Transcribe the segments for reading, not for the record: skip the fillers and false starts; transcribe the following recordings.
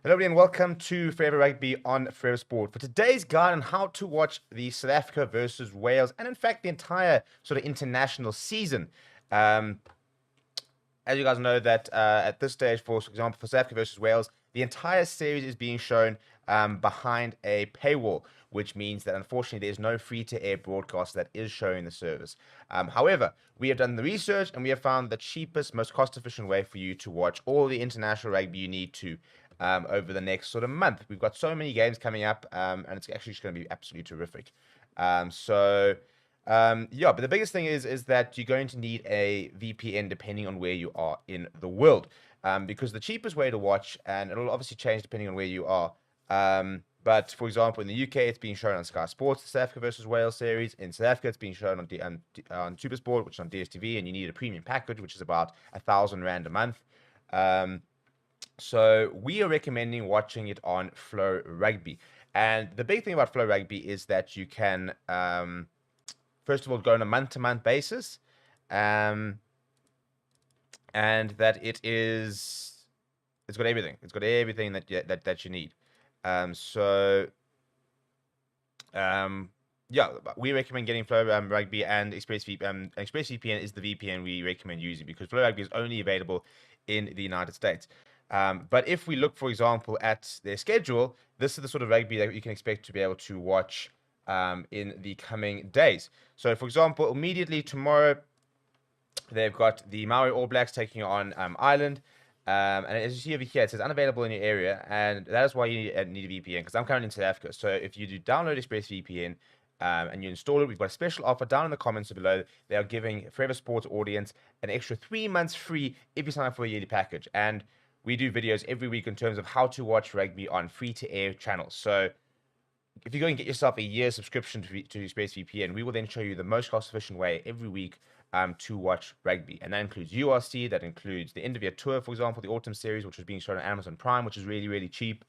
Hello, everybody, and welcome to Forever Rugby on Forever Sport. For today's guide on how to watch the South Africa versus Wales, and in fact, the entire sort of international season. As you guys know, that at this stage, for example, for South Africa versus Wales, the entire series is being shown behind a paywall, which means that unfortunately there's no free-to-air broadcast that is showing the service. However, we have done the research and we have found the cheapest, most cost-efficient way for you to watch all the international rugby you need to over the next sort of month. We've got so many games coming up, and it's actually just going to be absolutely terrific. Yeah, but the biggest thing is that you're going to need a VPN depending on where you are in the world, because the cheapest way to watch, and it'll obviously change depending on where you are. But for example, in the UK, it's being shown on Sky Sports, the South Africa versus Wales series. In South Africa, it's being shown on SuperSport, which is on DSTV, and you need a premium package, which is about R1,000 a month. So we are recommending watching it on Flow Rugby. And the big thing about Flow Rugby is that you can, first of all, go on a month-to-month basis, and that it's got everything. It's got everything that you need. Yeah, we recommend getting Flow Rugby, and ExpressVPN is the VPN we recommend using, because Flow Rugby is only available in the United States. But if we look, for example, at their schedule, this is the sort of rugby that you can expect to be able to watch in the coming days. So, for example, immediately tomorrow, they've got the Maori All Blacks taking on Ireland. And as you see over here, it says unavailable in your area, and that is why you need a VPN, because I'm currently in South Africa. So if you do download ExpressVPN and you install it, we've got a special offer down in the comments below. They are giving Forever Sports audience an extra 3 months free if you sign up for a yearly package. And we do videos every week in terms of how to watch rugby on free-to-air channels. So if you go and get yourself a year subscription to ExpressVPN, we will then show you the most cost-efficient way every week to watch rugby. And that includes URC, that includes the end of year tour, for example, the autumn series, which is being shown on Amazon Prime, which is really, really cheap,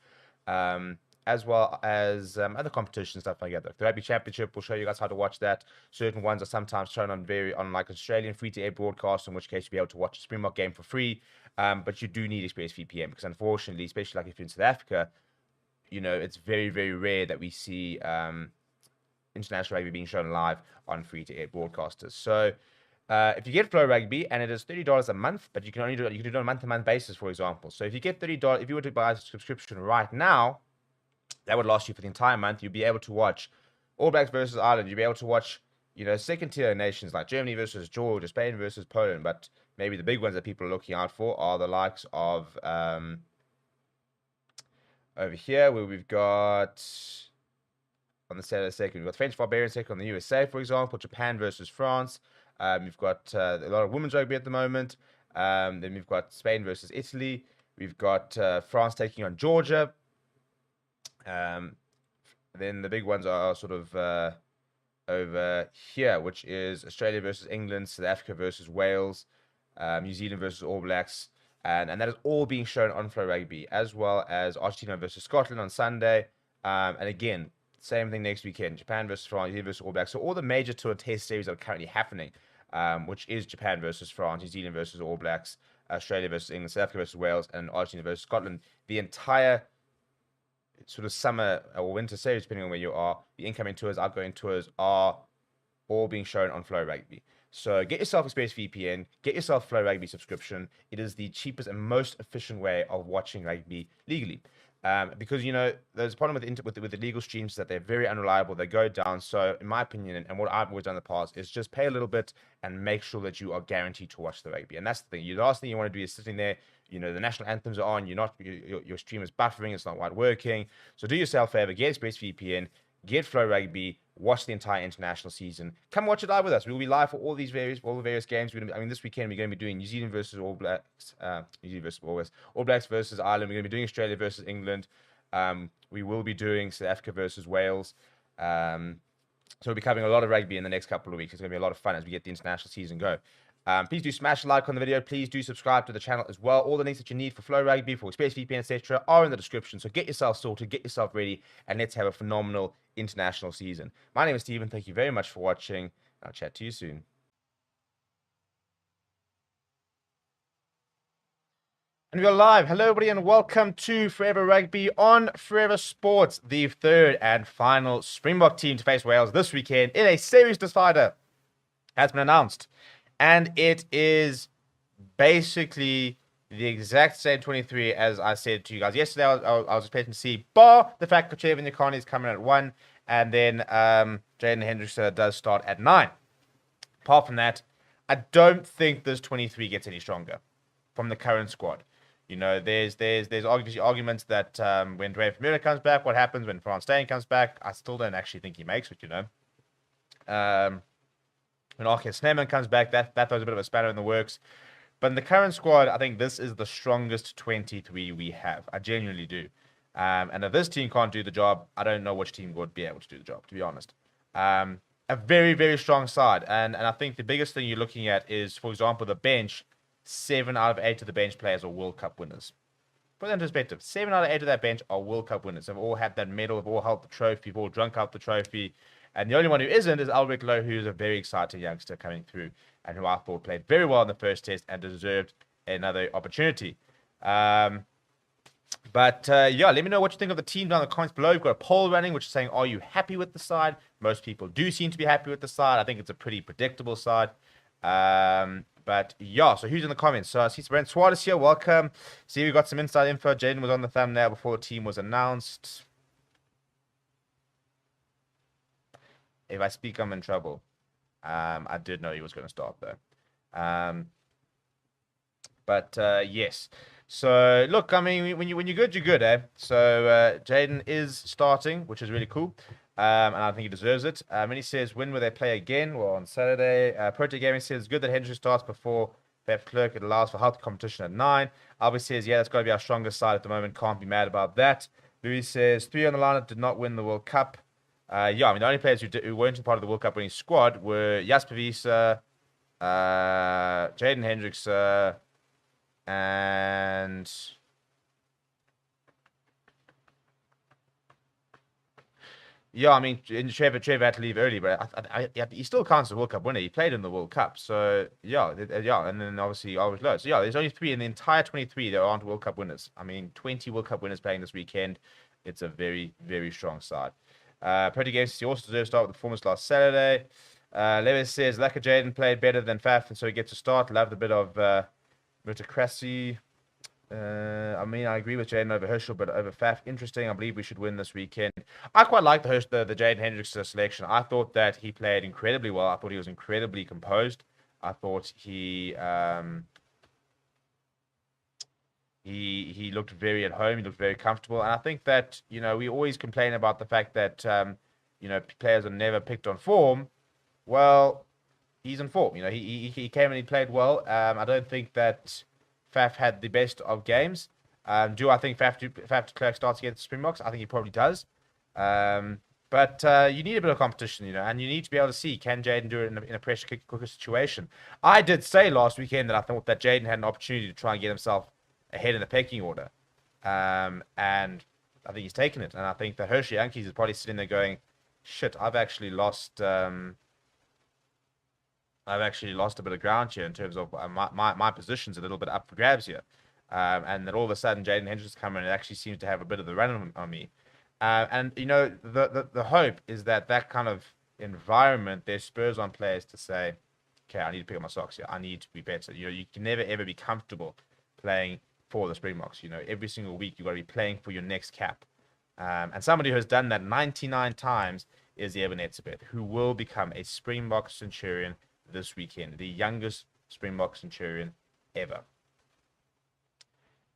as well as other competitions, stuff like that. The Rugby Championship will show you guys how to watch that. Certain ones are sometimes shown on like Australian free-to-air broadcasts, in which case you'll be able to watch a Springbok game for free. But you do need ExpressVPN, because unfortunately, especially like if you're in South Africa, you know, it's very, very rare that we see international rugby being shown live on free-to-air broadcasters. So if you get Flow Rugby, and it is $30 a month, but you can do it on a month-to-month basis, for example. So if you get $30, if you were to buy a subscription right now, that would last you for the entire month. You'd be able to watch All Blacks versus Ireland. You'd be able to watch, you know, second-tier nations like Germany versus Georgia, Spain versus Poland. But maybe the big ones that people are looking out for are the likes of over here, where we've got on the Saturday second, we've got French Barbarians taking on the USA, for example, Japan versus France. We've got a lot of women's rugby at the moment. Then we've got Spain versus Italy. We've got France taking on Georgia. Then the big ones are sort of over here, which is Australia versus England, South Africa versus Wales, New Zealand versus All Blacks, and that is all being shown on Flow Rugby, as well as Argentina versus Scotland on Sunday, and again, same thing next weekend, Japan versus France, New Zealand versus All Blacks. So all the major tour test series that are currently happening, which is Japan versus France, New Zealand versus All Blacks, Australia versus England, South Africa versus Wales, and Argentina versus Scotland. The entire sort of summer or winter series, depending on where you are, the incoming tours, outgoing tours are all being shown on Flow Rugby. So get yourself ExpressVPN, get yourself Flow Rugby subscription. It is the cheapest and most efficient way of watching rugby legally. Because, you know, there's a problem with the legal streams that they're very unreliable. They go down. So, in my opinion, and what I've always done in the past, is just pay a little bit and make sure that you are guaranteed to watch the rugby. And that's the thing. The last thing you want to do is sitting there, you know, the national anthems are on, your stream is buffering, it's not quite working. So do yourself a favor, get ExpressVPN, get Flow Rugby, watch the entire international season. Come watch it live with us. We will be live for all the various games. This weekend we're going to be doing New Zealand versus All Blacks, New Zealand versus All Blacks versus Ireland. We're going to be doing Australia versus England. We will be doing South Africa versus Wales. So we'll be covering a lot of rugby in the next couple of weeks. It's going to be a lot of fun as we get the international season go. Please do smash a like on the video. Please do subscribe to the channel as well. All the links that you need for Flow Rugby, for ExpressVPN, etc., are in the description. So get yourself sorted, get yourself ready, and let's have a phenomenal international season. My name is Steven. Thank you very much for watching. I'll chat to you soon. And we're live. Hello, everybody, and welcome to Forever Rugby on Forever Sports, the third and final Springbok team to face Wales this weekend in a series decider has been announced. And it is basically the exact same 23 as I said to you guys yesterday. I was expecting to see, bar the fact that Trevor Nyakani is coming at 1, and then Jaden Hendricks does start at 9. Apart from that, I don't think this 23 gets any stronger from the current squad. There's obviously arguments that when Dwayne Famira comes back, what happens when Frans Steyn comes back? I still don't actually think he makes it, When Arke Sneman comes back, that throws a bit of a spanner in the works. But in the current squad, I think this is the strongest 23 we have. I genuinely do. And if this team can't do the job, I don't know which team would be able to do the job, to be honest. A very, very strong side. And I think the biggest thing you're looking at is, for example, the bench. 7 out of 8 of the bench players are World Cup winners. Put that in perspective. 7 out of 8 of that bench are World Cup winners. They've all had that medal. They've all held the trophy. They've all drunk out the trophy. And the only one who isn't is Albert Lowe, who's a very exciting youngster coming through and who I thought played very well in the first test and deserved another opportunity. Yeah, let me know what you think of the team down in the comments below. We've got a poll running which is saying, are you happy with the side? Most people do seem to be happy with the side. I think it's a pretty predictable side. But yeah, so who's in the comments? So I see Brent Suarez here. Welcome. See, we got some inside info. Jaden was on the thumbnail before the team was announced. If I speak, I'm in trouble. I did know he was going to start though. Yes. So look, I mean, when you're good, you're good, eh? So Jaden is starting, which is really cool. And I think he deserves it. And he says, when will they play again? Well, on Saturday. Project Gaming says, it's good that Hendricks starts before Pep Clerk. It allows for healthy competition at 9. Albie says, yeah, that's got to be our strongest side at the moment. Can't be mad about that. Louis says, 3 on the lineup did not win the World Cup. Yeah, I mean, the only players who weren't part of the World Cup winning squad were Jasper Wiese, Jaden Hendricks, and... Yeah, I mean, Trevor had to leave early, but he still counts as a World Cup winner. He played in the World Cup, so yeah, and then obviously I was low. So yeah, there's only 3 in the entire 23 that aren't World Cup winners. I mean, 20 World Cup winners playing this weekend. It's a very, very strong side. Pretty Games, he also deserves to start with the performance last Saturday. Lewis says, Laka Jaden played better than Faf, and so he gets to start. Loved a bit of meritocracy. I mean, I agree with Jaden over Herschel, but over Faf, interesting. I believe we should win this weekend. I quite like the Jaden Hendricks selection. I thought that he played incredibly well. I thought he was incredibly composed. I thought he looked very at home. He looked very comfortable. And I think that, we always complain about the fact that, players are never picked on form. Well, he's in form. He came and he played well. I don't think that Faf had the best of games. Do I think Faf de Klerk starts against Springboks? I think he probably does. But you need a bit of competition, and you need to be able to see, can Jaden do it in a pressure cooker situation? I did say last weekend that I thought that Jaden had an opportunity to try and get himself ahead in the pecking order. And I think he's taken it. And I think that Hershey Yankees is probably sitting there going, shit, I've actually lost a bit of ground here in terms of my position's a little bit up for grabs here. And then all of a sudden, Jaden Hendricks come in and actually seems to have a bit of the run on me. And, the hope is that kind of environment, there's spurs on players to say, okay, I need to pick up my socks here. I need to be better. You can never, ever be comfortable playing for the Springboks. Every single week, you've got to be playing for your next cap. And somebody who has done that 99 times is Evan Etzebeth, who will become a Springbok Centurion this weekend, the youngest Springbok Centurion ever.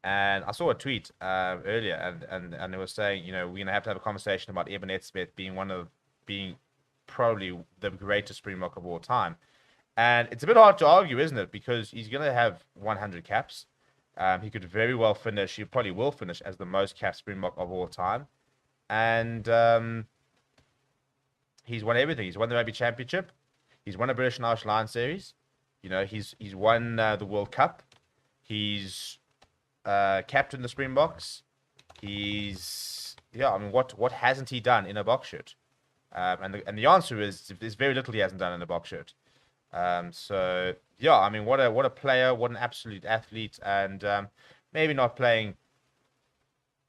And I saw a tweet earlier, and it was saying, we're gonna have to have a conversation about Evan Etzebeth being probably the greatest Springbok of all time. And it's a bit hard to argue, isn't it? Because he's gonna have 100 caps. He could very well finish. He probably will finish as the most capped Springbok of all time. And he's won everything. He's won the Rugby Championship. He's won a British and Irish Lions series. He's won the World Cup. He's captained the Springboks. What hasn't he done in a box shirt? And the answer is there's very little he hasn't done in a box shirt. What a player, what an absolute athlete. And maybe not playing.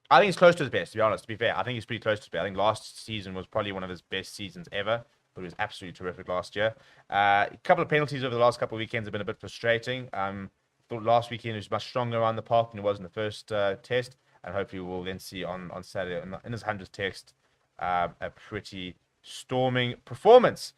I think he's close to his best, to be honest. To be fair, I think he's pretty close to his best. I think last season was probably one of his best seasons ever, but it was absolutely terrific last year. A couple of penalties over the last couple of weekends have been a bit frustrating. Thought last weekend he was much stronger around the park than he was in the first test, and hopefully we'll then see on Saturday in his 100th test a pretty storming performance.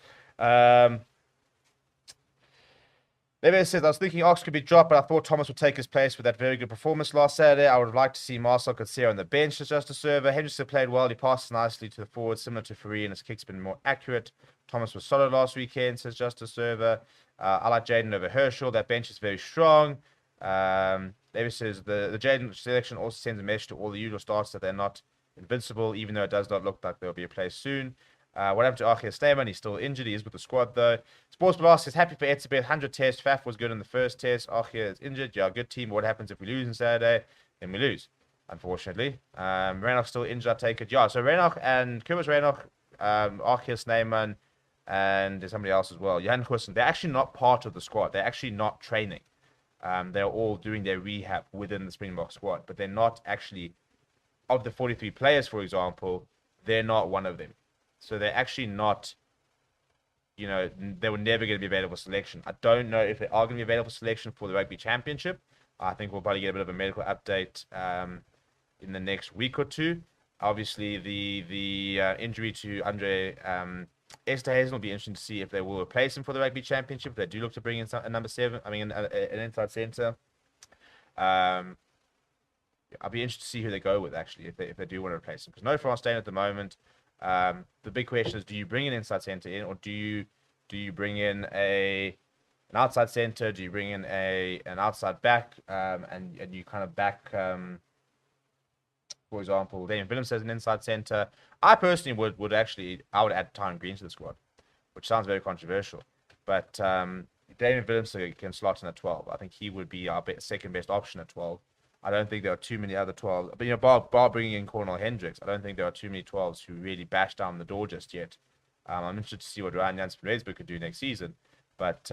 Maybe says, I was thinking Ox could be dropped, but I thought Thomas would take his place with that very good performance last Saturday. I would have liked to see Marcel Coetzee on the bench as just a server. Henderson played well. He passes nicely to the forward, similar to Faree, and his kick's been more accurate. Thomas was solid last weekend, says just a server. I like Jaden over Herschel. That bench is very strong. Maybe says the Jaden selection also sends a message to all the usual starters that they're not invincible, even though it does not look like they'll be replaced soon. What happened to Archie Snyman? He's still injured. He is with the squad, though. Sports Blast is happy for Etzebeth. 100 test. Faf was good in the first test. Archie is injured. Yeah, good team. What happens if we lose on Saturday? Then we lose, unfortunately. Reinach still injured, I take it. Yeah, so Reinach and Kubus Reinach, Archie Snyman, and there's somebody else as well. Jan Hussen. They're actually not part of the squad. They're actually not training. They're all doing their rehab within the Springbok squad, but they're not actually, of the 43 players, for example, they're not one of them. So they're actually not, they were never going to be available for selection. I don't know if they are going to be available for selection for the Rugby Championship. I think we'll probably get a bit of a medical update in the next week or two. Obviously, the injury to Andre Esterhuizen will be interesting to see if they will replace him for the Rugby Championship. If they do look to bring in a number 7, an inside centre. I'll be interested to see who they go with, actually, if they do want to replace him. Because no France staying at the moment. The big question is: do you bring an inside center in, or do you bring in an outside center? Do you bring in an outside back, and you kind of back, for example, Damian Willems as an inside center? I personally would actually add Tyron Green to the squad, which sounds very controversial, but Damian Willems can slot in at 12. I think he would be our second best option at 12. I don't think there are too many other 12s. But, bar bringing in Cornel Hendricks, I don't think there are too many 12s who really bash down the door just yet. I'm interested to see what Ryan Jansen from Redzburg could do next season. But,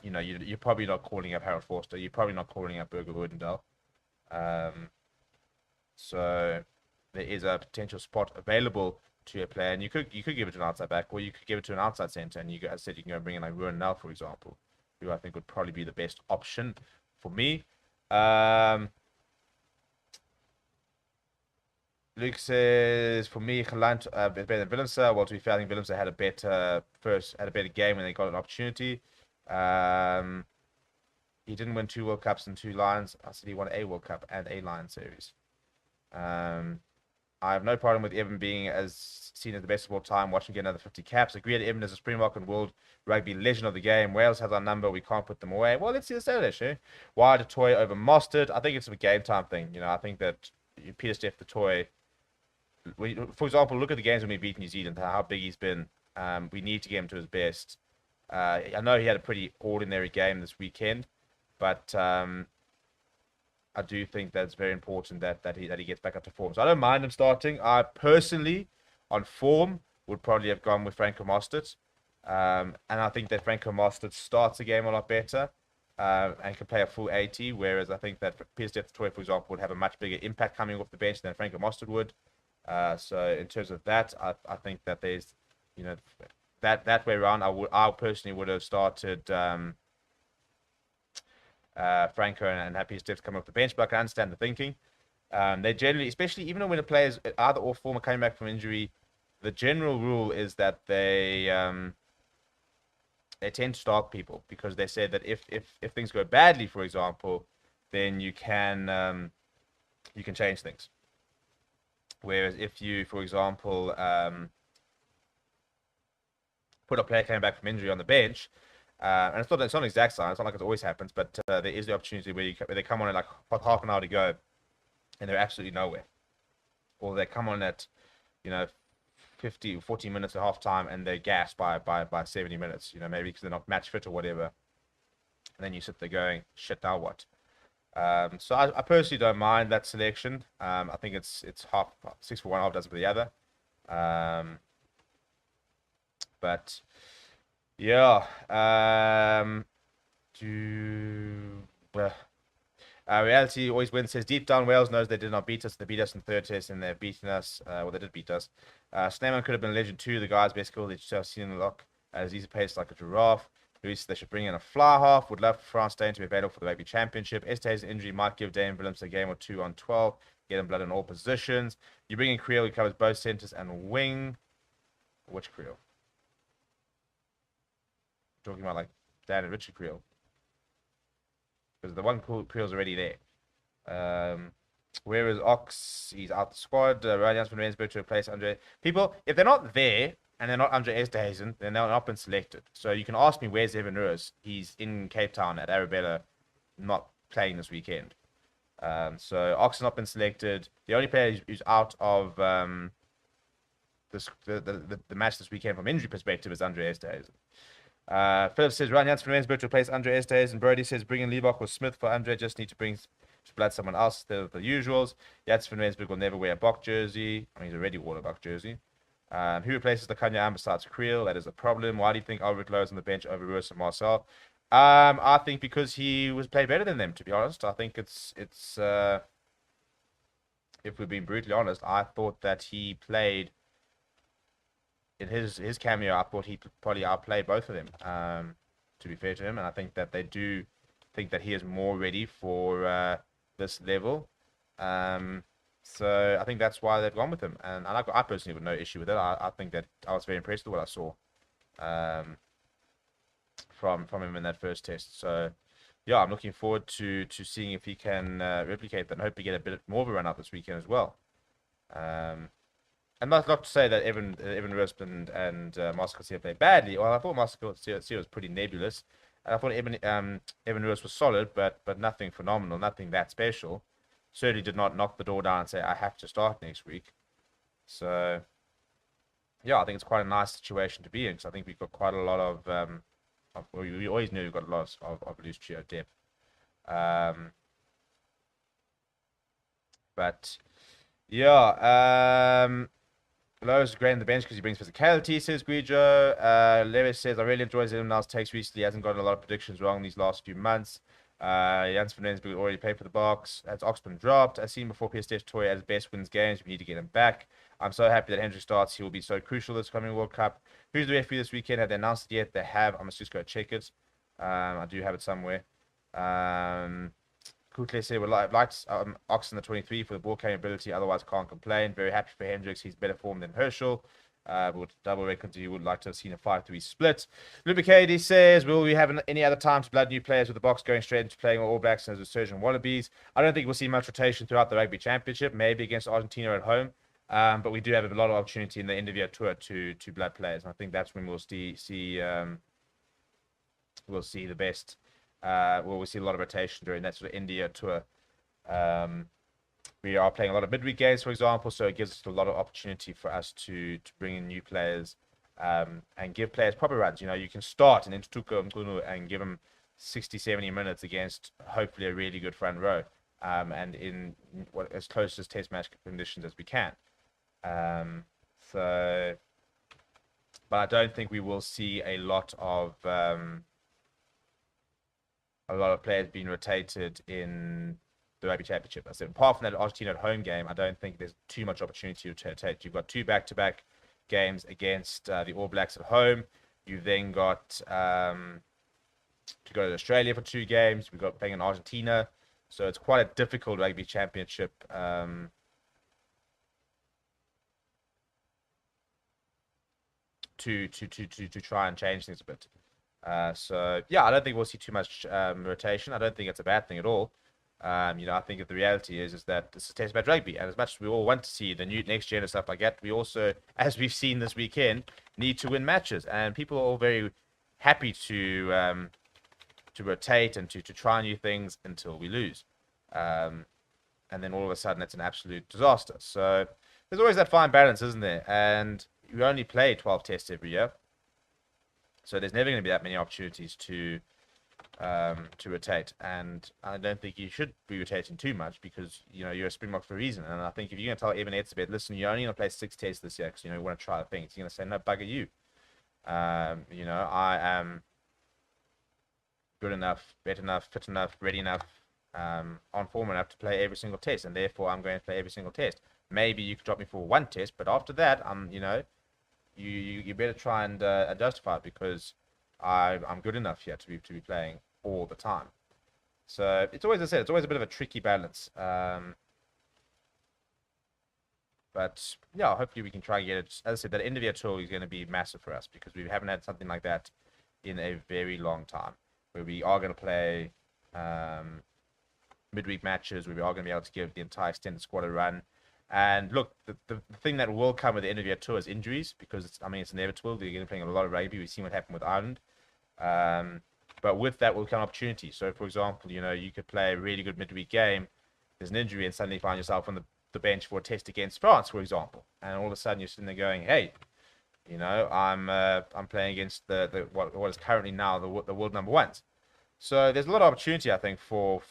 you're probably not calling up Harold Forster. You're probably not calling up Berger Woodendale. So there is a potential spot available to a player. And you could give it to an outside back, or you could give it to an outside centre. And as I said, you can go bring in like Woodendale, for example, who I think would probably be the best option for me. Luke says, for me, Gelant better than Willems. Well, to be fair, I think Willems had a better game when they got an opportunity. He didn't win 2 World Cups and 2 Lions. I said he won a World Cup and a Lion series. I have no problem with Evan being seen as the best of all time, watching get another 50 caps. Agree that Evan is a Springbok and World Rugby legend of the game. Wales has our number. We can't put them away. Well, let's see the Saturday show. Why du Toit over Mostert? I think it's a game time thing. I think that Pieter-Steph du Toit, for example, look at the games when we beat New Zealand, how big he's been. We need to get him to his best. I know he had a pretty ordinary game this weekend, but I do think that's very important that he gets back up to form. So I don't mind him starting. I personally, on form, would probably have gone with Franco Mostert. And I think that Franco Mostert starts the game a lot better and can play a full 80, whereas I think that Pieter-Steph du Toit, for example, would have a much bigger impact coming off the bench than Franco Mostert would. So in terms of that, I think that there's, that way around, I personally would have started Franco and Happy Steps coming off the bench, but I can understand the thinking. They generally, especially even when a player's either or form are coming back from injury, the general rule is that they tend to start people because they say that if things go badly, for example, then you can change things. Whereas if you, for example, put a player coming back from injury on the bench, and it's not an exact science. It's not like it always happens, but there is the opportunity where they come on at like half an hour to go, and they're absolutely nowhere, or they come on at 50 or 40 minutes at half time and they're gassed by 70 minutes. Maybe because they're not match fit or whatever, and then you sit there going, shit, now what? So I personally don't mind that selection. I think it's half 6 for one, half dozen for the other. But yeah, Reality always wins. Says deep down, Wales knows they did not beat us. They beat us in the third test, and they've beaten us. Well, they did beat us. Sneyman could have been a legend too. The guy's best goal they just have seen in the lock. As he's paced like a giraffe. Luis, they should bring in a fly half. Would love for France Dane to be available for the Rugby Championship. Este's injury might give Dane Willems a game or two on 12. Get him blood in all positions. You bring in Creel, who covers both centres and wing. Which Creel? Talking about like Dan and Richard Creel. Because the one Creel's already there. Where is Ox? He's out the squad. Ryan Jansen from Rensburg to replace Andre. People, if they're not there and they're not Andre Esterhuizen, then they're not been selected. So you can ask me where's Evan Ruiz. He's in Cape Town at Arabella, not playing this weekend. So Ox has not been selected. The only player who's out of the match this weekend from injury perspective is Andre Esterhuizen. Philip says Ryan Jansen from Rensburg to replace Andre Esterhuizen. Brody says bring in Liebach or Smith for Andre. Just need to bring to blood someone else. They're the usuals. Jansen from Rensburg will never wear a Bok jersey. I mean, he's already worn a Bok jersey. Who replaces the Kanya besides Creel? That is a problem. Why do you think Albert Lowe is on the bench over Ruiz and Marcel? I think because he was played better than them, to be honest. I think it's if we're being brutally honest, I thought that he played in his cameo. I thought he probably outplayed both of them, to be fair to him. And I think that they do think that he is more ready for this level. So I think that's why they've gone with him. And I personally have no issue with it. I think that I was very impressed with what I saw from him in that first test. So yeah, I'm looking forward to seeing if he can replicate that and hopefully get a bit more of a run out this weekend as well. And not to say that Evan Rusp and Marcel Garcia played badly. Well, I thought Marcel Garcia was pretty nebulous. And I thought Evan Rusp was solid, but nothing phenomenal, nothing that special. Certainly did not knock the door down and say, I have to start next week. So, yeah, I think it's quite a nice situation to be in because I think we've got quite a lot of we always knew we've got a lot of loose trio depth. But, yeah, Lowe is great on the bench because he brings physicality, says Guijo. Levis says, I really enjoy Zimnal's takes recently. He hasn't gotten a lot of predictions wrong these last few months. Jans van Rensburg already paid for the box. Has Oxman dropped? As seen before, PSTF Toy at his best wins games. We need to get him back. I'm so happy that Hendrick starts. He will be so crucial this coming World Cup. Who's the referee this weekend? Have they announced it yet? They have. I must just go check it. I do have it somewhere. Kutle said, would like Oxen the 23 for the ball carrying ability, otherwise can't complain. Very happy for Hendricks. He's better form than Herschel. Would double reckon he would like to have seen a 5-3 split. Lubicadi says, will we have any other time to blood new players with the box going straight into playing All Blacks as a Surgeon Wallabies? I don't think we'll see much rotation throughout the Rugby Championship, maybe against Argentina at home. But we do have a lot of opportunity in the end of year tour to blood players. And I think that's when we'll see the best. We'll see a lot of rotation during that sort of India tour. We are playing a lot of midweek games, for example, so it gives us a lot of opportunity for us to bring in new players and give players proper runs. You know, you can start in Tuka Mkunu and give them 60, 70 minutes against hopefully a really good front row and in what as close as test match conditions as we can. But I don't think we will see a lot of players being rotated in the Rugby Championship. I said, apart from that Argentina at home game, I don't think there's too much opportunity to rotate. You've got 2 back-to-back games against the All Blacks at home. You've then got to go to Australia for 2 games. We've got playing in Argentina. So it's quite a difficult Rugby Championship to try and change things a bit. So yeah, I don't think we'll see too much rotation. I don't think it's a bad thing at all. I think that the reality is that this is test match rugby, and as much as we all want to see the new next gen and stuff like that, we also, as we've seen this weekend, need to win matches, and people are all very happy to rotate and to try new things until we lose, and then all of a sudden it's an absolute disaster. So there's always that fine balance, isn't there? And we only play 12 tests every year. So there's never going to be that many opportunities to rotate, and I don't think you should be rotating too much because you're a Springbok for a reason. And I think if you're going to tell Evan Etzebeth, listen, you're only going to play 6 tests this year because you want to try things, he's going to say, no, bugger you. I am good enough, better enough, fit enough, ready enough on form enough to play every single test, and therefore I'm going to play every single test. Maybe you could drop me for one test, but after that, you better try and justify it because I'm good enough here to be playing all the time. So it's always, as I said, it's always a bit of a tricky balance. But yeah, hopefully we can try and get it. As I said, that end of year tour is going to be massive for us because we haven't had something like that in a very long time, where we are going to play midweek matches, where we are going to be able to give the entire extended squad a run. And look, the thing that will come with the end of year tour is injuries, because it's inevitable. They're going to be playing a lot of rugby. We've seen what happened with Ireland. But with that will come opportunities. So, for example, you could play a really good midweek game, there's an injury, and suddenly find yourself on the bench for a test against France, for example. And all of a sudden you're sitting there going, hey, I'm playing against what is currently now the world number ones. So there's a lot of opportunity, I think, for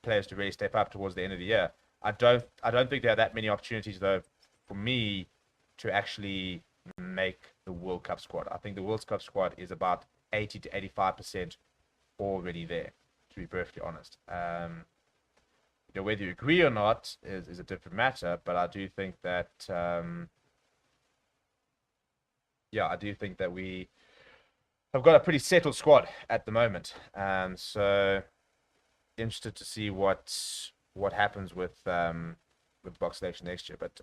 players to really step up towards the end of the year. I don't think there are that many opportunities, though, for me to actually make the World Cup squad. I think the World Cup squad is about 80 to 85% already there, to be perfectly honest. Whether you agree or not is a different matter, but I do think that we have got a pretty settled squad at the moment. So interested to see what happens with Box Selection next year. But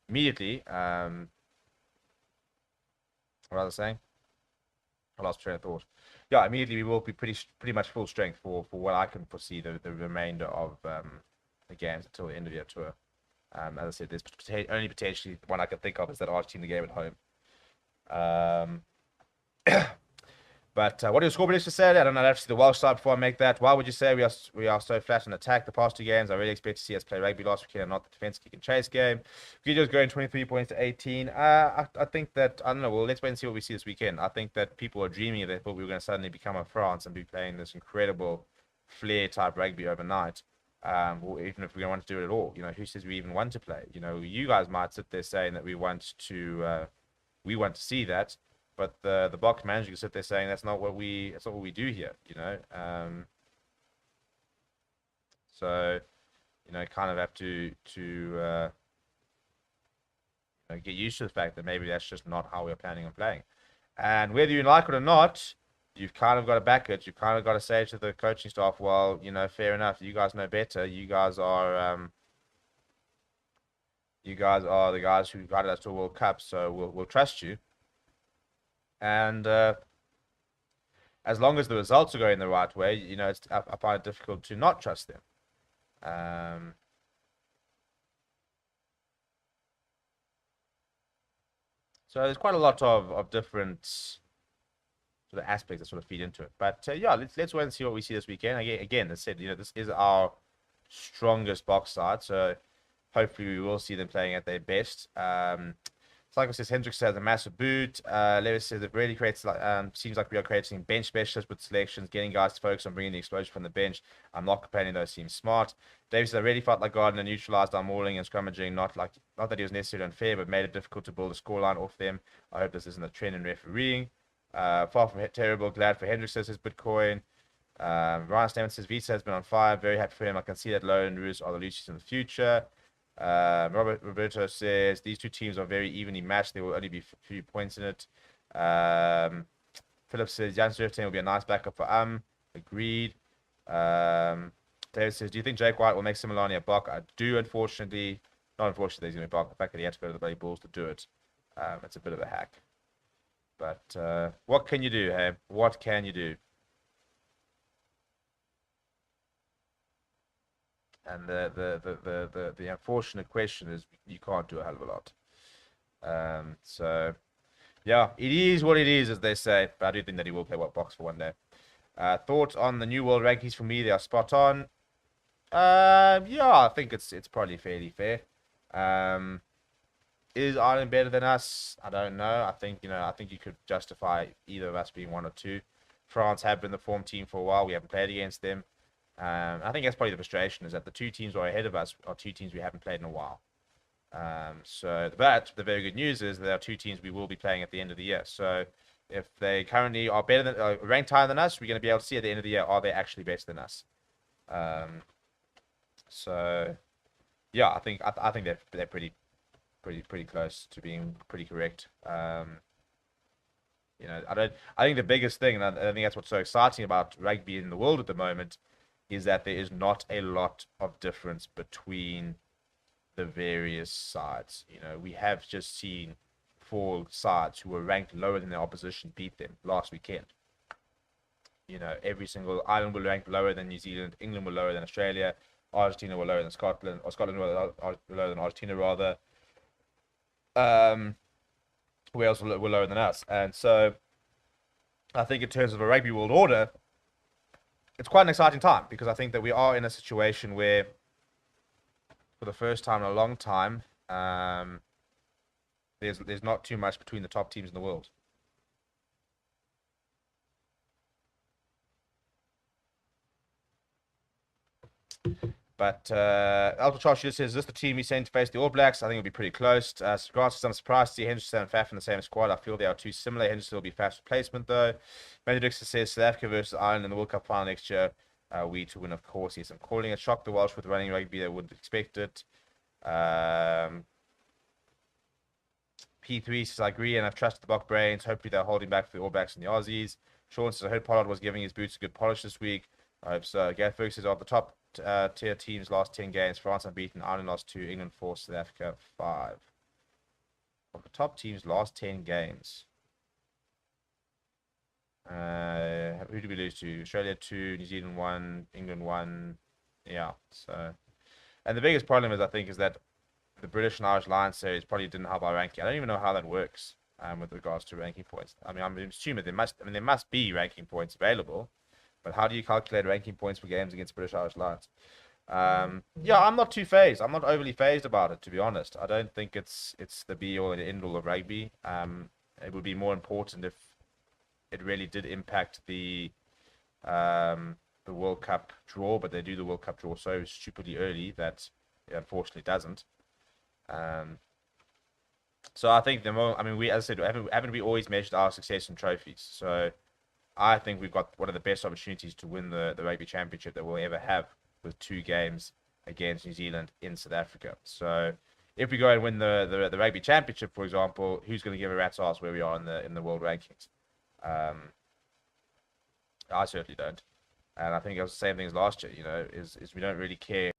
immediately, what was I saying? I lost train of thought. Yeah, immediately we will be pretty much full strength for what I can foresee the remainder of the games until the end of the tour. As I said, there's only potentially one I can think of is that Argentina game at home. But what are your score predictions say? I don't know. I'd have to see the Welsh side before I make that. Why would you say we are so flat on attack the past two games? I really expect to see us play rugby last weekend and not the defense kick and chase game. Video's going 23 points to 18. I think that, I don't know. Well, let's wait and see what we see this weekend. I think that people are dreaming. They thought we were going to suddenly become a France and be playing this incredible flair type rugby overnight. Or even if we don't want to do it at all, who says we even want to play? You guys might sit there saying that we want to see that. But the Boks manager can sit there saying that's not what we do here, So, kind of have to get used to the fact that maybe that's just not how we're planning on playing. And whether you like it or not, you've kind of got to back it. You've kind of got to say to the coaching staff, well, fair enough. You guys know better. You guys are the guys who guided us to a World Cup, so we'll trust you. And as long as the results are going the right way, I find it difficult to not trust them. So there's quite a lot of different sort of aspects that sort of feed into it. But yeah, let's wait and see what we see this weekend. Again, as I said, this is our strongest Boks side, so hopefully we will see them playing at their best. Psycho says Hendricks has a massive boot. Lewis says it really creates seems like we are creating bench specialists with selections, getting guys to focus on bringing the explosion from the bench. I'm not complaining, those seem smart. Davis says I really felt like Gardner neutralized our mauling and scrummaging, not that he was necessarily unfair, but made it difficult to build a scoreline off them. I hope this isn't a trend in refereeing. Far from terrible. Glad for Hendricks, says his Bitcoin. Ryan Stammen says Visa has been on fire. Very happy for him. I can see that Lowe and Roos are the Lucius in the future. Roberto says these two teams are very evenly matched. There will only be a few points in it. Philip says Jan Surftein will be a nice backup for Agreed. David says, do you think Jake White will make Similani a block? I do, unfortunately. Not unfortunately, he's going to be blocked. The fact that he had to go to the bloody Bulls to do it. It's a bit of a hack. But what can you do, hey? What can you do? And the unfortunate question is you can't do a hell of a lot. So yeah, it is what it is, as they say. But I do think that he will play Boks for one day. Thoughts on the new world rankings? For me, they are spot on. Yeah, I think it's probably fairly fair. Is Ireland better than us? I don't know. I think you could justify either of us being one or two. France have been the form team for a while. We haven't played against them. I think that's probably the frustration, is that the two teams who are ahead of us are two teams we haven't played in a while. But the very good news is there are two teams we will be playing at the end of the year. So if they currently are better than ranked higher than us, we're going to be able to see at the end of the year, are they actually better than us? Um, so yeah, I think they're pretty close to being pretty correct. I think the biggest thing, and I think that's what's so exciting about rugby in the world at the moment, is that there is not a lot of difference between the various sides. We have just seen four sides who were ranked lower than their opposition beat them last weekend. Every single Ireland were ranked lower than New Zealand, England were lower than Australia, Argentina were lower than Scotland, or Scotland were lower than Argentina rather. Wales were lower than us, and so I think in terms of a rugby world order, it's quite an exciting time because I think that we are in a situation where, for the first time in a long time, there's not too much between the top teams in the world. But Alpha Charles says, is this the team he's saying to face the All Blacks? I think it'll be pretty close. Grass, I'm surprised to see Henderson and Faf in the same squad. I feel they are too similar. Henderson will be Faf's replacement, though. Benedict says South Africa versus Ireland in the World Cup final next year. We to win, of course. Yes, I'm calling it. Shock the Welsh with running rugby. They wouldn't expect it. P3 says, I agree, and I've trusted the Bok Brains. Hopefully they're holding back for the All Blacks and the Aussies. Sean says, I heard Pollard was giving his boots a good polish this week. I hope so. Gareth Fergus says, of the top tier teams last 10 games, France unbeaten, Ireland lost 2, England 4, South Africa 5. Of the top teams last 10 games. Who did we lose to? Australia 2, New Zealand 1, England 1. Yeah, so. And the biggest problem is, I think, is that the British and Irish Lions series probably didn't have our ranking. I don't even know how that works with regards to ranking points. I mean, I'm assuming there must be ranking points available. But how do you calculate ranking points for games against British Irish Lions? Yeah, I'm not too phased. I'm not overly phased about it, to be honest. I don't think it's the be-all and end-all of rugby. It would be more important if it really did impact the World Cup draw, but they do the World Cup draw so stupidly early that it unfortunately doesn't. So I think we, as I said, haven't we always measured our success in trophies? So I think we've got one of the best opportunities to win the Rugby Championship that we'll ever have with 2 games against New Zealand in South Africa. So if we go and win the Rugby Championship, for example, who's going to give a rat's ass where we are in the world rankings? I certainly don't. And I think it was the same thing as last year, is we don't really care.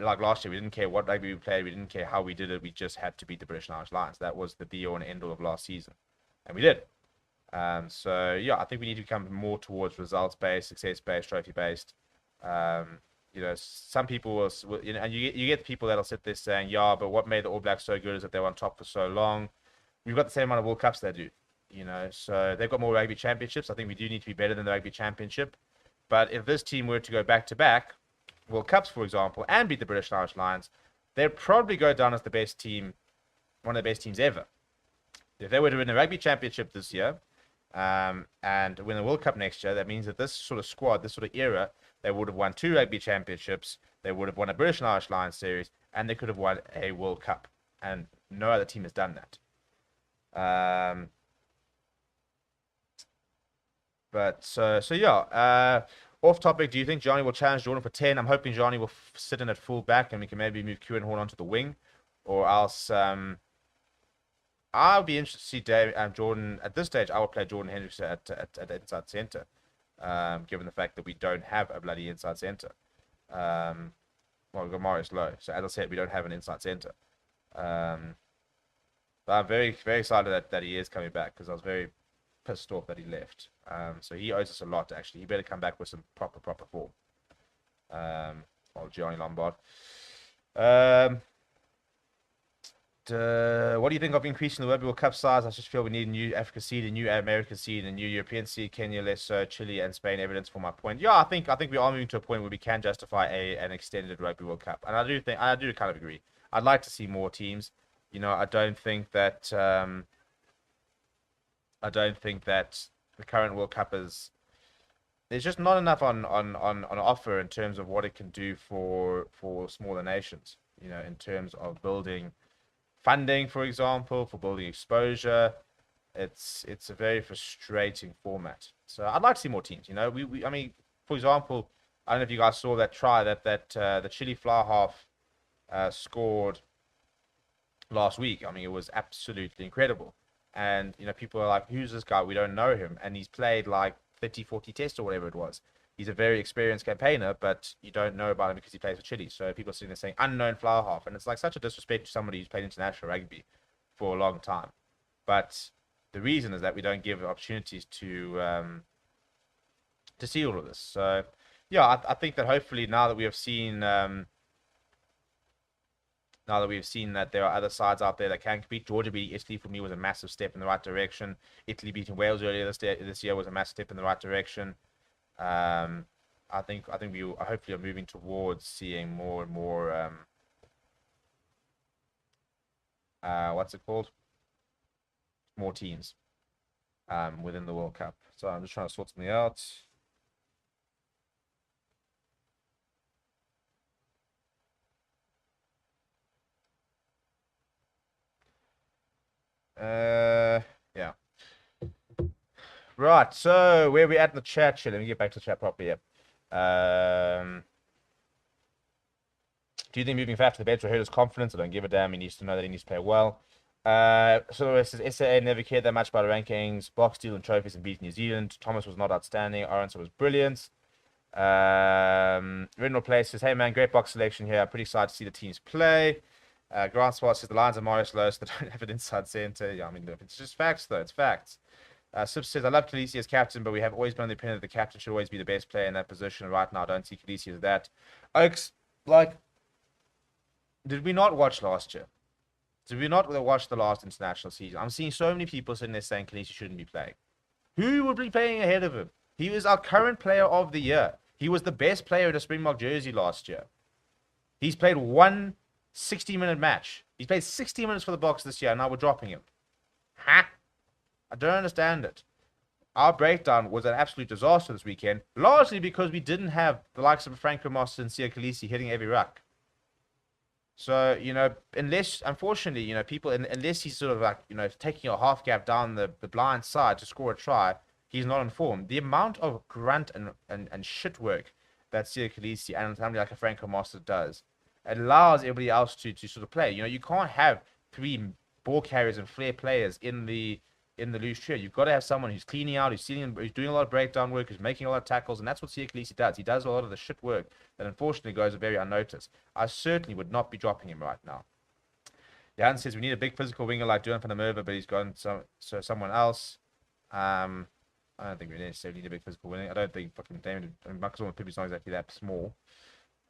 Like last year, we didn't care what rugby we played. We didn't care how we did it. We just had to beat the British and Irish Lions. That was the be-all and end-all of last season. And we did. So yeah, I think we need to come more towards results-based, success-based, trophy-based. Some people will and you get people that'll sit there saying, yeah, but what made the All Blacks so good is that they were on top for so long. We've got the same amount of World Cups they do, so they've got more rugby championships. I think we do need to be better than the rugby championship. But if this team were to go back-to-back World Cups, for example, and beat the British and Irish Lions, they'd probably go down as the best team, one of the best teams ever. If they were to win the rugby championship this year, and win the World Cup next year, that means that this sort of squad, this sort of era, they would have won 2 rugby championships, they would have won a British and Irish Lions series, and they could have won a World Cup. And no other team has done that. Yeah. Off topic, do you think Johnny will challenge Jordan for 10? I'm hoping Johnny will sit in at full back and we can maybe move Kieran Horn onto the wing. Or else I'll be interested to see Jordan. At this stage, I would play Jordan Hendricks at inside centre, given the fact that we don't have a bloody inside centre. Well, we've got Marius Lowe. So as I said, we don't have an inside centre. But I'm very, very excited that he is coming back because I was very pissed off that he left. So he owes us a lot, actually. He better come back with some proper form. Johnny Lombard. What do you think of increasing the Rugby World Cup size? I just feel we need a new Africa seed, a new American seed, a new European seed, Kenya less so, Chile and Spain evidence for my point. Yeah, I think we are moving to a point where we can justify an extended Rugby World Cup. And I do kind of agree. I'd like to see more teams. I don't think that the current World Cup is. There's just not enough on offer in terms of what it can do for smaller nations. In terms of building funding, for example, for building exposure. It's a very frustrating format. So I'd like to see more teams. I mean, for example, I don't know if you guys saw that try that the Chile fly half scored last week. I mean, it was absolutely incredible. And, people are like, who's this guy? We don't know him. And he's played like 30, 40 tests or whatever it was. He's a very experienced campaigner, but you don't know about him because he plays for Chile. So people are sitting there saying unknown flower half. And it's like such a disrespect to somebody who's played international rugby for a long time. But the reason is that we don't give opportunities to see all of this. So, yeah, I think that hopefully now that we have seen that there are other sides out there that can compete. Georgia beating Italy for me was a massive step in the right direction. Italy beating Wales earlier this year was a massive step in the right direction. I think we hopefully are moving towards seeing more and more what's it called? More teams within the World Cup. So I'm just trying to sort something out. Yeah. Right, so where are we at in the chat? Let me get back to the chat properly. Yep. Do you think moving fast to the bench will hurt his confidence? I don't give a damn. He needs to know that he needs to play well. So it says SAA never cared that much about the rankings. Box deal and trophies and beat New Zealand. Thomas was not outstanding. Aronson was brilliant. Renal Play says, hey man, great box selection here. I'm pretty excited to see the teams play. Grant Swart says the lines are Morris low, so they don't have an inside center. Yeah, I mean, look, it's just facts though. It's facts. Sips says, I love Khaleesi as captain, but we have always been on the opinion that the captain should always be the best player in that position. Right now, I don't see Khaleesi as that. Oaks, like, did we not watch last year? Did we not watch the last international season? I'm seeing so many people sitting there saying Khaleesi shouldn't be playing. Who would be playing ahead of him? He was our current player of the year. He was the best player in a Springbok jersey last year. He's played one 60-minute match. He's played 60 minutes for the Boks this year, and now we're dropping him. Huh? I don't understand it. Our breakdown was an absolute disaster this weekend, largely because we didn't have the likes of Franco Moss and Sia Khaleesi hitting every ruck. So, unless, unfortunately, people, unless he's sort of like, taking a half gap down the blind side to score a try, he's not informed. The amount of grunt and shit work that Sia Khaleesi and somebody like a Franco Moss does, it allows everybody else to sort of play. You can't have three ball carriers and flair players in the loose trio. You've got to have someone who's cleaning out, who's doing a lot of breakdown work, who's making a lot of tackles, and that's what Sia Khaleesi does. He does a lot of the shit work that unfortunately goes very unnoticed. I certainly would not be dropping him right now. Jan says we need a big physical winger like Duran van der Merwe, but he's gone someone else. I don't think we necessarily need a big physical winger. I don't think fucking Marcus Orban is not exactly that small.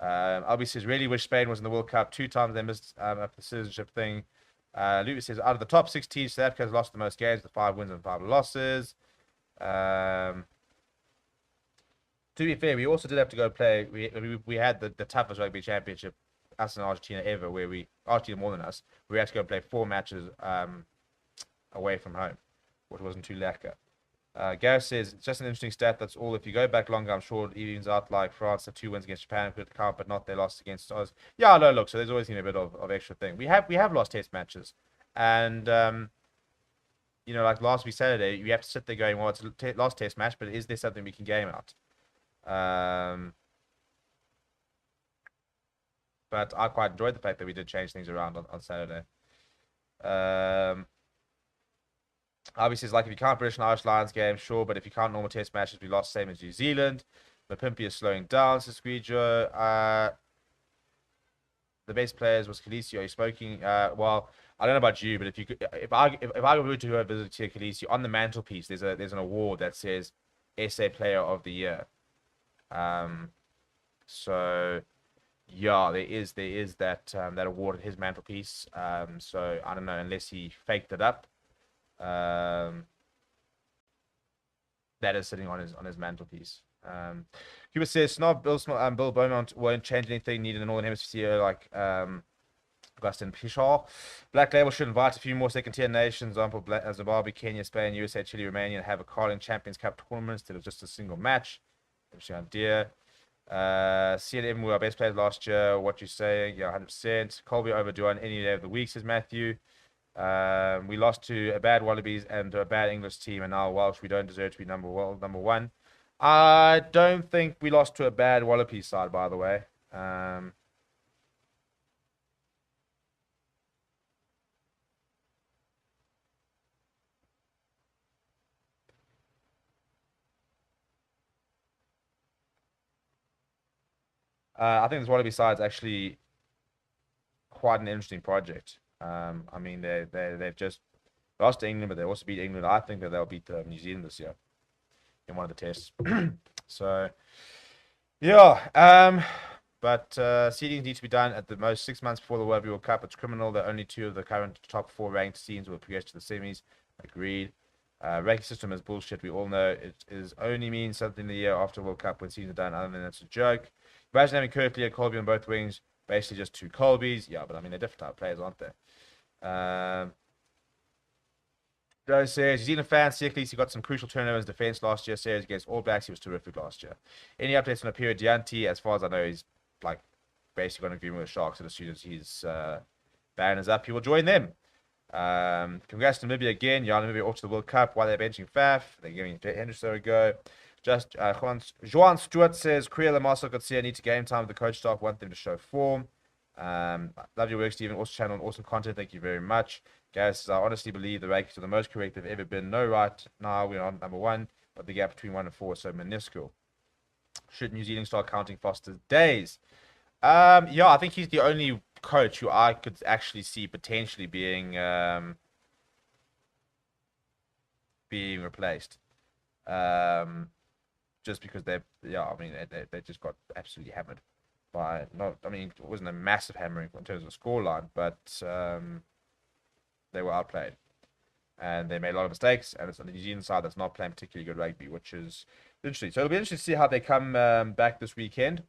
Albie says really wish Spain was in the World Cup 2 times. They missed up the citizenship thing. Lucas says, out of the top 6 teams, South Africa has lost the most games with 5 wins and 5 losses. To be fair, we also did have to go play. We had the toughest rugby championship, us and Argentina ever, where Argentina more than us. We had to go play 4 matches away from home, which wasn't too lacquer. Gareth says, it's just an interesting stat. That's all. If you go back longer, I'm sure it evens out like France have 2 wins against Japan could count, but not their loss against us. Yeah, no, look. So there's always a bit of extra thing. We have lost test matches, and like last week Saturday, you have to sit there going, well, it's a last test match, but is there something we can game out? But I quite enjoyed the fact that we did change things around on Saturday. Obviously, it's like if you count British and Irish Lions game, sure, but if you count normal test matches, we lost same as New Zealand. Mapimpi is slowing down, says Squeejo. The best players was Khaleesi. Are you smoking? Well, I don't know about you, but if I were to go visit Tia Khaleesi, on the mantelpiece, there's an award that says SA Player of the Year. So yeah, there is that award at his mantelpiece. So I don't know, unless he faked it up. That is sitting on his mantelpiece. Cuba says Snob Bill Beaumont won't change anything needed in the Northern Hemisphere like Augustin Pichot. Black Label should invite a few more second-tier nations, example Zimbabwe, Kenya, Spain, USA, Chile, Romania, and have a Carling Champions Cup tournament instead of just a single match. Interesting idea. CNM were our best players last year. What you saying? Yeah, 100%. Colby overdue on any day of the week, says Matthew. We lost to a bad Wallabies and to a bad English team, and now Welsh. We don't deserve to be number one. I don't think we lost to a bad Wallaby side, by the way. I think this Wallaby side is actually quite an interesting project. I mean, they've just lost to England, but they also beat England. I think that they'll beat New Zealand this year in one of the tests. So yeah, but seedings need to be done at the most 6 months before the World Cup. It's criminal that only two of the current top four ranked teams will progress to the semis. Agreed. Ranking system is bullshit. We all know it is only means something the year after World Cup when seasons are done. Other than that's a joke. Imagine having Kirkley and Colby on both wings. Basically just two Colbys. Yeah, but I mean they're different type of players, aren't they? Joe says, New Zealand fan, see at least he got some crucial turnovers in defence last year. Series against All Blacks, he was terrific last year. Any updates on Apira Dianti? As far as I know, he's like basically got an agreement with Sharks, and as soon as his ban is up, he will join them. Congrats to Namibia again. Yeah, Namibia off to the World Cup. Why they're benching Faf? They're giving Henderson a go. Just Juan Stewart says, Kriel and Marcel Garcia need to game time with the coach staff. Want them to show form. Love your work, Stephen. Awesome channel and awesome content. Thank you very much. Gareth says, I honestly believe the rankings are the most correct they've ever been. No right now, we're on number one, but the gap between 1 and 4 is so minuscule. Should New Zealand start counting Foster's days? Yeah, I think he's the only coach who I could actually see potentially being replaced. Just because I mean, they just got absolutely hammered by not. I mean, it wasn't a massive hammering in terms of scoreline, but they were outplayed, and they made a lot of mistakes. And it's on the New Zealand side that's not playing particularly good rugby, which is interesting. So it'll be interesting to see how they come back this weekend.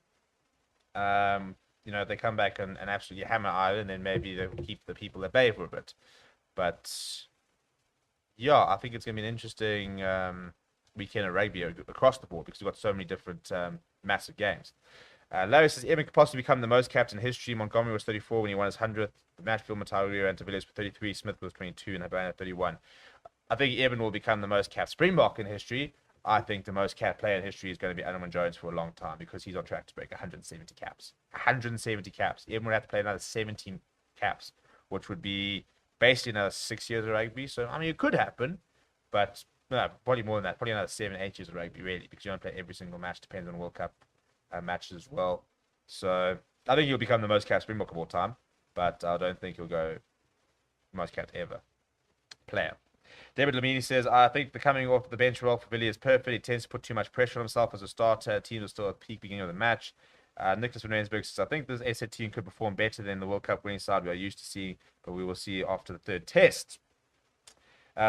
They come back and absolutely hammer Ireland, then maybe they'll keep the people at bay for a bit. But yeah, I think it's going to be an interesting weekend of rugby across the board because we've got so many different massive games. Larry says, Evan could possibly become the most caps in history. Montgomery was 34 when he won his 100th. Matchfield, Matalia, and Tavillas were 33. Smith was 22 and Habana 31. I think Evan will become the most capped Springbok in history. I think the most capped player in history is going to be Adam Jones for a long time because he's on track to break 170 caps. 170 caps. Evan would have to play another 17 caps, which would be basically another 6 years of rugby. So, I mean, it could happen, but no, probably more than that. Probably another 7, 8 years of rugby, really, because you don't play every single match. Depends on World Cup matches as well. So, I think he'll become the most capped Springbok of all time, but I don't think he'll go most capped ever player. David Lamini says, I think the coming off the bench role for Billy is perfect. He tends to put too much pressure on himself as a starter. Teams are still at peak beginning of the match. Nicholas van Rensburg says, I think this SA team could perform better than the World Cup winning side we are used to seeing, but we will see after the third test.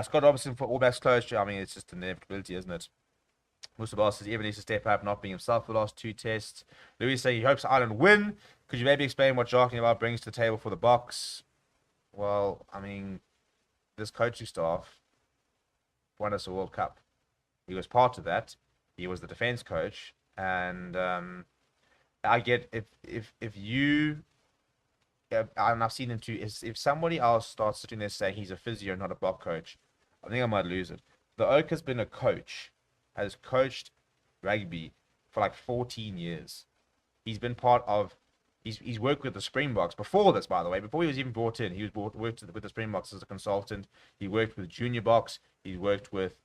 Scott Robinson for All Blacks closure. I mean, it's just an inevitability, isn't it? Musa Ball says, Evan needs to step up, not being himself for the last 2 tests. Louis saying he hopes Ireland win. Could you maybe explain what Jacques about brings to the table for the Boks? Well, I mean, this coaching staff won us a World Cup. He was part of that. He was the defense coach, and I get if you and I've seen him too. If somebody else starts sitting there saying he's a physio, not a block coach, I think I might lose it. The Oak has been a coach, has coached rugby for like 14 years. He's been part of. He's worked with the Springboks before this, by the way. Before he was even brought in, he worked with the Springboks as a consultant. He worked with Junior Boks. He worked with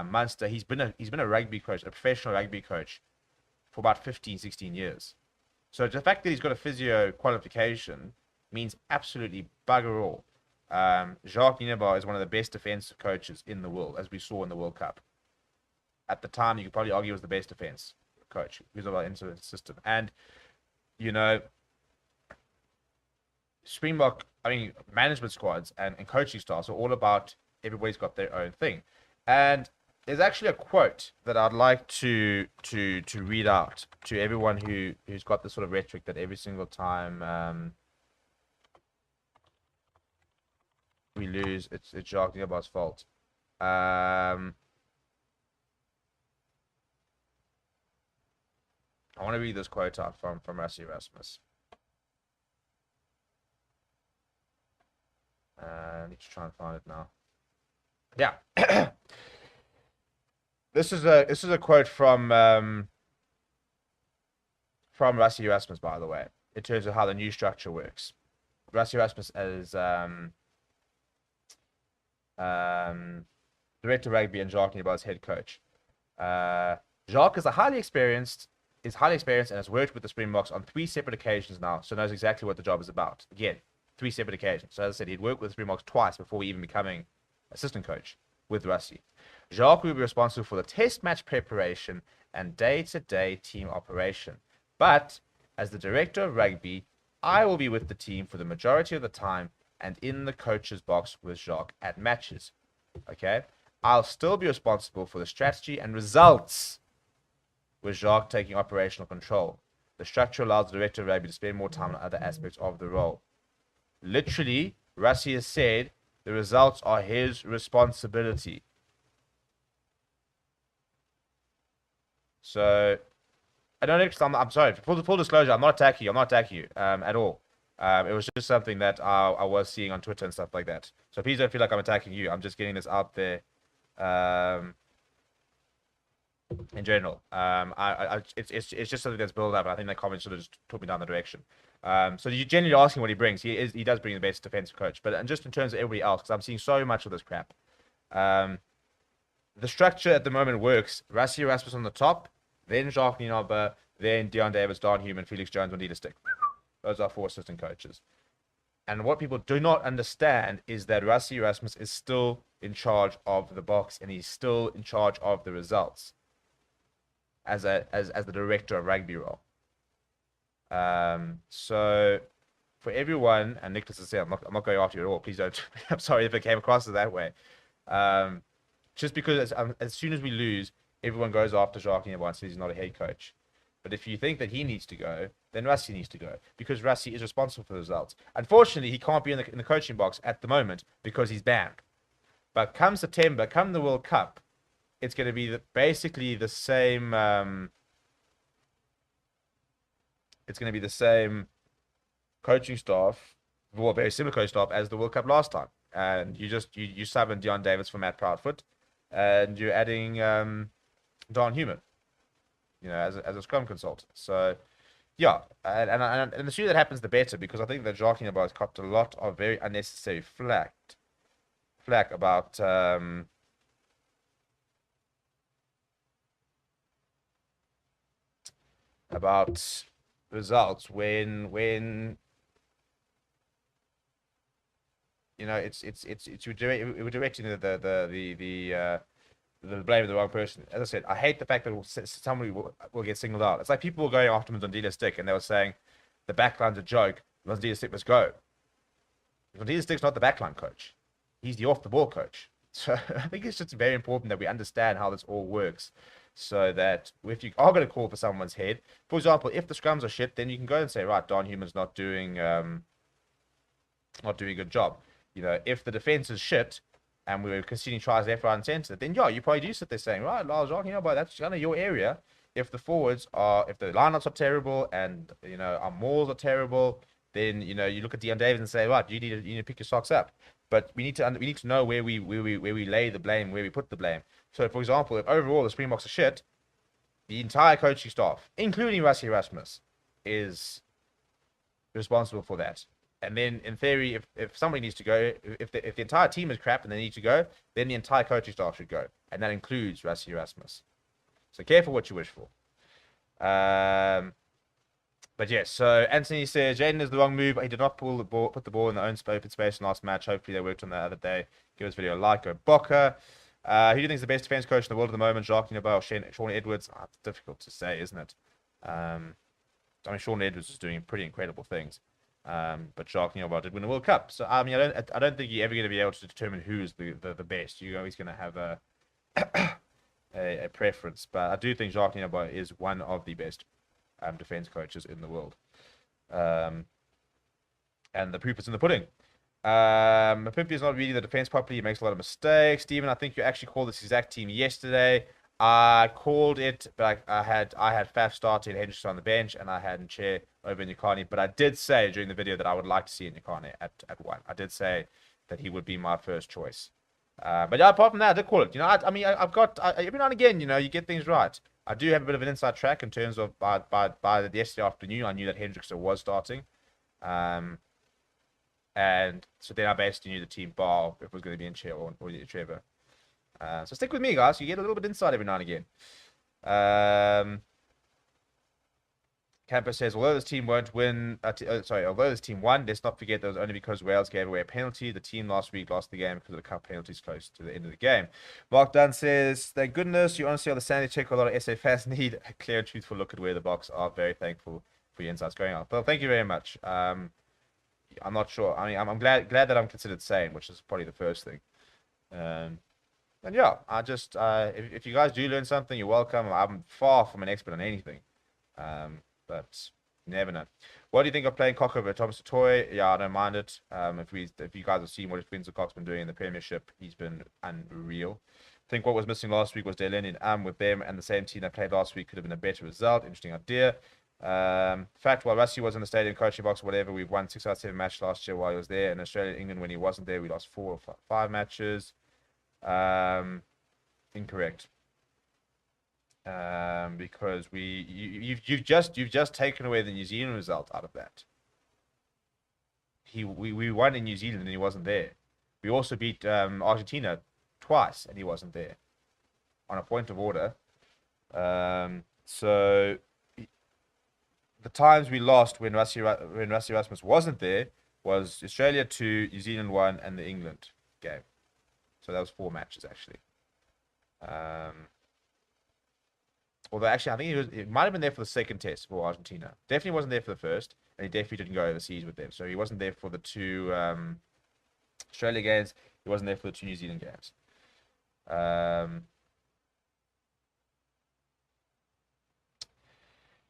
Munster. He's been a rugby coach, a professional rugby coach, for about 15, 16 years. So the fact that he's got a physio qualification means absolutely bugger all. Jacques Nienaber is one of the best defensive coaches in the world, as we saw in the World Cup. At the time, you could probably argue he was the best defense coach. He was about into the system. And, Springbok, I mean, management squads and coaching staffs are all about everybody's got their own thing. And there's actually a quote that I'd like to read out to everyone who's got this sort of rhetoric that every single time we lose, it's Jacques Nienaber's fault. I want to read this quote out from Rassie Erasmus. I need to try and find it now. Yeah. This is a quote from Rassie Erasmus, by the way, in terms of how the new structure works. Rassie Erasmus is director of rugby and Jacques Nienaber as head coach. Jacques is highly experienced and has worked with the Springboks on 3 separate occasions now, so knows exactly what the job is about. Again, 3 separate occasions. So as I said, he'd worked with the Springboks twice before even becoming assistant coach with Rassie. Jacques will be responsible for the test match preparation and day-to-day team operation. But as the director of rugby, I will be with the team for the majority of the time and in the coach's box with Jacques at matches. Okay? I'll still be responsible for the strategy and results, with Jacques taking operational control. The structure allows the director of rugby to spend more time on other aspects of the role. Literally, Rassie has said the results are his responsibility. So, I don't. I'm sorry. For full disclosure, I'm not attacking you. I'm not attacking you at all. It was just something that I was seeing on Twitter and stuff like that. So please don't feel like I'm attacking you. I'm just getting this out there. In general, it's just something that's built up, and I think that comment sort of just took me down the direction. So you're generally asking what he brings. He does bring the best defensive coach, but and just in terms of everybody else, because I'm seeing so much of this crap. The structure at the moment works. Rassie Erasmus on the top, then Jacques Nienaber, then Deon Davis, Don Human, Felix Jones, and Dieter Stick. Those are 4 assistant coaches. And what people do not understand is that Rassie Erasmus is still in charge of the box, and he's still in charge of the results as the director of rugby role. So for everyone, and Nicholas has said, I'm not going after you at all. Please don't. I'm sorry if it came across as that way. Just because as soon as we lose, everyone goes after Jacques Nienaber and says he's not a head coach. But if you think that he needs to go, then Rassie needs to go, because Rassie is responsible for the results. Unfortunately, he can't be in the coaching box at the moment because he's banned. But come September, come the World Cup, it's going to be basically the same. It's going to be the same coaching staff, well, very similar coaching staff as the World Cup last time. And you sub in Deon Davis for Matt Proudfoot, and you're adding Don Human, as a scrum consultant. So yeah, and the sooner that happens, the better, because I think that Jacques Nienaber has copped a lot of very unnecessary flack about results when we're directing the blame of the wrong person. As I said, I hate the fact that somebody will get singled out. It's like people were going after Mzondile Stick, and they were saying the backline's a joke. Mzondile Stick must go. Mzondile Stick's not the backline coach. He's the off-the-ball coach. So I think it's just very important that we understand how this all works, so that if you are going to call for someone's head, for example, if the scrums are shit, then you can go and say, right, Don Human's not doing a good job. If the defense is shit and we're conceding tries left, right, and center, then yeah, you probably do sit there saying, right, Lars, but that's kind of your area. If the lineups are terrible and our mauls are terrible, then you look at Deon Davis and say, right, you need to pick your socks up. But we need to know where we lay the blame, where we put the blame. So, for example, if overall the Springboks are shit, the entire coaching staff, including Rassie Erasmus, is responsible for that. And then, in theory, if somebody needs to go, if the entire team is crap and they need to go, then the entire coaching staff should go, and that includes Rassie Erasmus. So, careful what you wish for. But yes, so Anthony says Jaden is the wrong move. He did not put the ball in their own open space in last match. Hopefully they worked on that other day. Give this video a like. Go Boca. Who do you think is the best defense coach in the world at the moment? Jacques Nienaber or Sean Edwards? It's difficult to say, isn't it? Sean Edwards is doing pretty incredible things. But Jacques Nienaber did win the World Cup. So I don't think you're ever going to be able to determine who's the best. You're always going to have a preference. But I do think Jacques Nienaber is one of the best defense coaches in the world. And the proof is in the pudding. Pimpy is not reading the defense properly. He makes a lot of mistakes. Steven, I think you actually called this exact team yesterday. I called it, but I had Faf starting, Henderson on the bench, and I had Nche over Nyakane. But I did say during the video that I would like to see Nyakane at 1. I did say that he would be my first choice. But yeah, apart from that, I did call it. I mean, I've got every now and again, you get things right. I do have a bit of an inside track in terms of by the yesterday afternoon, I knew that Hendrickson was starting, and so then I basically knew the team bar if it was going to be in Chair or Trevor. So stick with me, guys. You get a little bit inside every now and again. Camper says, although this team won't win, although this team won, let's not forget that was only because Wales gave away a penalty. The team last week lost the game because of the cup penalties close to the end of the game. Mark Dunn says, thank goodness you honestly are the sanity check a lot of SA fans need a clear and truthful look at where the box are. Very thankful for your insights going on. Well, thank you very much. I'm not sure. I mean, I'm glad that I'm considered sane, which is probably the first thing. And yeah, I just, if you guys do learn something, you're welcome. I'm far from an expert on anything. But you never know. What do you think of playing Cock over Thomas Toy? Yeah, I don't mind it. If you guys have seen what Windsor Cock's been doing in the Premiership, he's been unreal. I think what was missing last week was Delany and with them and the same team that played last week could have been a better result. Interesting idea. Fact, while Rusty was in the stadium coaching box or whatever, we've won 6 out of 7 matches last year while he was there. In Australia and England, when he wasn't there, we lost 4 or 5 matches. Incorrect. Because you've just taken away the New Zealand result out of that. We won in New Zealand and he wasn't there. We also beat Argentina twice and he wasn't there. On a point of order. So the times we lost when Rassie Erasmus wasn't there was Australia 2, New Zealand 1, and the England game. So that was 4 matches actually. Although actually, I think he might have been there for the second test for Argentina. Definitely wasn't there for the first, and he definitely didn't go overseas with them. So he wasn't there for the 2 Australia games. He wasn't there for the 2 New Zealand games.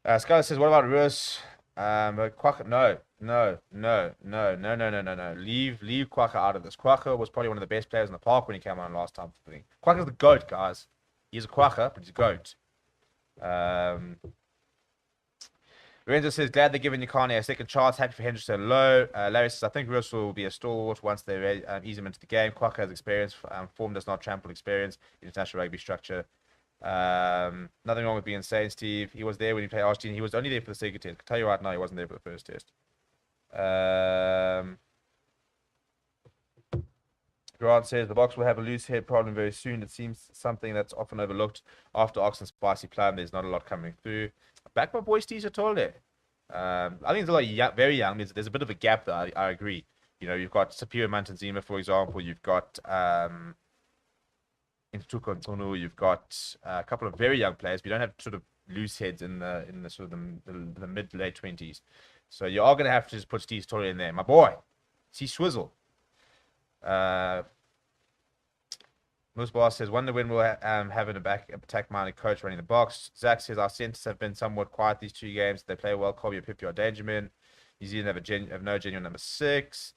Skylar says, "What about Russ? Quacker? No. Leave Quacker out of this. Quacker was probably one of the best players in the park when he came on last time. Quacker's the GOAT, guys. He's a Quacker, but he's a GOAT." Lorenzo says, glad they're giving Yukani a second chance. Happy for Henderson low. Larry says, I think Russell will be a stalwart once they ease him into the game. Quacker has experience. Form does not trample experience in international rugby structure. Nothing wrong with being insane, Steve. He was there when he played Argentina. He was only there for the second test. I can tell you right now, he wasn't there for the first test. Grant says the box will have a loose head problem very soon. It seems something that's often overlooked. After Ox and Spicy Plum, there's not a lot coming through. Back my boy Steve Satole. I think there's a lot of very young. There's a bit of a gap there. I agree. You've got Sapira Mantanzima, for example. You've got Intuko Ntunu. You've got a couple of very young players. But you don't have sort of loose heads in the sort of the mid to late 20s. So you are going to have to just put Steve Satole in there, my boy. See Swizzle. Moose Boss says, wonder when we'll have an attack-minded coach running the box. Zach says, our centers have been somewhat quiet these 2 games. They play well. Colby, Pippi, or Dangerman. New Zealand have no genuine number 6.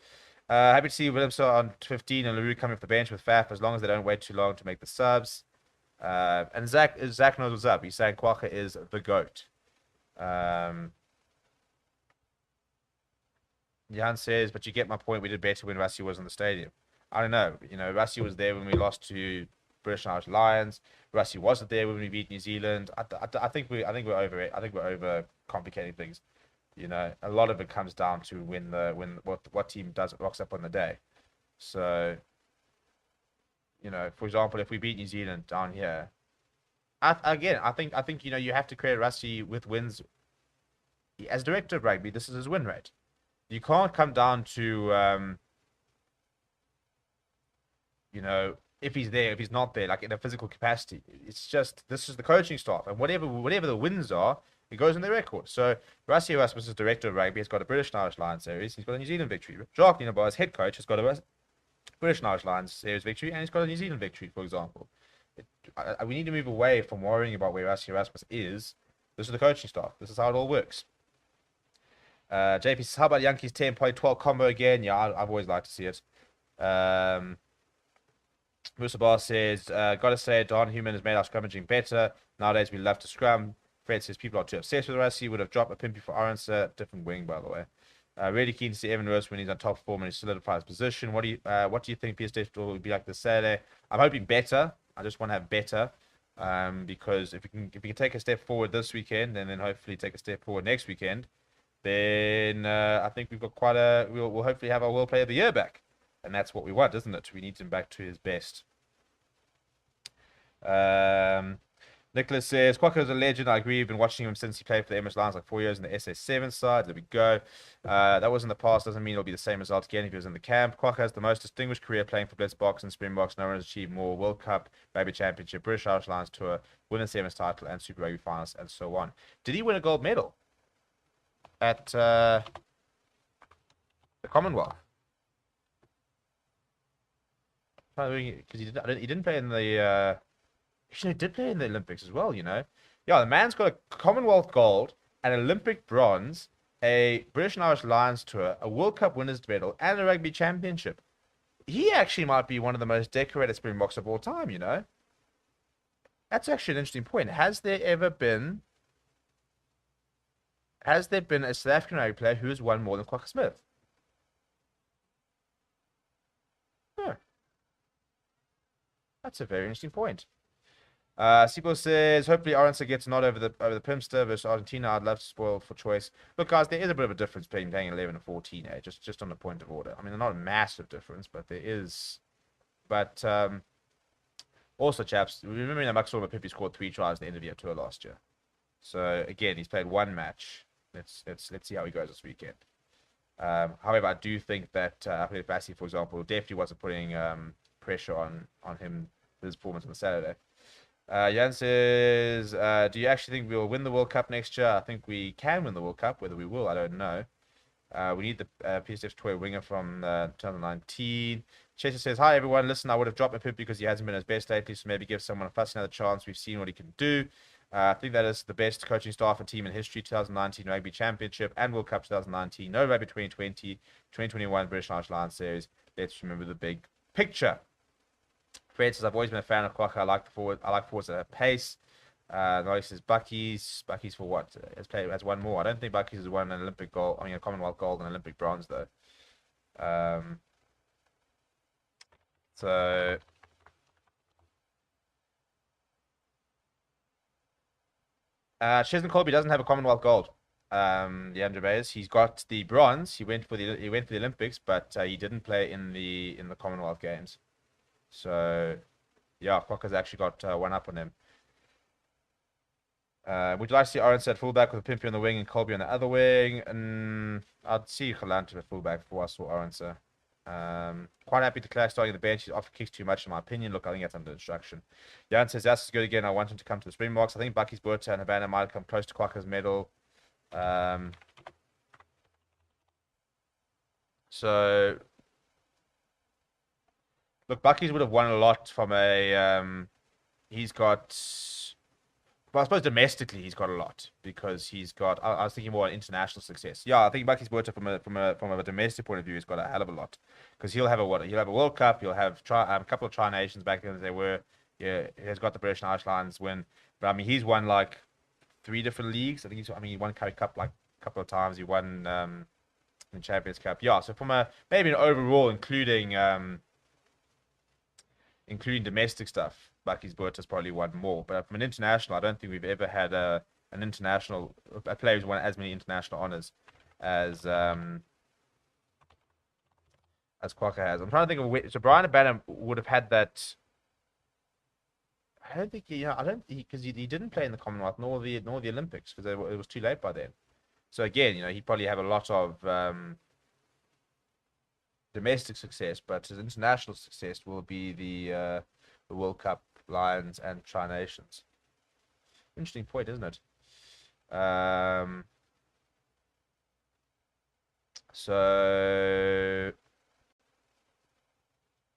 Happy to see Williamson on 15 and LaRue coming off the bench with Faf as long as they don't wait too long to make the subs. And Zach knows what's up. He's saying Quacker is the GOAT. Jan says, but you get my point. We did better when Rassie was in the stadium. I don't know. Rassie was there when we lost to British and Irish Lions. Rassie wasn't there when we beat New Zealand. I think we're over it. I think we're over complicating things. A lot of it comes down to what team rocks up on the day. So, for example, if we beat New Zealand down here, I think you have to credit Rassie with wins. As director of rugby, this is his win rate. You can't come down to if he's there, if he's not there, like in a physical capacity. It's just, this is the coaching staff. And whatever the wins are, it goes in the record. So, Rassie Erasmus is director of rugby. He's got a British and Irish Lions series. He's got a New Zealand victory. Jacques Ninabar, as head coach, has got a British and Irish Lions series victory. And he's got a New Zealand victory, for example. We need to move away from worrying about where Rassie Erasmus is. This is the coaching staff. This is how it all works. JP says, how about Yankees 10 play 12 combo again? Yeah, I've always liked to see it. Musa Bar says, gotta say, Don Human has made our scrummaging better. Nowadays, we love to scrum. Fred says, people are too obsessed with Rassie. Would have dropped a pimpy for Aronsa. Different wing, by the way. Really keen to see Evan Roos when he's on top form and he solidifies his position. What do you think PSF will be like this Saturday? I'm hoping better. I just want to have better. Because if we can take a step forward this weekend and then hopefully take a step forward next weekend, then I think we've got we'll hopefully have our World Player of the Year back. And that's what we want, isn't it? We need him back to his best. Nicholas says, Kwaka is a legend. I agree. We've been watching him since he played for the MS Lions like 4 years in the SS7 side. There we go. That was in the past. Doesn't mean it'll be the same result again if he was in the camp. Kwaka has the most distinguished career playing for Blitzboks and Springboks. No one has achieved more: World Cup, Rugby Championship, British Irish Lions Tour, win a Sevens title, and Super Rugby finals, and so on. Did he win a gold medal at the Commonwealth? Because he didn't play in the. Actually, he did play in the Olympics as well, Yeah, the man's got a Commonwealth gold, an Olympic bronze, a British and Irish Lions Tour, a World Cup winners medal, and a Rugby Championship. He actually might be one of the most decorated Springboks of all time, That's actually an interesting point. Has there been a South African rugby player who has won more than Kwaka Smith? Huh. That's a very interesting point. Sibo says, hopefully Arendse gets a nod over the Pimster versus Argentina. I'd love to spoil for choice. Look, guys, there is a bit of a difference between playing 11 and 14, just on the point of order. I mean, not a massive difference, but there is. But also, chaps, remember that Max Pippi scored 3 tries at the end of the tour last year. So again, he's played 1 match. Let's see how he goes this weekend. However, I do think that Bassi, for example, definitely wasn't putting pressure on him with his performance on the Saturday. Jan says, do you actually think we will win the World Cup next year? I think we can win the World Cup. Whether we will, I don't know. We need the PSF's toy winger from 2019. Chester says, hi, everyone. Listen, I would have dropped Pip because he hasn't been his best lately, so maybe give someone a fussy another chance. We've seen what he can do. I think that is the best coaching staff and team in history. 2019 Rugby Championship and World Cup 2019. No Rugby 2020, 2021 British Irish Lions Series. Let's remember the big picture. Fred says, I've always been a fan of Kwaka. I like forwards at a pace. Noise says, Bucky's for what? Has won more. I don't think Bucky's has won an Olympic gold. I mean, a Commonwealth gold and an Olympic bronze, though. So Chesney Colby doesn't have a Commonwealth gold. Leandro Bayes, he's got the bronze. He went for the Olympics, but he didn't play in the Commonwealth Games. So yeah, Kwaka's actually got 1 up on him. Would you like to see Arendse at fullback with a Pimpy on the wing and Colby on the other wing? And I'd see Galante at fullback before I saw Arendse. Quite happy to Clark starting the bench. He's off kicks too much, in my opinion. Look, I think that's under instruction. Jan says that's good again. I want him to come to the Springboks. I think Bucky's Burta and Havana might come close to Kwaka's medal. So look, Bucky's would have won a lot from a. He's got. Well, I suppose domestically he's got a lot because he's got. I was thinking more on international success. Yeah, I think Bucky's Burta from a domestic point of view has got a hell of a lot because he'll have a what? He'll have a World Cup. He'll have a couple of Tri Nations back then as they were. Yeah, he's got the British and Irish Lions win. But I mean, he's won like 3 different leagues. I think he won Currie Cup like a couple of times. He won the Champions Cup. Yeah, so from maybe an overall, including domestic stuff, Bucky's Burta's probably won more. But from an international, I don't think we've ever had a player who's won as many international honors as Kwaka has. I'm trying to think of a way. So Brian Abana would have had that. I don't think because he didn't play in the Commonwealth nor the Olympics because it was too late by then. So again, he'd probably have a lot of domestic success, but his international success will be the World Cup, Lions, and Tri Nations. Interesting point, isn't it? So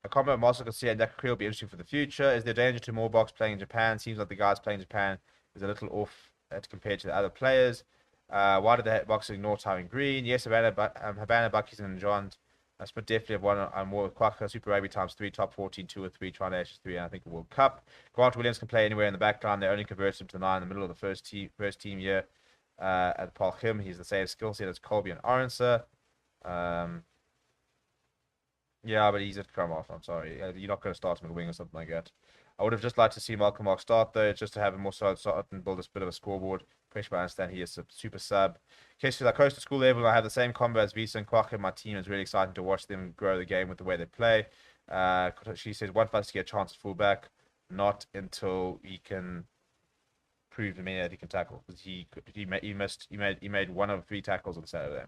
a combo of Marcel Garcia and Daka will be interesting for the future. Is there danger to more box playing in Japan? Seems like the guys playing in Japan is a little off compared to the other players. Why did the boxers ignore Tywin Green? Yes, Havana, Bucky's, and John Smith definitely have won on more with Kwaka. Super Rugby times 3, top 14, 2 or 3, Tri Nations 3, and I think the World Cup. Grant Williams can play anywhere in the back line. They only converted him to 9 in the middle of the first team year at Paul Kim. He's the same skill set as Colby and Arendse. Yeah, but he's at come off. I'm sorry. You're not going to start him at a wing or something like that. I would have just liked to see Malcolm Mark start though, just to have him more solid start and build a bit of a scoreboard. Pressure, but I understand he is a super sub. Case for that coast to school level, I have the same combo as Visa and Kwaka. My team is really exciting to watch them grow the game with the way they play. She says, one for us to get a chance at fullback, not until he can prove to me that he can tackle. Because he made 1 of 3 tackles on Saturday.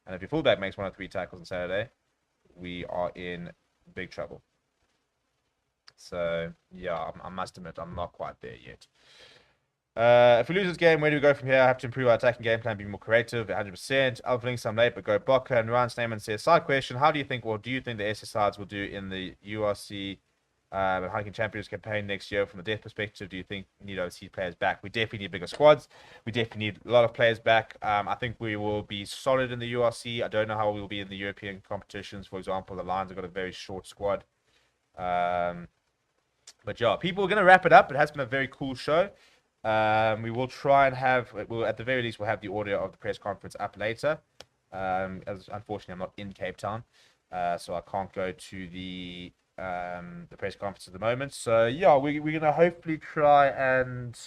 And if your fullback makes 1 of 3 tackles on Saturday, we are in big trouble. So, yeah, I must admit, I'm not quite there yet. If we lose this game, where do we go from here? I have to improve our attacking game plan, be more creative, 100%. Alpha Links, I'm late, but go Boca. And Ryan Snayman says, side question, how do you think, or do you think the SS sides will do in the URC Heineken Champions campaign next year from a depth perspective? Do you think we need overseas players back? We definitely need bigger squads. We definitely need a lot of players back. I think we will be solid in the URC. I don't know how we will be in the European competitions. For example, the Lions have got a very short squad. But yeah, people are going to wrap it up. It has been a very cool show. We will try and have, at the very least, we'll have the audio of the press conference up later. As unfortunately, I'm not in Cape Town, so I can't go to the press conference at the moment. So yeah, we're going to hopefully try and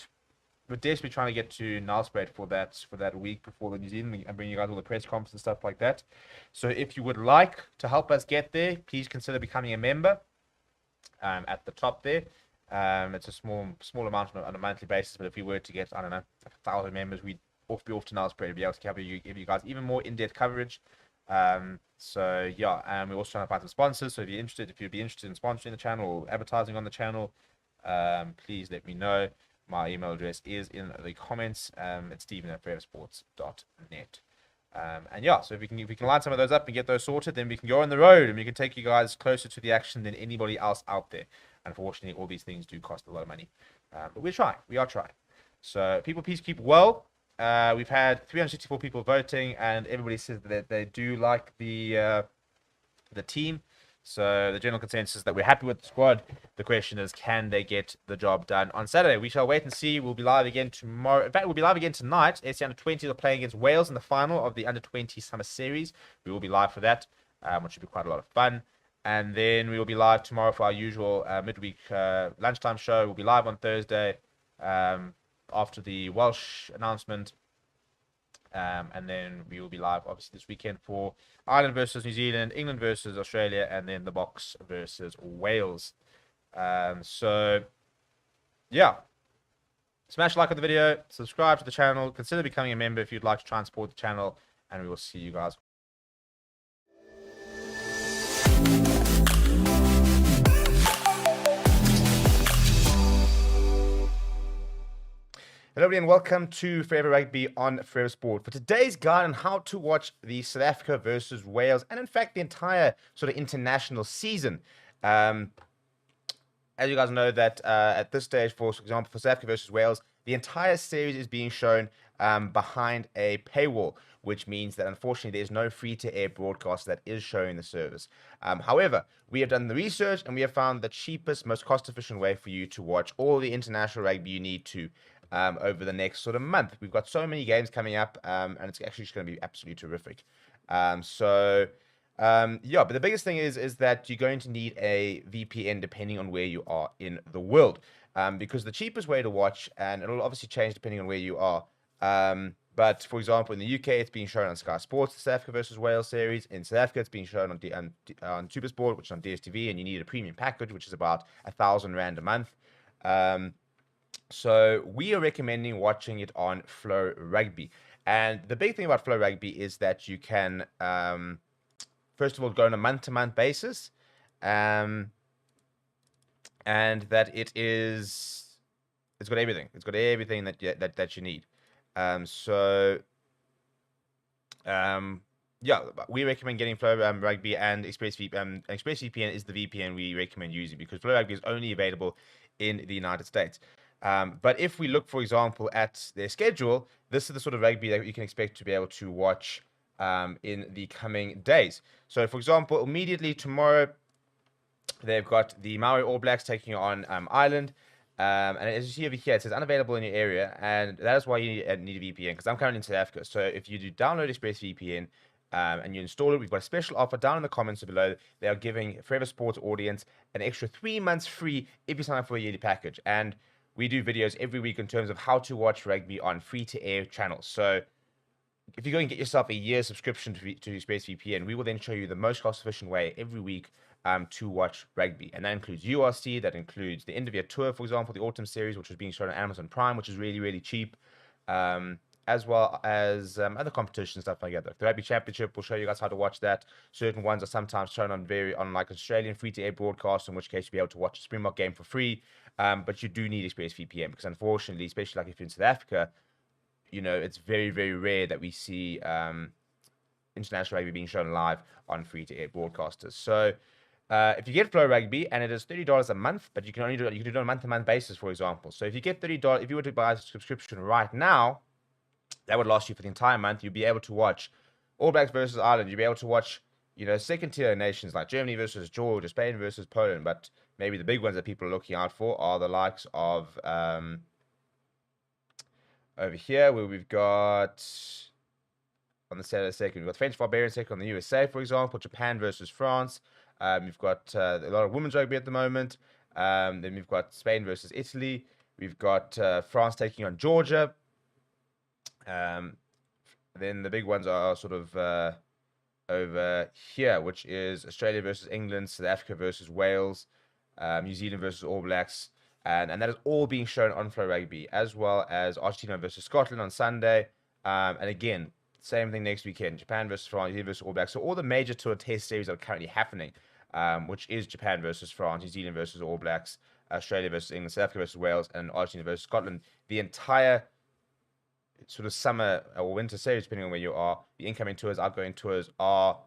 we're desperately trying to get to Nelspruit for that week before the New Zealand and bring you guys all the press conference and stuff like that. So if you would like to help us get there, please consider becoming a member. At the top there. It's a small amount on a monthly basis, but if we were to get, I don't know, 1,000 members, we'd be off to Nelspruit to be able to give you guys even more in-depth coverage. So yeah, and we're also trying to find some sponsors. So if you'd be interested in sponsoring the channel or advertising on the channel, please let me know. My email address is in the comments. It's steven@foreversports.net. And yeah, so if we can line some of those up and get those sorted, then we can go on the road and we can take you guys closer to the action than anybody else out there. Unfortunately, all these things do cost a lot of money, but we're trying. We are trying. So people, please keep well. We've had 364 people voting, and everybody says that they do like the team. So the general consensus is that we're happy with the squad. The question is, can they get the job done on Saturday? We shall wait and see. We'll be live again tomorrow. In fact, we'll be live again tonight. SC Under-20 are playing against Wales in the final of the Under-20 Summer Series. We will be live for that, which should be quite a lot of fun. And then we will be live tomorrow for our usual midweek lunchtime show. We'll be live on Thursday after the Welsh announcement. And then we will be live, obviously, this weekend for Ireland versus New Zealand, England versus Australia, and then the Boks versus Wales. So, yeah. Smash like on the video, subscribe to the channel, consider becoming a member if you'd like to try and support the channel, and we will see you guys. Hello everybody and welcome to Forever Rugby on Forever Sport. For today's guide on how to watch the South Africa versus Wales, and in fact the entire sort of international season. As you guys know that at this stage, for example, for South Africa versus Wales, the entire series is being shown behind a paywall, which means that unfortunately there's no free-to-air broadcast that is showing the service. However, we have done the research and we have found the cheapest, most cost-efficient way for you to watch all the international rugby you need to over the next sort of month. We've got so many games coming up, and it's actually just going to be absolutely terrific. Yeah, but the biggest thing is that you're going to need a VPN depending on where you are in the world, because the cheapest way to watch, and it'll obviously change depending on where you are. But for example, in the UK, it's being shown on Sky Sports, the South Africa versus Wales series. In South Africa, it's being shown on SuperSport, which is on DStv, and you need a premium package, which is about R1,000 a month. So we are recommending watching it on Flow Rugby. And the big thing about Flow Rugby is that you can, first of all, go on a month-to-month basis, and that it's got everything. It's got everything that you need. Yeah, we recommend getting Flow Rugby, and ExpressVPN is the VPN we recommend using, because Flow Rugby is only available in the United States. But if we look, for example, at their schedule, this is the sort of rugby that you can expect to be able to watch in the coming days. So, for example, immediately tomorrow, they've got the Maori All Blacks taking on Ireland. And as you see over here, it says unavailable in your area, and that is why you need a VPN, because I'm currently in South Africa. So if you do download ExpressVPN, and you install it, we've got a special offer down in the comments below. They are giving Forever Sports audience an extra 3 months free if you sign up for a yearly package. And we do videos every week in terms of how to watch rugby on free-to-air channels. So if you go and get yourself a year subscription to ExpressVPN, we will then show you the most cost-efficient way every week to watch rugby. And that includes URC, that includes the end of year tour, for example, the autumn series, which is being shown on Amazon Prime, which is really, really cheap, as well as other competitions, stuff like that. The Rugby Championship will show you guys how to watch that. Certain ones are sometimes shown on like Australian free-to-air broadcast, in which case you'll be able to watch a Springbok game for free. But you do need ExpressVPN because unfortunately, especially like if you're in South Africa, it's very, very rare that we see international rugby being shown live on free-to-air broadcasters. So if you get Flow Rugby, and it is $30 a month, but you can do it on a month-to-month basis, for example. So if you get $30, if you were to buy a subscription right now, that would last you for the entire month. You'd be able to watch All Blacks versus Ireland. You'd be able to watch, second-tier nations like Germany versus Georgia, Spain versus Poland. But maybe the big ones that people are looking out for are the likes of over here, where we've got on the Saturday second, we've got French Barbarian second on the USA, for example, Japan versus France. We've got a lot of women's rugby at the moment. Then we've got Spain versus Italy. We've got France taking on Georgia. Then the big ones are sort of over here, which is Australia versus England, South Africa versus Wales, New Zealand versus All Blacks. And that is all being shown on Flow Rugby, as well as Argentina versus Scotland on Sunday. And again, same thing next weekend, Japan versus France, New Zealand versus All Blacks. So all the major tour test series that are currently happening, which is Japan versus France, New Zealand versus All Blacks, Australia versus England, South Africa versus Wales, and Argentina versus Scotland. The entire sort of summer or winter series, depending on where you are, the incoming tours, outgoing tours are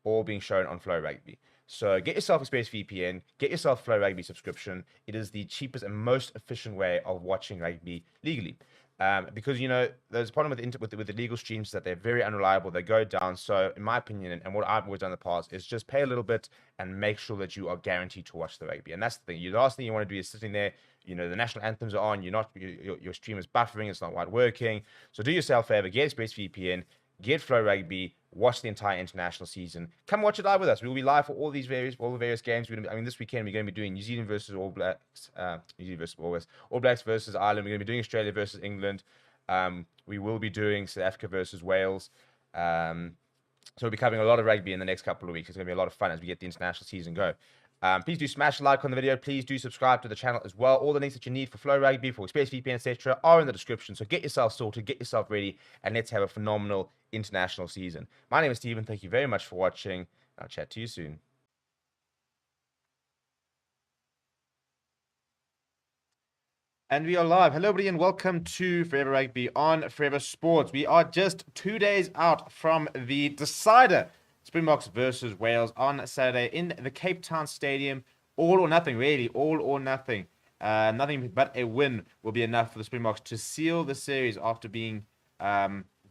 all being shown on Flow Rugby. So get yourself ExpressVPN, get yourself a Flow Rugby subscription. It is the cheapest and most efficient way of watching rugby legally. Because, there's a problem with the legal streams that they're very unreliable. They go down. So in my opinion, and what I've always done in the past, is just pay a little bit and make sure that you are guaranteed to watch the rugby. And that's the thing. The last thing you want to do is sitting there, the national anthems are on, your stream is buffering, it's not quite working. So do yourself a favor, get ExpressVPN, get Flow Rugby, watch the entire international season. Come watch it live with us. We will be live for all the various games. This weekend we're going to be doing New Zealand versus All Blacks, New Zealand versus All Blacks versus Ireland. We're going to be doing Australia versus England. We will be doing South Africa versus Wales. So we'll be covering a lot of rugby in the next couple of weeks. It's going to be a lot of fun as we get the international season go. Please do smash a like on the video. Please do subscribe to the channel as well. All the links that you need for Flow Rugby, for ExpressVPN, etc., are in the description. So get yourself sorted, get yourself ready, and let's have a phenomenal international season. My name is Stephen. Thank you very much for watching. I'll chat to you soon. And we are live. Hello, everybody, and welcome to Forever Rugby on Forever Sports. We are just 2 days out from the decider, Springboks versus Wales on Saturday in the Cape Town Stadium. All or nothing, really. All or nothing. Nothing but a win will be enough for the Springboks to seal the series after being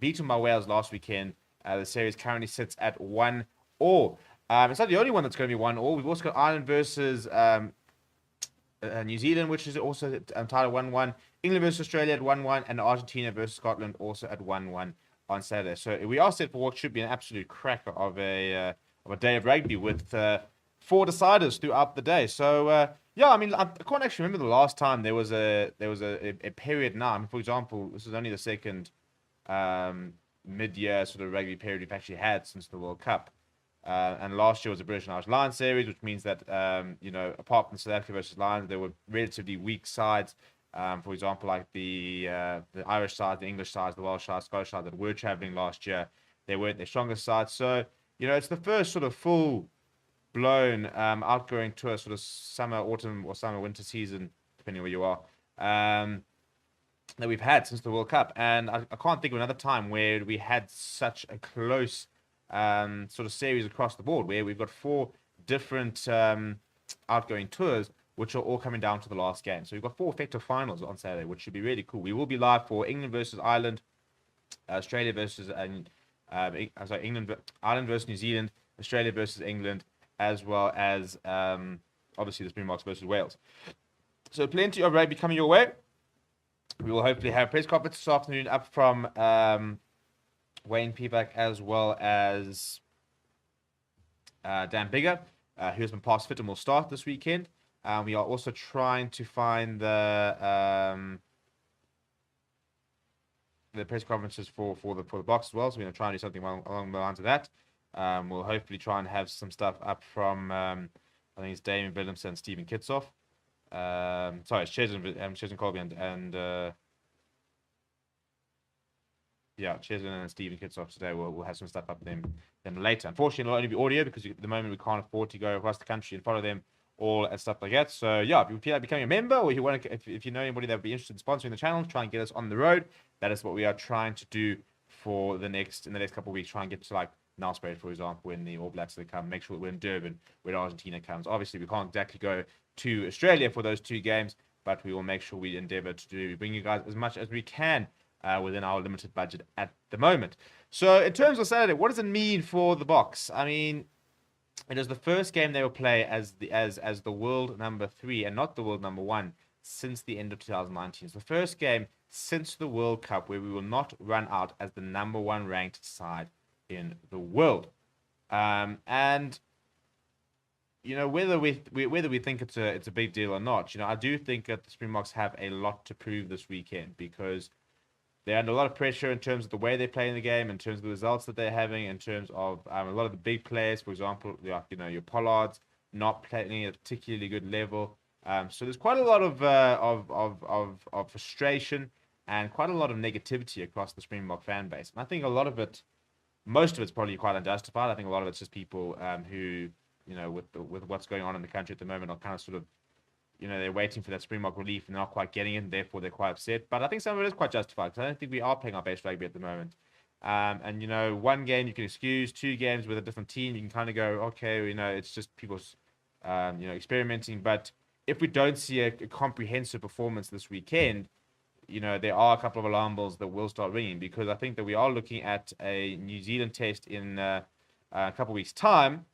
beaten by Wales last weekend. The series currently sits at 1-1. It's not the only one that's going to be 1-1. We've also got Ireland versus New Zealand, which is also titled 1-1. England versus Australia at 1-1. And Argentina versus Scotland also at 1-1 on Saturday. So we are set for what should be an absolute cracker of a day of rugby with 4 deciders throughout the day. So I can't actually remember the last time there was a period now. For example, this is only the second mid-year sort of rugby period we've actually had since the World Cup. And last year was a British and Irish Lions series, which means that apart from South Africa versus Lions, there were relatively weak sides. For example, like the Irish side, the English side, the Welsh side, Scottish side that were traveling last year, they weren't their strongest side. So it's the first sort of full-blown outgoing tour, sort of summer, autumn, or summer, winter season, depending where you are, that we've had since the World Cup. And I can't think of another time where we had such a close sort of series across the board, where we've got 4 different outgoing tours, which are all coming down to the last game. So we've got 4 effective finals on Saturday, which should be really cool. We will be live for England versus Ireland, Australia versus Ireland versus New Zealand, Australia versus England, as well as obviously the Springboks versus Wales. So plenty of rugby coming your way. We will hopefully have a press conference this afternoon up from Wayne Pivac, as well as Dan Bigger, who has been past fit and will start this weekend. We are also trying to find the press conferences for the box as well. So we're going to try and do something along the lines of that. We'll hopefully try and have some stuff up from I think it's Damien Williamson and Stephen Kitsoff. Sorry, it's Chesn Colby and yeah, Chesn and Stephen Kitsoff today. We'll have some stuff up them later. Unfortunately, it'll only be audio because at the moment we can't afford to go across the country and follow them all and stuff like that. So yeah, if you feel like becoming a member, or you want to, if you know anybody that would be interested in sponsoring the channel, try and get us on the road. That is what we are trying to do for in the next couple of weeks. Try and get to like Nelspruit, for example, when the All Blacks come. Make sure that we're in Durban when Argentina comes. Obviously, we can't exactly go to Australia for those 2 games, but we will make sure we endeavour to bring you guys as much as we can within our limited budget at the moment. So in terms of Saturday, what does it mean for the Boks? I mean, it is the first game they will play as the world number 3 and not the world number 1 since the end of 2019. It's the first game since the World Cup where we will not run out as the number 1 ranked side in the world. And you know, whether we think it's a big deal or not, you know, I do think that the Springboks have a lot to prove this weekend because they're under a lot of pressure in terms of the way they're playing the game, in terms of the results that they're having, in terms of a lot of the big players, for example, like, you know, your Pollards not playing at a particularly good level. So there's quite a lot of frustration and quite a lot of negativity across the Springbok fan base. And I think a lot of it, most of it's probably quite unjustified. I think a lot of it's just people who, you know, with what's going on in the country at the moment are kind of sort of, you know, they're waiting for that Springbok relief and they're not quite getting it, and therefore they're quite upset. But I think some of it is quite justified because I don't think we are playing our best rugby at the moment. And, you know, 1 game you can excuse, 2 games with a different team, you can kind of go, okay, you know, it's just people's, you know, experimenting. But if we don't see a comprehensive performance this weekend, you know, there are a couple of alarm bells that will start ringing because I think that we are looking at a New Zealand test in a couple of weeks' time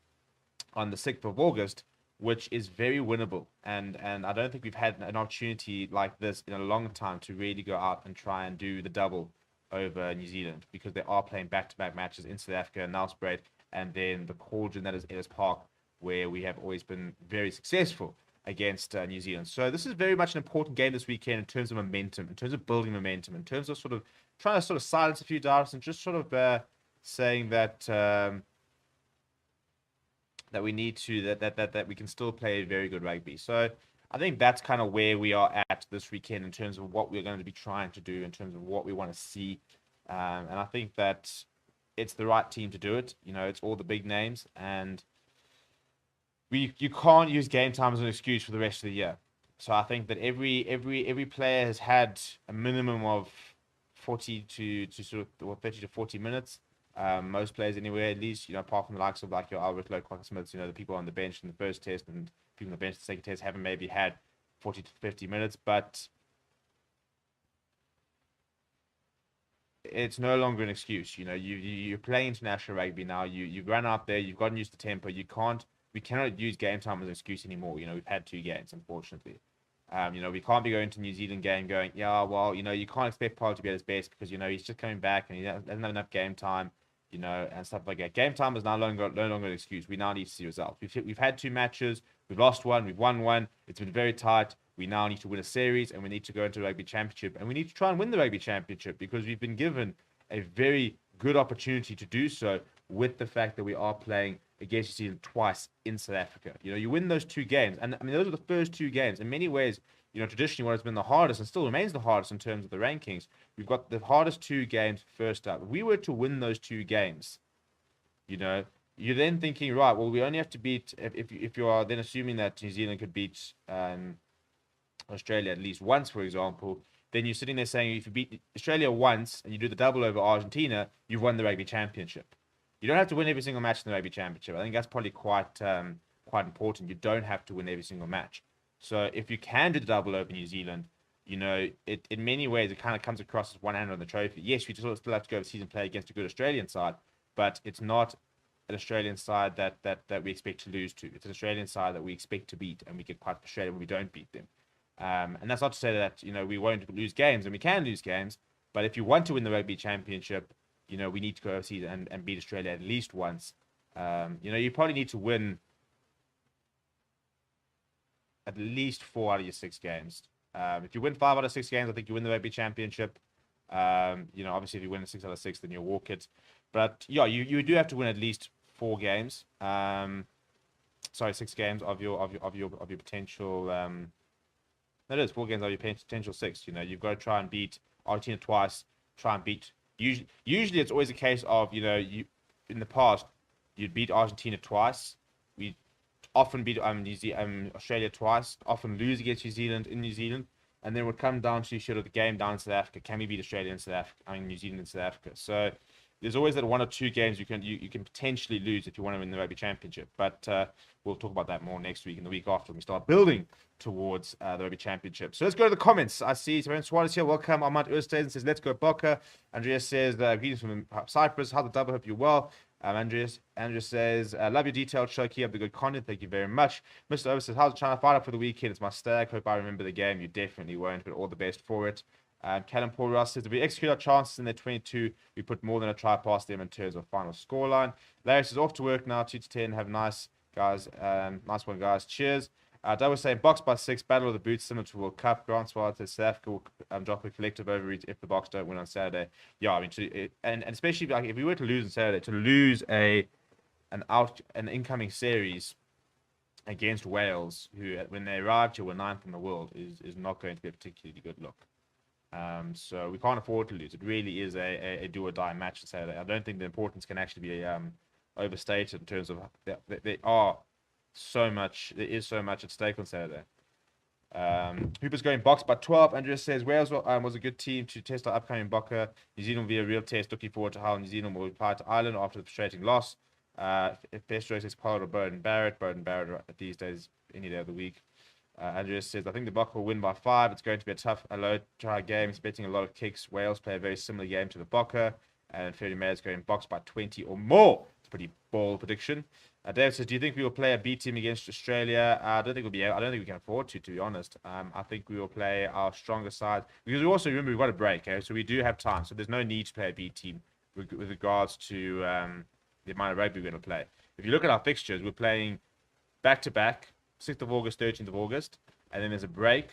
on the 6th of August, which is very winnable. And I don't think we've had an opportunity like this in a long time to really go out and try and do the double over New Zealand because they are playing back-to-back matches in South Africa and Nelspruit, and then the cauldron that is Ellis Park, where we have always been very successful against New Zealand. So this is very much an important game this weekend in terms of momentum, in terms of building momentum, in terms of sort of trying to sort of silence a few doubts and just sort of saying that that we need to that we can still play very good rugby. So I think that's kind of where we are at this weekend in terms of what we're going to be trying to do, in terms of what we want to see. And I think that it's the right team to do it. You know, it's all the big names, and you can't use game time as an excuse for the rest of the year. So I think that every player has had a minimum of 40 to sort of, or 30 to 40 minutes. Most players anywhere, at least, you know, apart from the likes of like your Albert Lowe, Smiths, you know, the people on the bench in the first test and people on the bench in the second test haven't maybe had 40 to 50 minutes, but it's no longer an excuse. You know, you're playing international rugby now. You've run out there. You've gotten used to tempo. We cannot use game time as an excuse anymore. You know, we've had 2 games, unfortunately. You know, we can't be going to New Zealand game going, yeah, well, you know, you can't expect Pollard to be at his best because, you know, he's just coming back and he doesn't have enough game time, you know, and stuff like that. Game time is no longer an excuse. We now need to see results. We've had 2 matches. We've lost 1. We've won 1. It's been very tight. We now need to win a series, and we need to go into the Rugby Championship, and we need to try and win the Rugby Championship because we've been given a very good opportunity to do so with the fact that we are playing against New Zealand twice in South Africa. You know, you win those 2 games, and I mean, those are the first 2 games. In many ways, you know, traditionally what has been the hardest and still remains the hardest in terms of the rankings, we've got the hardest 2 games first up. If we were to win those 2 games, you know, you're then thinking, right, well, we only have to beat, if you are then assuming that New Zealand could beat Australia at least once, for example, then you're sitting there saying if you beat Australia once and you do the double over Argentina, you've won the Rugby Championship. You don't have to win every single match in the Rugby Championship. I think that's probably quite important. You don't have to win every single match. So if you can do the double over New Zealand, you know, it in many ways it kind of comes across as one hand on the trophy. Yes, we still have to go overseas and play against a good Australian side, but it's not an Australian side that we expect to lose to. It's an Australian side that we expect to beat, and we get quite frustrated when we don't beat them. And that's not to say that, you know, we won't lose games, and we can lose games. But if you want to win the Rugby Championship, we need to go overseas and beat Australia at least once. You probably need to win at least 4 out of your 6 games. If you win 5 out of 6 games, I think you win the Rugby Championship. Obviously, if you win 6 out of 6, then you'll walk it. But yeah, you do have to win at least 4 games. Sorry, 6 games of your potential. That is 4 games of your potential 6. You've got to try and beat Argentina twice. Try and beat. Usually, it's always a case of you in the past you'd beat Argentina twice. We often beat Australia twice. Often lose against New Zealand in New Zealand, and then it would come down to the game down in South Africa. Can we beat Australia in South Africa? New Zealand in South Africa. So there's always that 1 or 2 games you can potentially lose if you want to win the Rugby Championship. But we'll talk about that more next week and the week after when we start building towards the Rugby Championship. So let's go to the comments. I see Terence Suarez here. Welcome. Ahmad Urstaden says, let's go Boca. Andreas says, greetings from Cyprus. How's the double? Hope you're well. Andrew says, love your detailed show. Keep up the good content. Thank you very much. Mr. Over says, how's China fight up for the weekend? It's my stag. Hope I remember the game. You definitely won't, but all the best for it. Callum Paul Ross says, if we execute our chances in their 22, we put more than a try past them in terms of final scoreline. Larry says, off to work now, 2 to 10. Have nice, guys. Nice one, guys. Cheers. Doug was saying, box by 6, battle of the boots, similar to World Cup. Grant Swart says, South Africa will drop a collective overreach if the Box don't win on Saturday. Yeah, I mean, and especially if we were to lose on Saturday, to lose an incoming series against Wales, who when they arrived here were 9th in the world, is not going to be a particularly good look. So we can't afford to lose. It really is a do or die match on Saturday. I don't think the importance can actually be overstated in terms of there is so much at stake on Saturday. Hooper's going box by 12. Andreas says Wales was a good team to test our upcoming Boca. New Zealand will be a real test. Looking forward to how New Zealand will reply to Ireland after the frustrating loss. If Bestro says Pollard or Bowden Barrett these days, any day of the week. Andreas says, I think the Boca will win by 5. It's going to be a tough, low-try game. It's betting a lot of kicks. Wales play a very similar game to the Boca. And Ferdy Mayer's going box by 20 or more. It's a pretty bold prediction. David says, do you think we will play a B team against Australia? I don't think we can afford to be honest. I think we will play our stronger side. Because we also, remember, we've got a break, okay? So we do have time. So there's no need to play a B team with regards to the amount of rugby we're going to play. If you look at our fixtures, we're playing back-to-back, 6th of August, 13th of August. And then there's a break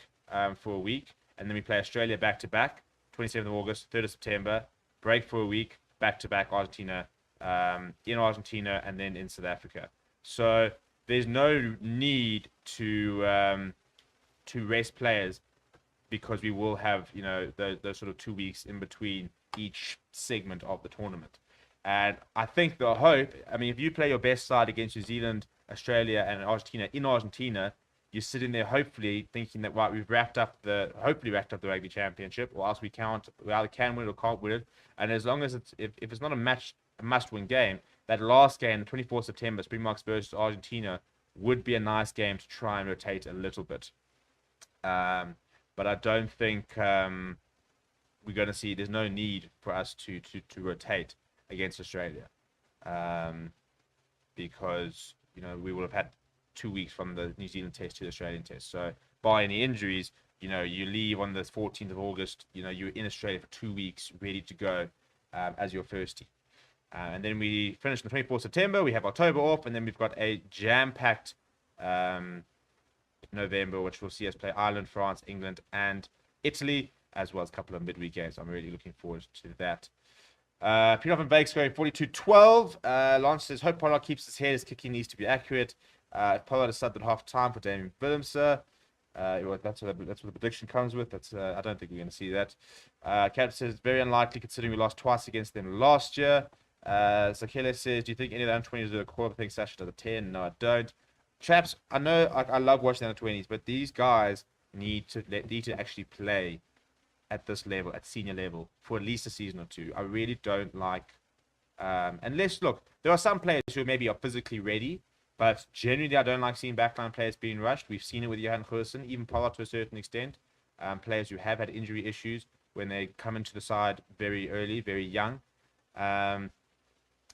for a week. And then we play Australia back-to-back, 27th of August, 3rd of September. Break for a week, back-to-back Argentina, in Argentina, and then in South Africa. So there's no need to rest players because we will have those sort of 2 weeks in between each segment of the tournament. And I think the hope, if you play your best side against New Zealand, Australia, and Argentina in Argentina, you're sitting there hopefully thinking that right, we've hopefully wrapped up the Rugby Championship, or else we either can win it or can't win it. And as long as if it's not a must-win game, that last game, the 24th of September, Springboks versus Argentina, would be a nice game to try and rotate a little bit. But I don't think we're going to see. There's no need for us to rotate against Australia, because we will have had 2 weeks from the New Zealand test to the Australian test. So by any injuries, you leave on the 14th of August. You're in Australia for 2 weeks, ready to go as your first team. And then we finish on the 24th of September. We have October off, and then we've got a jam-packed November, which will see us play Ireland, France, England, and Italy, as well as a couple of midweek games. I'm really looking forward to that. Peter and Bakes going 42-12. Lance says, hope Pollard keeps his head. His kicking needs to be accurate. Pollard is subbed at half time for Damien Willemse. That's what the prediction comes with. I don't think we're going to see that. Cat says, very unlikely considering we lost twice against them last year. Sakele says, do you think any of the under-20s do a quarter? I think Sasha does a 10. No, I don't. Chaps, I know I love watching the under-20s, but these guys need to actually play at this level, at senior level, for at least a season or 2. I really don't like... unless, look, there are some players who maybe are physically ready, but generally I don't like seeing backline players being rushed. We've seen it with Johan Goosen, even Pollard to a certain extent. Players who have had injury issues when they come into the side very early, very young.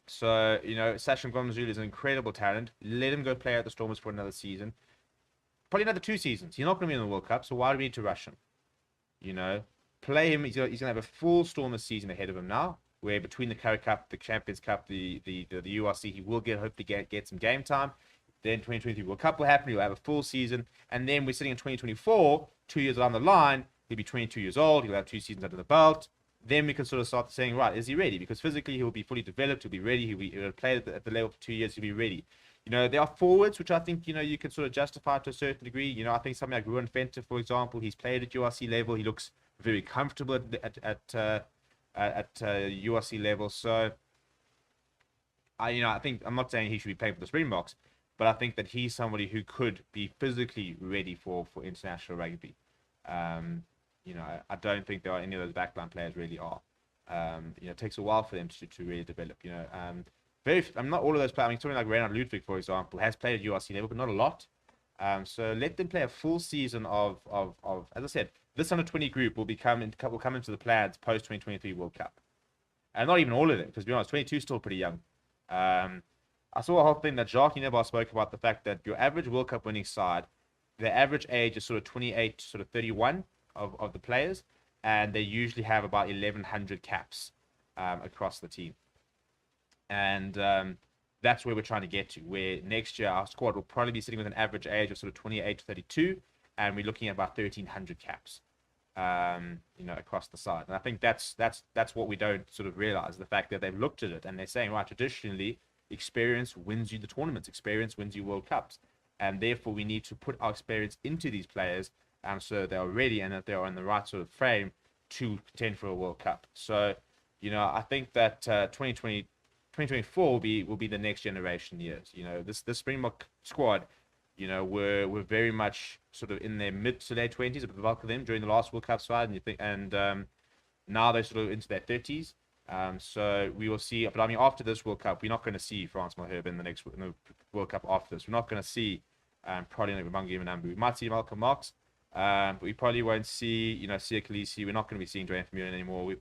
So, Sasha Ngomazulu is an incredible talent. Let him go play at the Stormers for another season. Probably another 2 seasons. He's not going to be in the World Cup, so why do we need to rush him? Play him. He's going to have a full Stormers season ahead of him now. where between the Currie Cup, the Champions Cup, the URC, he will hopefully get some game time. Then 2023 World Cup will happen. He'll have a full season, and then we're sitting in 2024, 2 years down the line. He'll be 22 years old. He'll have 2 seasons under the belt. Then we can sort of start saying, right, is he ready? Because physically he'll be fully developed. He'll be ready. He'll play at the level for 2 years. He'll be ready. There are forwards which I think you can sort of justify to a certain degree. I think something like Ruan Venter, for example, he's played at URC level. He looks very comfortable at URC level. So I think I'm not saying he should be playing for the Springboks, but I think that he's somebody who could be physically ready for international rugby. I don't think there are any of those backline players really are. It takes a while for them to really develop. I'm not all of those players. I mean, something like Reinhard Ludwig, for example, has played at URC level, but not a lot. So let them play a full season of as I said, this under 20 group will come into the plans post 2023 World Cup, and not even all of them, because to be honest, 22 is still pretty young. I saw a whole thing that Jacques Nebar spoke about the fact that your average World Cup winning side, the average age is sort of 28 to sort of 31 of the players, and they usually have about 1,100 caps across the team. And that's where we're trying to get to, where next year our squad will probably be sitting with an average age of sort of 28 to 32, and we're looking at about 1,300 caps, across the side. And I think that's what we don't sort of realize, the fact that they've looked at it and they're saying, right, traditionally, experience wins you the tournaments, experience wins you World Cups, and therefore we need to put our experience into these players, so they are ready and that they are in the right sort of frame to contend for a World Cup. So, I think that 2024 will be the next generation years. This Springbok squad, were very much sort of in their mid to late 20s, but the bulk of them during the last World Cup side, and now they're sort of into their 30s. So we will see. But I mean, after this World Cup, we're not going to see Frans Malherbe in the World Cup after this. We're not going to see probably Bangi Manambu. We might see Malcolm Marx, but we probably won't see Sia Khaleesi. We're not going to be seeing Dwayne Vermeulen anymore. We're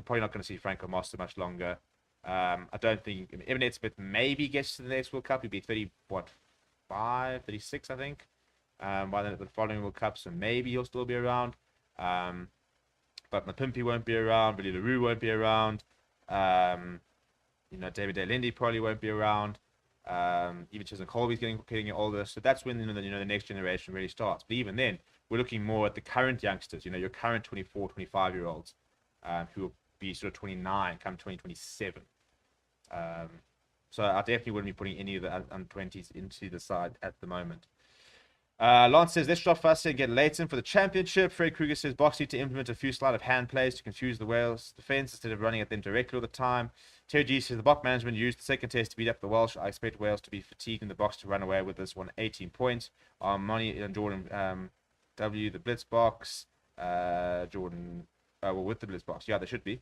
probably not going to see Franco Master much longer. I don't think Evan Smith maybe gets to the next World Cup. He'd be 35, 36, I think, by the following World Cup. So maybe he'll still be around. But Mapimpi won't be around. Billy LaRue won't be around. David Lindy probably won't be around. Even Chisholm Colby's getting older. So that's when the next generation really starts. But even then, we're looking more at the current youngsters. Your current 24, 25-year-olds who will be sort of 29 come 2027. So I definitely wouldn't be putting any of the under-20s into the side at the moment. Lance says, let's drop Fussy and get Leighton for the championship. Fred Kruger says, Box need to implement a few sleight of hand plays to confuse the Wales defence instead of running at them directly all the time. Terry G says, the Bok management used the second test to beat up the Welsh. I expect Wales to be fatigued in the box to run away with this one. 18 points. Money and Jordan W, the Blitz box. Jordan, with the Blitz box. Yeah, they should be.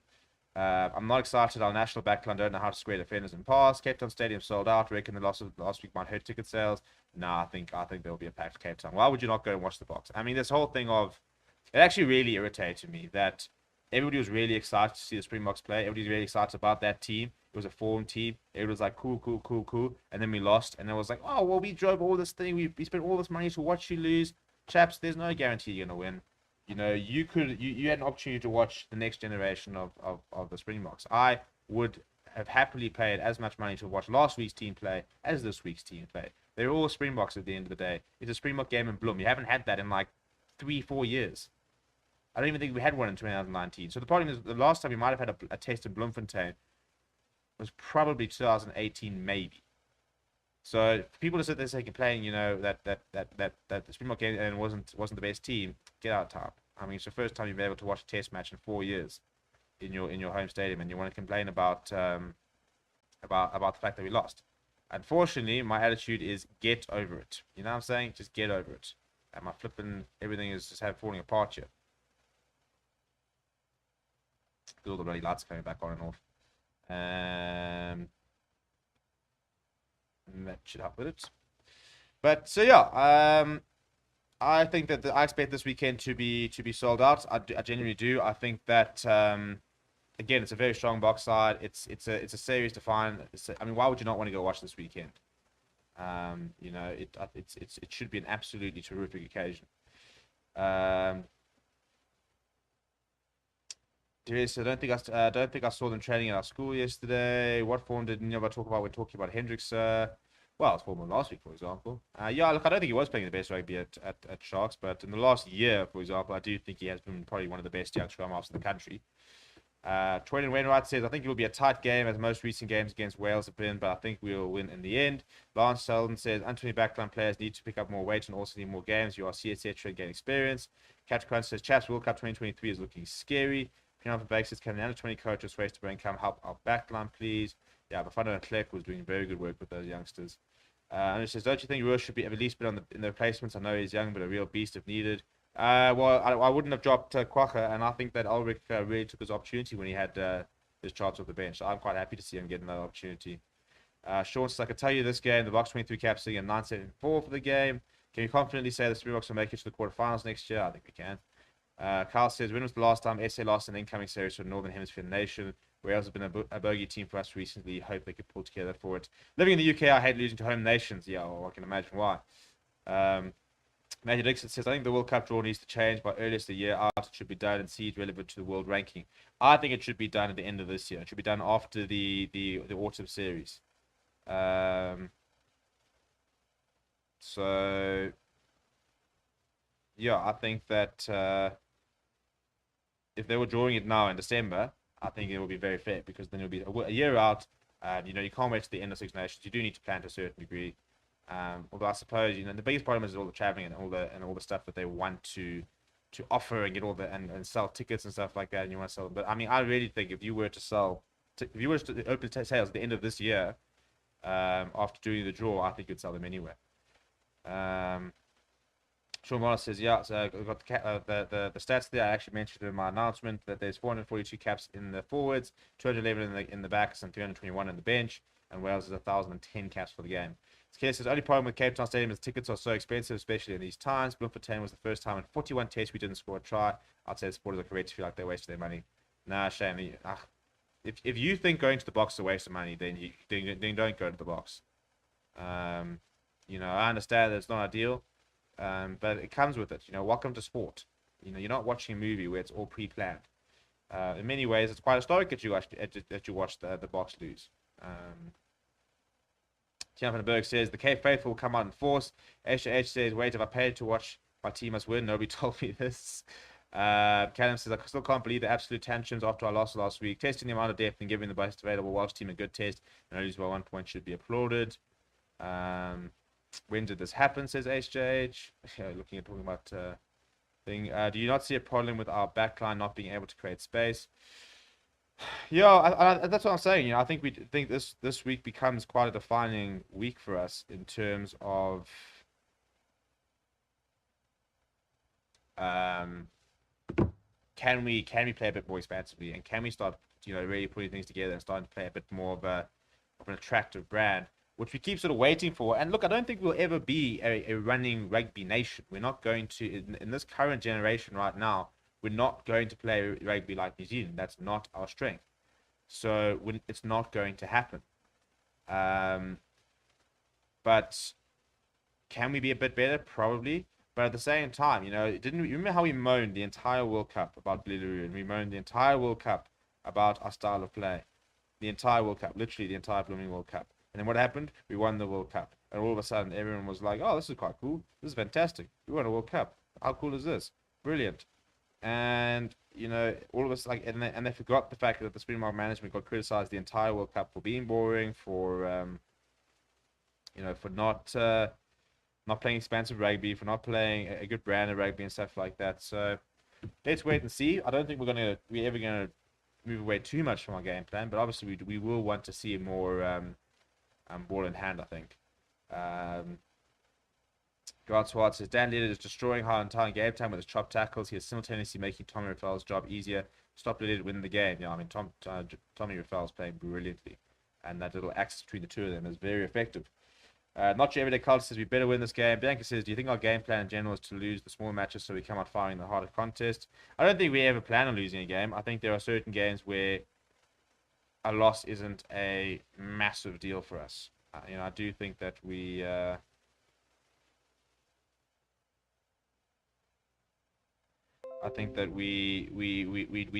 I'm not excited. Our national backline don't know how to square defenders and pass. Cape Town Stadium sold out. Reckon the loss of last week might hurt ticket sales. No, I think there'll be a packed Cape Town. Why would you not go and watch the box? I mean, this whole thing of it actually really irritated me that everybody was really excited to see the Springboks play. Everybody's really excited about that team. It was a form team. Everybody was like, cool. And then we lost. And it was like, oh, well, we drove all this thing. We spent all this money to watch you lose. Chaps, there's no guarantee you're going to win. You had an opportunity to watch the next generation of the Springboks. I would have happily paid as much money to watch last week's team play as this week's team play. They're all Springboks at the end of the day. It's a Springbok game in Bloem. You haven't had that in like 3-4 years. I don't even think we had one in 2019. So the problem is the last time we might have had a test in Bloemfontein was probably 2018, maybe. So for people to sit there saying, complaining, that the Springbok game wasn't the best team, get out of town. I mean, it's the first time you've been able to watch a test match in 4 years in your home stadium, and you want to complain about the fact that we lost. Unfortunately, my attitude is get over it. You know what I'm saying? Just get over it. And my flipping everything is just falling apart here. All the bloody lights coming back on and off. And that should help with it. But so yeah, I think that I expect this weekend to be sold out. I genuinely do. I think that again, it's a very strong box side. It's a series to find. I mean, why would you not want to go watch this weekend? It should be an absolutely terrific occasion. Yes, don't think I saw them training at our school yesterday. What form did Nyoba talk about? We're talking about Hendricks. Well, it's form of last week, for example. Yeah, look, I don't think he was playing the best rugby at Sharks, but in the last year, for example, I do think he has been probably one of the best young scrum halves in the country. Troyden Wainwright says, I think it will be a tight game as most recent games against Wales have been, but I think we'll win in the end. Lance Sheldon says, Anthony backline players need to pick up more weight and also need more games, URC, etc., and gain experience. Catch Crunch says, Chaps World Cup 2023 is looking scary. Piano Bank says, can the under 20 coaches race to bring come help our backline, please? Yeah, but Bafana and Clerk was doing very good work with those youngsters. And it says, don't you think Rush should be at least been in the replacements? I know he's young, but a real beast if needed. Well, I wouldn't have dropped Kwaka, and I think that Ulrich really took his opportunity when he had his chance off the bench. So I'm quite happy to see him getting that opportunity. Sean says, I can tell you this game, the Box 23 cap sitting at 9.74 for the game. Can you confidently say the Springboks will make it to the quarterfinals next year? I think we can. Carl says, when was the last time SA lost an incoming series for the Northern Hemisphere nation? Wales have been a bogey team for us recently. Hope they could pull together for it. Living in the UK, I hate losing to home nations. Yeah, well, I can imagine why. Matthew Dixon says, I think the World Cup draw needs to change by earliest the year out. It should be done and seed relevant to the world ranking. I think it should be done at the end of this year. It should be done after the autumn series. So yeah, I think that if they were drawing it now in December, I think it would be very fair because then it'll be a year out. You can't wait to the end of Six Nations. You do need to plan to a certain degree. Although I suppose the biggest problem is all the traveling and all the stuff that they want to offer and get all the and sell tickets and stuff like that, and you want to sell them. But I mean, I really think if you were to open sales at the end of this year, after doing the draw, I think you'd sell them anyway. Sean Wallace says, yeah, so I've got the stats there. I actually mentioned in my announcement that there's 442 caps in the forwards, 211 in the backs, and 321 in the bench, and Wales is 1,010 caps for the game. Kelly says, only problem with Cape Town Stadium is tickets are so expensive, especially in these times. Bloemfontein was the first time in 41 tests we didn't score a try. I'd say the supporters are correct to feel like they wasted their money. Nah, Shane. If you think going to the box is a waste of money, then don't go to the box. I understand that it's not ideal, but it comes with it. Welcome to sport. You're not watching a movie where it's all pre-planned. In many ways, it's quite historic that you watch the box lose. Tian Berg says the Cape Faithful will come out in force. HH says, wait, if I paid to watch my team must win, nobody told me this. Callum says, I still can't believe the absolute tensions after our loss last week. Testing the amount of depth and giving the best available Welsh team a good test and only lose by 1 point should be applauded. When did this happen, says HJH. Talking about thing. Do you not see a problem with our backline not being able to create space? Yeah, that's what I'm saying. I think this week becomes quite a defining week for us in terms of can we play a bit more expansively and can we start really putting things together and starting to play a bit more of an attractive brand, which we keep sort of waiting for. And look, I don't think we'll ever be a running rugby nation. We're not going to in this current generation right now. We're not going to play rugby like New Zealand. That's not our strength. So it's not going to happen. But can we be a bit better? Probably. But at the same time, you remember how we moaned the entire World Cup about Blilaroo, and we moaned the entire World Cup about our style of play. The entire World Cup, literally the entire blooming World Cup. And then what happened? We won the World Cup. And all of a sudden, everyone was like, oh, this is quite cool. This is fantastic. We won a World Cup. How cool is this? Brilliant. And all of us and they forgot the fact that the Springbok management got criticized the entire World Cup for being boring, for not playing expansive rugby, for not playing a good brand of rugby and stuff like that. So let's wait and see. I don't think we're ever gonna move away too much from our game plan, but obviously we will want to see more ball in hand. I think. Grant Swart says, Dan Lillard is destroying our entire game time with his chop tackles. He is simultaneously making Tommy Raffel's job easier. Stop Lillard winning the game. Yeah, I mean, Tommy Raffel's playing brilliantly. And that little axis between the two of them is very effective. Not your everyday culture says, we better win this game. Bianca says, do you think our game plan in general is to lose the small matches so we come out firing the harder contest? I don't think we ever plan on losing a game. I think there are certain games where a loss isn't a massive deal for us. I do think that we... I think that we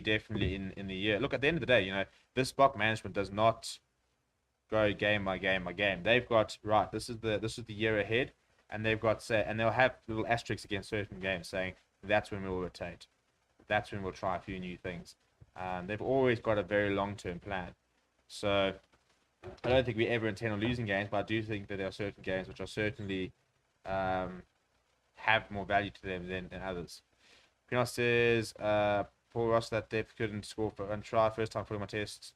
definitely in the year. Look, at the end of the day, this Spok management does not go game by game by game. They've got right. This is the year ahead, and they'll have little asterisks against certain games saying that's when we'll rotate. That's when we'll try a few new things. They've always got a very long-term plan. So I don't think we ever intend on losing games, but I do think that there are certain games which are certainly have more value to them than others. Pinos says, Paul Ross that Depth couldn't score and try first time for my test.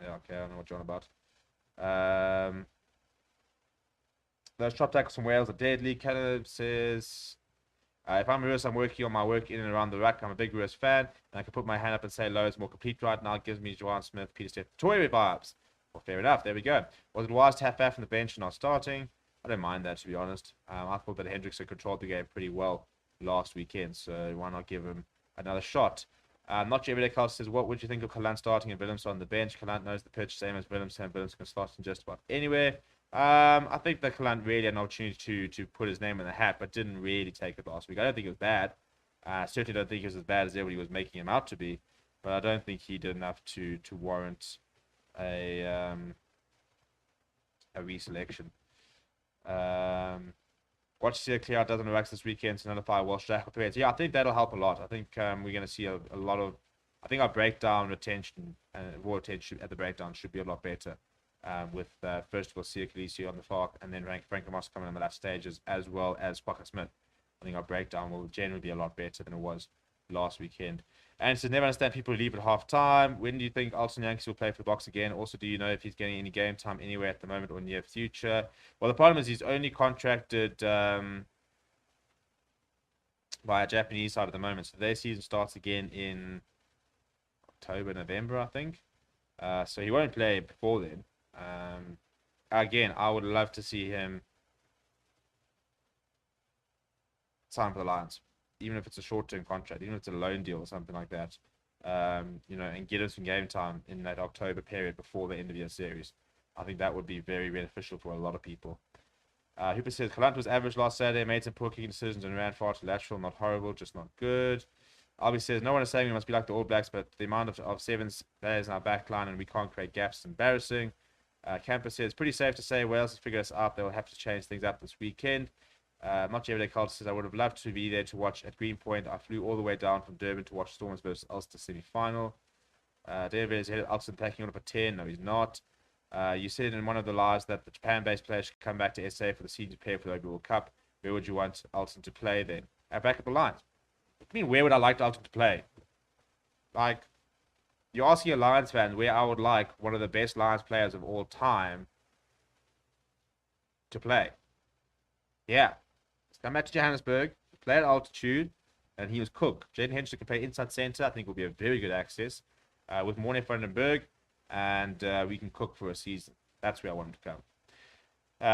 Yeah, okay, I don't know what you're on about. Those chop tackles from Wales are deadly. Caleb says, if I'm Lewis, I'm working on my work in and around the ruck. I'm a big Lewis fan, and I can put my hand up and say Lowe is more complete right now. It gives me Joanne Smith, Peter Steph, Toy vibes. Well, fair enough. There we go. Was it wise to have Faf from the bench and not starting? I don't mind that, to be honest. I thought that Hendrickson controlled the game pretty well last weekend, so why not give him another shot? Not everyday Carl says, what would you think of Kalan starting and Willemse on the bench? Kalan knows the pitch same as Willemse, and Willemse can start in just about anywhere. I think that Kalan really had an opportunity to put his name in the hat, but didn't really take it last week. I don't think it was bad. Certainly don't think it was as bad as everybody was making him out to be, but I don't think he did enough to warrant a reselection. Watch see a clear out doesn't relax this weekend to nullify Welsh tackle threats. Yeah, I think that'll help a lot. I think we're going to see a lot of. I think our breakdown retention and raw retention at the breakdown should be a lot better. With first of all, Sia Khaleesi on the far, and then Frank Moss coming in the last stages, as well as Parker Smith. I think our breakdown will generally be a lot better than it was last weekend. And so never understand people who leave at half time. When do you think Alton Yankees will play for the Boks again? Also, do you know if he's getting any game time anywhere at the moment or near future? Well, the problem is he's only contracted by a Japanese side at the moment. So their season starts again in October, November, I think. So he won't play before then. Again, I would love to see him sign for the Lions, even if it's a short-term contract, even if it's a loan deal or something like that, and get him some game time in that October period before the end of the year series. I think that would be very beneficial for a lot of people. Hooper says, Kalant was average last Saturday, made some poor kicking decisions and ran far too lateral, not horrible, just not good. Albie says, no one is saying we must be like the All Blacks, but the amount of sevens players in our back line and we can't create gaps is embarrassing. Camper says, pretty safe to say Wales has figured us out. They will have to change things up this weekend. Much Everyday Culture says, I would have loved to be there to watch at Greenpoint. I flew all the way down from Durban to watch Stormers versus Ulster semi-final. David is headed Ulster packing on up a 10. No, he's not. You said in one of the lives that the Japan-based players should come back to SA for the senior pair for the Rugby World Cup. Where would you want Ulster to play then? Back at the Lions. I mean, where would I like Ulster to play? Like, you're asking a Lions fan where I would like one of the best Lions players of all time to play. Yeah. Let's come back to Johannesburg, play at altitude, and he was cooked. Jaden Henderson can play inside centre. I think will be a very good access with Morne van den Berg, and we can cook for a season. That's where I want him to come.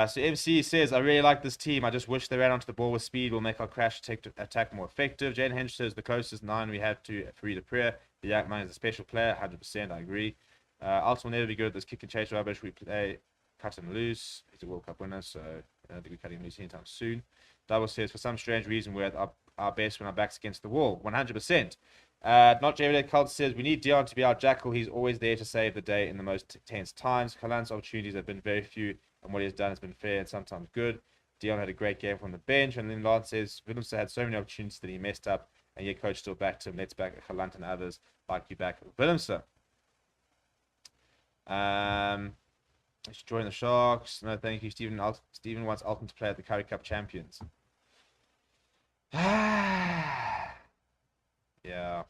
So MC says, I really like this team. I just wish they ran onto the ball with speed. Will make our crash attack more effective. Jaden Henderson is the closest 9 we have to Farida Prayer. The young man is a special player, 100%. I agree. Alton will never be good at this kick and chase rubbish. We play cut him loose. He's a World Cup winner, so I don't think we're cutting him loose anytime soon. Double says, for some strange reason, we're at our best when our back's against the wall. 100%. Not J. Cult says, we need Dion to be our jackal. He's always there to save the day in the most tense times. Kalan's opportunities have been very few, and what he has done has been fair and sometimes good. Dion had a great game from the bench, and then Lance says, Willemse had so many opportunities that he messed up, and yet coach still backed him. Let's back Kalant and others like you back Willemse. Should join the Sharks. No, thank you. Stephen wants Alton to play at the Currie Cup Champions. Yeah. Yeah.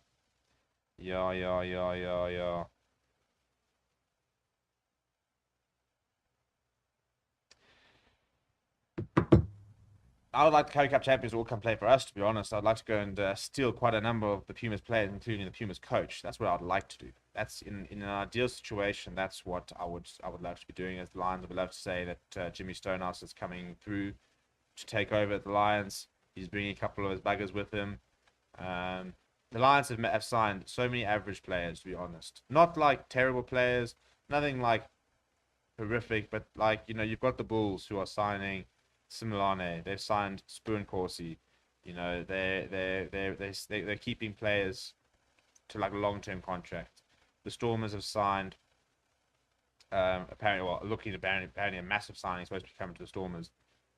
I would like the Currie Cup champions to all come play for us, to be honest. I'd like to go and steal quite a number of the Pumas players, including the Pumas coach. That's what I'd like to do. That's in an ideal situation. That's what I would love to be doing as the Lions. I would love to say that Jimmy Stonehouse is coming through to take over at the Lions. He's bringing a couple of his buggers with him. The Lions have signed so many average players, to be honest. Not like terrible players, nothing like horrific, but like, you've got the Bulls who are signing Similane. They've signed Spoon Corsi. You know, they're keeping players to like a long-term contract. The Stormers have signed, apparently, well, looking at apparently a massive signing supposed to be coming to the Stormers.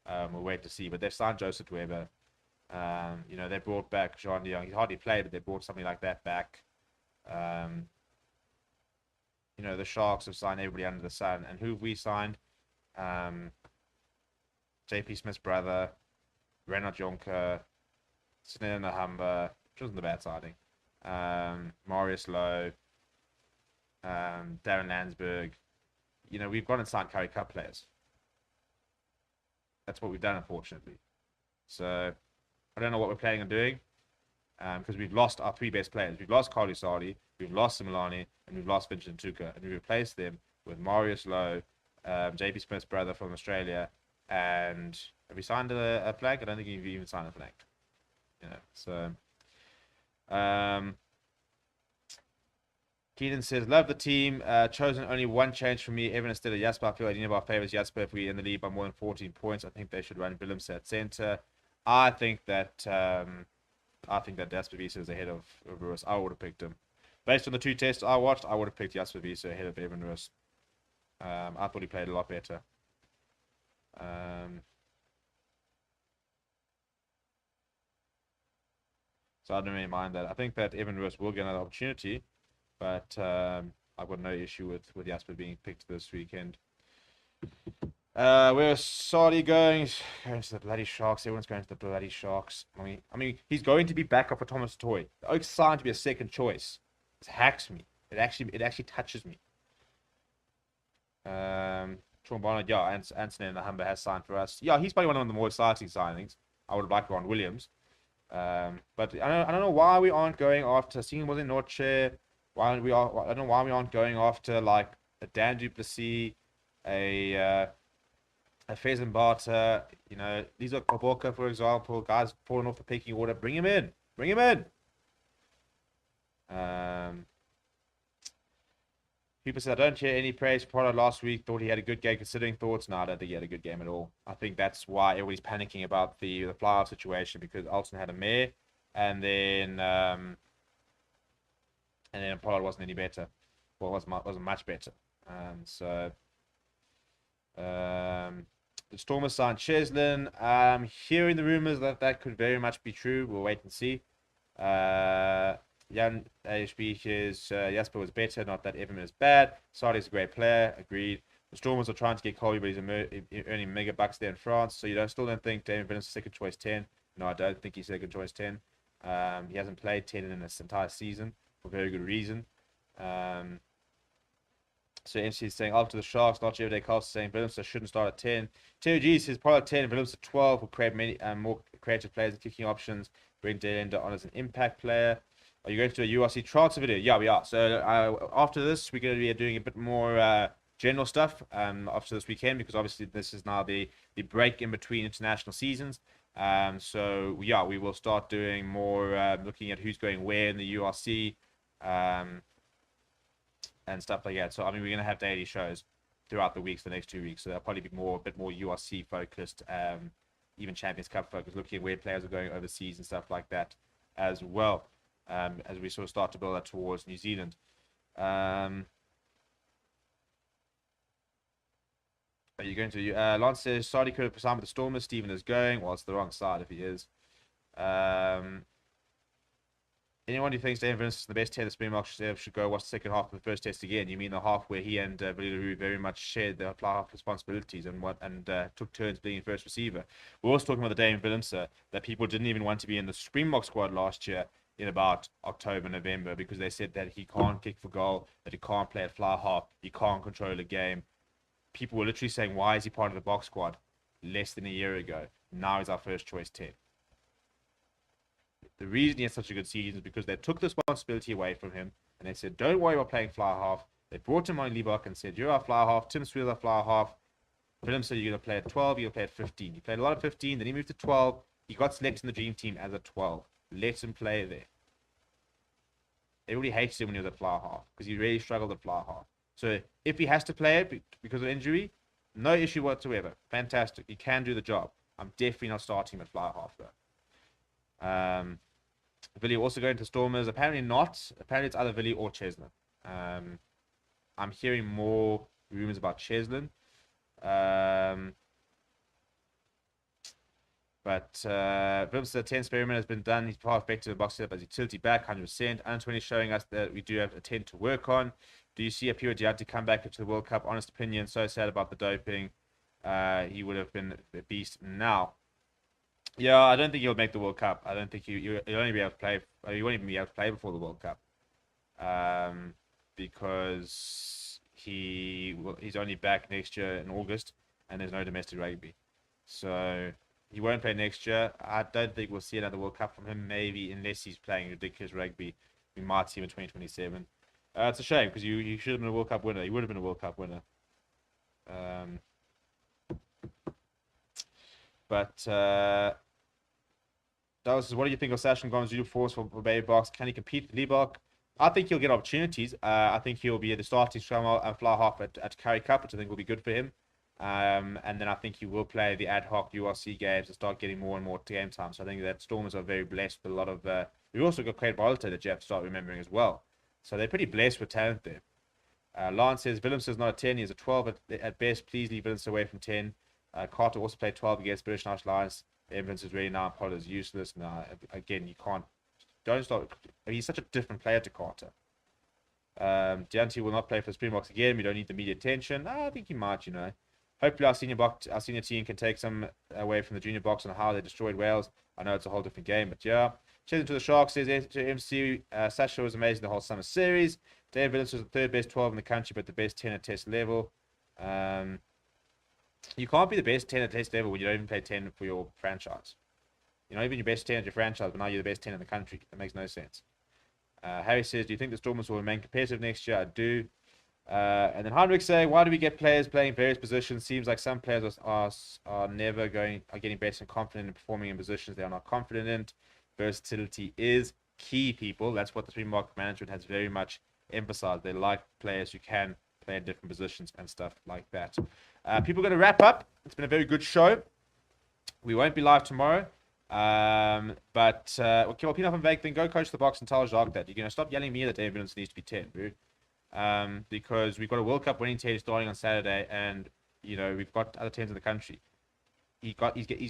We'll wait to see. But they've signed Joseph Weber. You know, they brought back Jean de Jong. He hardly played, but they brought something like that back. Um, you know, the Sharks have signed everybody under the sun. And who have we signed? JP Smith's brother, Renard Jonker, Snell Nahamba, which wasn't a bad signing. Marius Lowe, Darren Landsberg. You know, we've gone and signed Curry Cup players. That's what we've done, unfortunately. So I don't know what we're planning on doing, because we've lost our three best players. We've lost Carly Sardi, we've lost Similani, and we've lost Vincent Tuka, and we replaced them with Marius Lowe, JP Smith's brother from Australia, and have we signed a flag? I don't think we've even signed a flag. You know, so Keenan says, love the team. Chosen only one change for me. Evan instead of Jasper. I feel like any of our favorites Jasper. If we're in the lead by more than 14 points, I think they should run Willemse at center. I think that Jasper Wiese is ahead of Ruiz. I would have picked him. Based on the two tests I watched, I would have picked Jasper Wiese ahead of Evan Ruiz. I thought he played a lot better. So I don't really mind that. I think that Evan Ruiz will get another opportunity, but I've got no issue with Jasper being picked this weekend. Where's Sardi going? Going to the bloody Sharks. Everyone's going to the bloody Sharks. I mean, he's going to be backup for Thomas Toy. The Oaks signed to be a second choice. It hacks me. It actually touches me. Sean Barnard, yeah, Anthony and Nahamba has signed for us. Yeah, he's probably one of the more exciting signings. I would have liked Ron Williams. But I don't know why we aren't going after. Seeing was in Norche. I don't know why we aren't going after like a Dan Duplessis, a Faison Barter. You know, these are Koboka, for example, guys falling off the pecking order. Bring him in. Bring him in. People said, I don't hear any praise for Pollard last week. Thought he had a good game considering thoughts. No, I don't think he had a good game at all. I think that's why everybody's panicking about the fly-off situation, because Alton had a mare, and then Pollard wasn't any better. Well, wasn't much better. The Stormers signed Cheslin. Hearing the rumors that could very much be true. We'll wait and see. Jan speeches, Jasper was better, not that Evan is bad. Sardi's a great player, agreed. The Stormers are trying to get Colby, but he's earning mega bucks there in France. So you still don't think Damien Bennett is second choice 10? No, I don't think he's second choice 10. He hasn't played 10 in this entire season for very good reason. So MC is saying, after the Sharks, not everyday Carl's saying Willemse shouldn't start at 10. Terry G says, product 10, Willemse 12 will create many more creative players and kicking options. Bring Delander on as an impact player. Are you going to do a URC transfer video? Yeah, we are. So after this, we're going to be doing a bit more general stuff after this weekend, because obviously this is now the break in between international seasons. So yeah, we will start doing more looking at who's going where in the URC and stuff like that. So I mean, we're going to have daily shows throughout the weeks, the next 2 weeks. So they'll probably be a bit more URC focused, even Champions Cup focused, looking at where players are going overseas and stuff like that as well. As we sort of start to build that towards New Zealand. Are you going to... Lance says, Sardi could have signed with the Stormers. Stephen is going. Well, it's the wrong side if he is. Anyone who thinks David Vince is the best 10 the Springboks should go watch the second half of the first test again. You mean the half where he and Billy LaRue very much shared the fly half responsibilities and took turns being first receiver. We're also talking about the Dame Willemse that people didn't even want to be in the Springbok squad last year in about October, November, because they said that he can't kick for goal, that he can't play at fly half, he can't control a game. People were literally saying, why is he part of the box squad less than a year ago? Now he's our first choice 10. The reason he had such a good season is because they took the responsibility away from him and they said, don't worry about playing fly half. They brought him on Liebach and said, you're our fly half, Tim Sweel's our fly half. Willem said, you're going to play at 12, you're going to play at 15. He played a lot of 15, then he moved to 12. He got selected in the dream team as a 12. Let him play there. Everybody hates him when he was at fly half because he really struggled at fly half. So if he has to play it because of injury, no issue whatsoever. Fantastic. He can do the job. I'm definitely not starting him at fly half though. Villy also going to Stormers. Apparently not. Apparently it's either Villy or Cheslin. I'm hearing more rumors about Cheslin. But Willem's 10 experiment has been done. He's passed back to the box setup as utility back, 100%. Under 20 showing us that we do have a 10 to work on. Do you see a Pure Giant to come back to the World Cup? Honest opinion, so sad about the doping. He would have been a beast now. Yeah, I don't think he'll make the World Cup. I don't think he'll only be able to play. He won't even be able to play before the World Cup. Because he's only back next year in August, and there's no domestic rugby. So he won't play next year. I don't think we'll see another World Cup from him, maybe, unless he's playing ridiculous rugby. We might see him in 2027. It's a shame, because you should have been a World Cup winner. He would have been a World Cup winner. What do you think of Sasha Ngom's new force for Baby Box? Can he compete with Liebach? I think he'll get opportunities. I think he'll be at the starting scrum and fly half at Currie Cup, which I think will be good for him. And then I think he will play the ad hoc URC games and start getting more and more game time. So I think that Stormers are very blessed with a lot of... we've also got Craig Bolter that you have to start remembering as well. So they're pretty blessed with talent there. Lance says, Willems is not a 10, he's a 12 at best. Please leave Willems away from 10. Carter also played 12 against British National Lions. The evidence is really now Pollard is useless. Now, again, you can't... Don't start... He's such a different player to Carter. Deontay will not play for the Springboks again. We don't need the media attention. I think he might, you know. Hopefully our senior team can take some away from the junior box on how they destroyed Wales. I know it's a whole different game, but yeah. Chasing to the Sharks says to MC, Sasha was amazing the whole summer series. Dave Williams was the third best 12 in the country, but the best 10 at test level. You can't be the best 10 at test level when you don't even play 10 for your franchise. You're not even your best 10 at your franchise, but now you're the best 10 in the country. That makes no sense. Harry says, do you think the Stormers will remain competitive next year? I do. And then Heinrich saying, why do we get players playing various positions? Seems like some players are getting better and confident in performing in positions they are not confident in. Versatility is key, people. That's what the Springbok management has very much emphasized. They like players who can play in different positions and stuff like that. People are going to wrap up. It's been a very good show. We won't be live tomorrow. But okay, Pino van Wyk, then go coach the box and tell Jacques that. You're going to stop yelling at me that David Williams needs to be 10, dude. Because we've got a World Cup winning team starting on Saturday, and you know we've got other 10s in the country. He's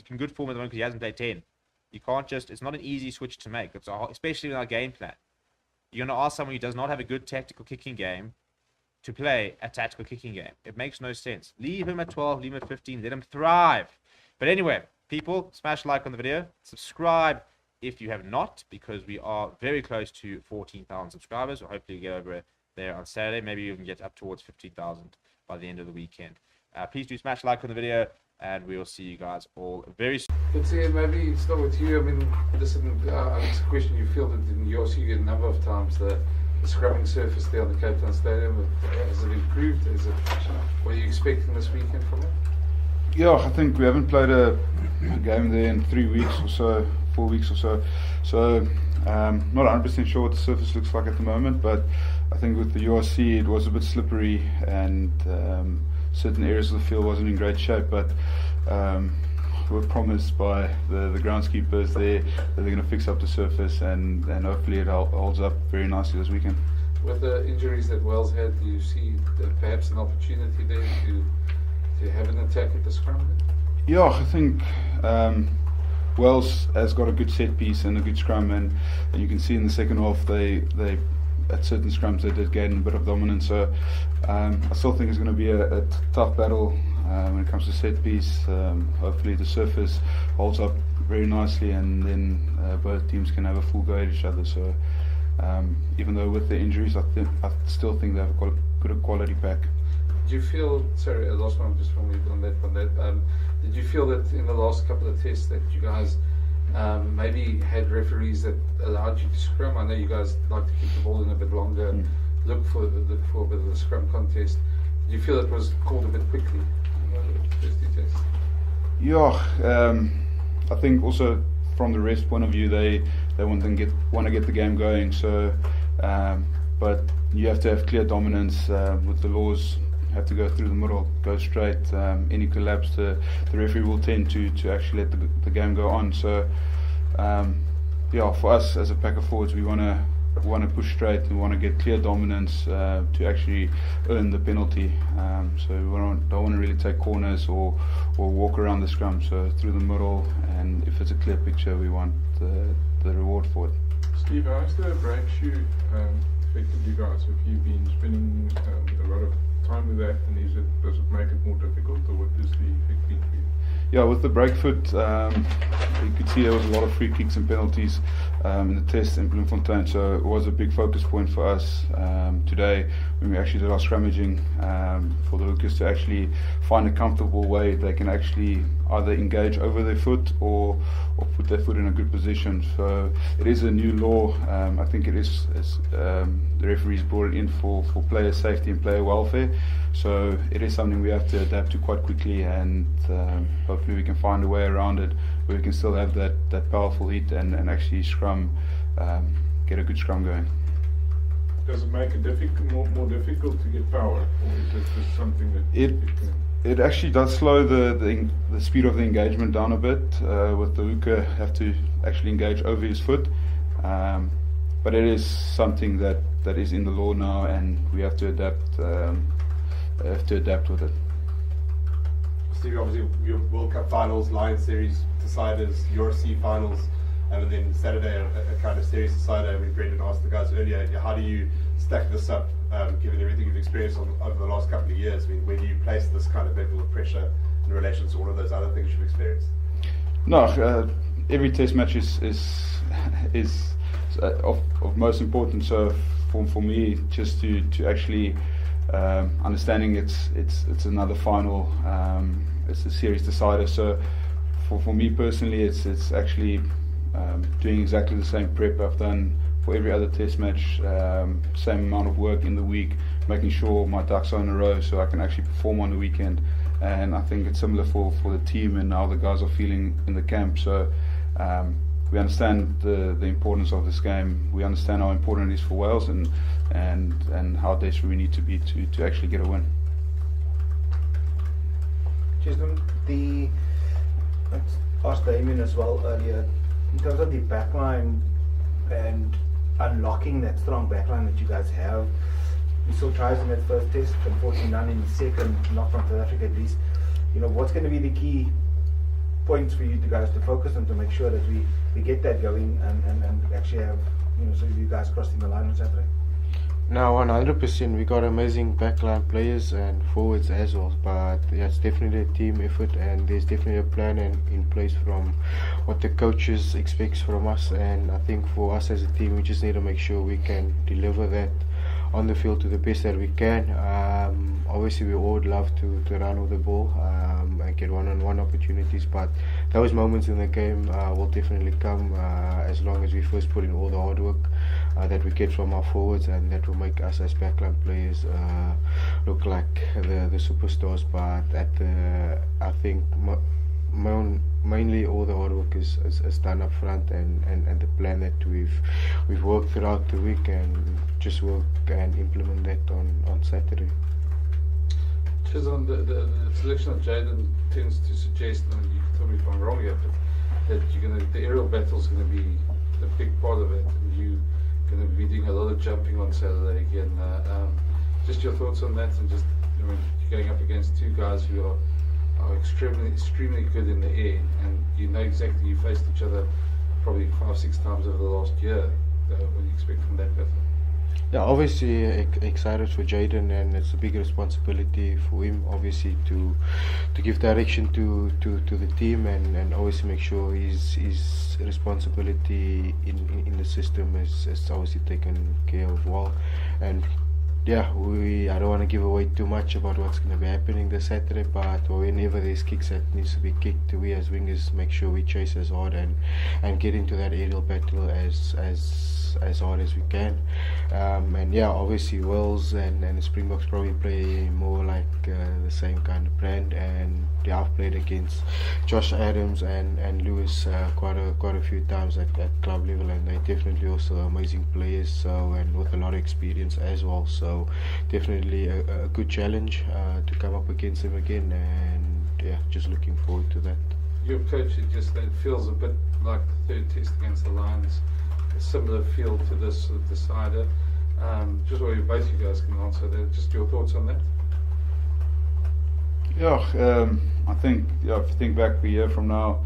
in good form at the moment because he hasn't played 10. You can't just... It's not an easy switch to make. Especially with our game plan. You're going to ask someone who does not have a good tactical kicking game to play a tactical kicking game. It makes no sense. Leave him at 12, leave him at 15, let him thrive. But anyway, people, smash like on the video. Subscribe if you have not, because we are very close to 14,000 subscribers. So hopefully we get over there on Saturday. Maybe we can get up towards 15,000 by the end of the weekend. Please do smash like on the video, and we will see you guys all very soon. Let's see, maybe start with you. I mean, listen, it's a question you fielded in your URC a number of times. The scrubbing surface there on the Cape Town Stadium, has it improved? What are you expecting this weekend from it? Yeah, I think we haven't played a game there in 3 weeks or so, 4 weeks or so. So, not 100% sure what the surface looks like at the moment, but I think with the URC it was a bit slippery, and certain areas of the field wasn't in great shape, but we were promised by the groundskeepers there that they're going to fix up the surface, and hopefully it holds up very nicely this weekend. With the injuries that Wales had, do you see perhaps an opportunity there to have an attack at the scrum? Yeah, I think Wales has got a good set piece and a good scrum, and you can see in the second half they at certain scrums they did gain a bit of dominance. So I still think it's going to be a tough battle when it comes to set piece. Hopefully the surface holds up very nicely, and then both teams can have a full go at each other. So even though with the injuries, I still think they've got a good quality pack. Did you feel, sorry, I lost one just from me on that. Did you feel that in the last couple of tests that you guys maybe had referees that allowed you to scrum? I know you guys like to keep the ball in a bit longer, look for a bit of the scrum contest. Did you feel it was called a bit quickly? Yeah, I think also from the refs' point of view, they want to get the game going. So, but you have to have clear dominance with the laws. Have to go through the middle, go straight. Any collapse, the referee will tend to actually let the game go on. So yeah, for us as a pack of forwards, we want to push straight and want to get clear dominance to actually earn the penalty. So we don't want to really take corners or walk around the scrum. So through the middle, and if it's a clear picture, we want the reward for it. Steve, how has the break shoot affected you guys? Have you been spending a lot of time with that, and does it make it more difficult, or what is the effect been for you? Yeah, with the break foot, you could see there was a lot of free kicks and penalties in the test in Bloemfontein, so it was a big focus point for us today when we actually did our scrummaging for the hookers to actually find a comfortable way they can actually either engage over their foot or put their foot in a good position. So it is a new law. I think it is the referees brought it in for player safety and player welfare. So it is something we have to adapt to quite quickly, and hopefully we can find a way around it where we can still have that powerful hit and actually scrum, get a good scrum going. Does it make it more difficult to get power, or is it just something that it actually does slow the speed of the engagement down a bit, with the hooker have to actually engage over his foot, but it is something that is in the law now, and we have to adapt with it. Steve, obviously your World Cup finals, Lions Series deciders, URC finals, and then Saturday a kind of series decider. I mean, Brendan asked the guys earlier, how do you stack this up, given everything you've experienced over the last couple of years? I mean, where do you place this kind of level of pressure in relation to all of those other things you've experienced? No, every test match is of most importance. So for me, just to actually understanding it's another final, it's a series decider. So for me personally, it's actually doing exactly the same prep I've done for every other test match, same amount of work in the week, making sure my ducks are in a row so I can actually perform on the weekend. And I think it's similar for the team and how the guys are feeling in the camp. So we understand the importance of this game. We understand how important it is for Wales, and how desperate we need to be to actually get a win. Jason, I asked Damien as well earlier, in terms of the backline and unlocking that strong backline that you guys have. We saw tries in that first test, unfortunately none in the second, not from South Africa at least. What's going to be the key points for you guys to focus on to make sure that we get that going and actually have, so you guys crossing the line on Saturday? No, 100%. We got amazing backline players and forwards as well, but yeah, it's definitely a team effort, and there's definitely a plan in place from what the coaches expect from us. And I think for us as a team, we just need to make sure we can deliver that on the field to the best that we can. Obviously we all would love to run with the ball and get one-on-one opportunities, but those moments in the game will definitely come as long as we first put in all the hard work that we get from our forwards, and that will make us as backline players look like the superstars. But I think mainly all the hard work is done up front, and the plan that we've worked throughout the week, and just work and implement that on Saturday. Just on the selection of Jaden tends to suggest, and you can tell me if I'm wrong here, but that the aerial battle is going to be a big part of it, and you're going to be doing a lot of jumping on Saturday again. Just your thoughts on that, and just you're going up against two guys who are extremely good in the air, and exactly you faced each other probably 5-6 times over the last year. What do you expect from that battle? Yeah, obviously excited for Jaden, and it's a big responsibility for him, obviously, to give direction to the team, and obviously make sure his responsibility in the system is obviously taken care of well. And yeah, I don't want to give away too much about what's going to be happening this Saturday, but whenever there's kicks that needs to be kicked, we as wingers make sure we chase as hard and get into that aerial battle as hard as we can. And yeah, obviously Wales and the Springboks probably play more like the same kind of brand, and yeah, I've played against Josh Adams and Lewis quite a few times at club level, and they're definitely also amazing players, so, and with a lot of experience as well, so definitely a good challenge to come up against them again, and yeah, just looking forward to that. your coach suggests that it feels a bit like the third test against the Lions, a similar feel to this decider. Just what both you guys can answer that. Just your thoughts on that. Yeah, I think if you think back a year from now,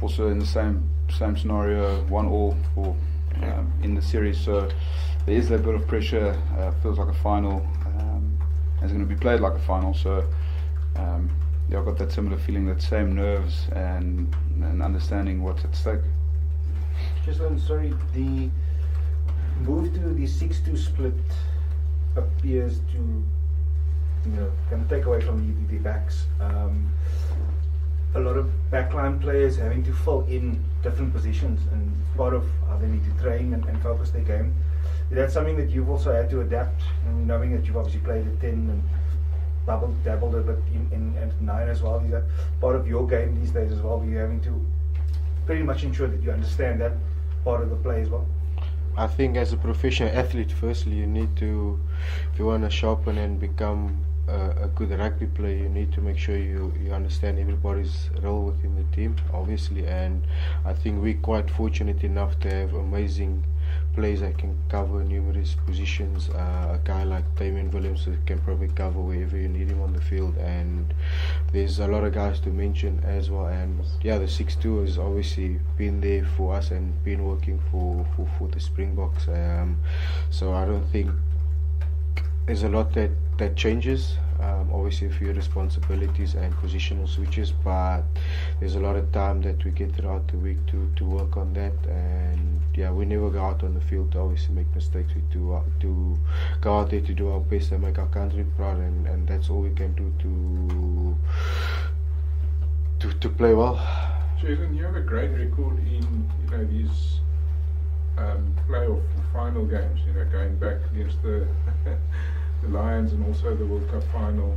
also in the same scenario, 1-1 for in the series. So there is that bit of pressure. Feels like a final. It's going to be played like a final. So I've got that similar feeling, that same nerves and understanding what's at stake. Just sorry, the move to the 6-2 split appears to, kind of take away from the backs. A lot of backline players having to fill in different positions, and part of how they need to train and focus their game. Is that something that you've also had to adapt, and knowing that you've obviously played at 10 and dabbled a bit in 9 as well? Is that part of your game these days as well? Are you having to pretty much ensure that you understand that part of the play as well? I think as a professional athlete, firstly, you need to, if you want to sharpen and become a good rugby player, you need to make sure you understand everybody's role within the team, obviously. And I think we're quite fortunate enough to have amazing players that can cover numerous positions. A guy like Damien Williams can probably cover wherever you need him on the field, and there's a lot of guys to mention as well. And yeah, the 6-2 has obviously been there for us and been working for the Springboks. So I don't think there's a lot that changes. Obviously a few responsibilities and positional switches, but there's a lot of time that we get throughout the week to work on that. And yeah, we never go out on the field to obviously make mistakes. We to go out there to do our best and make our country proud, and that's all we can do to play well. Jason, you have a great record in these playoff final games. Going back against the the Lions and also the World Cup final.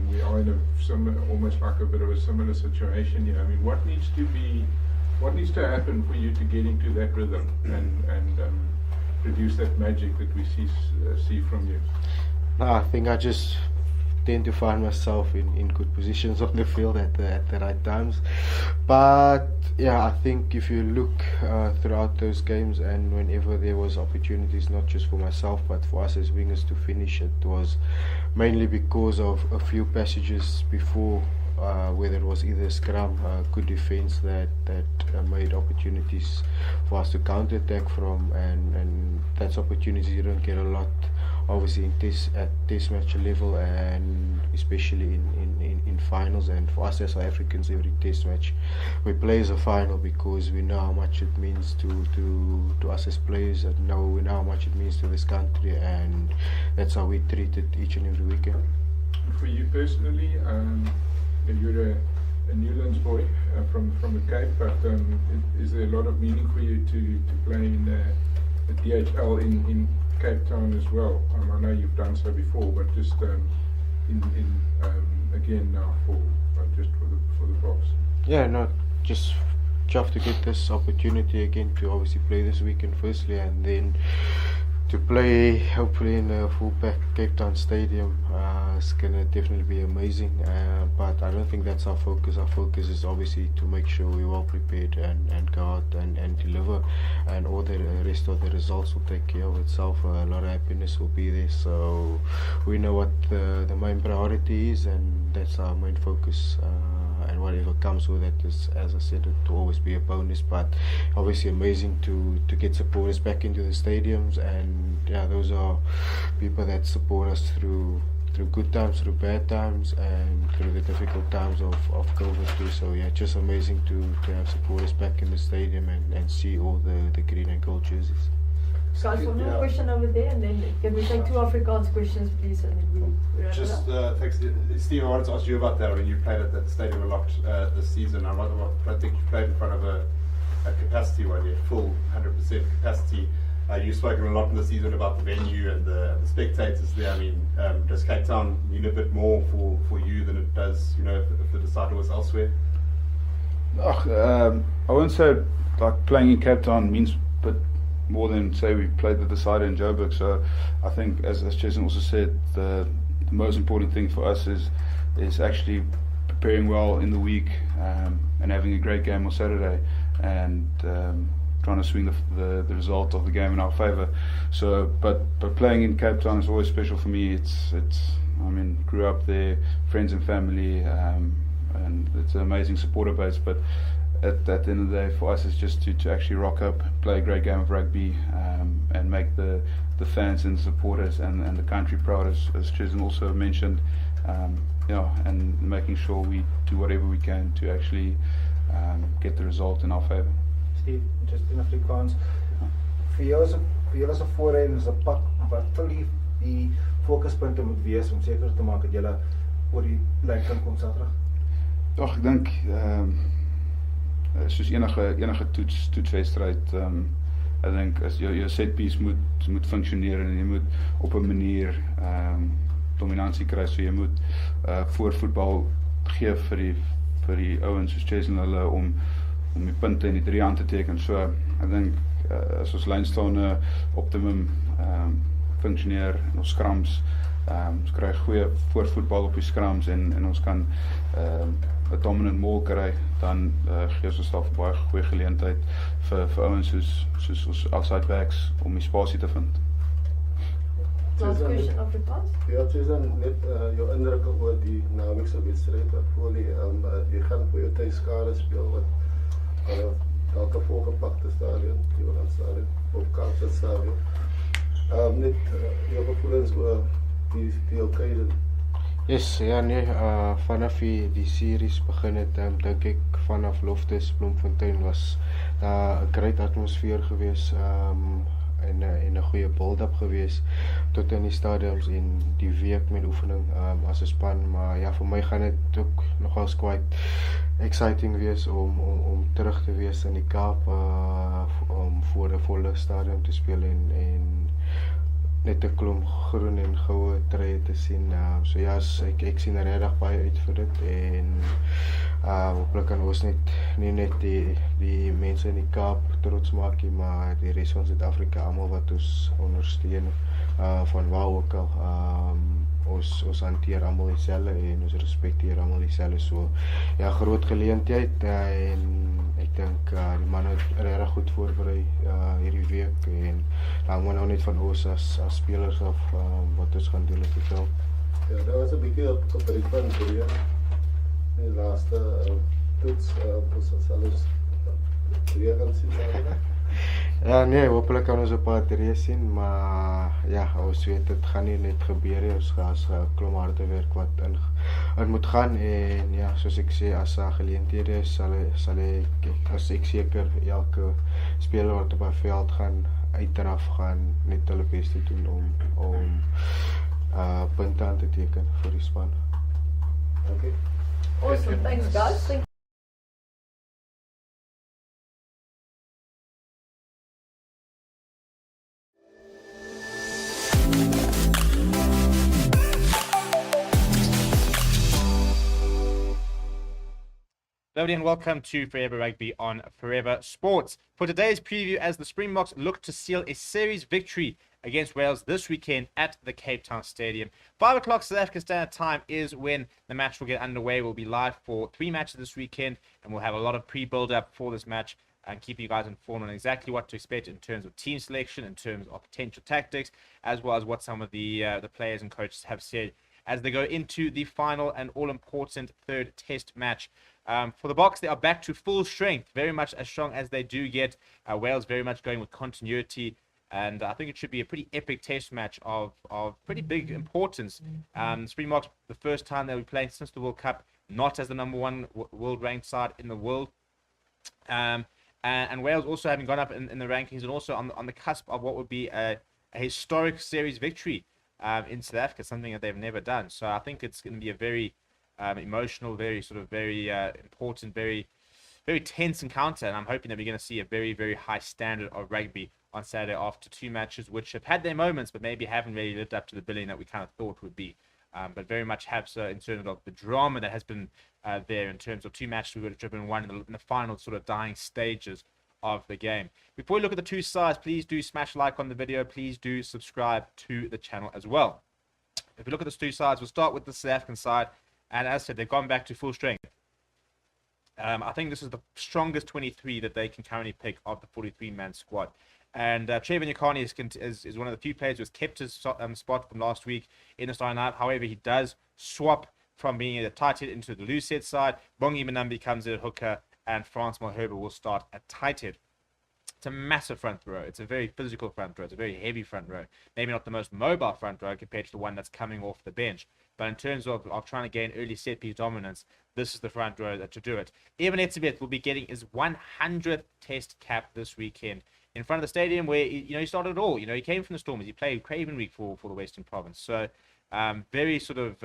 We are in a similar, almost like a bit of a similar situation. I mean, what needs to happen for you to get into that rhythm and produce that magic that we see from you? No, I think I just tend to find myself in good positions on the field at the right times. But yeah, I think if you look throughout those games, and whenever there was opportunities, not just for myself but for us as wingers to finish, it was mainly because of a few passages before, whether it was either scrum, good defence that made opportunities for us to counter-attack from, and that's opportunities you don't get a lot obviously at test match level, and especially in finals. And for us as South Africans, every test match we play as a final, because we know how much it means to us as players, and we know how much it means to this country, and that's how we treat it each and every weekend. For you personally, you're a Newlands boy from the Cape, but is there a lot of meaning for you to play in the DHL in Cape Town as well? I know you've done so before, but just again now for the Boks. Yeah, no, just chuffed to get this opportunity again to obviously play this weekend firstly, and then to play hopefully in a full pack Cape Town stadium. It's gonna definitely be amazing, but I don't think that's our focus. Our focus is obviously to make sure we're well prepared and go out and deliver, and all the rest of the results will take care of itself. A lot of happiness will be there, so we know what the main priority is, and that's our main focus. And whatever comes with it is, as I said, it will always be a bonus. But obviously amazing to get supporters back into the stadiums, and yeah, those are people that support us through good times, through bad times, and through the difficult times of COVID too. So yeah, just amazing to have supporters back in the stadium and see all the green and gold jerseys. Guys, one more question over there, and then can we take 2 Afrikaans questions, please, and then we wrap it up. Thanks, Steve. I wanted to ask you about that. When you played at that stadium a lot this season, I think you played in front of a capacity one, you had full 100% capacity. You've spoken a lot in the season about the venue and the spectators there. I mean, does Cape Town mean a bit more for you than it does, if the decider was elsewhere? I wouldn't say like playing in Cape Town means but more than say we played the decider in Joburg. So I think, as Jason also said, the most important thing for us is actually preparing well in the week and having a great game on Saturday and trying to swing the result of the game in our favour. So, but playing in Cape Town is always special for me. It's I mean, grew up there, friends and family, and it's an amazing supporter base. But at the end of the day, for us, it's just to actually rock up, play a great game of rugby, and make the fans and the supporters and the country proud, as Tristan also mentioned. And making sure we do whatever we can to actually get the result in our favour. Steve, just in Afrikaans. Vir julle as 'n voorheen is 'n pak wat die fokuspunte moet wees om seker te maak dat julle oor die lyn kan kom Saterdag. Toch, ek dink soos enige toetswedstryd, ek dink as jou setpiece moet funksioneer en jy moet op 'n manier dominansie kry, so jy moet voor voetbal gee vir die ouens soos Chase en hulle om die punte en die 3 aan te teken. So ek dink as ons lynstaande optimum funksioneer en ons scrums, ons kry goeie voorvoetbal op die scrums en ons kan 'n dominant maul kry, dan gee ons onsself baie goeie geleentheid vir ouens soos ons outside backs om die spasie te vind. Last question of the pass. Ja, het is dan net jou indrukke oor die Namibische wedstrijd wat voor die, je gaat voor je thuiskade spelen wat dalk 'n volgepakte stadion, die stadion, of Kaapstad stadion. Net jou gevoelens oor die occasion. Yes, ja nee, vanaf die series begin het, dink ek vanaf Loftus Bloemfontein was daar 'n great atmosfeer gewees, en 'n goeie build-up gewees tot in die stadiums en die week met oefening as 'n span, maar ja, vir my gaan dit ook nogals quite exciting wees om terug te wees in die Kaap om voor 'n volle stadium te speel en net 'n klomp groen en goue treë te sien. So ja, ek sien regtig baie uit vir dit en hopelik kan ons nie net die mense in die Kaap trots maak nie, maar die res van Suid-Afrika, almal wat ons ondersteun van waar ook al. Ons hanteer almal dieselfde en ons respekteer almal dieselfde. So ja, groot geleentheid en ek dink die manne het regtig goed voorberei hierdie week en dan moet nou net van ons as spelers af wat ons gaan doen op die veld. Ja, daar was 'n bietjie op die van die laaste toets, ons alles weer gaan sien. Ja, nee, hopelik kan ons 'n paar treë sien, maar ja, ons weet dit gaan nie net gebeur nie. Ons gaan klomp harde werk wat in moet gaan en ja, soos ek sê, as geleenthede sal ek seker elke speler wat op 'n veld gaan uit en af gaan net hulle bes te doen om punte aan te teken vir die span. Okay. Awesome, thanks guys. Hello and welcome to Forever Rugby on Forever Sports. For today's preview, as the Springboks look to seal a series victory against Wales this weekend at the Cape Town Stadium. 5 o'clock South African Standard Time is when the match will get underway. We'll be live for 3 matches this weekend and we'll have a lot of pre-build-up for this match and keep you guys informed on exactly what to expect in terms of team selection, in terms of potential tactics, as well as what some of the players and coaches have said as they go into the final and all-important 3rd Test match. For the Boks, they are back to full strength, very much as strong as they do get. Wales very much going with continuity, and I think it should be a pretty epic Test match of pretty big importance. Springboks, the first time they'll be playing since the World Cup, not as the #1 world-ranked side in the world. And Wales also having gone up in the rankings and also on the cusp of what would be a historic series victory in South Africa, something that they've never done. So I think it's going to be a very emotional, very important, very tense encounter, and I'm hoping that we're going to see a very, very high standard of rugby on Saturday after 2 matches which have had their moments but maybe haven't really lived up to the billing that we kind of thought would be, but very much have so in terms of the drama that has been there in terms of 2 matches we would have driven one in the final sort of dying stages of the game. Before we look at the 2 sides, please do smash like on the video, please do subscribe to the channel as well. If we look at the 2 sides, we'll start with the South African side. And as I said, they've gone back to full strength. I think this is the strongest 23 that they can currently pick of the 43-man squad. And Trevor Nyakani is one of the few players who has kept his spot from last week in the starting lineup. However, he does swap from being a tight head into the loose head side. Bongi Manambi comes in at hooker, and Frans Malherbe will start at tight head. It's a massive front row. It's a very physical front row. It's a very heavy front row. Maybe not the most mobile front row compared to the one that's coming off the bench. But in terms of trying to gain early set-piece dominance, this is the front row that to do it. Evan Etzebeth will be getting his 100th test cap this weekend in front of the stadium where he started it all. He came from the Stormers. He played Craven Week for the Western Province. So very sort of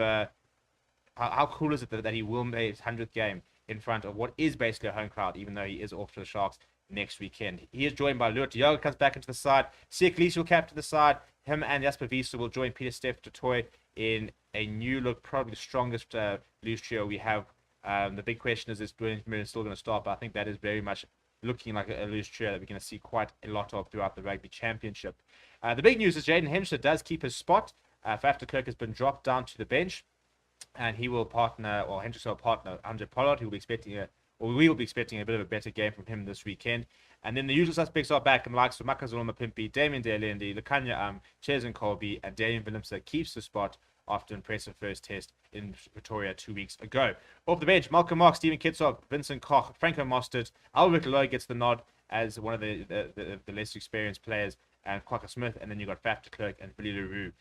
how cool is it that he will make his 100th game in front of what is basically a home crowd, even though he is off to the Sharks next weekend. He is joined by Lua Tiago, comes back into the side. Siya Kolisi will captain the side. Him and Jasper Wiese will join Peter Steph du Toit in a new look, probably the strongest loose trio we have. The big question is Dwayne Mirren still going to start? But I think that is very much looking like a loose trio that we're going to see quite a lot of throughout the Rugby Championship. The big news is Jaden Henderson does keep his spot. Faf de Klerk has been dropped down to the bench, and he will partner, or Henderson will partner Andre Pollard, who will be expecting we will be expecting a bit of a better game from him this weekend. And then the usual suspects are back, and the likes of Makazole Mapimpi, Damien Delendi, Lekanya Cheslin Colby, and Damian Willemse keeps the spot after an impressive first test in Pretoria 2 weeks ago. Off the bench, Malcolm Mark, Stephen Kitsov, Vincent Koch, Franco Mostert, Albert Loy gets the nod as one of the less experienced players, and Quacker Smith, and then you got Faf de Klerk and Billy Leroux.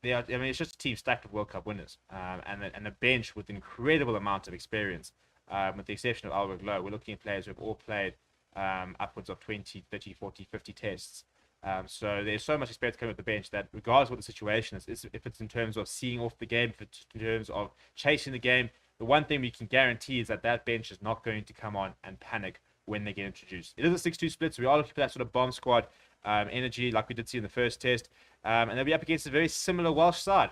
It's just a team stacked with World Cup winners, and a bench with incredible amount of experience. With the exception of Albert Lowe, we're looking at players who have all played upwards of 20, 30, 40, 50 tests. So there's so much experience coming with the bench that regardless of what the situation is, if it's in terms of seeing off the game, if it's in terms of chasing the game, the one thing we can guarantee is that bench is not going to come on and panic when they get introduced. It is a 6-2 split, so we are looking for that sort of bomb squad energy like we did see in the first test. And they'll be up against a very similar Welsh side.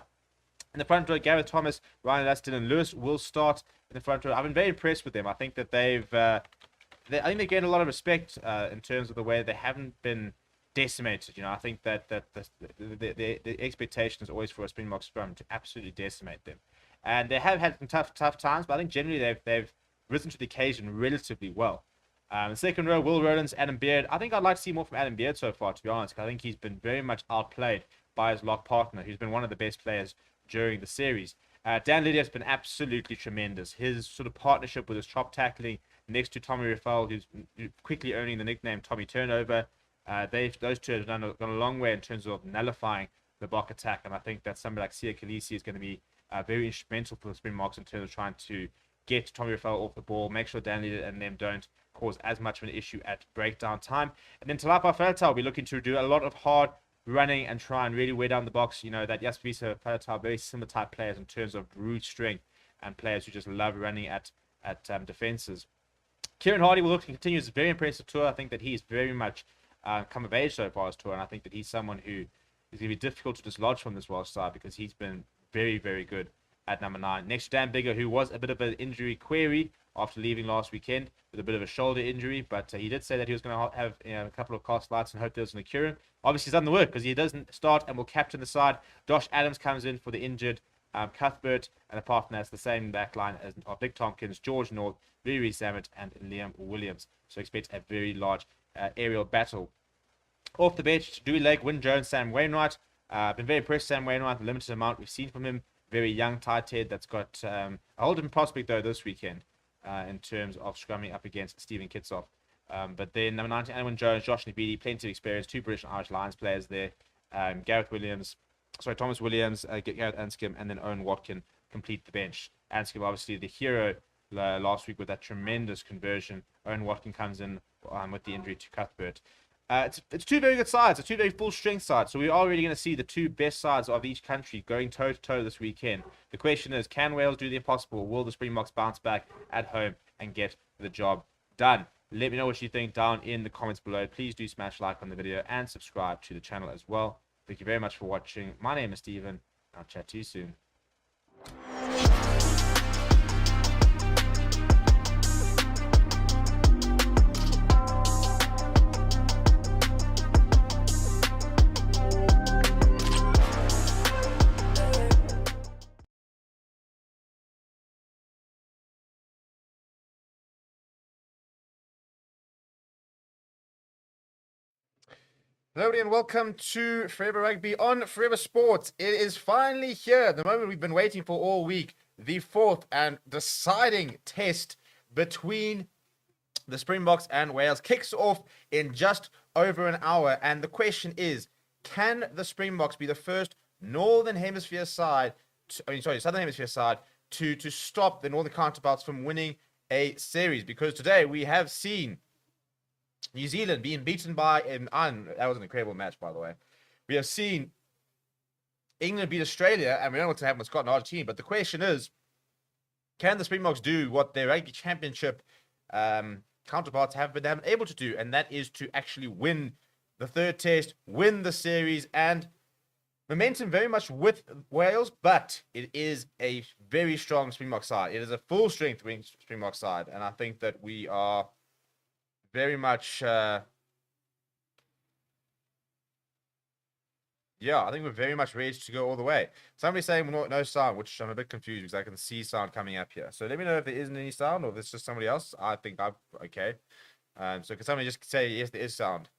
In the front row, Gareth Thomas, Ryan Laston, and Lewis will start in the front row. I've been very impressed with them. I think that I think they gained a lot of respect in terms of the way they haven't been decimated. I think that the expectation is always for a Springbok scrum to absolutely decimate them. And they have had some tough times, but I think generally they've risen to the occasion relatively well. The second row, Will Rowlands, Adam Beard. I think I'd like to see more from Adam Beard so far, to be honest, because I think he's been very much outplayed by his lock partner, who's been one of the best players during the series. Dan Lydia has been absolutely tremendous. His sort of partnership with his chop tackling next to Tommy Rafael, who's quickly earning the nickname Tommy Turnover. Those two have gone a long way in terms of nullifying the block attack, and I think that somebody like Siya Kolisi is going to be very instrumental for the Springboks in terms of trying to get Tommy Rafael off the ball, make sure Dan Lydia and them don't cause as much of an issue at breakdown time. And then Talapa Faletau will be looking to do a lot of hard running and try and really wear down the box. That Jasper Wiese, Faletau, very similar type players in terms of brute strength and players who just love running at defenses. Kieran Hardy will look to continue his very impressive tour. I think that he's very much come of age so far as tour, and I think that he's someone who is going to be difficult to dislodge from this Welsh side because he's been very, very good at number 9. Next to Dan Bigger, who was a bit of an injury query after leaving last weekend with a bit of a shoulder injury, but he did say that he was going to have a couple of cast lights and hope there was going to cure him. Obviously, he's done the work because he doesn't start and will captain the side. Josh Adams comes in for the injured Cuthbert, and apart from that, it's the same back line as Vic Tompkins, George North, Riri Zammit, and Liam Williams. So expect a very large aerial battle. Off the bench, Dewey Lake, Wyn Jones, Sam Wainwright. Been very impressed with Sam Wainwright, the limited amount we've seen from him. Very young tight head that's got a whole different prospect though this weekend in terms of scrumming up against Stephen Kitsov. But then number 19, Wyn Jones, Josh Nabidi, plenty of experience, 2 British and Irish Lions players there. Thomas Williams, Gareth Anscombe, and then Owen Watkin complete the bench. Anscombe obviously the hero last week with that tremendous conversion. Owen Watkin comes in with the injury to Cuthbert. It's 2 very good sides, it's 2 very full strength sides. So we are really going to see the 2 best sides of each country going toe to toe this weekend. The question is, can Wales do the impossible? Will the Springboks bounce back at home and get the job done? Let me know what you think down in the comments below. Please do smash like on the video and subscribe to the channel as well. Thank you very much for watching. My name is Stephen. I'll chat to you soon. Hello and welcome to Forever Rugby on Forever Sports. It is finally here, the moment we've been waiting for all week, the fourth and deciding test between the Springboks and Wales kicks off in just over an hour. And the question is, can the Springboks be the first Southern Hemisphere side to stop the Northern counterparts from winning a series? Because today we have seen New Zealand being beaten by that was an incredible match, by the way. We have seen England beat Australia, and we don't know what's going to happen with Scotland and Argentina. But the question is, can the Springboks do what their rugby championship counterparts have been able to do? And that is to actually win the third test, win the series, and momentum very much with Wales, but it is a very strong Springbok side. It is a full strength Springbok side, and I think that we are very much, I think we're very much ready to go all the way. Somebody's saying no sound, which I'm a bit confused because I can see sound coming up here. So let me know if there isn't any sound or if it's just somebody else. I think I'm okay. So can somebody just say, yes, there is sound?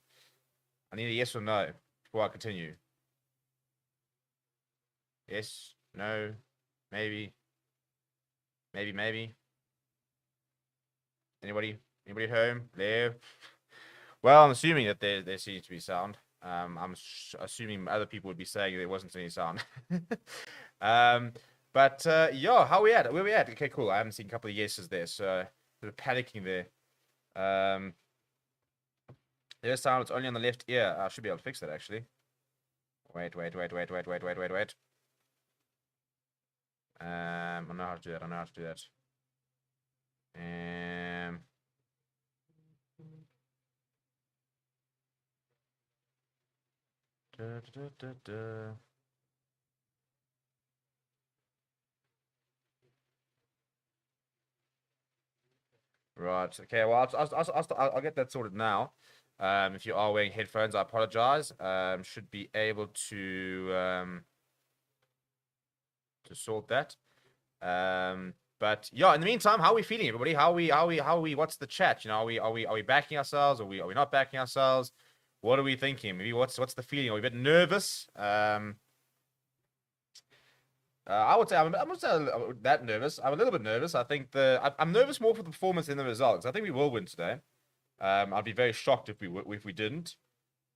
I need a yes or no before I continue. Yes, no, maybe. Anybody at home? There. Well, I'm assuming that there seems to be sound. I'm assuming other people would be saying there wasn't any sound. But how are we at? Where are we at? Okay, cool. I haven't seen a couple of yeses there, so sort of panicking there. There's sound. It's only on the left ear. I should be able to fix that actually. Wait. I know how to do that. Right. Okay. Well, I'll get that sorted now. If you are wearing headphones, I apologize. Should be able to sort that. But in the meantime, how are we feeling, everybody? How are we? What's the chat? Are we backing ourselves? Are we not backing ourselves? What are we thinking? Maybe what's the feeling? Are we a bit nervous? I would say I'm not that nervous. I'm a little bit nervous. I think I'm nervous more for the performance than the results. I think we will win today. I'd be very shocked if we didn't.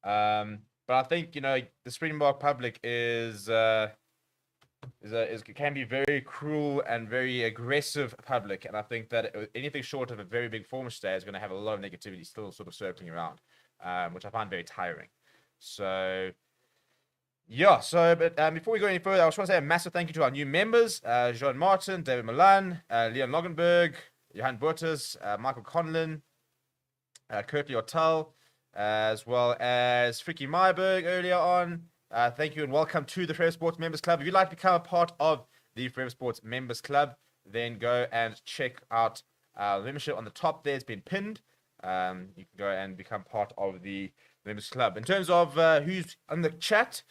But I think the Springbok public can be very cruel and very aggressive public, and I think that anything short of a very big performance today is going to have a lot of negativity still sort of circling around, which I find very tiring. So but before we go any further, I just want to say a massive thank you to our new members, Jean Martin, David Milan, Leon Logenberg, Johan Burtis, Michael Conlon, Kurt Liotel, as well as Fricky Myberg earlier on. Thank you and welcome to the Forever Sports Members Club. If you'd like to become a part of the Forever Sports Members Club, then go and check out the membership on the top there. It's been pinned. You can go and become part of the Members Club. In terms of who's on the chat,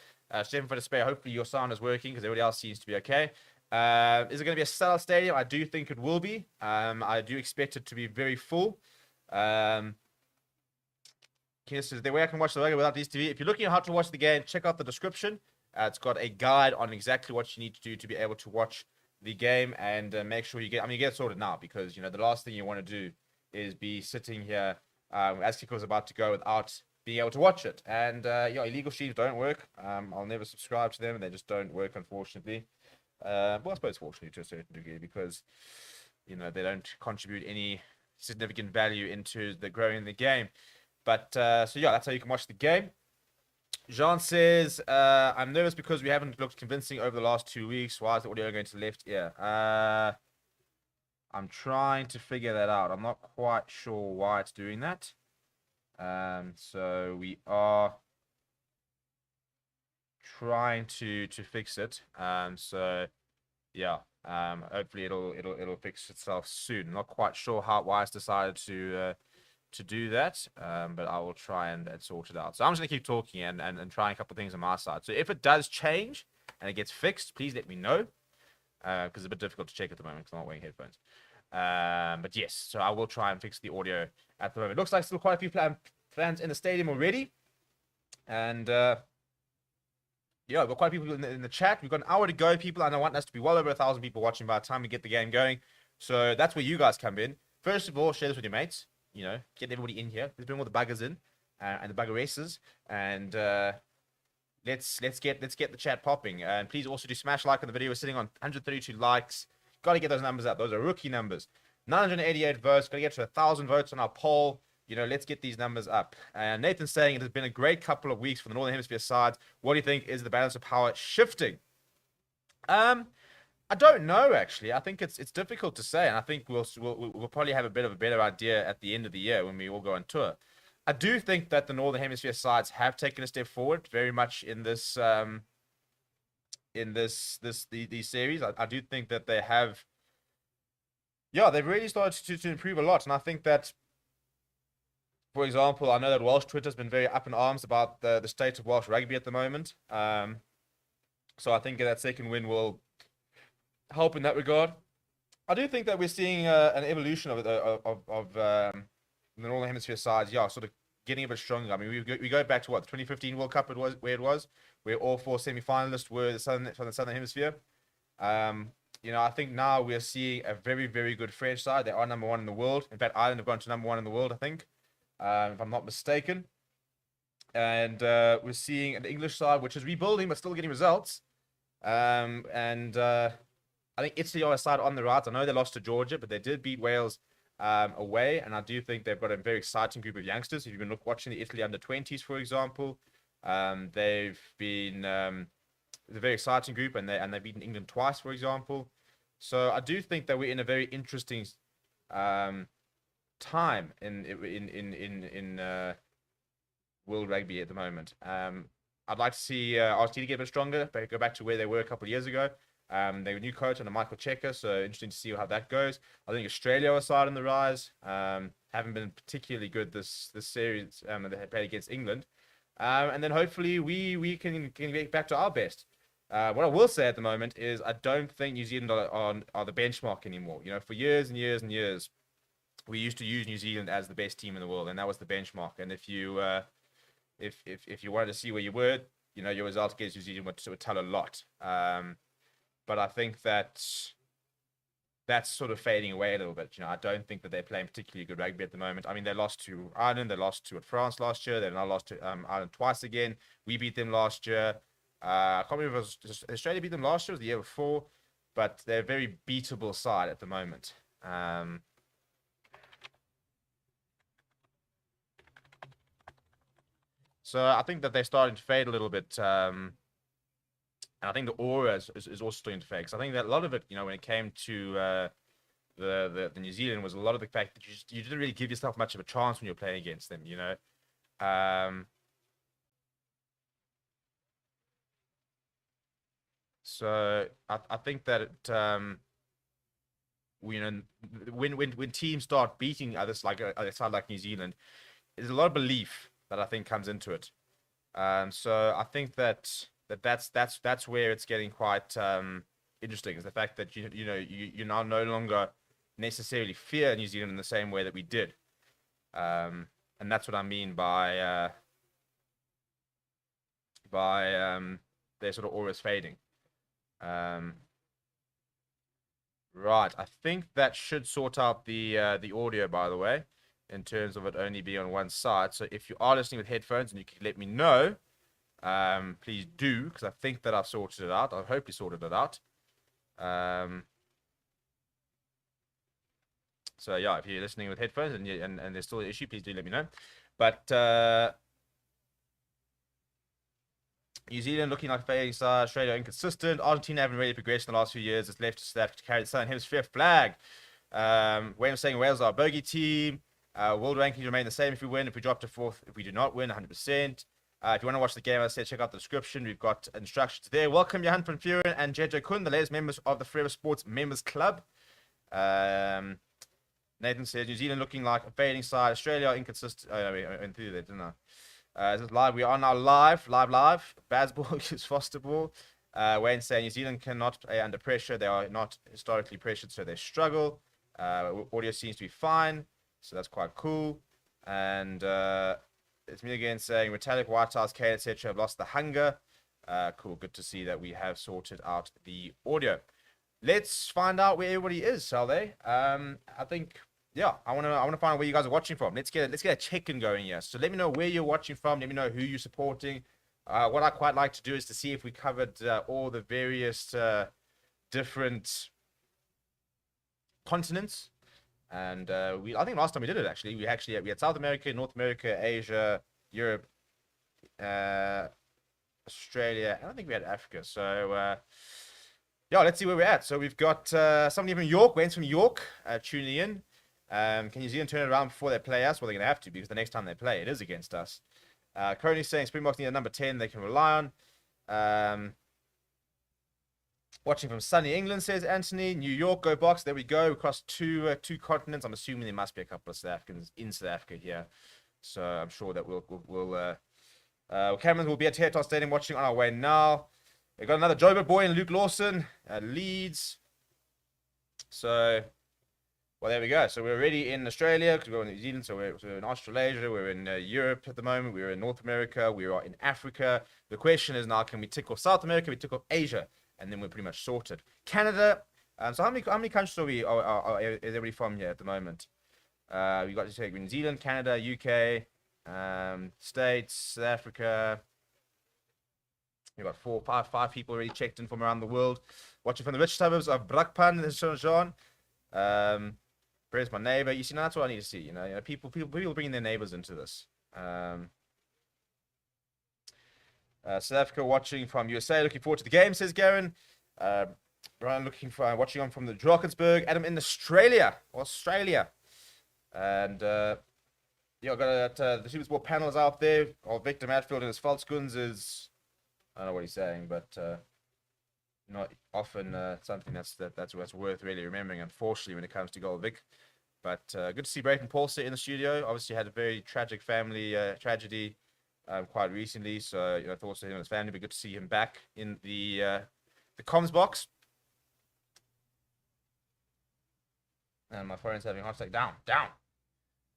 Stephen for despair, hopefully your sound is working because everybody else seems to be okay. Is it going to be a sellout stadium? I do think it will be. I do expect it to be very full. This is the way I can watch the rugby without this TV. If you're looking at how to watch the game, check out the description. It's got a guide on exactly what you need to do to be able to watch the game and make sure you get it sorted now because, the last thing you want to do is be sitting here as kickoff's about to go without being able to watch it. And, illegal streams don't work. I'll never subscribe to them. And they just don't work, unfortunately. Well, I suppose fortunately to a certain degree because, they don't contribute any significant value into the growing the game. But, that's how you can watch the game. Jean says, I'm nervous because we haven't looked convincing over the last 2 weeks. Why is the audio going to the left ear? I'm trying to figure that out. I'm not quite sure why it's doing that. So we are trying to fix it. Hopefully it'll fix itself soon. Not quite sure why it's decided to do that, but I will try and sort it out. So I'm just gonna keep talking and trying a couple of things on my side. So if it does change and it gets fixed, please let me know, because it's a bit difficult to check at the moment because I'm not wearing headphones. But yes, so I will try and fix the audio at the moment. Looks like still quite a few fans in the stadium already. And yeah, we've got quite a few people in the chat. We've got an hour to go, people, and I want us to be well over 1,000 people watching by the time we get the game going. So that's where you guys come in. First of all, share this with your mates. You know, get everybody in here. Let's bring all the buggers in and the bugger races, and let's get the chat popping. And please also do smash like on the video. We're sitting on 132 likes. Got to get those numbers up. Those are rookie numbers. 988 votes. Got to get to 1,000 votes on our poll. You know, let's get these numbers up. And Nathan's saying it has been a great couple of weeks for the Northern Hemisphere sides. What do you think is the balance of power shifting? I don't know, actually. I think it's difficult to say, and I think we'll probably have a bit of a better idea at the end of the year when we all go on tour. I do think that the Northern Hemisphere sides have taken a step forward, very much in this these series. I do think that they have, yeah, they've really started to improve a lot, and I think that, for example, I know that Welsh Twitter has been very up in arms about the state of Welsh rugby at the moment. So I think that second win will help in that regard. I do think that we're seeing an evolution of the Northern Hemisphere sides, yeah, sort of getting a bit stronger. I mean, we go back to what, the 2015 World Cup where all 4 semi-finalists were from the Southern Hemisphere. You know, I think now we're seeing a very, very good French side. They are number 1 in the world. In fact, Ireland have gone to number 1 in the world, I think, if I'm not mistaken. And we're seeing an English side which is rebuilding but still getting results. I think Italy are a side on the rise. I know they lost to Georgia, but they did beat Wales away, and I do think they've got a very exciting group of youngsters. If you've been watching the Italy under-20s, for example, they've been a very exciting group, and they've beaten England twice, for example. So I do think that we're in a very interesting time in world rugby at the moment. I'd like to see Argentina get a bit stronger, but go back to where they were a couple of years ago. They were new coach under Michael Checker, so interesting to see how that goes. I think Australia are side on the rise. Haven't been particularly good this series that they played against England. And then hopefully we can get back to our best. What I will say at the moment is I don't think New Zealand are the benchmark anymore. You know, for years and years and years, we used to use New Zealand as the best team in the world, and that was the benchmark. And if you if you wanted to see where you were, you know, your results against New Zealand would tell a lot. But I think that's sort of fading away a little bit. You know, I don't think that they're playing particularly good rugby at the moment. I mean, they lost to Ireland, they lost to France last year, they now lost to Ireland twice again. We beat them last year. I can't remember if it was Australia beat them last year or the year before, but they're a very beatable side at the moment. So I think that they're starting to fade a little bit. And I think the aura is also starting to fade. Because I think that a lot of it, you know, when it came to the New Zealand, was a lot of the fact that you didn't really give yourself much of a chance when you're playing against them, you know. So I think that you know, when teams start beating others like a side like New Zealand, there's a lot of belief that I think comes into it. So I think that's where it's getting quite interesting, is the fact that you now no longer necessarily fear New Zealand in the same way that we did, and that's what I mean by their sort of auras fading. Right, I think that should sort out the audio, by the way, in terms of it only being on one side. So if you are listening with headphones and you can let me know, please do, because I think that I've sorted it out. I hope you sorted it out. So yeah, if you're listening with headphones and there's still an issue, please do let me know. But New Zealand looking like a failing side, Australia inconsistent. Argentina haven't really progressed in the last few years. It's left to South Africa to carry the Southern Hemisphere flag. Wayne saying Wales are a bogey team. World rankings remain the same if we win. If we drop to 4th, if we do not win, 100%. If you want to watch the game, as I said, check out the description. We've got instructions there. Welcome Johan van Vuren and Jejo Kun, the latest members of the Forever Sports Members Club. Nathan says New Zealand looking like a fading side. Australia inconsistent. I went through that, didn't I? Is it live? We are now live. Bazball is Fosterball. Wayne saying New Zealand cannot play under pressure. They are not historically pressured, so they struggle. Audio seems to be fine, so that's quite cool. And it's me again saying Metallic, White House, Kane, etc. have lost the hunger. Cool. Good to see that we have sorted out the audio. Let's find out where everybody is, Salve. I think, yeah, I wanna find out where you guys are watching from. Let's get a check-in going here. So let me know where you're watching from. Let me know who you're supporting. What I quite like to do is to see if we covered all the various different continents. And I think last time we did it actually. We had South America, North America, Asia, Europe, Australia, and I think we had Africa. So yeah, let's see where we're at. So we've got somebody from York, Wayne's from York, tuning in. Can New Zealand turn it around before they play us? Well, they're going to have to, because the next time they play, it is against us. Currently saying Springboks need a number 10 they can rely on. Watching from sunny England, says Anthony. New York, go Box. There we go. Across two continents. I'm assuming there must be a couple of South Africans in South Africa here. So I'm sure that Cameron will be at Teatar Stadium watching on our way now. We've got another Joburg boy in Luke Lawson at Leeds. So, well, there we go. So we're already in Australia because we're in New Zealand. So we're in Australasia. We're in Europe at the moment. We're in North America. We are in Africa. The question is now, can we tick off South America? We tick off Asia. And then we're pretty much sorted. Canada. So how many countries is everybody from here at the moment? We got to take New Zealand, Canada, UK, States, South Africa. We've got five people already checked in from around the world. Watching from the rich suburbs of Brakpan and Saint-Jean. Where's my neighbor? You see, that's what I need to see. You know, people bringing their neighbors into this. South Africa watching from USA. Looking forward to the game, says Garen. Brian watching on from the Drakensberg. Adam in Australia. And yeah, I've got the Super Sport panels out there. Old Victor Matfield and his Falskuns is, I don't know what he's saying, but not often something that's worth really remembering, unfortunately, when it comes to Gold Vic. But good to see Brayton Paulster in the studio. Obviously had a very tragic family tragedy quite recently, so thoughts to him and his family. But good to see him back in the comms box. And my phone's having a heart attack. Down.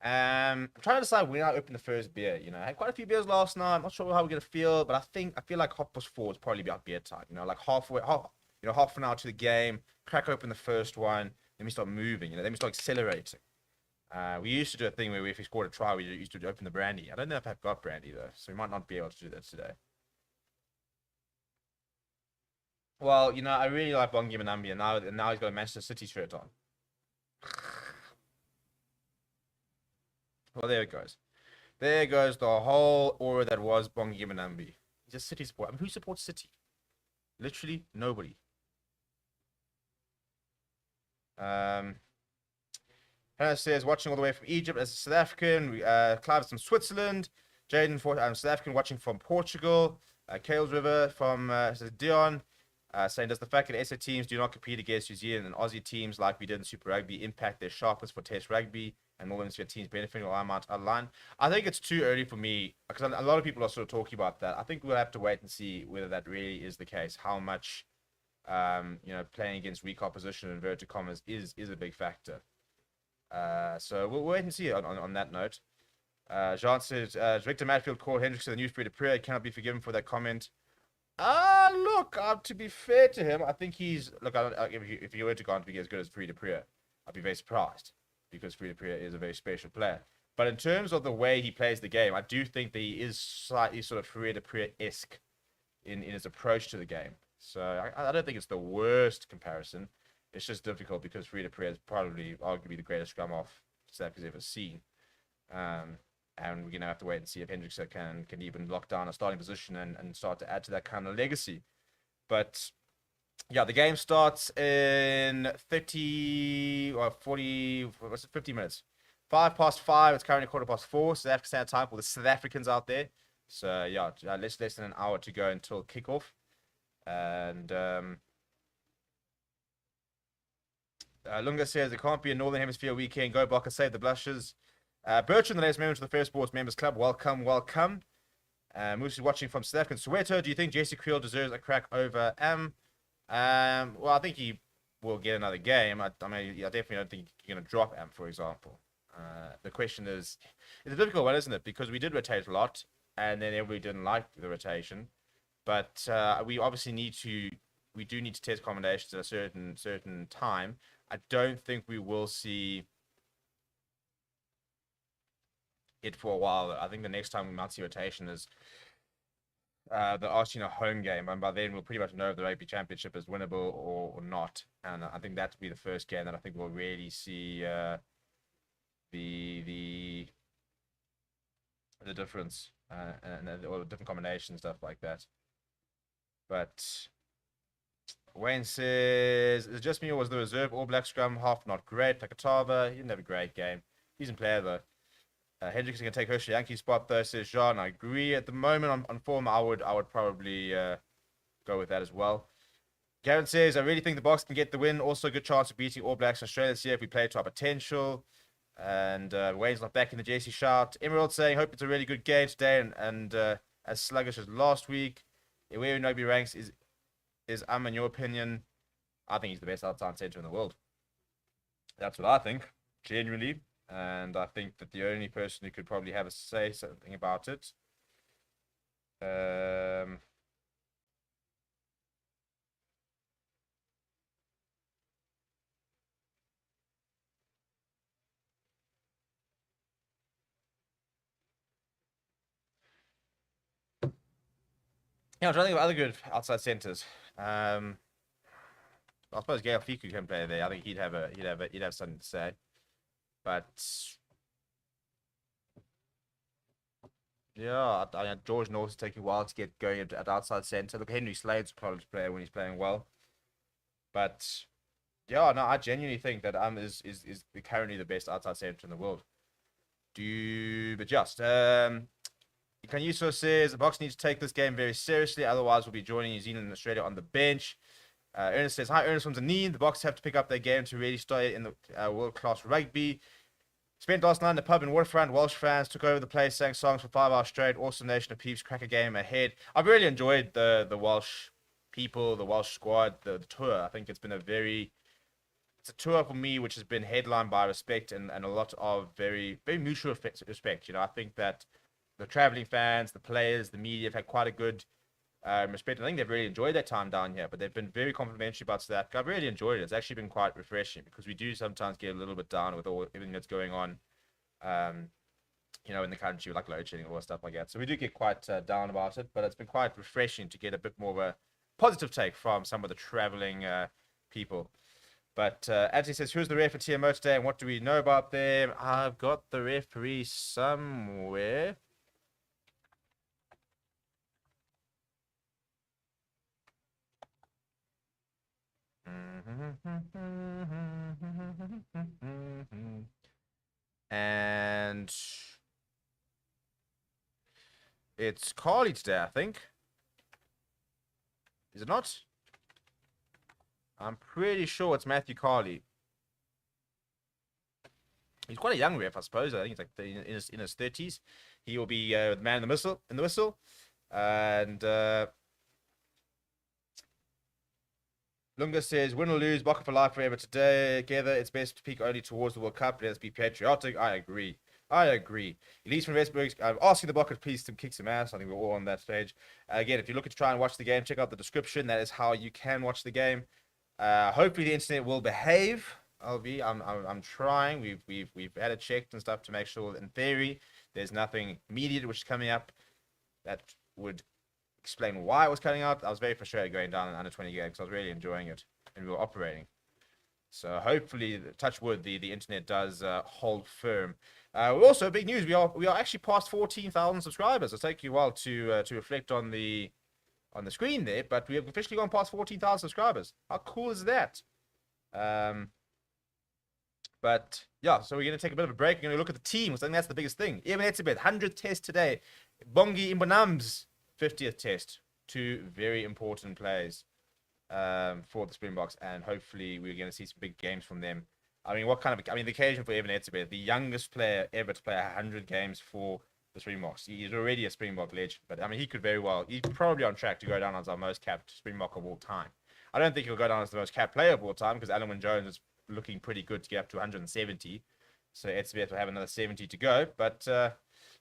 I'm trying to decide when I open the first beer. I had quite a few beers last night. I'm not sure how we're gonna feel, but I feel like 4:30 is probably about beer time. Like half an hour to the game, crack open the first one, then we start moving. Then we start accelerating. We used to do a thing where if we scored a try, we used to open the brandy. I don't know if I've got brandy though, so we might not be able to do that today. Well, I really like Bongi Manambi, and now he's got a Manchester City shirt on. Well, there it goes. There goes the whole aura that was Bongi Manambi. He's a City supporter. I mean, who supports City? Literally nobody. Hannah says, watching all the way from Egypt as a South African. Clive from Switzerland. Jaden, South African, watching from Portugal. Kales River from says Dion. Saying, does the fact that SA teams do not compete against New Zealand and Aussie teams like we did in Super Rugby impact their sharpness for Test Rugby and Northern Hemisphere teams benefiting or amount online? I think it's too early for me, because a lot of people are sort of talking about that. I think we'll have to wait and see whether that really is the case. How much, playing against weak opposition in inverted commas is a big factor. So we'll wait and see on that note. Jean says, Victor Matfield called Hendricks the new free to prayer. Cannot be forgiven for that comment. Look, to be fair to him, I think he's... Look, if he were to go on to be as good as free to prayer, I'd be very surprised, because free to prayer is a very special player. But in terms of the way he plays the game, I do think that he is slightly sort of free to prayer-esque in his approach to the game. So I don't think it's the worst comparison. It's just difficult because free to prayer is probably arguably the greatest scrum off South Africa's ever seen. And we're going to have to wait and see if Hendricks can even lock down a starting position and start to add to that kind of legacy. But yeah, the game starts in 50 minutes. 5:05. It's currently 4:15. South Africa Standard Time for the South Africans out there. So yeah, less than an hour to go until kickoff. And Lunga says it can't be a Northern Hemisphere weekend. Go Blocker, save the blushes. Bertrand, the latest member to the Fair Sports Members Club. Welcome. Moose is watching from South African Soweto. Do you think Jesse Creel deserves a crack over Am? Well, I think he will get another game. I definitely don't think you're going to drop Am, for example. The question is, it's a difficult one, isn't it? Because we did rotate a lot, and then everybody didn't like the rotation. But we obviously we do need to test combinations at a certain time. I don't think we will see it for a while. I think the next time we might see rotation is the Argentina home game, and by then we'll pretty much know if the Rugby Championship is winnable or not. And I think that will be the first game that I think we'll really see the difference or the different combinations, stuff like that. But Wayne says, is it just me or was the reserve All Black scrum half not great? Takatava, he didn't have a great game. Decent player though. Hendricks can take Hershey Yankee spot though, says Jean. I agree. At the moment on form, I would probably go with that as well. Garen says, I really think the Boks can get the win. Also a good chance of beating All Blacks in Australia this year if we play to our potential. And Wayne's not back in the JC shout. Emerald saying, hope it's a really good game today and as sluggish as last week. Where in rugby ranks is in your opinion? I think he's the best outside centre in the world. That's what I think, genuinely. And I think that the only person who could probably have a say something about it. Yeah, I'm trying to think of other good outside centres. I suppose Gail Fiku can play there. I think he'd have something to say. But yeah, George North is taking a while to get going at outside centre. Look, Henry Slade's a college player when he's playing well. But yeah, no, I genuinely think that is currently the best outside centre in the world. Kanyuso says the Boks need to take this game very seriously, otherwise we'll be joining New Zealand and Australia on the bench. Ernest says, hi, Ernest from Zanine. The Boks have to pick up their game to really stay in the world-class rugby. Spent last night in the pub in Waterfront. Welsh fans took over the place, sang songs for 5 hours straight. Awesome nation of peeps, crack a game ahead. I've really enjoyed the Welsh people, the Welsh squad, the tour. I think it's been it's a tour for me which has been headlined by respect and a lot of very, very mutual respect. You know, I think that the traveling fans, the players, the media have had quite a good respect. I think they've really enjoyed their time down here, but they've been very complimentary about that. I've really enjoyed it. It's actually been quite refreshing because we do sometimes get a little bit down with everything that's going on, in the country, like load shedding and all that stuff like that. So we do get quite down about it, but it's been quite refreshing to get a bit more of a positive take from some of the traveling people. But Anthony says, who's the ref for TMO today and what do we know about them? I've got the referee somewhere. And it's Carly today, I think. Is it not? I'm pretty sure it's Matthew Carly. He's quite a young ref, I suppose. I think he's like in his 30s. He will be the man in the whistle. And Lunga says, win or lose, Bokke for life forever together. It's best to peak only towards the World Cup. Let's be patriotic. I agree. Elise from Westberg, asking the Bokke to please kick some ass. I think we're all on that stage. Again, if you're looking to try and watch the game, check out the description. That is how you can watch the game. Hopefully the internet will behave. I'm trying. We've had it checked and stuff to make sure that in theory there's nothing immediate which is coming up that would explain why it was cutting out. I was very frustrated going down in under 20 gigs. I was really enjoying it and we were operating. So hopefully, touch wood, the internet does hold firm. Also, big news: we are actually past 14,000 subscribers. It'll take you a while to reflect on the screen there, but we have officially gone past 14,000 subscribers. How cool is that? But yeah, so we're going to take a bit of a break. We're going to look at the team. I think that's the biggest thing. Even Etzebeth, 100th test today. Bongi Imbonam's 50th test. 2 very important plays for the Springboks, and hopefully we're going to see some big games from them. I mean, the occasion for Evan Etzebeth, the youngest player ever to play 100 games for the Springboks. He's already a Springbok legend, but I mean, he's probably on track to go down as our most capped Springbok of all time. I don't think he'll go down as the most capped player of all time because Alan Wynne-Jones is looking pretty good to get up to 170. So Etzebeth will have another 70 to go. But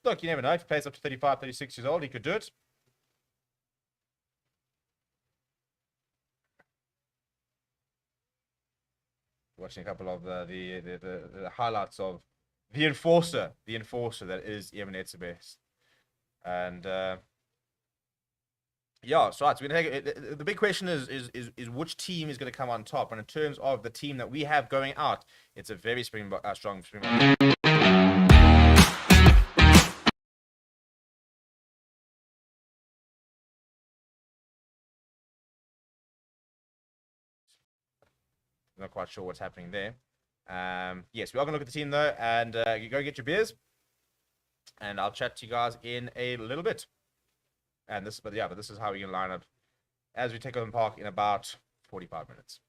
look, you never know. If he plays up to 35, 36 years old, he could do it. Watching a couple of the highlights of the enforcer that is Evan Etzebeth. And yeah, so we're gonna take the big question is which team is going to come on top. And in terms of the team that we have going out, it's a very strong Springbok. Not quite sure what's happening there. Yes, we are going to look at the team though, and you go get your beers, and I'll chat to you guys in a little bit. And this is how we're going to line up as we take on Park in about 45 minutes.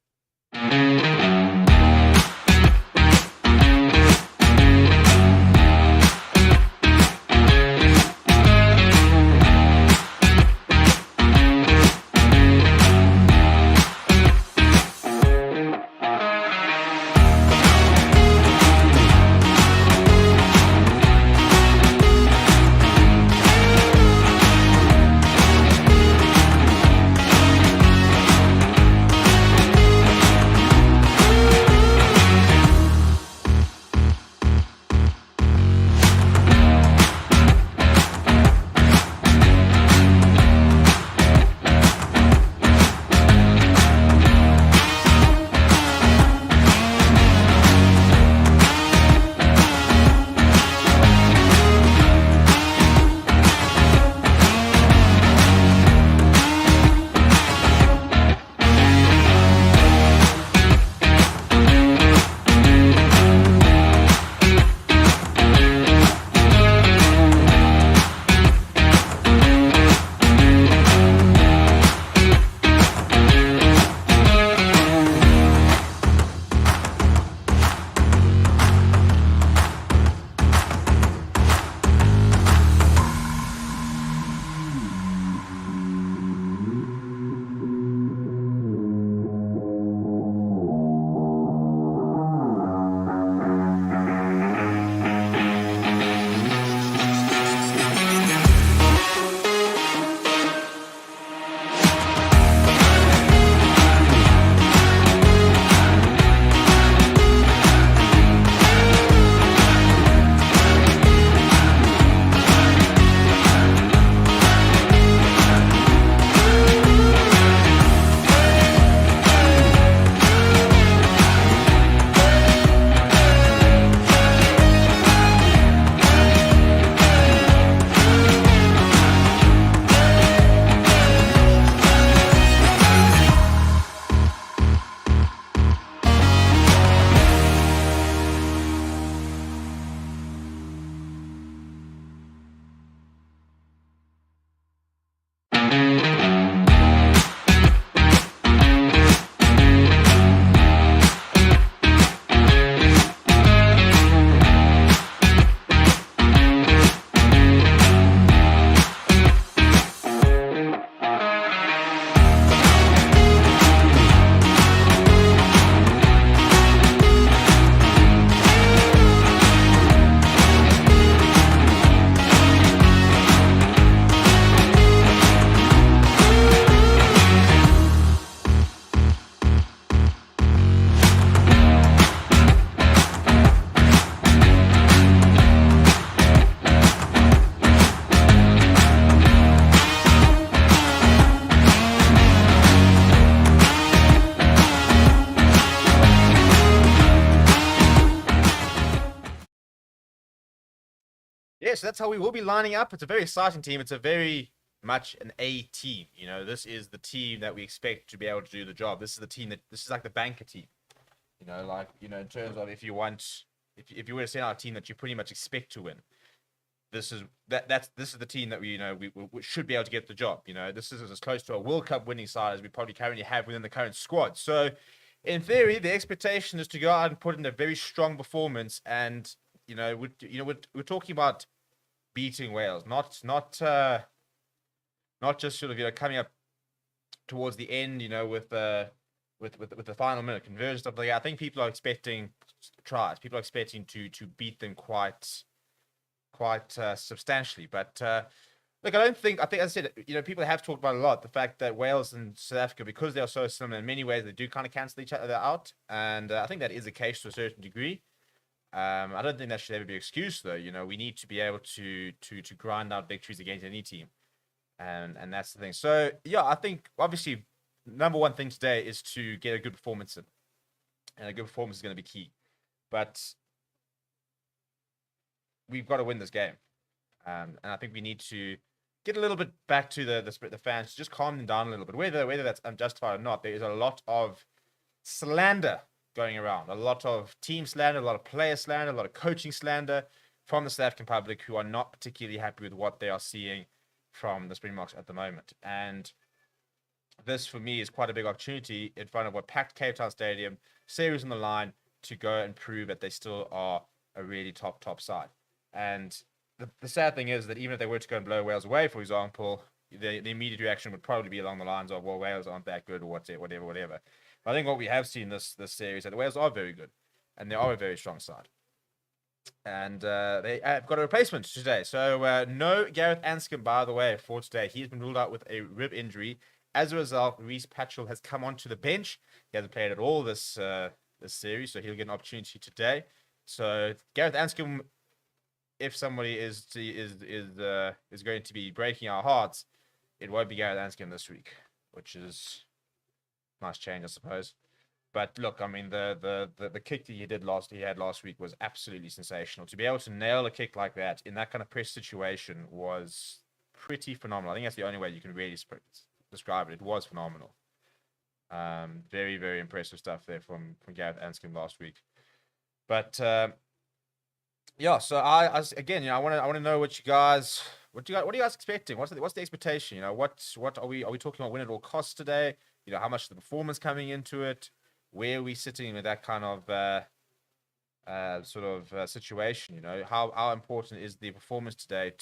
Yeah, so that's how we will be lining up. It's a very exciting team. It's a very much an A team. You know, this is the team that we expect to be able to do the job. This is the team this is like the banker team. You know, like, you know, in terms of if you were to send out a team that you pretty much expect to win, this is the team that we should be able to get the job. You know, this is as close to a World Cup winning side as we probably currently have within the current squad. So, in theory, the expectation is to go out and put in a very strong performance. And we're talking about beating Wales, not just sort of coming up towards the end, with with the final minute conversion stuff like that. I think people are expecting tries. People are expecting to beat them quite substantially. But look, I think as I said, people have talked about a lot the fact that Wales and South Africa, because they are so similar in many ways, they do kind of cancel each other out, and I think that is the case to a certain degree. I don't think that should ever be an excuse, though. We need to be able to grind out victories against any team, and that's the thing. So yeah, I think obviously number one thing today is to get a good performance in, and a good performance is going to be key. But we've got to win this game, and I think we need to get a little bit back to the fans, just calm them down a little bit. Whether that's unjustified or not, there is a lot of slander going around, a lot of team slander, a lot of player slander, a lot of coaching slander from the South African public who are not particularly happy with what they are seeing from the Springboks at the moment. And this, for me, is quite a big opportunity in front of a packed Cape Town Stadium, series on the line, to go and prove that they still are a really top side. And the sad thing is that even if they were to go and blow Wales away, for example, the immediate reaction would probably be along the lines of, well, Wales aren't that good, or whatever. But I think what we have seen this series is that the Wales are very good, and they are a very strong side. And they have got a replacement today. So no Gareth Anscombe, by the way, for today. He's been ruled out with a rib injury. As a result, Reece Patchell has come onto the bench. He hasn't played at all this series, so he'll get an opportunity today. So Gareth Anscombe, if somebody is going to be breaking our hearts, it won't be Gareth Anscombe this week, which is a nice change, I suppose. But look, I mean, the kick that he had last week was absolutely sensational. To be able to nail a kick like that in that kind of press situation was pretty phenomenal. I think that's the only way you can really describe it. It was phenomenal. Very, very impressive stuff there from Gareth Anscombe last week. But yeah, so I want to know what you guys expecting? What's the expectation? What are we talking about? Win at all costs today? How much the performance coming into it? Where are we sitting with that kind of situation? How important is the performance today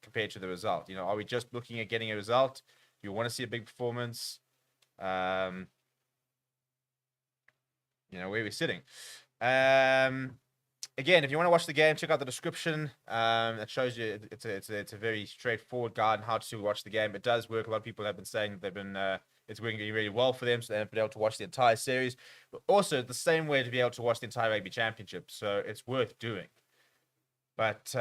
compared to the result? Are we just looking at getting a result? Do you want to see a big performance? Where are we sitting? Again, if you want to watch the game, check out the description. That shows you it's a very straightforward guide on how to watch the game. It does work. A lot of people have been saying that they've been it's working really well for them, so they've been able to watch the entire series. But also the same way to be able to watch the entire Rugby Championship, so it's worth doing. But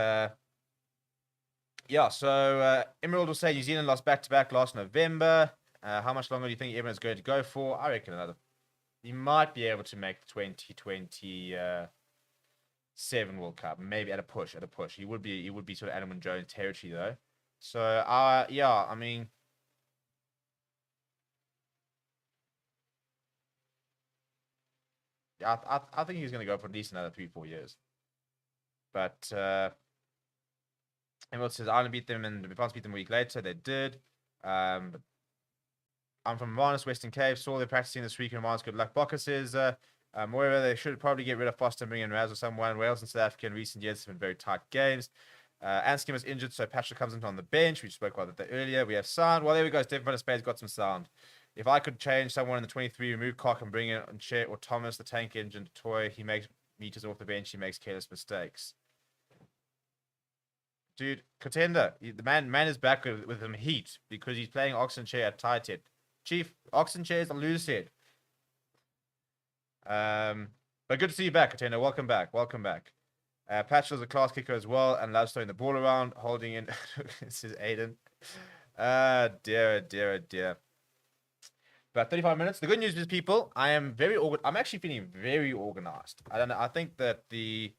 yeah, so Emerald will say New Zealand lost back-to-back last November. How much longer do you think everyone's going to go for? I reckon another. You might be able to make the 2027 World Cup, maybe at a push. He would be sort of Adam and Jones territory though. So yeah, I mean, I think he's going to go for at least another 3-4 years. But Emerald says Ireland beat them and France beat them a week later. They did. But I'm from Marnus, Western Cape. Saw they're practicing this week in Marnus. Good luck. Bocker says, moreover, they should probably get rid of Foster and bring in Raz or someone. Wales and South Africa in recent years have been very tight games. Anscombe is injured, so Patrick comes into on the bench. We spoke about that earlier. We have sound. Well, there we go. Stephen Van der Spade's got some sound. If I could change someone in the 23, remove Cock and bring in Chair or Thomas, the tank engine, to Toy, he makes meters off the bench. He makes careless mistakes. Dude, contender. The man is back with some heat because he's playing Oxen Chair at tight head. Chief, Oxen Chair is a loose head. But good to see you back, contender. Welcome back. Patchell is a class kicker as well and loves throwing the ball around, holding in. This is Aiden. Dear. About 35 minutes. The good news is, people, I'm actually feeling very organized. I think that the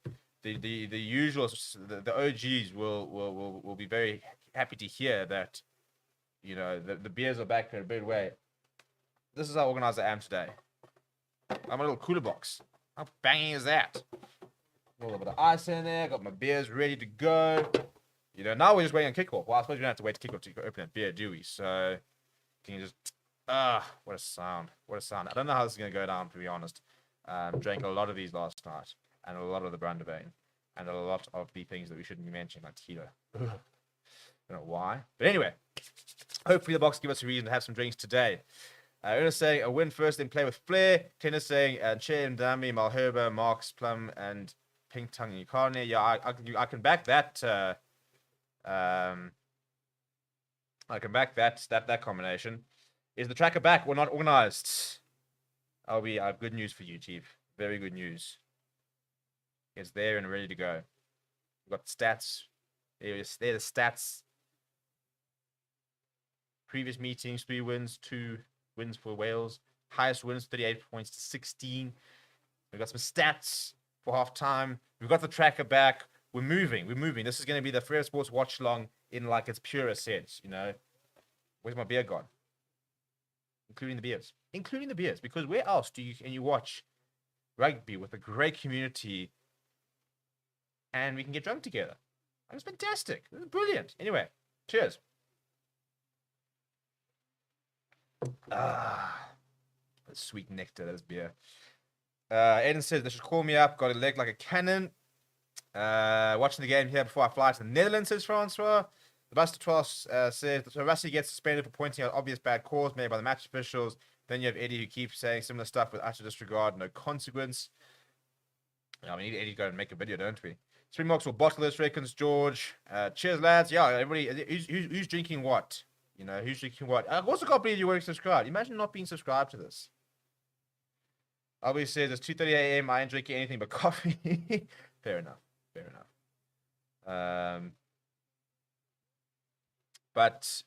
usuals, the OGs will be very happy to hear that, the beers are back in a big way. This is how organized I am today. I'm a little cooler box. How banging is that? A little bit of ice in there. Got my beers ready to go. Now we're just waiting on kickoff. Well, I suppose we don't have to wait to kickoff to open that beer, do we? So, can you just... what a sound. I don't know how this is going to go down, to be honest. Drank a lot of these last night. And a lot of the Brandebane. And a lot of the things that we shouldn't be mentioning, like tequila. Don't know why. But anyway, hopefully the box give us a reason to have some drinks today. Ernest saying a win first, then play with flair. Tennis saying Che and Dami, Malherba, Marks, Plum, and Pink Tongue and Yukane. Yeah, I can back that. I can back that combination. Is the tracker back? We're not organized. I have good news for you, Chief. Very good news. It's there and ready to go. We've got stats. There are the stats. Previous meetings, 3 wins, 2 wins for Wales. Highest wins, 38 points to 16. We've got some stats for half time. We've got the tracker back. We're moving. This is going to be the Forever Sports watch along in like its purest sense, you know. Where's my beer gone? Including the beers. Because where else can you watch rugby with a great community and we can get drunk together? It was fantastic. It was brilliant. Anyway, cheers. Sweet nectar, that's beer. Eden says they should call me up. Got a leg like a cannon. Watching the game here before I fly to the Netherlands, says Francois. The Buster 12 says so Rusty gets suspended for pointing out obvious bad calls made by the match officials. Then you have Eddie who keeps saying similar stuff with utter disregard, no consequence. Yeah, we need Eddie to go and make a video, don't we? Springboks will bottle this, reckons George. Cheers, lads. Yeah, everybody. Who's drinking what? You know, who's drinking what? I also can't believe you weren't subscribed. Imagine not being subscribed to this. Obviously says it's 2:30 a.m. I ain't drinking anything but coffee. Fair enough. But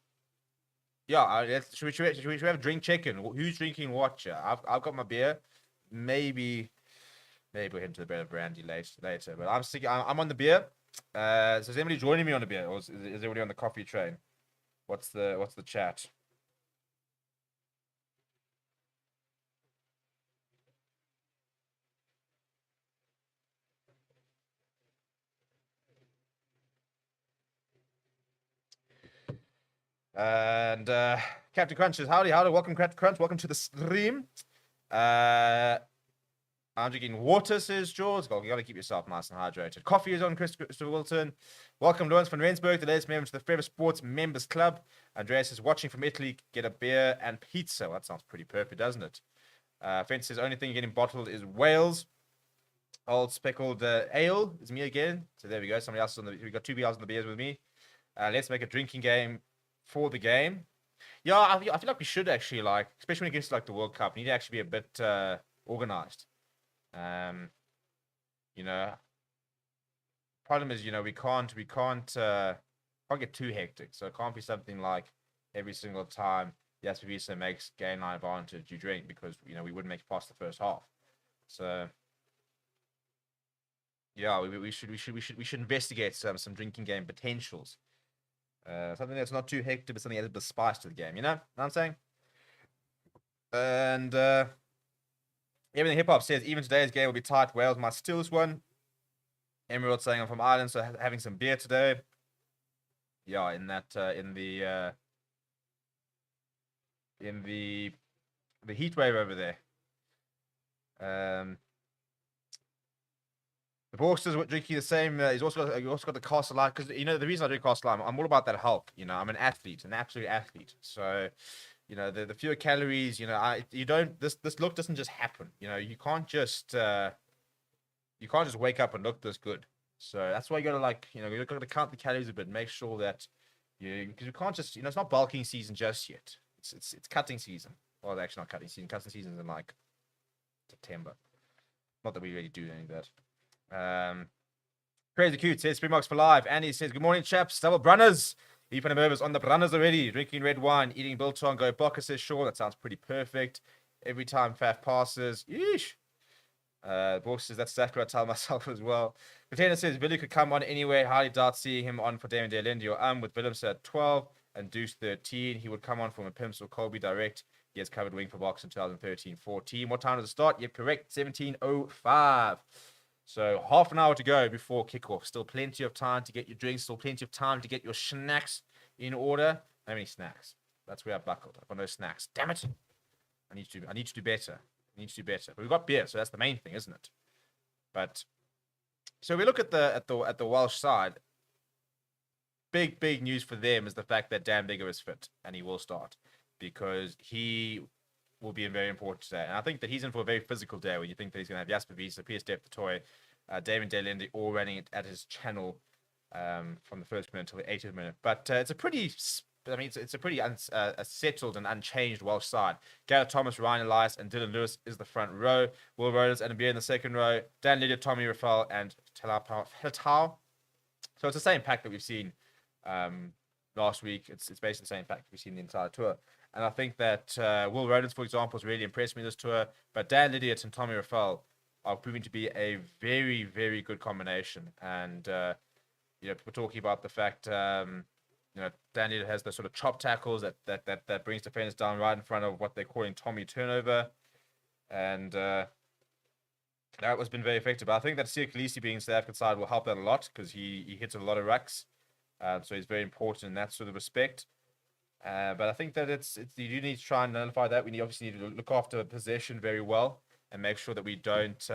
yeah, should we have a drink check-in? Who's drinking what? I've got my beer. Maybe we'll head to the better brandy later. But I'm on the beer. So is anybody joining me on the beer, or is everybody on the coffee train? What's the chat? And Captain Crunch says, howdy, welcome Captain Crunch, welcome to the stream. I'm drinking water, says George. You got to keep yourself nice and hydrated. Coffee is on, Christopher Wilton. Welcome, Lawrence from Rendsburg, the latest member to the Forever Sports Members Club. Andreas is watching from Italy. Get a beer and pizza. Well, that sounds pretty perfect, doesn't it? Fence says, only thing getting bottled is Wales. Old speckled ale is me again. So there we go. Somebody else is on the. We got 2 beers on the beers with me. Let's make a drinking game for the game. Yeah, I feel like we should actually, like, especially when it gets to like the World Cup, we need to actually be a bit organized. You know, problem is, you know, we can't get too hectic. So it can't be something like every single time the SPVC makes game line advantage you drink, because you know we wouldn't make it past the first half. So yeah, we should investigate some drinking game potentials. Something that's not too hectic, but something that adds a bit of spice to the game. You know what I'm saying? And Everything Hip Hop says even today's game will be tight. Wales might steal this one. Emerald saying I'm from Ireland, so having some beer today. Yeah, in the heat wave over there. The Borgsters were drinking the same. He's also got the Castle Lime, because you know the reason I drink Castle Lime, I'm all about that health. You know, I'm an athlete, an absolute athlete. So, you know, the fewer calories. You know, this look doesn't just happen. You know, you can't just wake up and look this good. So that's why you gotta you gotta count the calories a bit, make sure that because you can't just, it's not bulking season just yet. It's cutting season. Well, actually not cutting season. Cutting season is in like September. Not that we really do any of that. Crazy Cute says Springboks for life. Andy says good morning, chaps. Double Brunners. Ethan and Mervis on the Brunners already. Drinking red wine, eating biltong. Go Bocker says sure. That sounds pretty perfect. Every time Faf passes. Yeesh. Borg says that's exactly what I tell myself as well. Container says Billy could come on anyway. Highly doubt seeing him on for Damon Delendi or with Williams at 12 and Deuce 13. He would come on from a Pimps or Colby direct. He has covered wing for Box in 2013-14. What time does it start? Yep, correct. 17:05. So half an hour to go before kickoff. Still plenty of time to get your drinks. Still plenty of time to get your snacks in order. How many snacks? That's where I buckled. I've got no snacks. Damn it! I need to do better. But we've got beer, so that's the main thing, isn't it? But so we look at the Welsh side. Big news for them is the fact that Dan Biggar is fit and he will start, because he will be very important today. And I think that he's in for a very physical day when you think that he's going to have Jasper Wiese, Piers Dep the Toy, Damon Delende all running it at his channel from the first minute until the 80th minute. But it's a pretty, I mean, it's a pretty settled and unchanged Welsh side. Gareth Thomas, Ryan Elias, and Dylan Lewis is the front row. Will Rhodes and Abir in the second row. Dan Lydia, Tommy Rafal, and Talatau. So it's the same pack that we've seen last week. It's basically the same pack we've seen the entire tour. And I think that Will Rodens, for example, has really impressed me this tour. But Dan Lydiot and Tommy Rafal are proving to be a very, very good combination. And, people talking about the fact, Dan Lydiot has the sort of chop tackles that brings defenders down right in front of what they're calling Tommy turnover. And that has been very effective. But I think that Sia Khaleesi being South African side will help that a lot because he hits a lot of rucks. So he's very important in that sort of respect. But I think that you do need to try and nullify that. We obviously need to look after possession very well and make sure that we don't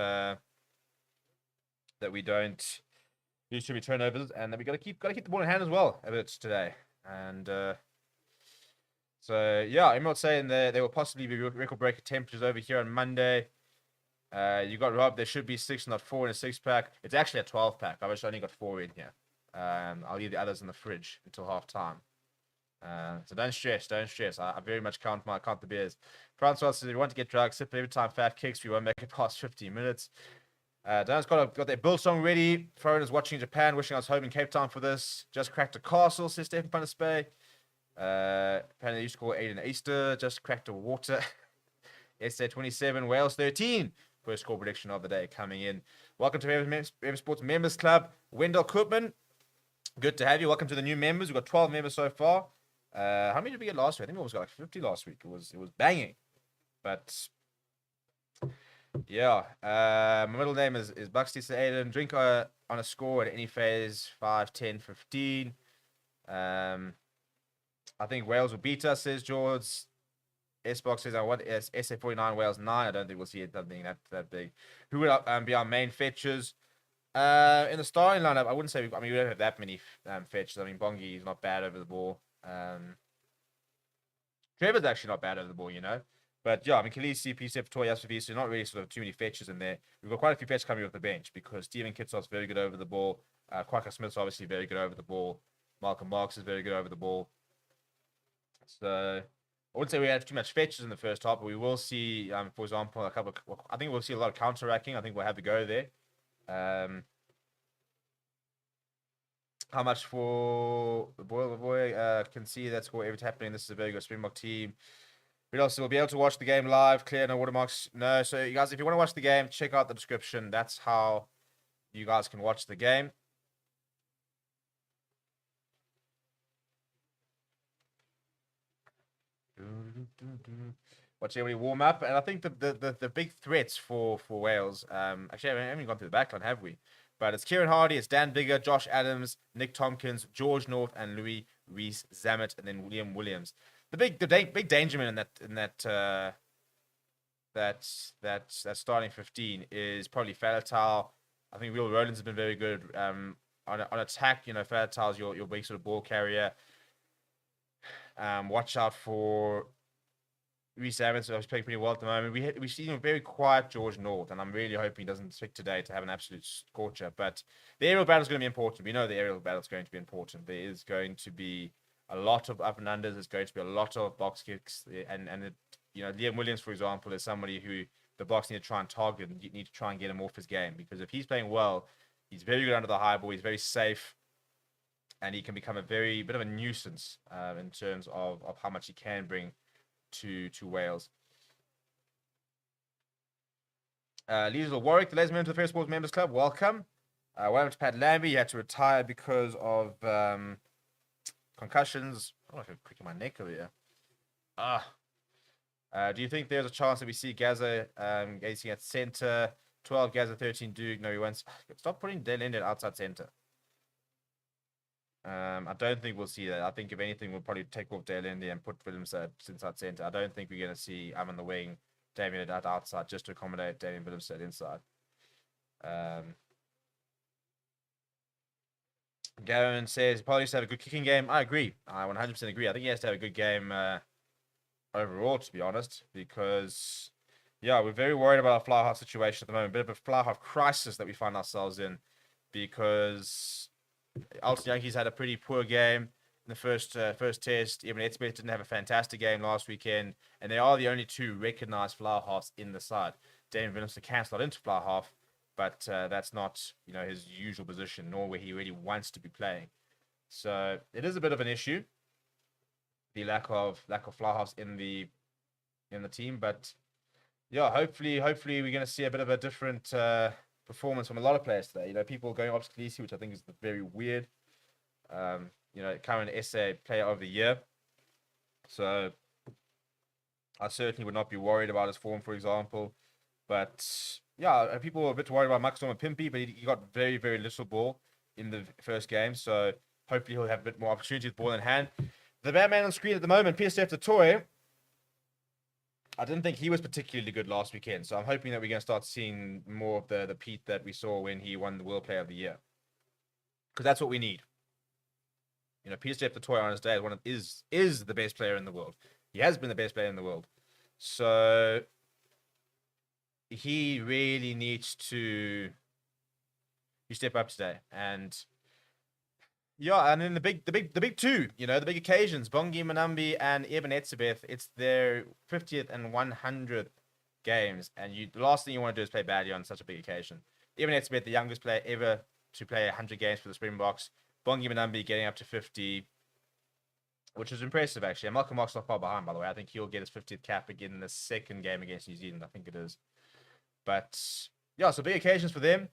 use too many turnovers, and that we got to keep the ball in hand as well a bit today. And I'm not saying there will possibly be record breaker temperatures over here on Monday. You got Rob. There should be 6, not 4 in a 6-pack. It's actually a 12-pack. I wish I only got 4 in here. I'll leave the others in the fridge until half time. So don't stress. I very much count the beers. Francois says if you want to get drugs, sip every time Fat kicks, we won't make it past 15 minutes. Dan's got their Bill song ready. Foreigners watching Japan, wishing I was home in Cape Town for this. Just cracked a castle, says Stephen Punaspe. Apparently they used to call Aiden Easter. Just cracked a water. SA 27, Wales 13. First score prediction of the day coming in. Welcome to Rugby Sports Members Club. Wendell Koopman, good to have you. Welcome to the new members. We've got 12 members so far. How many did we get last week? I think we almost got like 50 last week. It was banging. But yeah, my middle name is Buxty Aiden. Drink on a score at any phase 5, 10, 15. I think Wales will beat us, says George. S-Box says I want SA49 Wales 9. I don't think we'll see something that big. Who would be our main fetchers? In the starting lineup, I wouldn't say we don't have that many fetchers. I mean, Bongi is not bad over the ball. Trevor's actually not bad over the ball, But yeah, I mean, Khaleesi, P7, Toy, so not really sort of too many fetchers in there. We've got quite a few fetchers coming off the bench because Stephen Kitsov's very good over the ball. Quacker Smith's obviously very good over the ball. Malcolm Marks is very good over the ball. So I wouldn't say we have too much fetchers in the first half, but we will see, for example, I think we'll see a lot of counter-racking. I think we'll have to go there. How much for the boy can see that score every happening. This is a very good Springbok team. But also, we'll be able to watch the game live. Clear, no watermarks. No. So, you guys, if you want to watch the game, check out the description. That's how you guys can watch the game. Watch everybody warm up. And I think the big threats for Wales, actually, I haven't gone through the backline, have we? But it's Kieran Hardy, it's Dan Bigger, Josh Adams, Nick Tompkins, George North, and Louis Rees Zammit, and then William Williams. The big danger man in that starting 15 is probably Falatau. I think Will Rowlands has been very good on attack. Falatau's your big sort of ball carrier. Watch out for Reece Evans, who's playing pretty well at the moment. We've seen a very quiet George North, and I'm really hoping he doesn't stick today to have an absolute scorcher. But the aerial battle is going to be important. We know the aerial battle is going to be important. There is going to be a lot of up and unders. There's going to be a lot of box kicks, and Liam Williams, for example, is somebody who the Box need to try and target and need to try and get him off his game, because if he's playing well, he's very good under the high ball. He's very safe, and he can become a very bit of a nuisance in terms of how much he can bring to Wales. Leaders of Warwick, the ladies and gentlemen, to the Fair Sports Members Club, welcome. Welcome to Pat Lambie. He had to retire because of concussions. I don't know if I'm cricking my neck over here. Do you think there's a chance that we see Gaza gazing at centre? 12 Gaza, 13 Duke. No, he won't. Stop putting Delende outside centre. I don't think we'll see that. I think if anything, we'll probably take off Delende and put Williamson inside centre. I don't think we're going to see on the wing, Damien at outside, just to accommodate Damien Williamson inside. Gavin says, probably has to have a good kicking game. I agree. I 100% agree. I think he has to have a good game overall, to be honest, because yeah, we're very worried about our fly half situation at the moment. A bit of a fly half crisis that we find ourselves in, because Alton Yankees had a pretty poor game in the first test. Even Etzebeth didn't have a fantastic game last weekend, and they are the only two recognised fly halves in the side. Damian Willemse can slot into fly half, but that's not his usual position, nor where he really wants to be playing. So it is a bit of an issue, the lack of fly halves in the team. But yeah, hopefully we're going to see a bit of a different performance from a lot of players today. People going off to Khaleesi, which I think is very weird. Current SA Player of the Year. So I certainly would not be worried about his form, for example. But yeah, people were a bit worried about Maxima Pimpy, but he got very, very little ball in the first game. So hopefully he'll have a bit more opportunity with ball in hand. The bad man on screen at the moment, PSF the Toy. I didn't think he was particularly good last weekend. So I'm hoping that we're going to start seeing more of the Pete that we saw when he won the World Player of the Year. Because that's what we need. PSF the Toy on his day is the best player in the world. He has been the best player in the world. So he really needs to step up today. And yeah, and then the big two, the big occasions, Bongi Manambi and Eben Etzebeth, it's their 50th and 100th games, and the last thing you want to do is play badly on such a big occasion. Eben Etzebeth, the youngest player ever to play 100 games for the Springboks. Bongi Manambi getting up to 50, which is impressive, actually. And Malcolm Mark's not far behind, by the way. I think he'll get his 50th cap again in the second game against New Zealand. I think it is. But yeah, so big occasions for them.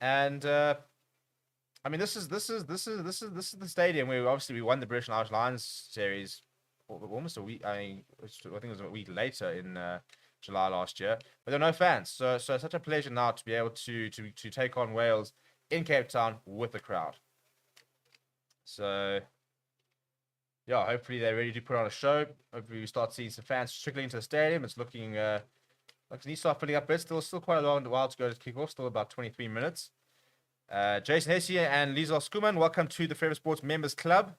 And I mean, this is the stadium where obviously we won the British and Irish Lions series almost a week. I think it was a week later in July last year. But there are no fans, so such a pleasure now to be able to take on Wales in Cape Town with the crowd. So yeah, hopefully they're ready to put on a show. Hopefully we start seeing some fans trickling into the stadium. It's looking like it needs to start filling up. But still quite a long while to go to kick off. Still about 23 minutes. Jason Hesse and Lisa Skuman, welcome to the Forever Sports Members Club.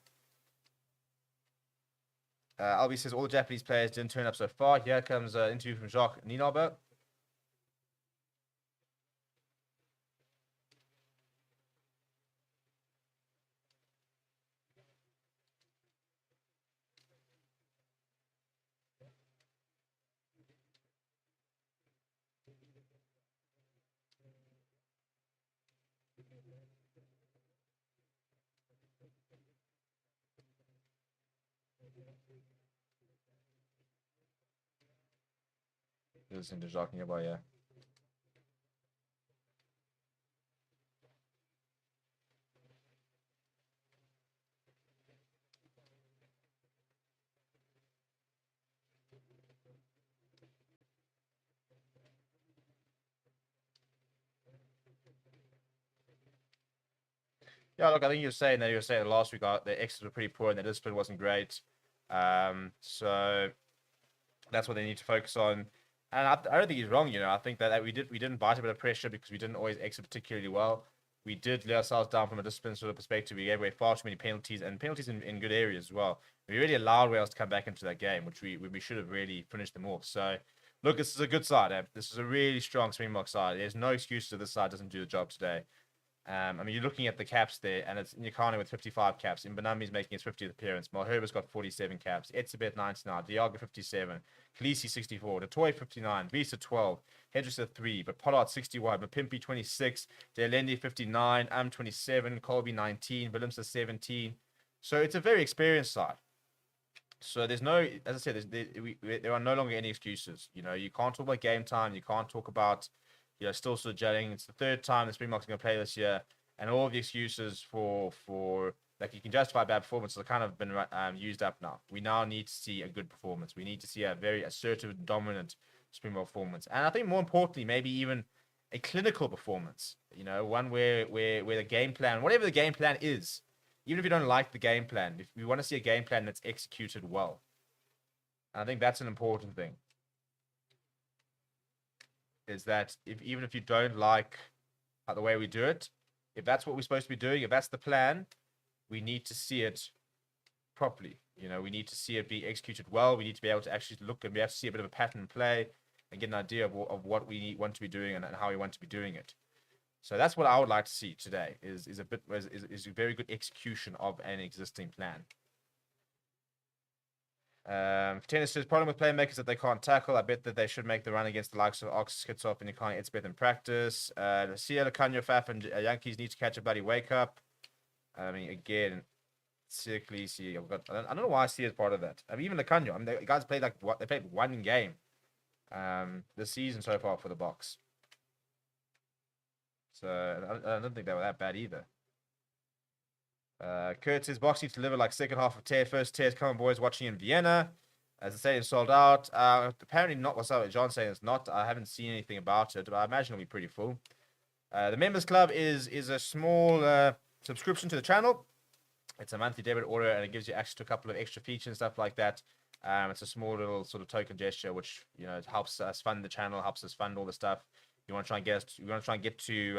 Albi says all the Japanese players didn't turn up so far. Here comes an interview from Jacques Nienaber. Listening to Jacques Nienaber, yeah. Yeah, look, I think you were saying last week the exits were pretty poor and the discipline wasn't great. So that's what they need to focus on. And I don't think he's wrong, I think that we didn't bite a bit of pressure because we didn't always exit particularly well. We did let ourselves down from a discipline sort of perspective. We gave away far too many penalties, and penalties in good areas as well. We really allowed Wales to come back into that game, which we should have really finished them off. So, look, this is a good side. This is a really strong Springbok side. There's no excuse that this side doesn't do the job today. I mean, you're looking at the caps there, and it's Nyakane with 55 caps. Mbanambi's making his 50th appearance. Malherbe's got 47 caps. Etzebeth 99. Diaga 57. Khaleesi 64. Detoy 59. Visa 12. Hendricks 3. But Pollard 61. Mapimpi 26. Delende 59. 27. Colby 19. Willemse 17. So it's a very experienced side. So there's no, as I said, there are no longer any excuses. You can't talk about game time. You can't talk about still sort of gelling. It's the third time the Springboks are going to play this year, and all of the excuses for like you can justify bad performances have kind of been used up now. We now need to see a good performance. We need to see a very assertive, dominant Springbok performance, and I think more importantly, maybe even a clinical performance. One where the game plan, whatever the game plan is, even if you don't like the game plan, if we want to see a game plan that's executed well, and I think that's an important thing. Is that even if you don't like the way we do it, if that's what we're supposed to be doing, if that's the plan, we need to see it properly. We need to see it be executed well. We need to be able to actually look and we have to see a bit of a pattern play and get an idea of what we want to be doing and how we want to be doing it. So that's what I would like to see today is a very good execution of an existing plan. Tennis says problem with playmakers that they can't tackle. I bet that they should make the run against the likes of Ox, Skitsov, and Nikani. It's better than practice. Sia, Lacanio, Faf, and Yankees need to catch a bloody wake up. I mean, again, Circally, see, I don't know why Sia is part of that. I mean, even Lacanio. I mean, the guys played they played one game this season so far for the Boks. So I don't think they were that bad either. Kurt says Boks needs to deliver like second half of tier. First tiers, come on boys, watching in Vienna. As I say, it's sold out. Apparently not. What's up? John saying it's not. I haven't seen anything about it, but I imagine it'll be pretty full. The members club is a small subscription to the channel. It's a monthly debit order, and it gives you access to a couple of extra features and stuff like that. It's a small little sort of token gesture, which it helps us fund the channel, helps us fund all the stuff. You want to try and get to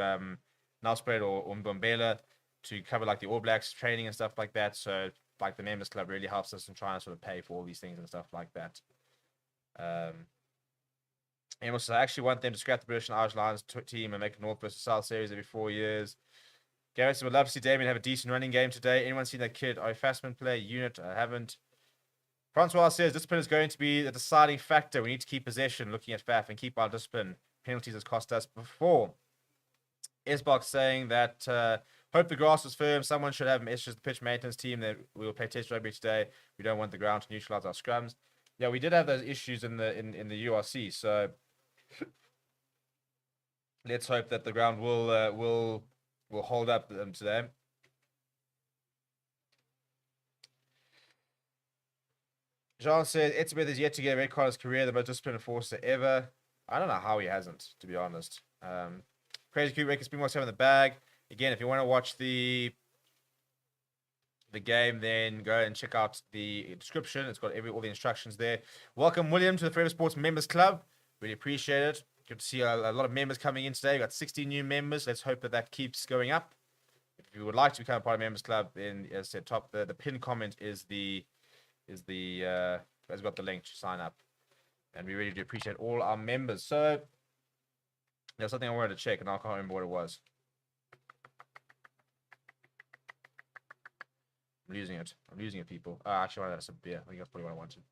Nelspruit or Mbombela to cover like the All Blacks training and stuff like that. So like the members club really helps us in trying to sort of pay for all these things and stuff like that. And also, I actually want them to scrap the British and Irish Lions team and make a North versus South series every 4 years. Gareth would love to see Damien have a decent running game today. Anyone seen that kid? Fastman play unit? I haven't. Francois says discipline is going to be the deciding factor. We need to keep possession, looking at FAF, and keep our discipline. Penalties has cost us before. Sbox saying that hope the grass is firm. Someone should have messages the pitch maintenance team that we will play test rugby today. We don't want the ground to neutralize our scrums. Yeah, we did have those issues in the URC. So let's hope that the ground will hold up today. Jean said Etzebeth is yet to get a red card in his career, the most disciplined enforcer ever. I don't know how he hasn't, to be honest. Crazy Cute Records Springboks have in the bag. Again, if you want to watch the game, then go and check out the description. It's got all the instructions there. Welcome, William, to the Forever Sports Members Club. Really appreciate it. Good to see a lot of members coming in today. We've got 60 new members. Let's hope that keeps going up. If you would like to become a part of Members Club, then as I said, the pinned comment has got the link to sign up. And we really do appreciate all our members. So there's something I wanted to check, and I can't remember what it was. I'm losing it. People. Actually, I wanted some beer. I think that's probably what I wanted.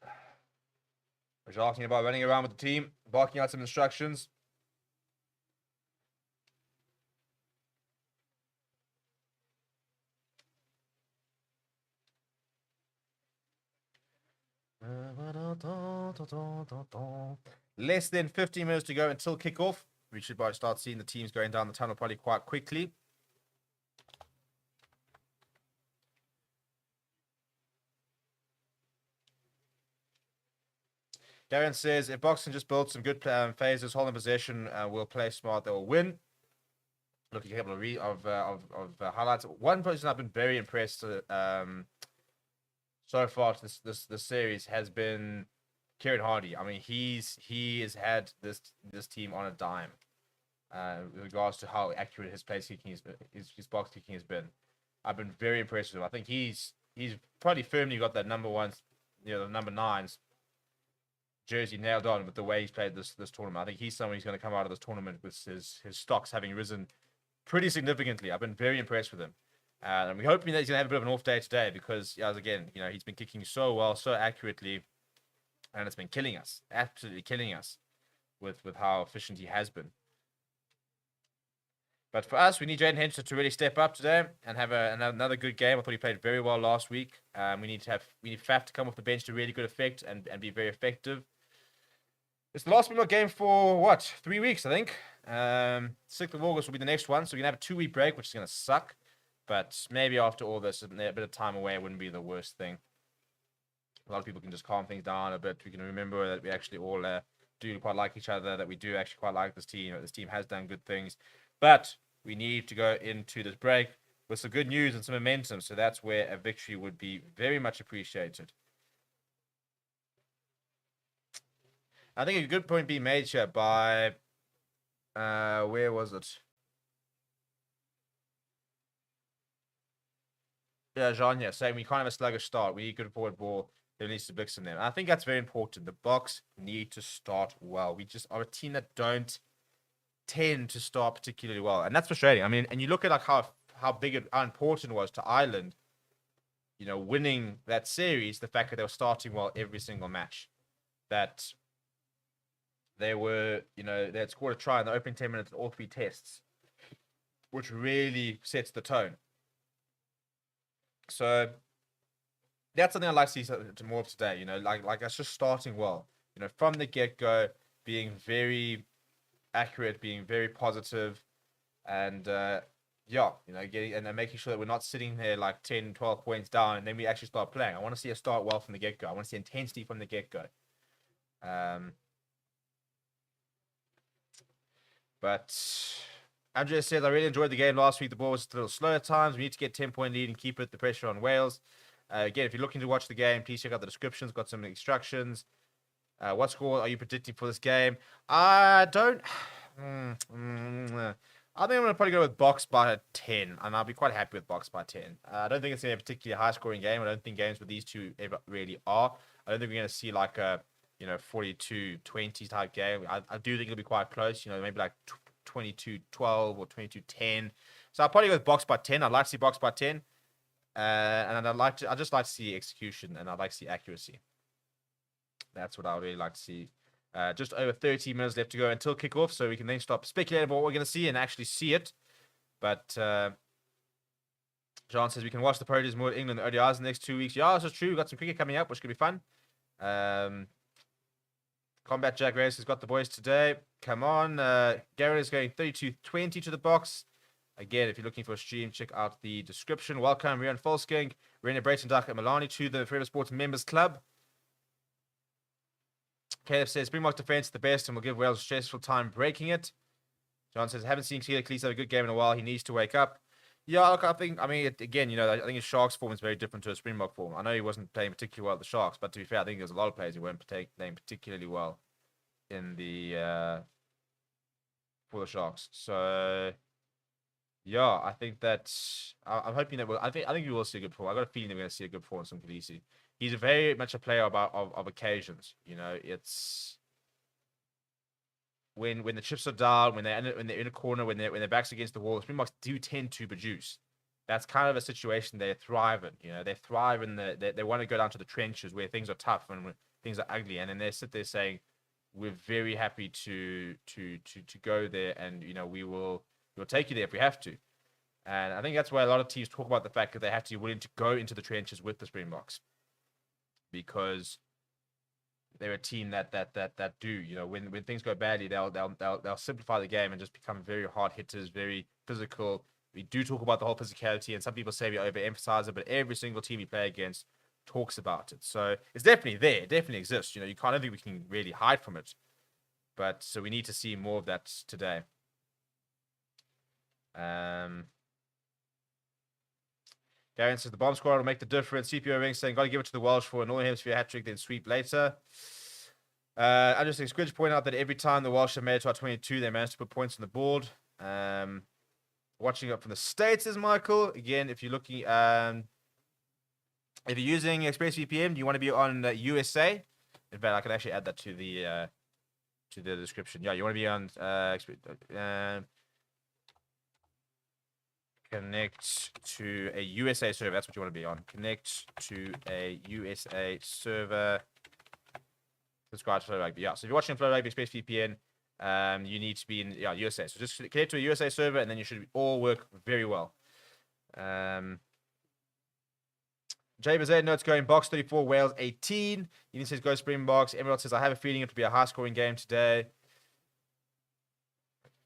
I was asking about running around with the team, barking out some instructions. Less than 15 minutes to go until kickoff. We should probably start seeing the teams going down the tunnel probably quite quickly. Darren says, if Boks can just build some good phases, holding possession, we'll play smart, they will win. Looking at a couple of highlights. One person I've been very impressed so far to this series has been Kieran Hardy. I mean, he has had this team on a dime with regards to how accurate his place kicking his box kicking has been. I've been very impressed with him. I think he's probably firmly got that number 1, the number 9's jersey nailed on with the way he's played this tournament. I think he's someone who's going to come out of this tournament with his stocks having risen pretty significantly. I've been very impressed with him. And we're hoping that he's going to have a bit of an off day today because, again, he's been kicking so well, so accurately, and it's been killing us, absolutely killing us with how efficient he has been. But for us, we need Jaden Henson to really step up today and have another good game. I thought he played very well last week. We need Faf to come off the bench to really good effect and be very effective. It's the last Springbok game for 3 weeks, I think. 6th of August will be the next one, so we're gonna have a 2-week break, which is gonna suck. But maybe after all this, a bit of time away wouldn't be the worst thing. A lot of people can just calm things down a bit. We can remember that we actually all do quite like each other, that we do actually quite like this team. This team has done good things. But we need to go into this break with some good news and some momentum. So that's where a victory would be very much appreciated. I think a good point being made here by, where was it? Yeah, Jean here saying we can't have a sluggish start. We need good forward ball. There needs to be blitz in them. I think that's very important. The Boks need to start well. We just are a team that don't tend to start particularly well, and that's frustrating. I mean, and you look at like how important it was to Ireland, winning that series. The fact that they were starting well every single match, that they were, they had scored a try in the opening 10 minutes in all 3 tests, which really sets the tone. So that's something I'd like to see more of today. Like that's just starting well. From the get-go, being very accurate, being very positive, and getting and then making sure that we're not sitting there like 10, 12 points down, and then we actually start playing. I want to see us start well from the get-go. I want to see intensity from the get-go. But Andrea says, I really enjoyed the game last week. The ball was a little slow at times. We need to get 10-point lead and keep it the pressure on Wales. Again, if you're looking to watch the game, please check out the descriptions. Got some instructions. What score are you predicting for this game? I don't. I think I'm going to probably go with Boks by 10, and I'll be quite happy with Boks by 10. I don't think it's going to be a particularly high-scoring game. I don't think games with these two ever really are. I don't think we're going to see like a 42-20 type game. I do think it'll be quite close. Maybe like 22-12 or 22-10. So I'll probably go with Boks by 10. I'd like to see Boks by 10. And I'd just like to see execution, and I'd like to see accuracy. That's what I would really like to see. Just over 30 minutes left to go until kickoff, so we can then stop speculating about what we're going to see and actually see it. But John says we can watch the Proteas more at England and ODIs in the next 2 weeks. Yeah, this is true. We've got some cricket coming up, which could be fun. Combat Jack Reyes has got the boys today. Come on. Garrett is going 32-20 to the Boks. Again, if you're looking for a stream, check out the description. Welcome, Rian Folsking, Rena Brayton-Duck and Milani to the Forever Sports Members Club. Caleb says, Springbok defense is the best and will give Wales a stressful time breaking it. John says, I haven't seen Keeler Cleese have a good game in a while. He needs to wake up. Yeah, look, I think his Sharks form is very different to a Springbok form. I know he wasn't playing particularly well at the Sharks, but to be fair, I think there's a lot of players who weren't playing particularly well in the for the Sharks. So yeah, I think that I'm hoping that I think we will see a good form. I got a feeling that we're going to see a good form from Khaleesi. He's very much a player of occasions. It's when the chips are down, when they're in a corner, when their backs against the wall, the Springboks do tend to produce. That's kind of a situation they thrive in. They thrive in they want to go down to the trenches where things are tough and when things are ugly, and then they sit there saying, "We're very happy to go there, and we'll take you there if we have to." And I think that's why a lot of teams talk about the fact that they have to be willing to go into the trenches with the Springboks, because they're a team that do, when things go badly, they'll simplify the game and just become very hard hitters, very physical. We do talk about the whole physicality, and some people say we overemphasize it, but every single team we play against talks about it. So it's definitely there, it definitely exists. I don't think we can really hide from it. But so we need to see more of that today. Garen says the bomb squad will make the difference. CPO Ring saying, got to give it to the Welsh for a Northern Hemisphere hat trick, then sweep later. I just think Squidge point out that every time the Welsh have made it to our 22, they managed to put points on the board. Watching up from the States is Michael. Again, if you're looking, if you're using ExpressVPN, do you want to be on USA? In fact, I can actually add that to the description. Yeah, you want to be on connect to a USA server. That's what you want to be on. Connect to a USA server. Subscribe to Flow Rugby. Yeah, so if you're watching Flow Rugby ExpressVPN, you need to be in USA. So just connect to a USA server, and then you should all work very well. Jay Bazet notes going Box 34, Wales 18. Even says go Springboks. Emerald says I have a feeling it will be a high scoring game today.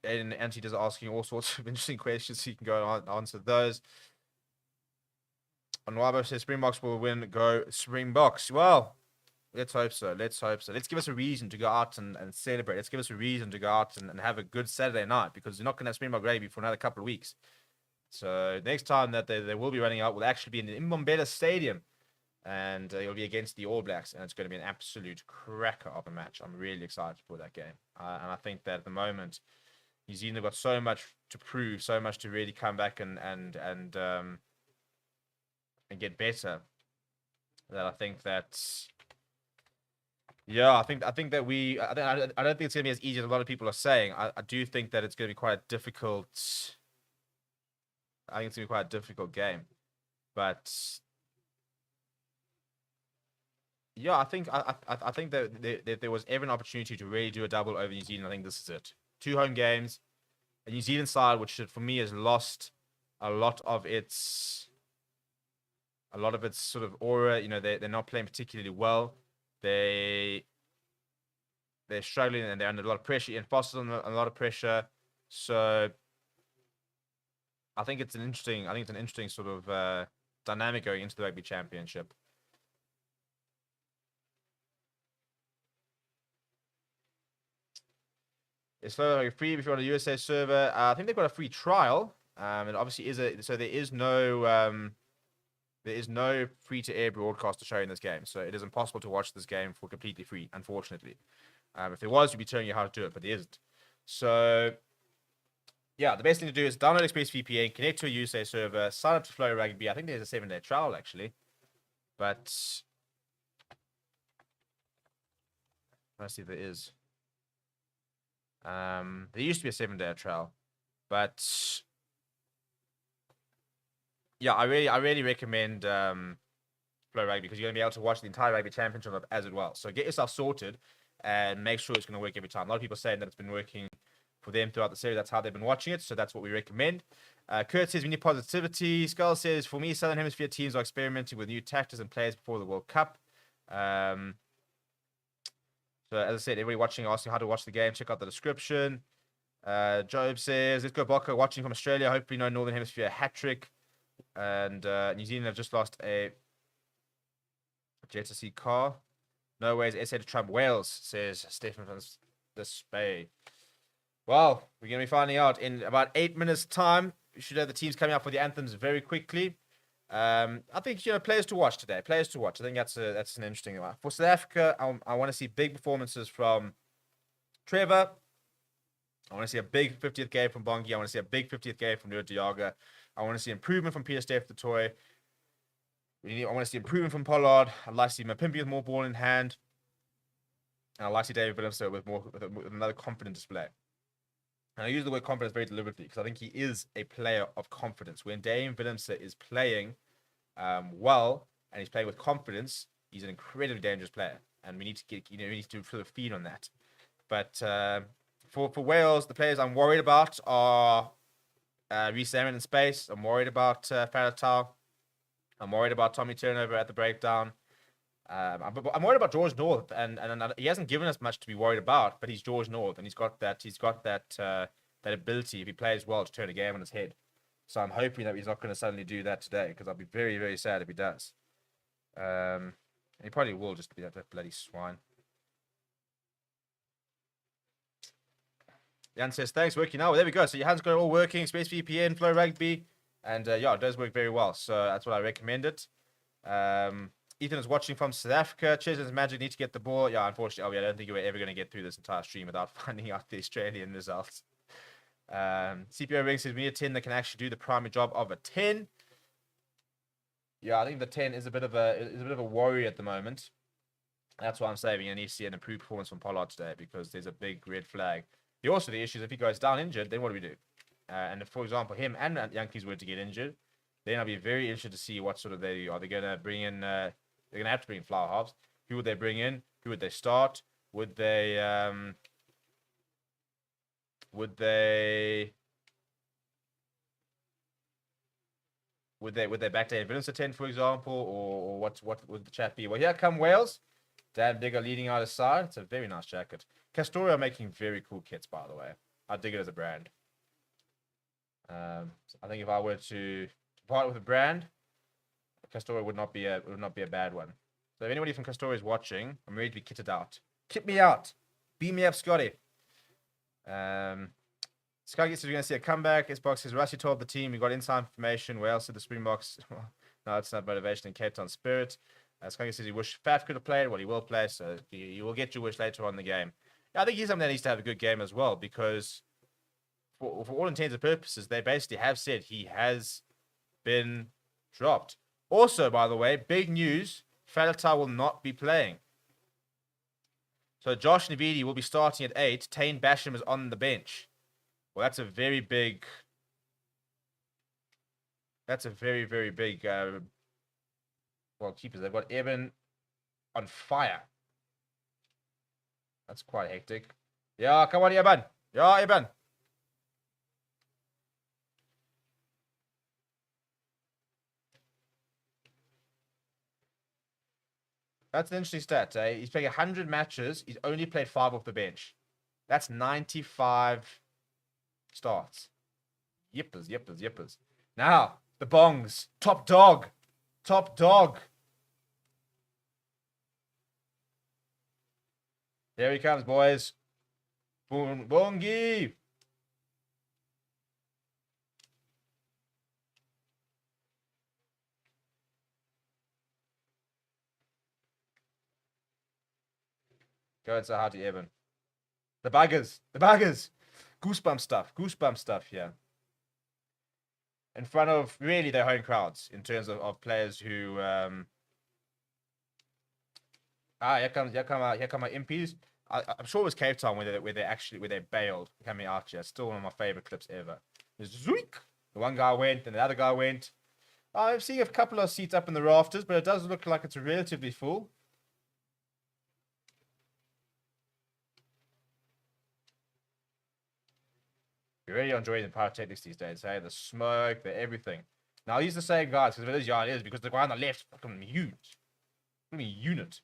And Anthony does asking all sorts of interesting questions, so you can go and answer those. Onwabo says Springboks will win. Go Springboks. Well, let's hope so. Let's give us a reason to go out and celebrate. Let's give us a reason to go out and have a good Saturday night, because you're not going to have Springbok gravy for another couple of weeks. So next time that they will be running out will actually be in the Mbombela Stadium, and it'll be against the All Blacks, and it's going to be an absolute cracker of a match. I'm really excited for that game, and I think that at the moment New Zealand have got so much to prove, so much to really come back and and get better, that I think that, yeah, I think that I don't think it's gonna be as easy as a lot of people are saying. I do think that it's gonna be quite a difficult. I think it's gonna be quite a difficult game, but yeah, I think that there was ever an opportunity to really do a double over New Zealand. I think this is it. 2 home games, a New Zealand side which for me has lost a lot of its sort of aura. You know, they're not playing particularly well. They're struggling and they're under a lot of pressure. Ian Foster's under a lot of pressure. So I think it's an interesting sort of dynamic going into the Rugby Championship. It's free if you're on a USA server. I think they've got a free trial. It obviously there is no free to air broadcast to show in this game. So it is impossible to watch this game for completely free, unfortunately. If there was, we'd be telling you how to do it, but there isn't. So yeah, the best thing to do is download ExpressVPN, connect to a USA server, sign up to Flow Rugby. I think there's a 7-day trial actually, but let's see if there is. There used to be a 7-day trial, but yeah, I really recommend Flow Rugby because you're gonna be able to watch the entire Rugby Championship as well. So get yourself sorted and make sure it's gonna work every time. A lot of people saying that it's been working for them throughout the series. That's how they've been watching it. So that's what we recommend. Kurt says we need positivity. Skull says for me, Southern Hemisphere teams are experimenting with new tactics and players before the World Cup. So as I said, everybody watching, asking how to watch the game, check out the description. Job says, let's go Bocco, watching from Australia. Hopefully no Northern Hemisphere hat-trick. And New Zealand have just lost a Jet-to-see car. No ways, SA to Trump Wales, says Stephen from this Bay. Well, we're going to be finding out in about 8 minutes' time. We should have the teams coming up for the anthems very quickly. I think, players to watch today. Players to watch. I think that's an interesting one. For South Africa, I want to see big performances from Trevor. I want to see a big 50th game from Bongi. I want to see a big 50th game from Leo Diaga. I want to see improvement from Peter Steph the Toy. I want to see improvement from Pollard. I'd like to see Mapimpi with more ball in hand. And I'd like to see David Willemse with another confident display. And I use the word confidence very deliberately because I think he is a player of confidence. When Dame Willemse is playing well and he's playing with confidence, he's an incredibly dangerous player. And we need to get, we need to sort of feed on that. But for Wales, the players I'm worried about are Reece Aaron in space. I'm worried about Faratau. I'm worried about Tommy Turnover at the breakdown. I'm worried about George North, and he hasn't given us much to be worried about. But he's George North, and he's got that ability if he plays well to turn a game on his head. So I'm hoping that he's not going to suddenly do that today, because I'll be very, very sad if he does. And he probably will just be that bloody swine. Jan says thanks, working out. Well, there we go. So your hands got it all working. Space VPN, Flow Rugby, and yeah, it does work very well. So that's what I recommend it. Ethan is watching from South Africa. Chesney's Magic need to get the ball. Yeah, unfortunately, I don't think we're ever going to get through this entire stream without finding out the Australian results. CPO Ring says we need a 10 that can actually do the primary job of a 10. Yeah, I think the 10 is a bit of a worry at the moment. That's why I'm saying you need to see an improved performance from Pollard today, because there's a big red flag. The issue is if he goes down injured, then what do we do? And if, for example, him and Yankees were to get injured, then I'll be very interested to see what sort of are they going to bring in. They're going to have to bring in flower halves. Who would they bring in? Who would they start? Would they back to Evidence at 10, for example, or what would the chat be? Well, here come Wales. Dan Digger leading out his side. It's a very nice jacket. Castoria are making very cool kits, by the way. I dig it as a brand. I think if I were to part with a brand, Castoria would not be a bad one. So if anybody from Castoria is watching, I'm ready to be kitted out. Kit me out. Beam me up, Scotty. Sky says we're going to see a comeback. Xbox says Rusty told the team we got inside information. Wales said the Springboks. No, it's not motivation in Cape Town spirit. Sky says he wished Faf could have played. Well, he will play, so you will get your wish later on in the game. I think he's something that needs to have a good game as well, because for all intents and purposes, they basically have said he has been dropped. Also, by the way, big news, Faletau will not be playing. So Josh Navidi will be starting at 8. Tane Basham is on the bench. Well, that's a very big... That's a very, very big... well, keepers. They've got Eben on fire. That's quite hectic. Yeah, come on, Eben. Yeah, Eben. That's an interesting stat, eh? He's playing 100 matches. He's only played 5 off the bench. That's 95 starts. Yippers, yippers, yippers. Now, the bongs. Top dog. Top dog. There he comes, boys. Bongi. Go and say hi to Evan. The buggers. The buggers. Goosebump stuff. Goosebump stuff here. In front of really their home crowds in terms of players who here come my MPs. I'm sure it was Cape Town where they bailed coming out here. Still one of my favorite clips ever. There's Zoink. The one guy went, and the other guy went. I'm seeing a couple of seats up in the rafters, but it does look like it's relatively full. You're really enjoying the pyrotechnics these days, hey? The smoke, the everything. Now these are the same guys, because it is, yeah, it is, because the guy on the left, fucking huge. Unit.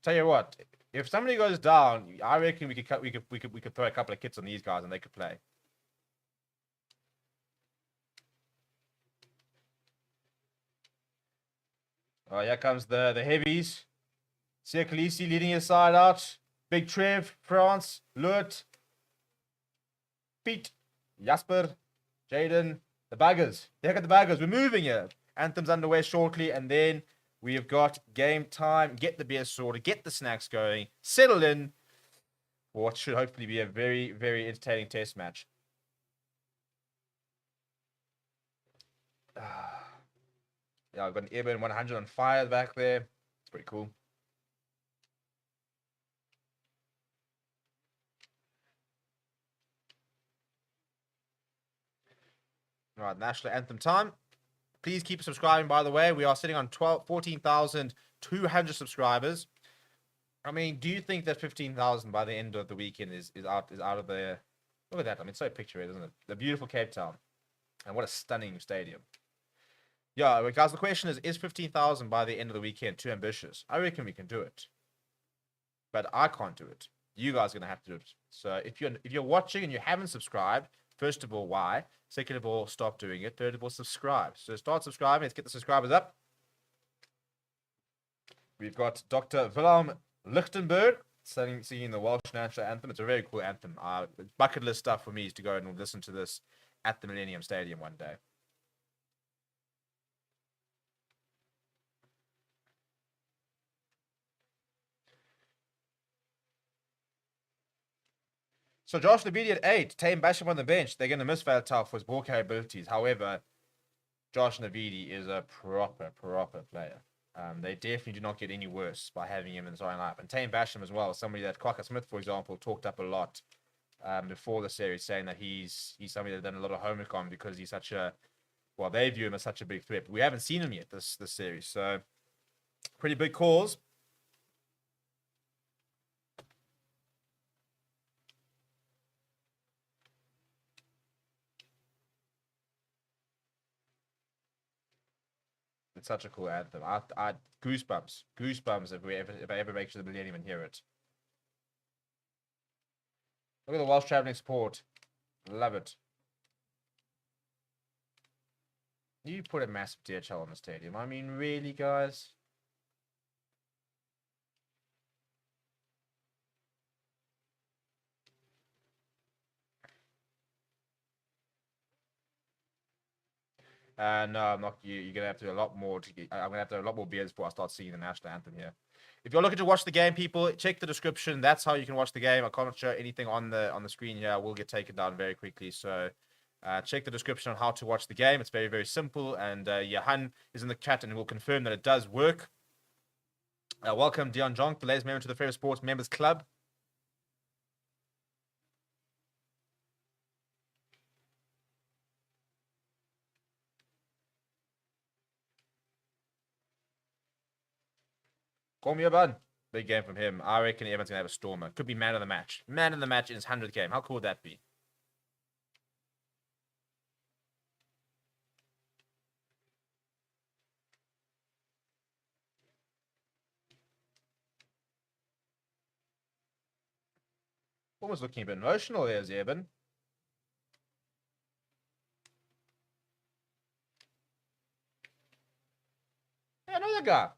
Tell you what, if somebody goes down, I reckon we could throw a couple of kits on these guys and they could play. Oh, here comes the heavies. Siakalisi leading his side out. Big Trev, France, Lut, Pete, Jasper, Jaden, the buggers. Look at the buggers. We're moving here. Anthem's underway shortly, and then we have got game time. Get the beer sorted, get the snacks going, settle in for what should hopefully be a very, very entertaining test match. Yeah, I've got an Airburn 100 on fire back there. It's pretty cool. Right, national anthem time. Please keep subscribing, by the way. We are sitting on 14,200 subscribers. I mean, do you think that 15,000 by the end of the weekend is out of the... Look at that. I mean, it's so picturesque, isn't it? The beautiful Cape Town. And what a stunning stadium. Yeah, guys, the question is 15,000 by the end of the weekend too ambitious? I reckon we can do it. But I can't do it. You guys are going to have to do it. So if you're watching and you haven't subscribed, first of all, why? Second of all, stop doing it. Third of all, subscribe. So start subscribing. Let's get the subscribers up. We've got Dr. Willem Lichtenberg singing the Welsh national anthem. It's a very cool anthem. Bucket list stuff for me is to go and listen to this at the Millennium Stadium one day. So Josh Nabidi at 8, Tame Basham on the bench. They're going to miss Faletau for his ball carry abilities. However, Josh Nabidi is a proper player. They definitely do not get any worse by having him in the starting lineup. And Tame Basham as well, somebody that Crocker Smith, for example, talked up a lot before the series, saying that he's somebody that's done a lot of homework on because he's such a, well, they view him as such a big threat. But we haven't seen him yet this series. So, pretty big calls. It's such a cool anthem. I goosebumps if I ever make sure the Millennium and hear it. Look at the Welsh traveling support. Love it. You put a massive DHL on the stadium. I mean, really, guys? No, I'm not. You're gonna have to do a lot more. I'm gonna have to have a lot more beers before I start singing the national anthem here. If you're looking to watch the game, people, check the description. That's how you can watch the game. I can't show anything on the screen here. I will get taken down very quickly. So Check the description on how to watch the game. It's very, very simple. And Johan is in the chat and will confirm that it does work. Welcome, Dion Jonk, the latest member to the Favorite Sports Members Club. Call me a bun. Big game from him. I reckon Evan's going to have a stormer. Could be man of the match. Man of the match in his 100th game. How cool would that be? Almost looking a bit emotional there, Zebin. Yeah, I know that guy.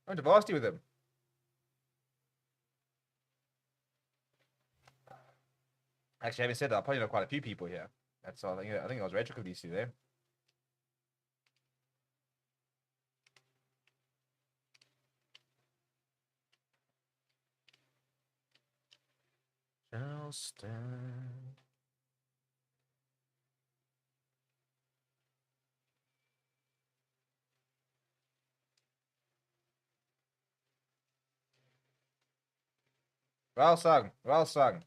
I went to varsity with him. Actually, having said that, I probably know quite a few people here. That's all. I think it was Rachel Kavisi there. Shall stand. Well sung. Well sung.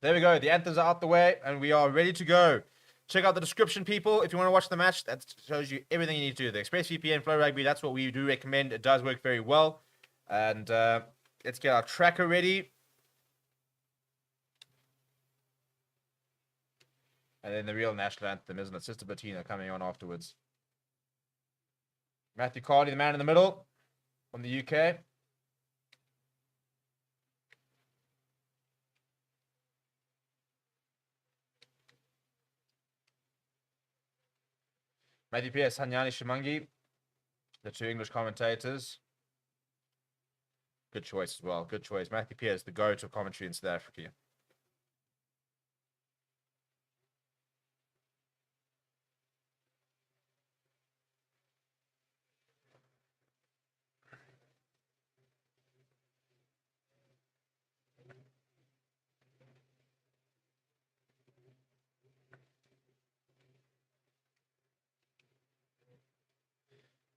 There we go. The anthems are out the way, and we are ready to go. Check out the description, people. If you want to watch the match, that shows you everything you need to do. The ExpressVPN Flow Rugby, that's what we do recommend. It does work very well. And let's get our tracker ready. And then the real national anthem, isn't it? Sister Bettina coming on afterwards. Matthew Carney, the man in the middle from the UK. Matthew Pierce, Hanyani Shimangi, the two English commentators. Good choice as well. Good choice. Matthew Pierce, the go-to commentary in South Africa.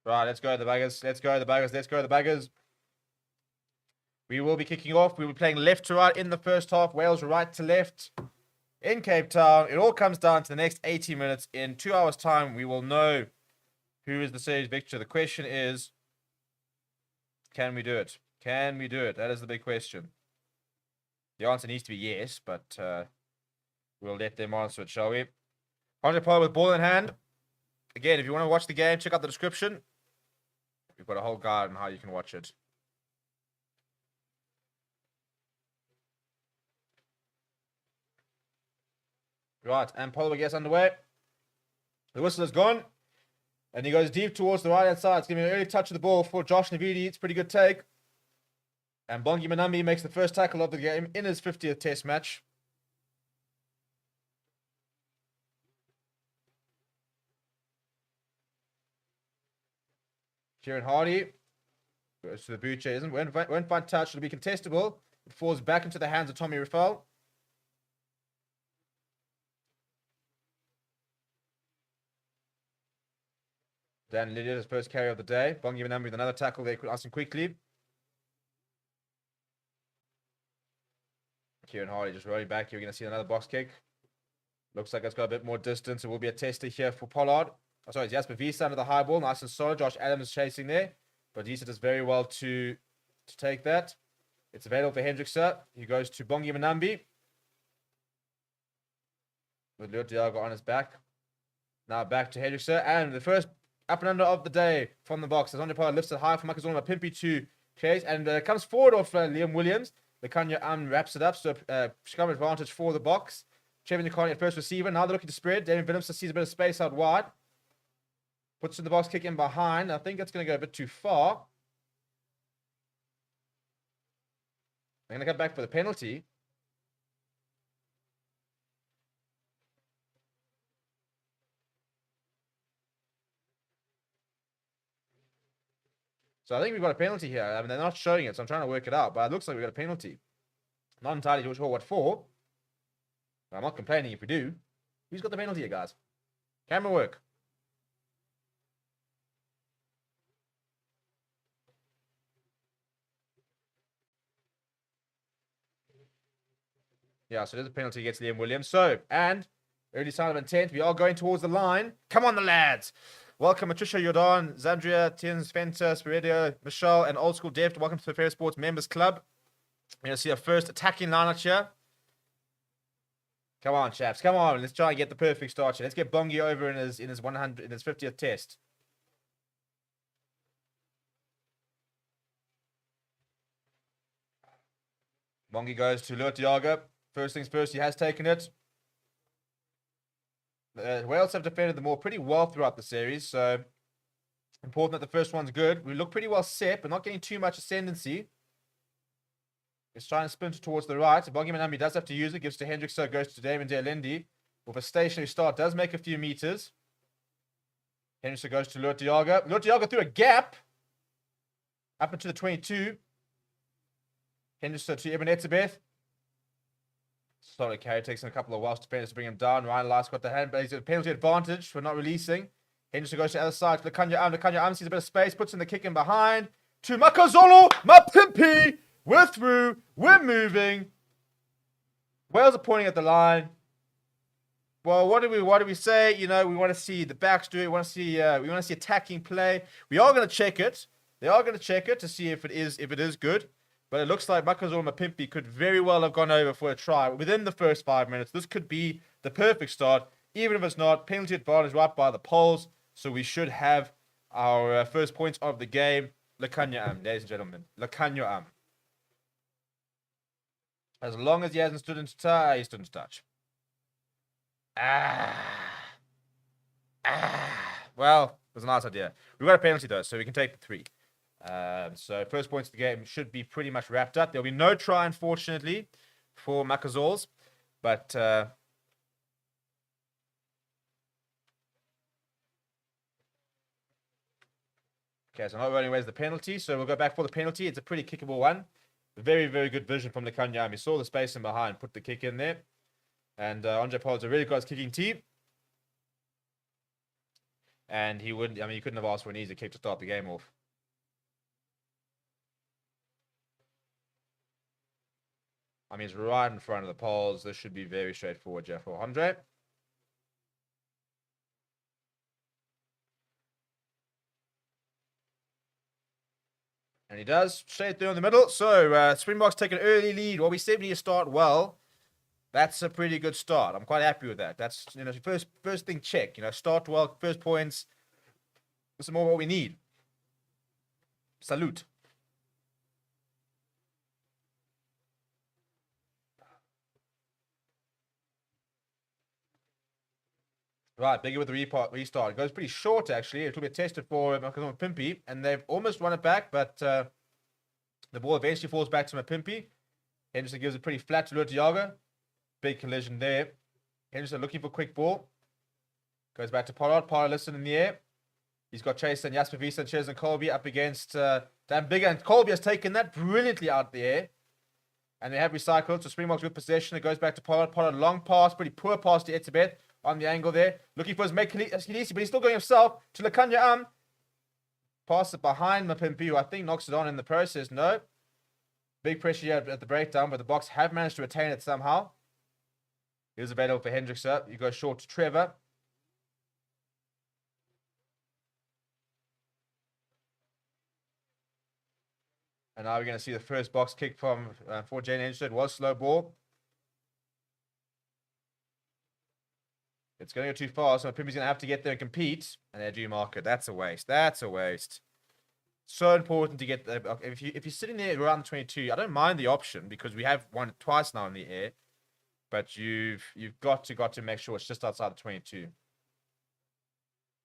Right, let's go the buggers. Let's go the buggers. Let's go the buggers. We will be kicking off. We will be playing left to right in the first half. Wales right to left in Cape Town. It all comes down to the next 80 minutes. In 2 hours' time, we will know who is the series victor. The question is, can we do it? Can we do it? That is the big question. The answer needs to be yes, but we'll let them answer it, shall we? Andre Paul with ball in hand. Again, if you want to watch the game, check out the description. We've got a whole guide on how you can watch it. Right, and Polo gets underway. The whistle is gone. And he goes deep towards the right-hand side. It's giving an early touch of the ball for Josh Navidi. It's a pretty good take. And Bongi Manambi makes the first tackle of the game in his 50th test match. Kieran Hardy goes to the boot chase. Won't find touch. It'll be contestable. It falls back into the hands of Tommy Rafael. Dan Lydia's first carry of the day. Bongi Manambi with another tackle there, nice and quickly. Kieran Hardy just rolling back here. We're going to see another box kick. Looks like it's got a bit more distance. It will be a tester here for Pollard. Oh, sorry, it's Jasper Visa under the high ball. Nice and solid. Josh Adams is chasing there. But Visa does very well to take that. It's available for Hendrickson. He goes to Bongi Manambi. With Leo Diago on his back. Now back to Hendrickson. And the first up and under of the day from the box. As Andre Pollard lifts it high for Makazona Pimpy to chase. And comes forward off Liam Williams. The Kanya wraps it up. So scrum advantage for the box. Chevin Nikani at first receiver. Now they're looking to spread. Damien Williams sees a bit of space out wide. Puts in the box kick in behind. I think that's going to go a bit too far. They're going to come back for the penalty. So I think we've got a penalty here. I mean, they're not showing it, so I'm trying to work it out. But it looks like we've got a penalty. Not entirely sure what for. I'm not complaining if we do. Who's got the penalty here, guys? Camera work. Yeah, so there's a penalty against Liam Williams. So, and early sign of intent. We are going towards the line. Come on, the lads. Welcome, Patricia Jordan, Zandria, Tiens, Fenta, Spiridio, Michelle, and Old School Deft. Welcome to the Fair Sports Members Club. We're going to see our first attacking lineup here. Come on, chaps. Come on. Let's try and get the perfect start here. Let's get Bongi over in his 50th test. Bongi goes to Lurtiaga. First things first, he has taken it. Wales have defended the ball pretty well throughout the series, so important that the first one's good. We look pretty well set, but not getting too much ascendancy. He's trying to sprint towards the right. Bongi Manambi does have to use it. Gives to Hendricks, so goes to Damon Dealendi. With a stationary start, does make a few meters. Hendricks goes to Lurtiaga. Lurtiaga through a gap. Up into the 22. Hendricks to Eben Etzebeth. Solid carry, takes in a couple of Welsh defenders to bring him down. Ryan Last got the hand, but he's at a penalty advantage for not releasing. Henderson goes to the other side to Lekanya sees a bit of space, puts in the kick in behind. To Makazolo, Mapimpi. We're through. We're moving. Wales are pointing at the line. Well, what do we say? You know, we want to see the backs do it. We want to see attacking play. We are going to check it. They are going to check it to see if it is good. But it looks like Makazolo Mapimpi could very well have gone over for a try within the first 5 minutes. This could be the perfect start. Even if it's not, penalty advantage right by the poles. So we should have our first points of the game. Lekanya ladies and gentlemen. Lekanya As long as he hasn't stood into touch, he stood into touch. Well, it was a nice idea. We've got a penalty though, so we can take the 3. So first points of the game should be pretty much wrapped up. There'll be no try, unfortunately, for Makazols. But okay, so not only where's the penalty, so we'll go back for the penalty. It's a pretty kickable one. Very, very good vision from Lekanya. He saw the space in behind, put the kick in there. And Andre Pollard's a really good kicking team. And he couldn't have asked for an easy kick to start the game off. I mean, it's right in front of the poles. This should be very straightforward, Jeff, for Andre. And he does, straight through in the middle. So, Springboks take an early lead. Well, we said we need to start well. That's a pretty good start. I'm quite happy with that. That's, first thing check. Start well, first points. This is more what we need. Salute. Right, bigger with the restart. It goes pretty short, actually. It'll be tested for Mapimpi, and they've almost won it back, but the ball eventually falls back to Mapimpi. Henderson gives it pretty flat to Lurtiaga. Big collision there. Henderson looking for quick ball. Goes back to Pollard. Pollard lifts it in the air. He's got Chase and Jasper Wiese and Chaz and Colby up against Dan Bigger, and Colby has taken that brilliantly out the air. And they have recycled, so Springboks with possession. It goes back to Pollard. Pollard, long pass, pretty poor pass to Etzebeth. On the angle there. Looking for his mate Khaleesi, but he's still going himself to Lekanya Pass it behind Mapimpi, who I think knocks it on in the process. No. Big pressure here at the breakdown, but the Boks have managed to retain it somehow. He was available for Hendricks up. You go short to Trevor. And now we're going to see the first box kick for Jane Hendricks. It was slow ball. It's going to go too far, so Pimpi's going to have to get there and compete. And they do mark it. That's a waste. That's a waste. So important to get the... If you're sitting there around the 22, I don't mind the option because we have won it twice now in the air. But you've got to make sure it's just outside the 22.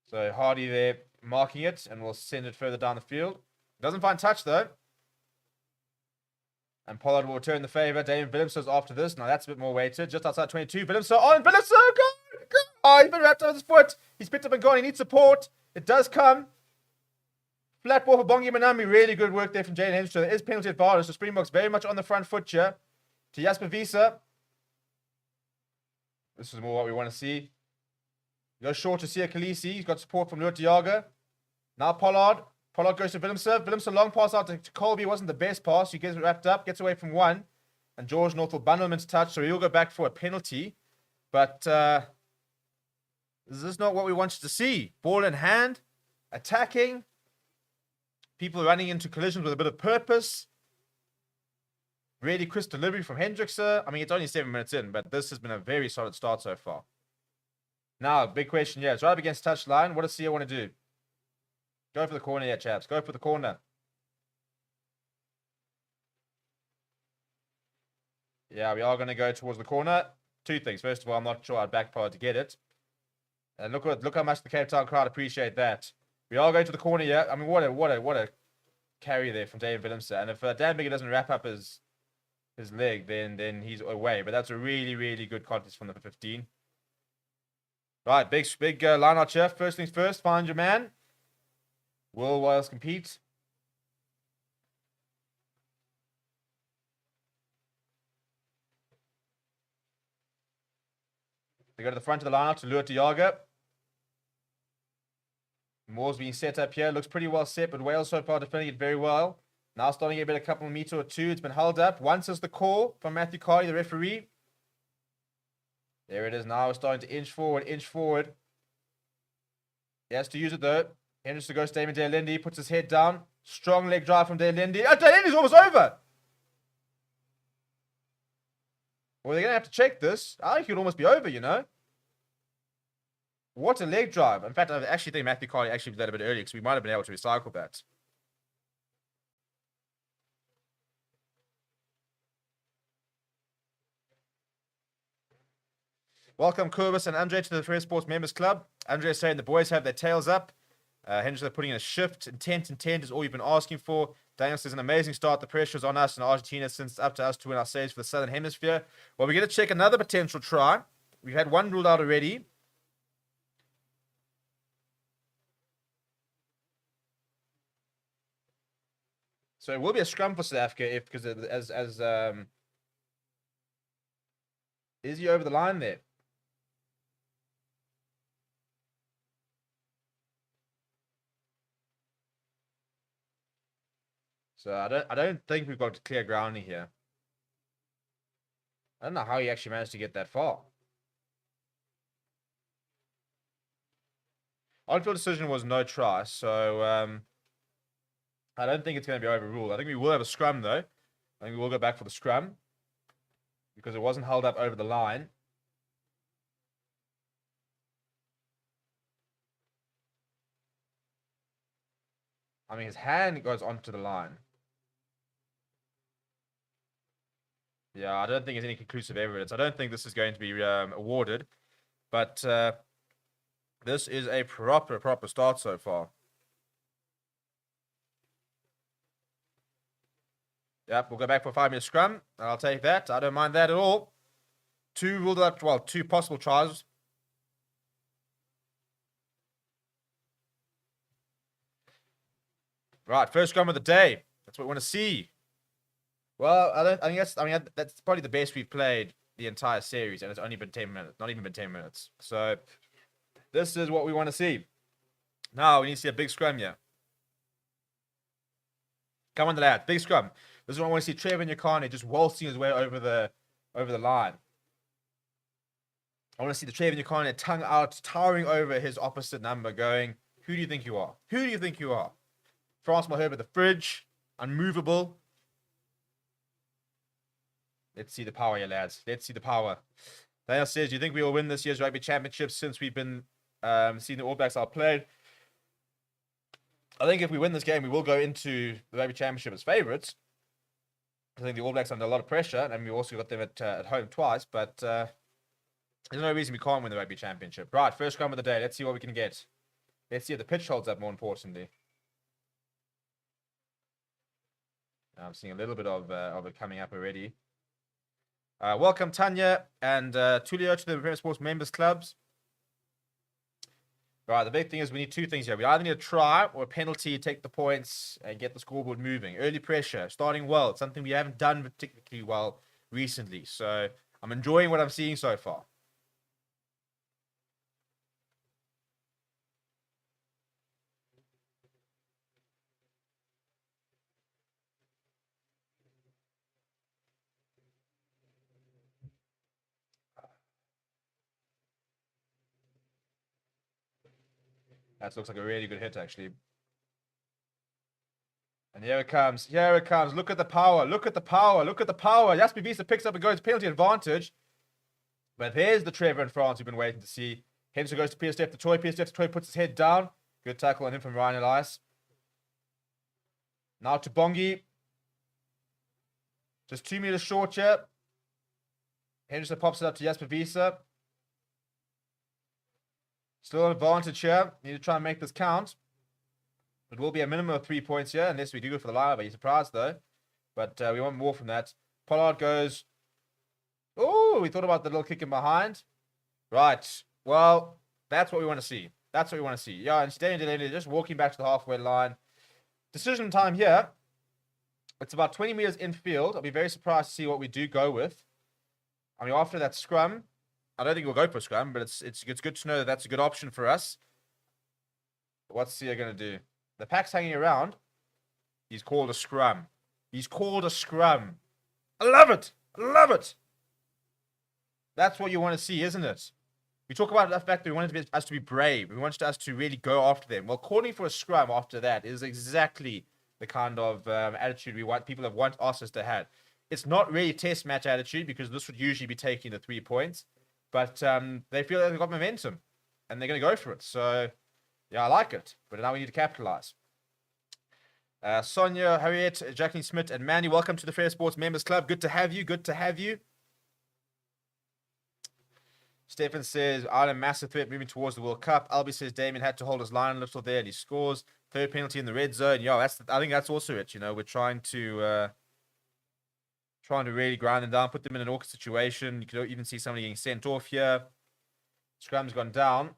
So Hardy there marking it, and we'll send it further down the field. Doesn't find touch, though. And Pollard will return the favour. Damien Willemse's after this. Now that's a bit more weighted. Just outside 22. Willemse on. Willemse, go! Oh, he's been wrapped on his foot. He's picked up and gone. He needs support. It does come. Flat ball for Bongi Manami. Really good work there from Jane Hendricks. There is penalty advantage. So Springboks very much on the front foot here. To Jasper Wiese. This is more what we want to see. Goes short to Sia Khaleesi. He's got support from Luatiaga. Now Pollard. Pollard goes to Willemse. Willemse long pass out to Colby. Wasn't the best pass. He gets wrapped up. Gets away from one. And George North will bundle him into touch. So he'll go back for a penalty. But is this not what we wanted to see? Ball in hand. Attacking. People running into collisions with a bit of purpose. Really crisp delivery from Hendrickse. I mean, it's only 7 minutes in, but this has been a very solid start so far. Now, big question, yeah. It's right up against touchline. What does Sia want to do? Go for the corner, yeah, chaps. Go for the corner. Yeah, we are going to go towards the corner. Two things. First of all, I'm not sure I'd back Pollard to get it. And look how much the Cape Town crowd appreciate that. We are going to the corner, yeah. I mean, what a carry there from David Willemse. And if Dan Bigger doesn't wrap up his leg, then he's away. But that's a really, really good contest from the 15. Right, big line out here. First things first, find your man. Will Wales compete? They go to the front of the lineup to Luatiaga. Moore's being set up here. Looks pretty well set, but Wales so far defending it very well. Now starting to get a couple of meter or two. It's been held up. Once is the call from Matthew Carty, the referee. There it is now. We're starting to inch forward. He has to use it though. Henderson goes to Damon De Lindy, puts his head down. Strong leg drive from De Lindy. Oh, De Lindy's almost over. Well, they're going to have to check this. I think it would almost be over, you know. What a leg drive. In fact, I actually think Matthew Carty actually did that a bit earlier because we might have been able to recycle that. Welcome, Corbus and Andre, to the Free Sports Members Club. Andre is saying the boys have their tails up. Henderson are putting in a shift. Intent is all you've been asking for. Daniel says an amazing start. The pressure is on us in Argentina since it's up to us to win our saves for the Southern Hemisphere. Well, we're going to check another potential try. We've had one ruled out already. So it will be a scrum for South Africa because is he over the line there? So I don't think we've got clear grounding here. I don't know how he actually managed to get that far. On-field decision was no try, so I don't think it's going to be overruled. I think we will have a scrum though. I think we will go back for the scrum because it wasn't held up over the line. I mean, his hand goes onto the line. Yeah, I don't think there's any conclusive evidence. I don't think this is going to be awarded. But this is a proper start so far. Yep, we'll go back for a 5-minute scrum. And I'll take that. I don't mind that at all. Two possible tries. Right, first scrum of the day. That's what we want to see. Well, that's probably the best we've played the entire series, and it's only been 10 minutes. Not even been 10 minutes. So this is what we want to see. Now we need to see a big scrum here. Come on, the lad. Big scrum. This is what I want to see. Trevor Nyakane just waltzing his way over the line. I want to see the Trevor Nyakane tongue out, towering over his opposite number, going, "Who do you think you are? Who do you think you are?" Francois Herbert, the fridge, unmovable. Let's see the power here, lads. Let's see the power. Daniel says, do you think we will win this year's Rugby Championship since we've been seeing the All Blacks are played? I think if we win this game, we will go into the Rugby Championship as favourites. I think the All Blacks are under a lot of pressure, and we also got them at home twice, but there's no reason we can't win the Rugby Championship. Right, first scrum of the day. Let's see what we can get. Let's see if the pitch holds up, more importantly. I'm seeing a little bit of it coming up already. Welcome, Tanya and Tulio, to the Premier Sports Members Clubs. Right, the big thing is we need two things here. We either need a try or a penalty, take the points, and get the scoreboard moving. Early pressure, starting well. It's something we haven't done particularly well recently. So I'm enjoying what I'm seeing so far. That looks like a really good hit, actually. And here it comes. Here it comes. Look at the power. Look at the power. Look at the power. Jasper Wiese picks up and goes penalty advantage. But here's the Trevor in France we've been waiting to see. Henderson goes to Pierre-Steph Toy. Pierre-Steph Toy puts his head down. Good tackle on him from Ryan Elias. Now to Bongi. Just 2 meters short here. Henderson pops it up to Jasper Wiese. Still an advantage here. Need to try and make this count. It will be a minimum of 3 points here, unless we do go for the line. I'll be surprised, though. But we want more from that. Pollard goes. Oh, we thought about the little kick in behind. Right. Well, that's what we want to see. That's what we want to see. Yeah, and Stadium Delaney just walking back to the halfway line. Decision time here. It's about 20 meters infield. I'll be very surprised to see what we do go with. I mean, after that scrum, I don't think we'll go for a scrum, but it's good to know that that's a good option for us. What's he going to do? The pack's hanging around. He's called a scrum. He's called a scrum. I love it. I love it. That's what you want to see, isn't it? We talk about the fact that we wanted us to be brave. We wanted us to really go after them. Well, calling for a scrum after that is exactly the kind of attitude we want people have asked us to have. It's not really test match attitude because this would usually be taking the 3 points, but they feel like they've got momentum and they're going to go for it. So, yeah, I like it, but now we need to capitalize. Sonia, Harriet, Jacqueline Smith, and Manny, welcome to the Fair Sports Members Club. Good to have you. Good to have you. Stefan says, Ireland massive threat moving towards the World Cup. Albie says Damien had to hold his line a little there and he scores. Third penalty in the red zone. Yeah, I think that's also it. You know, we're trying to really grind them down, put them in an awkward situation. You could even see somebody getting sent off here. Scrum's gone down.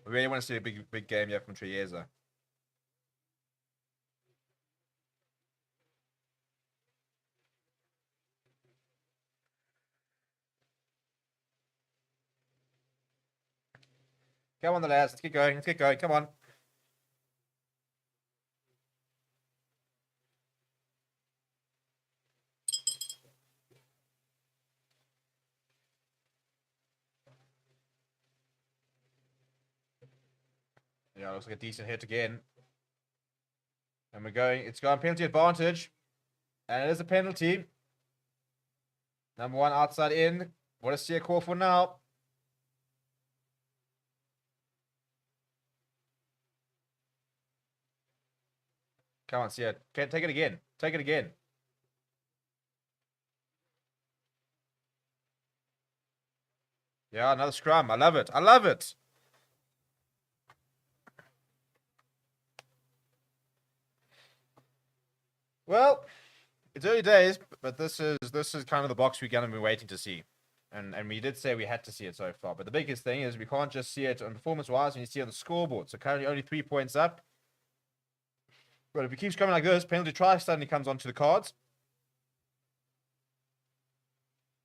We really want to see a big game here from Trieza. Come on, the lads. Let's get going. Let's get going. Come on. Yeah, looks like a decent hit again. And we're going. It's going penalty advantage. And it is a penalty. Number 1 outside in. What is a call for now? Come on, Sia. Take it again. Take it again. Yeah, another scrum. I love it. I love it. Well, it's early days, but this is kind of the box we're going to be waiting to see. And we did say we had to see it so far. But the biggest thing is we can't just see it on performance-wise. We need to see it on the scoreboard. So currently only 3 points up. But if it keeps coming like this, penalty try suddenly comes onto the cards.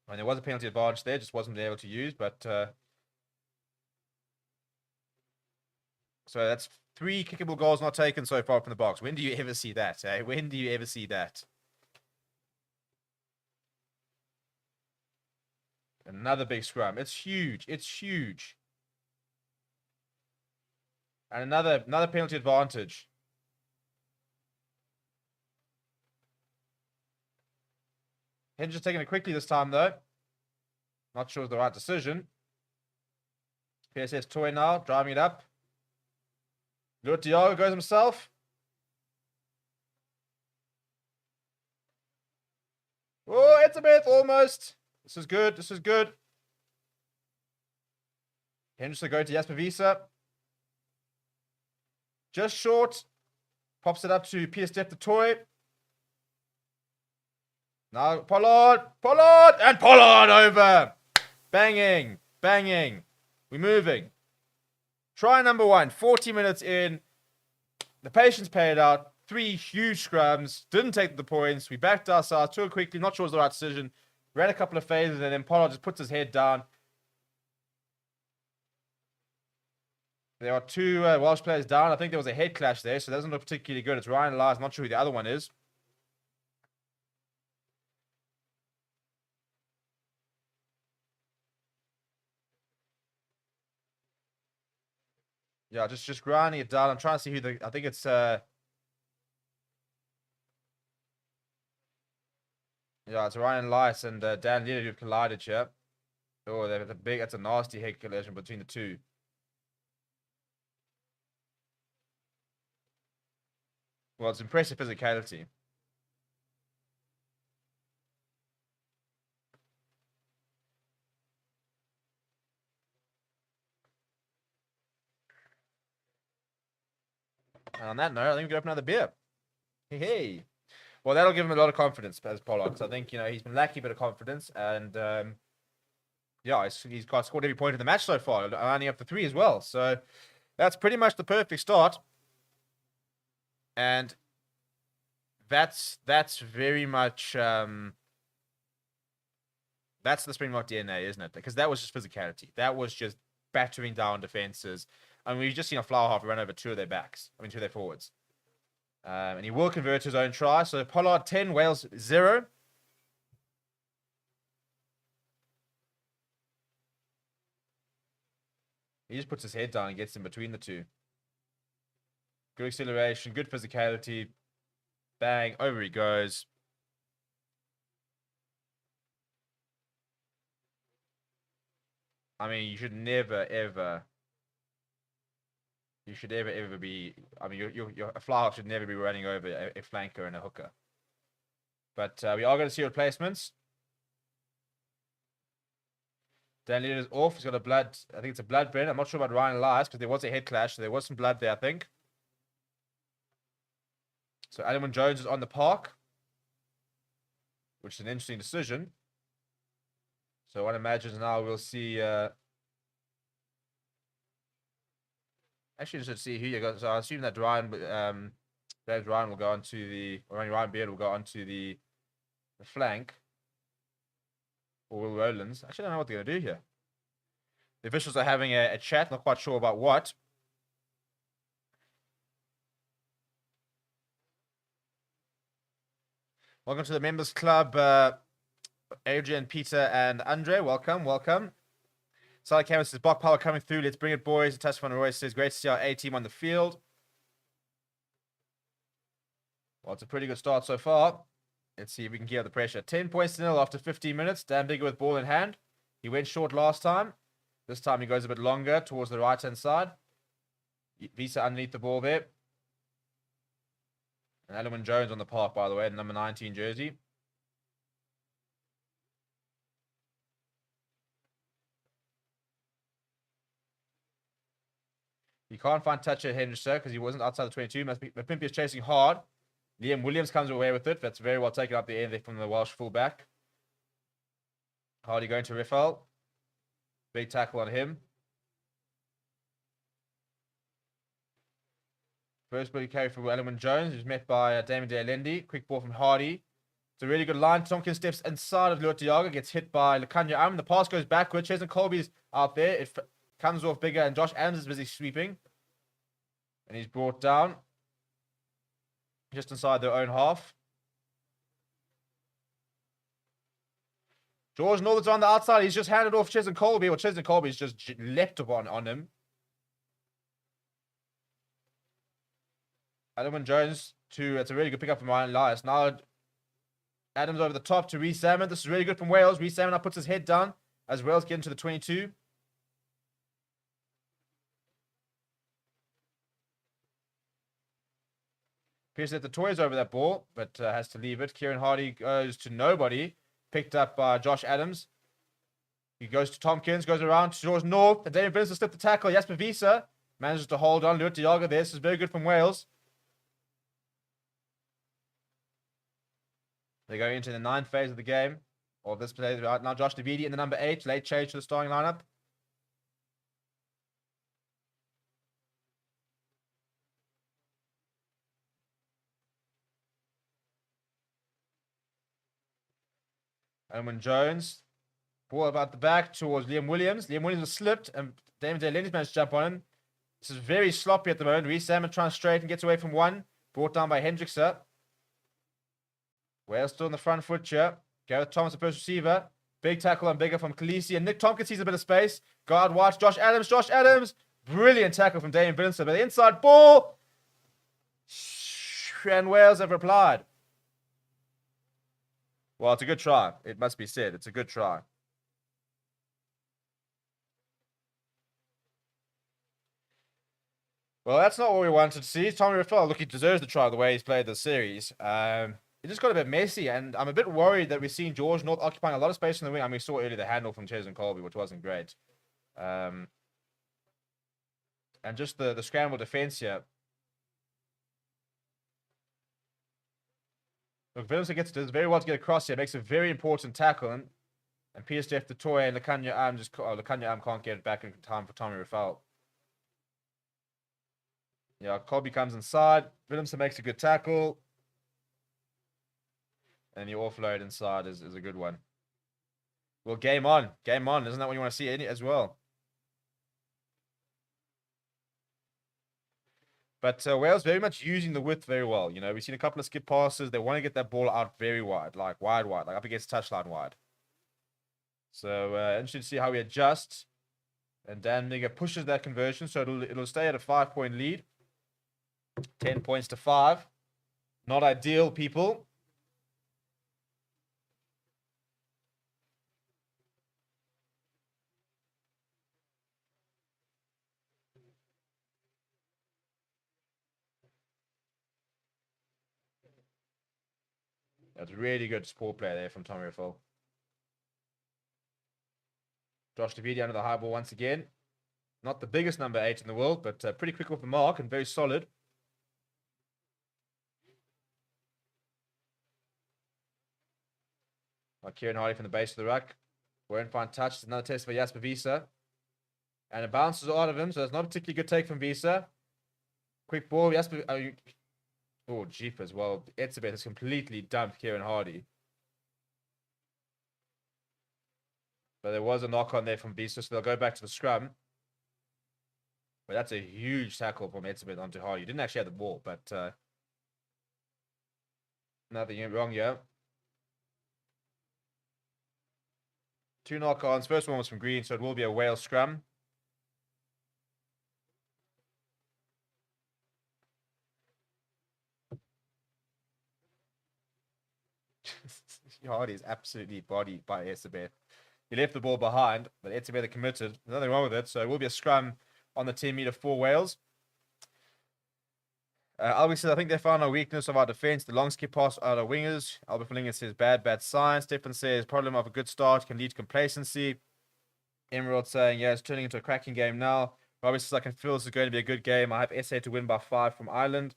And there was a penalty advantage there, just wasn't able to use. But so that's 3 kickable goals not taken so far from the box. When do you ever see that, eh? When do you ever see that? Another big scrum. It's huge. It's huge. And another penalty advantage. Hinge is taking it quickly this time, though. Not sure it's the right decision. PSS Toy now, driving it up. Lord Diago goes himself. Oh, it's a bit almost. This is good. This is good. Henderson going to Jasper Wiese. Just short. Pops it up to Pierre-Steph the Toy. Now Pollard, and Pollard over. Banging, banging. We're moving. Try number 1, 40 minutes in. The patience paid out. 3 huge scrums. Didn't take the points. We backed ourselves too quickly. Not sure it was the right decision. Ran a couple of phases and then Pollard just puts his head down. There are 2 Welsh players down. I think there was a head clash there, so that doesn't look particularly good. It's Ryan Elias. Not sure who the other one is. Yeah, just grinding it down. I'm trying to see who I think it's yeah, it's Ryan Lice and Dan Lillard who've collided here. Oh, that's a nasty head collision between the two. Well, it's impressive physicality. And on that note, I think we can open another beer. Hey. Well, that'll give him a lot of confidence as Pollard. Because I think, he's been lacking a bit of confidence. And, yeah, he's got scored every point in the match so far. Lining up for 3 as well. So that's pretty much the perfect start. And that's very much... that's the Springbok DNA, isn't it? Because that was just physicality. That was just battering down defenses. I mean, we've just seen a flower half run over 2 of their backs. I mean, 2 of their forwards. And he will convert his own try. So Pollard 10, Wales 0. He just puts his head down and gets in between the two. Good acceleration, good physicality. Bang, over he goes. I mean, you should never, ever be... I mean, a fly half should never be running over a flanker and a hooker. But we are going to see replacements. Dan Lillard is off. He's got a blood... I think it's a blood burn. I'm not sure about Ryan Lice because there was a head clash. So there was some blood there, I think. So Adam Jones is on the park, which is an interesting decision. So one imagines now we'll see... Actually, just to see who you got. So I assume that Ryan will go onto the... Or only Ryan Beard will go onto the flank. Or Will Rowlands. Actually, I don't know what they're going to do here. The officials are having a chat. Not quite sure about what. Welcome to the Members Club, Adrian, Peter, and Andre. Welcome, welcome. Side canvas says, Bok Power coming through. Let's bring it, boys. Touch van Roy says, great to see our A team on the field. Well, it's a pretty good start so far. Let's see if we can keep up the pressure. 10 points to 0 after 15 minutes. Dan Bigger with ball in hand. He went short last time. This time he goes a bit longer towards the right-hand side. Visa underneath the ball there. And Alan Jones on the park, by the way, number 19 jersey. You can't find touch at Hendricks because he wasn't outside the 22. Mapimpi is chasing hard. Liam Williams comes away with it. That's very well taken up the end there from the Welsh fullback. Hardy going to Riffel. Big tackle on him. First body carry for Ellerman Jones, who's met by Damien De Alendi. Quick ball from Hardy. It's a really good line. Tompkins steps inside of Luatiaga, gets hit by Lekanya. The pass goes backward. Chesney Colby's out there. It comes off Bigger, and Josh Adams is busy sweeping. And he's brought down just inside their own half. George Northern's on the outside. He's just handed off Chesney Colby. Well, Chesney Colby's just leapt upon on him. Adam Jones it's a really good pickup from Ryan Elias. Now Adams over the top to Reece Salmon. This is really good from Wales. Reece Salmon now puts his head down as Wales get into the 22. Pierce at the toys over that ball, but has to leave it. Kieran Hardy goes to nobody. Picked up by Josh Adams. He goes to Tompkins, goes around to George North. And Damien Vince to slip the tackle. Jasper Visa manages to hold on. Luatiaga there. This is very good from Wales. They go into the 9th phase of the game. Or this play right now. Josh Davidi in the number 8. Late change to the starting lineup. Owen Jones. Ball about the back towards Liam Williams. Liam Williams was slipped and David De Lenny's managed to jump on him. This is very sloppy at the moment. Reece Salmon trying to straighten, gets away from one. Brought down by Hendrickson. Wales still on the front foot here. Gareth Thomas, the first receiver. Big tackle on Bigger from Khaleesi. And Nick Tompkins sees a bit of space. Guard watch. Josh Adams. Josh Adams. Brilliant tackle from Damian Billinson, but the inside ball. And Wales have replied. Well, it's a good try. It must be said. It's a good try. Well, that's not what we wanted to see. Tommy Rafel, look, he deserves the try the way he's played this series. It just got a bit messy, and I'm a bit worried that we've seen George North occupying a lot of space in the wing. I mean, we saw earlier the handle from Cheslin Colby, which wasn't great. And just the scramble defense here. Look, Willemse does very well to get across here. Makes a very important tackle. And Peter Steph Toy and Lekanya can't get it back in time for Tommy Rafel. Yeah, Colby comes inside. Willemse makes a good tackle. And the offload inside is a good one. Well, game on. Game on. Isn't that what you want to see as well? But Wales very much using the width very well. You know, we've seen a couple of skip passes. They want to get that ball out very wide, like wide, like up against touchline wide. So interesting to see how we adjust. And Dan Migga pushes that conversion, so it'll stay at a 5-point lead. 10 points to 5. Not ideal, people. That's really good support play there from Tommy Rafel. Josh Davidi under the high ball once again. Not the biggest number 8 in the world, but pretty quick off the mark and very solid. Like Kieran Hardy from the base of the ruck. Won't find touch. It's another test for Jasper Visa. And it bounces out of him, so it's not a particularly good take from Visa. Quick ball. Jasper... Oh, Jeep as well. Etzebeth has completely dumped Kieran Hardy. But there was a knock on there from Visa, so they'll go back to the scrum. But that's a huge tackle from Etzebeth onto Hardy. He didn't actually have the ball, but nothing wrong here. 2 knock-ons. First one was from Green, so it will be a Wales scrum. Hardy is absolutely bodied by Etzebeth. He left the ball behind, but Etzebeth committed. There's nothing wrong with it, so it will be a scrum on the 10-meter for Wales. Albie says, I think they found our weakness of our defense. The long skip pass out of wingers. Albert Verlingen says, bad sign. Stefan says, problem of a good start can lead to complacency. Emerald saying, yeah, it's turning into a cracking game now. Robbie says, I can feel this is going to be a good game. I have SA to win by 5 from Ireland.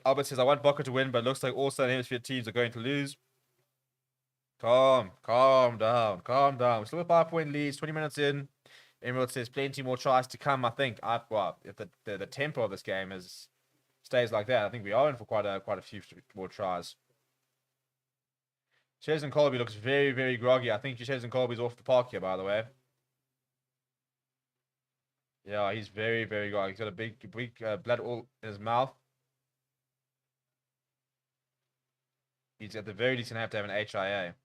Albert says, I want Boca to win, but it looks like all Southern Hemisphere teams are going to lose. Calm down. We're still at 5-point leads, 20 minutes in. Emerald says, plenty more tries to come, I think. Well, if the tempo of this game stays like that, I think we are in for quite a few more tries. Cheslin Colby looks very, very groggy. I think Cheslin Colby's off the park here, by the way. Yeah, he's very, very groggy. He's got a big blood all in his mouth. He's at the very least going to have an HIA.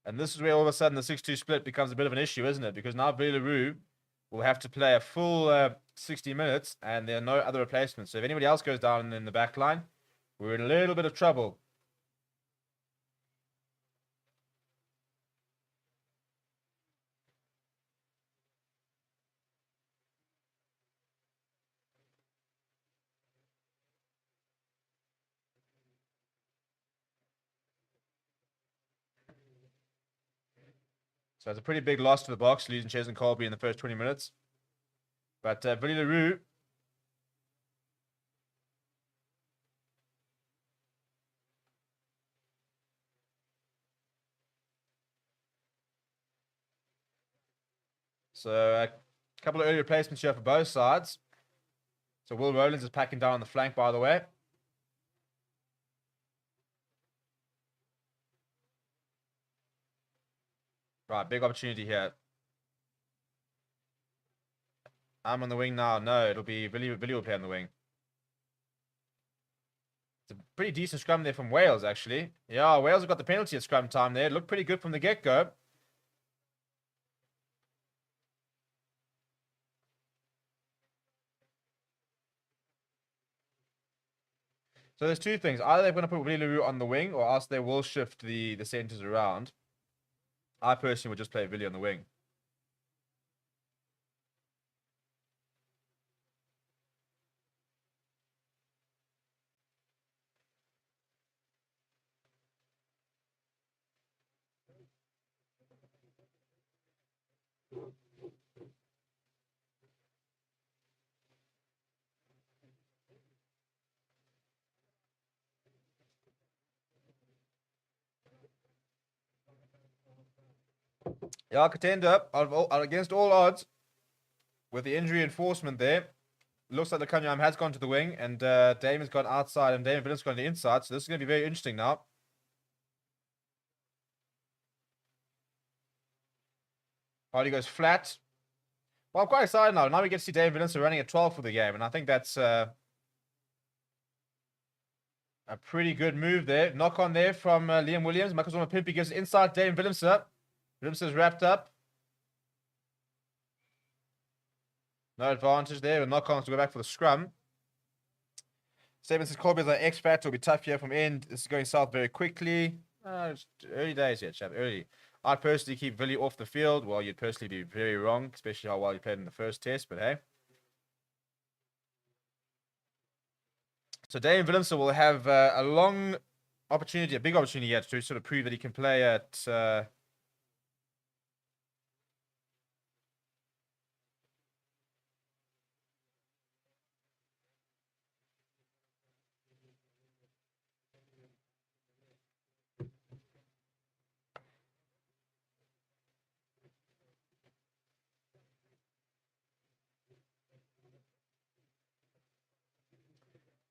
And this is where all of a sudden the 6-2 split becomes a bit of an issue, isn't it? Because now Villaroo will have to play a full 60 minutes and there are no other replacements. So if anybody else goes down in the back line, we're in a little bit of trouble. So it's a pretty big loss to the Boks, losing Cheslin Colby in the first 20 minutes. But Billy LaRue so a couple of early replacements here for both sides. So Will Rowlands is packing down on the flank, by the way. Right, big opportunity here. I'm on the wing now. No, it'll be Billy will play on the wing. It's a pretty decent scrum there from Wales, actually. Yeah, Wales have got the penalty at scrum time there. It looked pretty good from the get-go. So there's two things. Either they're going to put Willie LaRue on the wing, or else they will shift the centers around. I personally would just play Willie on the wing. Yeah, contender against all odds with the injury enforcement there. Looks like the Kanyam has gone to the wing, and Dame has gone outside, and Dame Villen's gone to the inside. So this is going to be very interesting now. Hardy goes flat. Well, I'm quite excited now. Now we get to see Dame Villensa running at 12 for the game, and I think that's a pretty good move there. Knock on there from Liam Williams. Michael Pimpy gives it inside Dame Villensa. Villensa's wrapped up. No advantage there. With knock-ons to go back for the scrum. Steven says Colby is an X-Factor. It'll be tough here from end. This is going south very quickly. It's early days yet, chap. Early. I'd personally keep Villy off the field. Well, you'd personally be very wrong, especially how well he played in the first test, but hey. So Dame Villensa will have a long opportunity, a big opportunity yet to sort of prove that he can play at...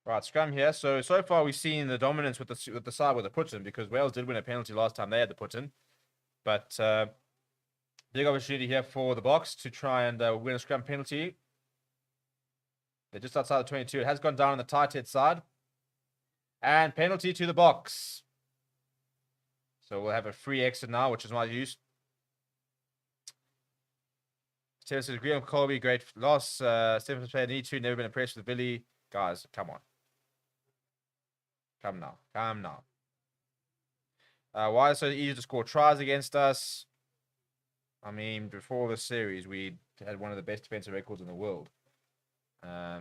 Right, scrum here. So far we've seen the dominance with the side with the put-in, because Wales did win a penalty last time they had the put-in. But big opportunity here for the Boks to try and win a scrum penalty. They're just outside the 22. It has gone down on the tight head side. And penalty to the Boks. So we'll have a free exit now, which is my use. Steven says, agree on Colby, great loss. Steven says, need to, never been impressed with Billy. Guys, come on. Come now. Come now. Why is it so easy to score tries against us? I mean, before this series, we had one of the best defensive records in the world. Yeah,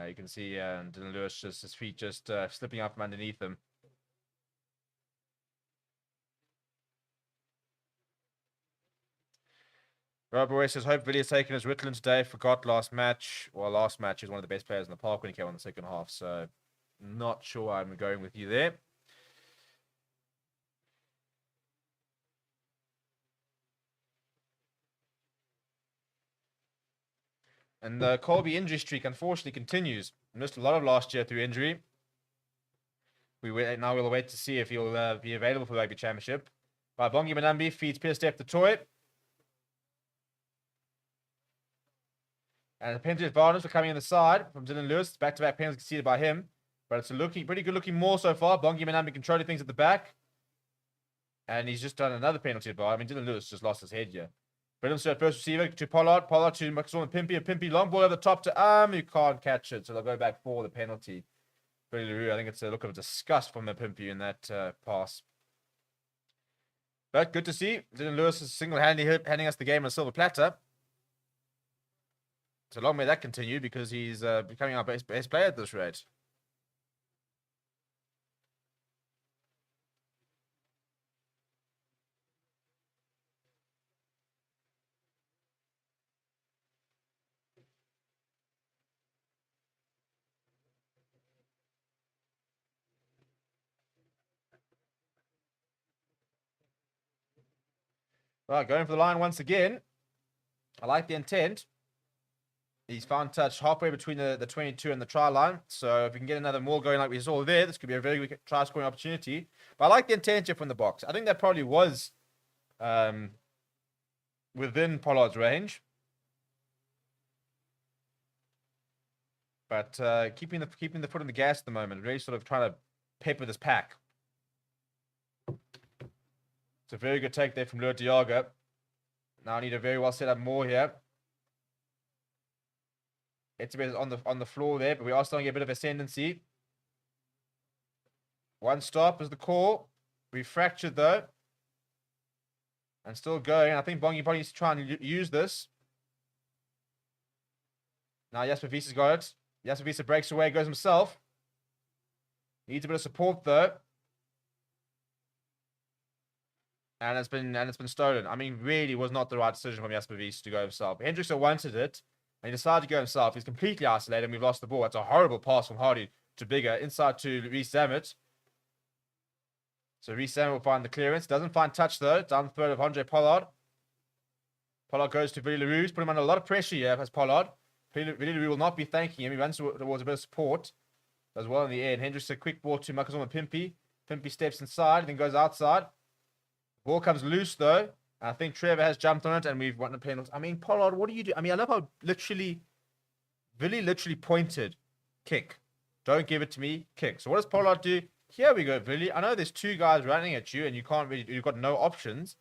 you can see Dylan Lewis, just his feet just slipping out from underneath him. Robert Boy says, hope Villy has taken his Ritland today. Forgot last match. Well, last match, he was one of the best players in the park when he came on the second half. So, not sure I'm going with you there. And the Colby injury streak, unfortunately, continues. Missed a lot of last year through injury. Now we'll wait to see if he'll be available for the Rugby Championship. But Bongi Manambi feeds Pierce Steph the toy. And the penalty advantage for coming in the side from Dylan Lewis. Back-to-back penalties conceded by him. But it's a pretty good-looking more so far. Bongi Manambi controlling things at the back. And he's just done another penalty advantage. I mean, Dylan Lewis just lost his head here. Williams at first receiver to Pollard. Pollard to Maxwell and Pimpy. And Pimpy, long ball over the top to you can't catch it. So they'll go back for the penalty. Billy LaRue, I think it's a look of disgust from the Pimpy in that pass. But good to see. Dylan Lewis is single-handedly handing us the game on a silver platter. So long may that continue, because he's becoming our best player at this rate. Right, going for the line once again. I like the intent. He's found touch halfway between the 22 and the try line. So if we can get another more going like we saw there, this could be a very good try scoring opportunity. But I like the intent here from the Boks. I think that probably was within Pollard's range. But keeping the foot on the gas at the moment, really sort of trying to pepper this pack. It's a very good take there from Lua Diaga. Now I need a very well set up more here. Etzebeth is on the floor there, but we are starting to get a bit of ascendancy. One stop is the call. We fractured though. And still going. I think Bongi probably needs to try and use this. Now Jasper Wiese's got it. Jasper Wiese breaks away, goes himself. Needs a bit of support though. And it's been stolen. I mean, really was not the right decision from Jasper Wiese to go himself. Hendrickson wanted it, and he decided to go himself. He's completely isolated, and we've lost the ball. It's a horrible pass from Hardy to Bigger. Inside to Reece Zammit. So Reece Zammit will find the clearance. Doesn't find touch though. Down the throat of Andre Pollard. Pollard goes to Billy LaRue. He's put him under a lot of pressure here as Pollard. Billy LaRue will not be thanking him. He runs towards a bit of support. Does well in the air. And Hendrickson, quick ball to Makazoma Pimpy. Pimpy steps inside, then goes outside. Ball comes loose though. And I think Trevor has jumped on it, and we've won the penalty. I mean, Pollard, what do you do? I mean, I love how Billy literally pointed, kick. Don't give it to me, kick. So what does Pollard do? Here we go, Billy. I know there's two guys running at you, and you've got no options.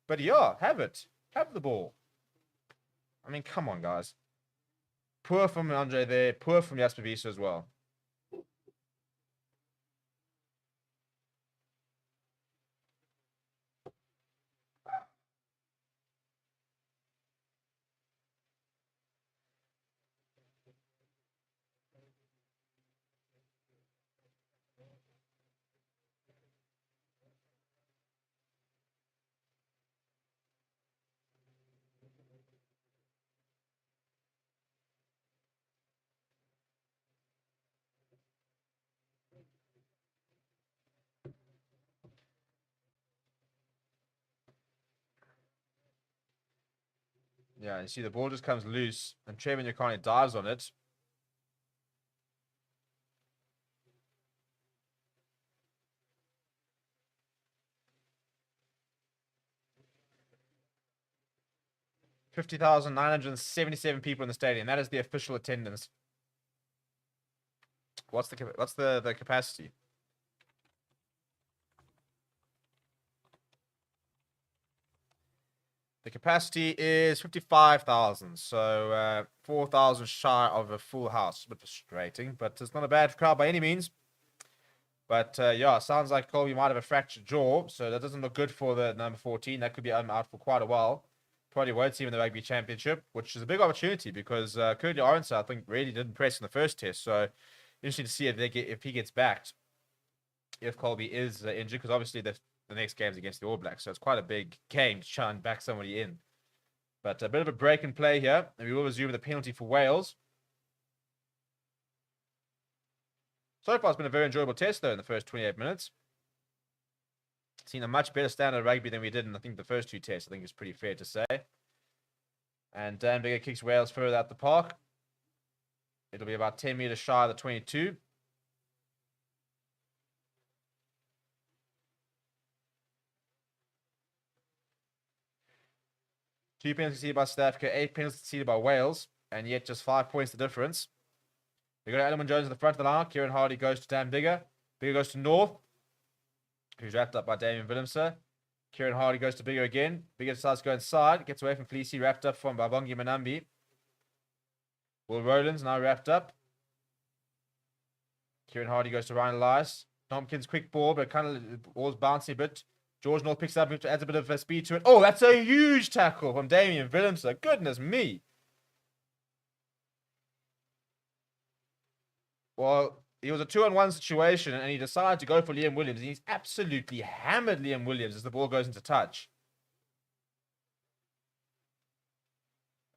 But yeah, have it. Have the ball. I mean, come on, guys. Poor from Andre there. Poor from Jasper Wiese as well. Yeah, you see the ball just comes loose, and Trevor Nyakane dives on it. $50,977 people in the stadium. That is the official attendance. What's the capacity? The capacity is 55,000, so 4,000 shy of a full house. A bit frustrating, but it's not a bad crowd by any means. But yeah, sounds like Colby might have a fractured jaw, so that doesn't look good for the number 14. That could be out for quite a while. Probably won't see him in the Rugby Championship, which is a big opportunity because Curly Orense, I think, really didn't press in the first test. So interesting to see if he gets backed, if Colby is injured, because obviously the next game's against the All Blacks, so it's quite a big game to try and back somebody in. But a bit of a break in play here, and we will resume the penalty for Wales. So far, it's been a very enjoyable test, though, in the first 28 minutes. Seen a much better standard of rugby than we did in, I think, the first two tests. I think it's pretty fair to say. And Dan Bigger kicks Wales further out the park. It'll be about 10 metres shy of the 22. Two penalties conceded by South Africa, 8 penalties conceded by Wales, and yet just 5 points the difference. We got Adam Jones at the front of the line. Kieran Hardy goes to Dan Bigger. Bigger goes to North, who's wrapped up by Damien Willemse. Kieran Hardy goes to Bigger again. Bigger decides to go inside. Gets away from Fleecy, wrapped up from Babongi Manambi. Will Rowlands now wrapped up. Kieran Hardy goes to Ryan Elias. Tompkins, quick ball, but kind of ball's bouncing a bit. George North picks up, adds a bit of speed to it. Oh, that's a huge tackle from Damien Willemse. Goodness me. Well, it was a 2-on-1 situation, and he decided to go for Liam Williams, and he's absolutely hammered Liam Williams as the ball goes into touch.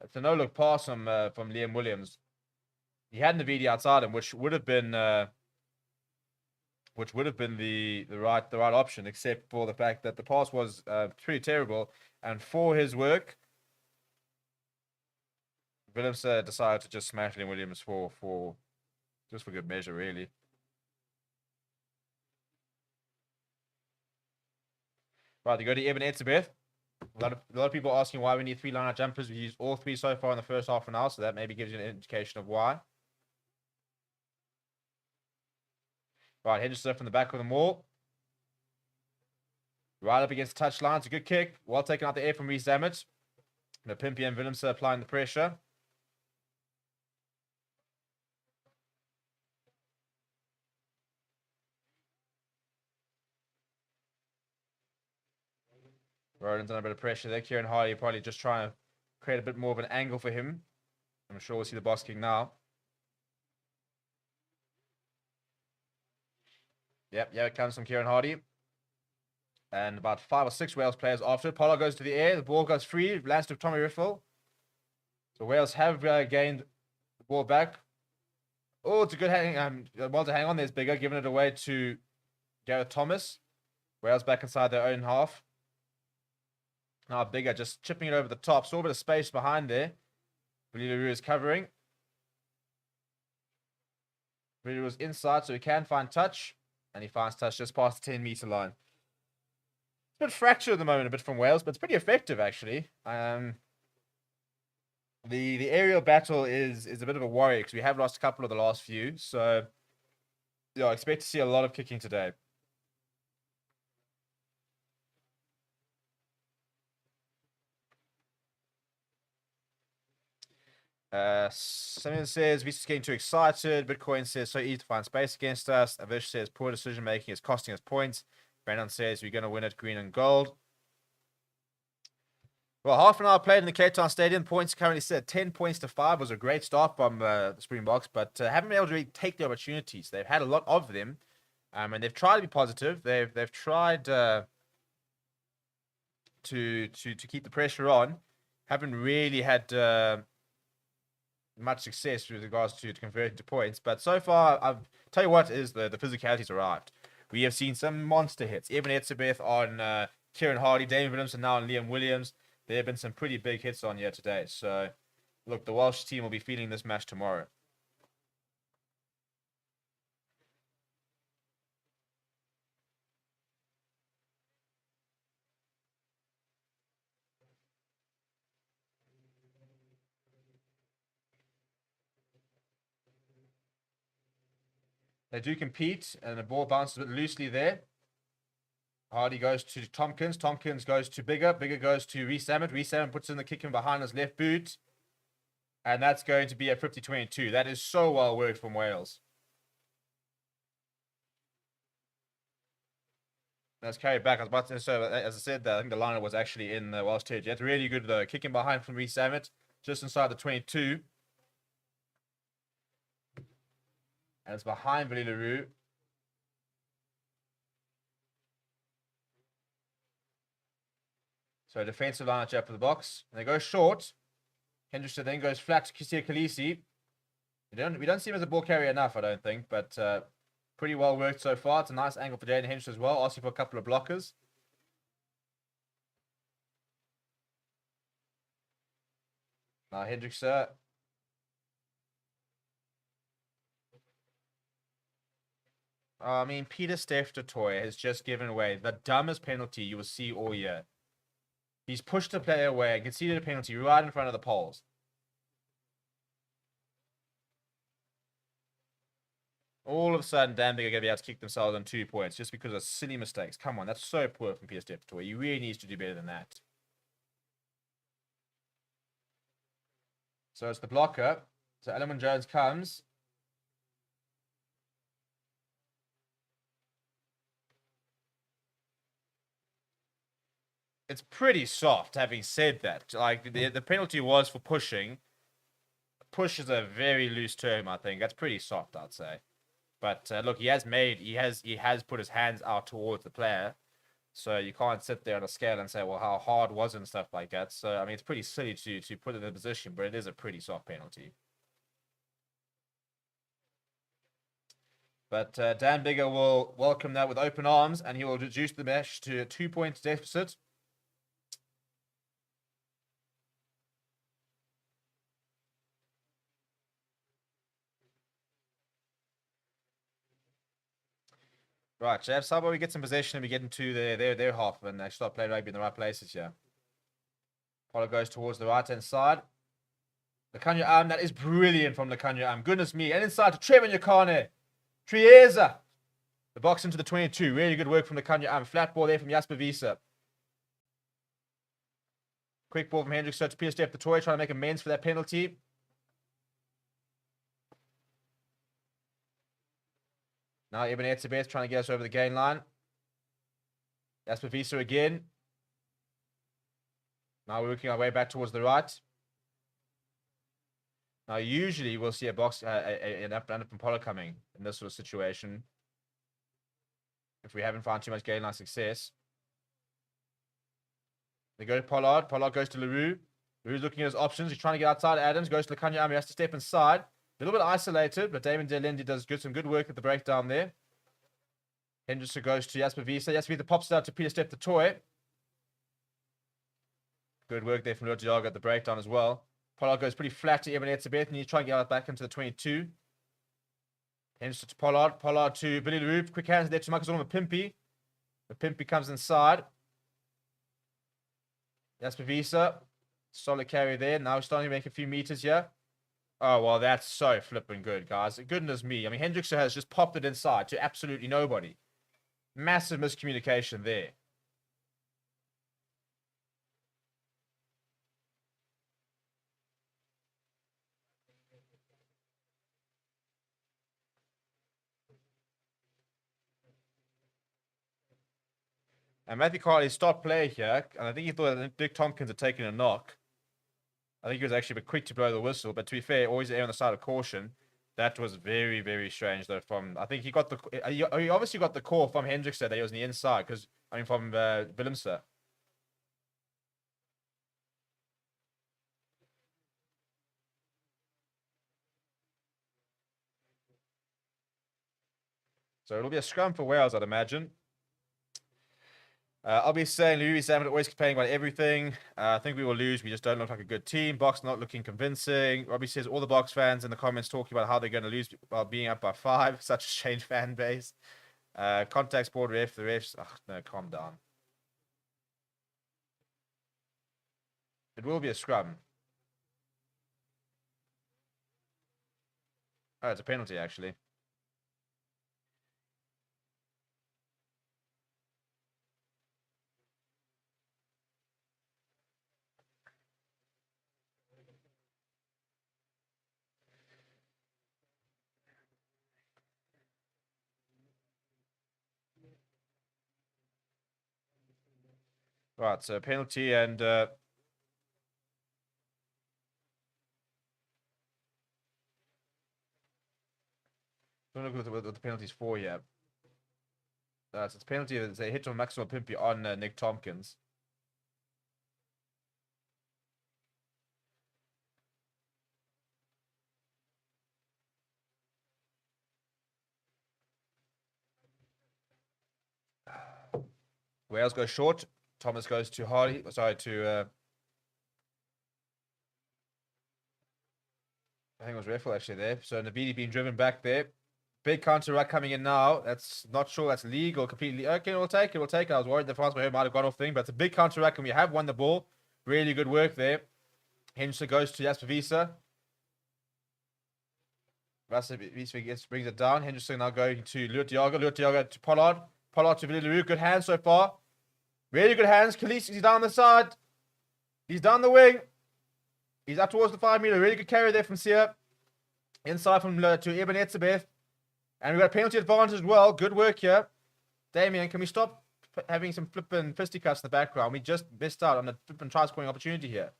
It's a no-look pass from Liam Williams. He had Navidi outside him, which would have been the right option, except for the fact that the pass was pretty terrible, and for his work, Williams decided to just smash Liam Williams for good measure, really. Right, they go to Evan Etzebeth. A lot of people asking why we need 3 line-out jumpers. We used all 3 so far in the first half an hour, so that maybe gives you an indication of why. Right, Henderson from the back of the maul. Right up against the touchline. It's a good kick. Well taken out the air from Reece Zammit. Pimpy and Willemse applying the pressure. Roland's under a bit of pressure there. Kieran Hardy probably just trying to create a bit more of an angle for him. I'm sure we'll see the boss kick now. Yep, it comes from Kieran Hardy. And about 5 or 6 Wales players after it. Polo goes to the air. The ball goes free. Lands to Tommy Riffle. So Wales have gained the ball back. Oh, it's a good well to hang on. There's Bigger, giving it away to Gareth Thomas. Wales back inside their own half. Now Bigger just chipping it over the top. Saw a bit of space behind there. Viliru is covering. Viliru is inside, so he can find touch. And he finds touch just past the 10-meter line. It's a bit fractured at the moment, a bit from Wales, but it's pretty effective, actually. The aerial battle is a bit of a worry because we have lost a couple of the last few. So, yeah, I expect to see a lot of kicking today. Simeon says, Visa's getting too excited. Bitcoin says, so easy to find space against us. Avish says, poor decision making is costing us points. Brandon says, we're going to win it green and gold. Well, half an hour played in the Cape Town Stadium. Points currently set 10 points to 5. Was a great start from the Springboks, but haven't been able to really take the opportunities. They've had a lot of them, and they've tried to be positive. They've tried to keep the pressure on. Haven't really had much success with regards to converting to points. But so far, I'll tell you what, is the physicality's arrived. We have seen some monster hits. Evan Etzebeth on Kieran Hardy, Damien Williamson now on Liam Williams. There have been some pretty big hits on here today. So, look, the Welsh team will be feeling this match tomorrow. They do compete, and the ball bounces a bit loosely there. Hardy goes to Tompkins. Tompkins goes to Bigger. Bigger goes to Reece Hammett. Reece Hammett puts in the kick in behind his left boot. And that's going to be a 50-22. That is so well worked from Wales. That's carried back. I was about to say, as I said, I think the liner was actually in the Welsh territory. That's really good kick in behind from Reece Hammett. Just inside the 22. And it's behind Viliru. So defensive line at for the box. And they go short. Hendrickson then goes flat to Kisia Khaleesi. We don't see him as a ball carrier enough, I don't think. But pretty well worked so far. It's a nice angle for Jaden Hendrickson as well. Asking for a couple of blockers. Now Hendrickson. I mean, Peter Steph Toy has just given away the dumbest penalty you will see all year. He's pushed the player away and conceded a penalty right in front of the poles. All of a sudden, Danbig are going to be able to kick themselves on 2 points just because of silly mistakes. Come on, that's so poor from Peter Steph Toy. He really needs to do better than that. So it's the blocker. So Ellerman Jones comes. It's pretty soft, having said that. Like, the penalty was for pushing. Push is a very loose term, I think. That's pretty soft, I'd say. But look, he has put his hands out towards the player. So you can't sit there on a scale and say, well, how hard was it and stuff like that. So, I mean, it's pretty silly to put it in a position, but it is a pretty soft penalty. But Dan Bigger will welcome that with open arms, and he will reduce the match to a 2-point deficit. Right, Jeff, how about we get some possession and we get into their half and actually start playing rugby in the right places here. Polo goes towards the right-hand side. Lekanya that is brilliant from Lekanya Goodness me. And inside to Trevor Nyakane. Trieza. The box into the 22. Really good work from Lekanya Flat ball there from Jasper Visa. Quick ball from Hendrickson to Peter Steph the Toy, trying to make amends for that penalty. Now Eben Etzebeth trying to get us over the gain line. Jasper Visa again. Now we're working our way back towards the right. Now, usually we'll see a box, an up from Pollard coming in this sort of situation. If we haven't found too much gain line success. They go to Pollard. Pollard goes to LaRue. LaRue's looking at his options. He's trying to get outside Adams. Goes to Lekanyama. He has to step inside. A little bit isolated, but Damon Delendi does some good work at the breakdown there. Henderson goes to Jasper Wiese. Jasper Wiese pops it out to Peter Step the Toy. Good work there from Lutiaga at the breakdown as well. Pollard goes pretty flat to Eben Etzebeth, and he's trying to get out back into the 22. Henderson to Pollard. Pollard to Billy LaRue. Quick hands there to Marcus Mapimpi. Mapimpi comes inside. Jasper Wiese. Solid carry there. Now we're starting to make a few meters here. Oh, well, that's so flipping good, guys. Goodness me. I mean, Hendrickson has just popped it inside to absolutely nobody. Massive miscommunication there. And Matthew Carley stopped play here, and I think he thought that Dick Tompkins had taken a knock. I think he was actually a bit quick to blow the whistle, but to be fair, always err on the side of caution. That was very, very strange, though. I think he got he obviously got the call from Hendrickson that he was on the inside, from Willemse. So it'll be a scrum for Wales, I'd imagine. I'll be saying Louis Salmon always complaining about everything. I think we will lose. We just don't look like a good team. Box not looking convincing. Robbie says all the Box fans in the comments talking about how they're going to lose while being up by 5. Such a strange fan base. Contact sport ref. The refs. Oh, no, calm down. It will be a scrum. Oh, it's a penalty, actually. Right, so penalty and don't look what the penalty's for here. So it's penalty. It's a hit on Maxwell Pimpy on Nick Tompkins. Wales goes short. Thomas goes to Hardy. Sorry, to I think it was Raffle actually there. So Navidi being driven back there. Big counter right coming in now. That's not sure that's legal completely. Okay, we'll take it. We'll take it. I was worried the France might have gone off thing, but it's a big counter rack and we have won the ball. Really good work there. Henderson goes to Jasper Wiese. Wiese brings it down. Henderson now going to Lutiaga. Lutiaga to Pollard. Pollard to Billy LaRue. Good hands so far. Really good hands. Khalees, he's down the side. He's down the wing. He's up towards the 5 meter. Really good carry there from Sia. Inside from to Eben Etzebeth. And we've got a penalty advantage as well. Good work here. Damien, can we stop having some flipping fisticuffs in the background? We just missed out on a flipping try scoring opportunity here.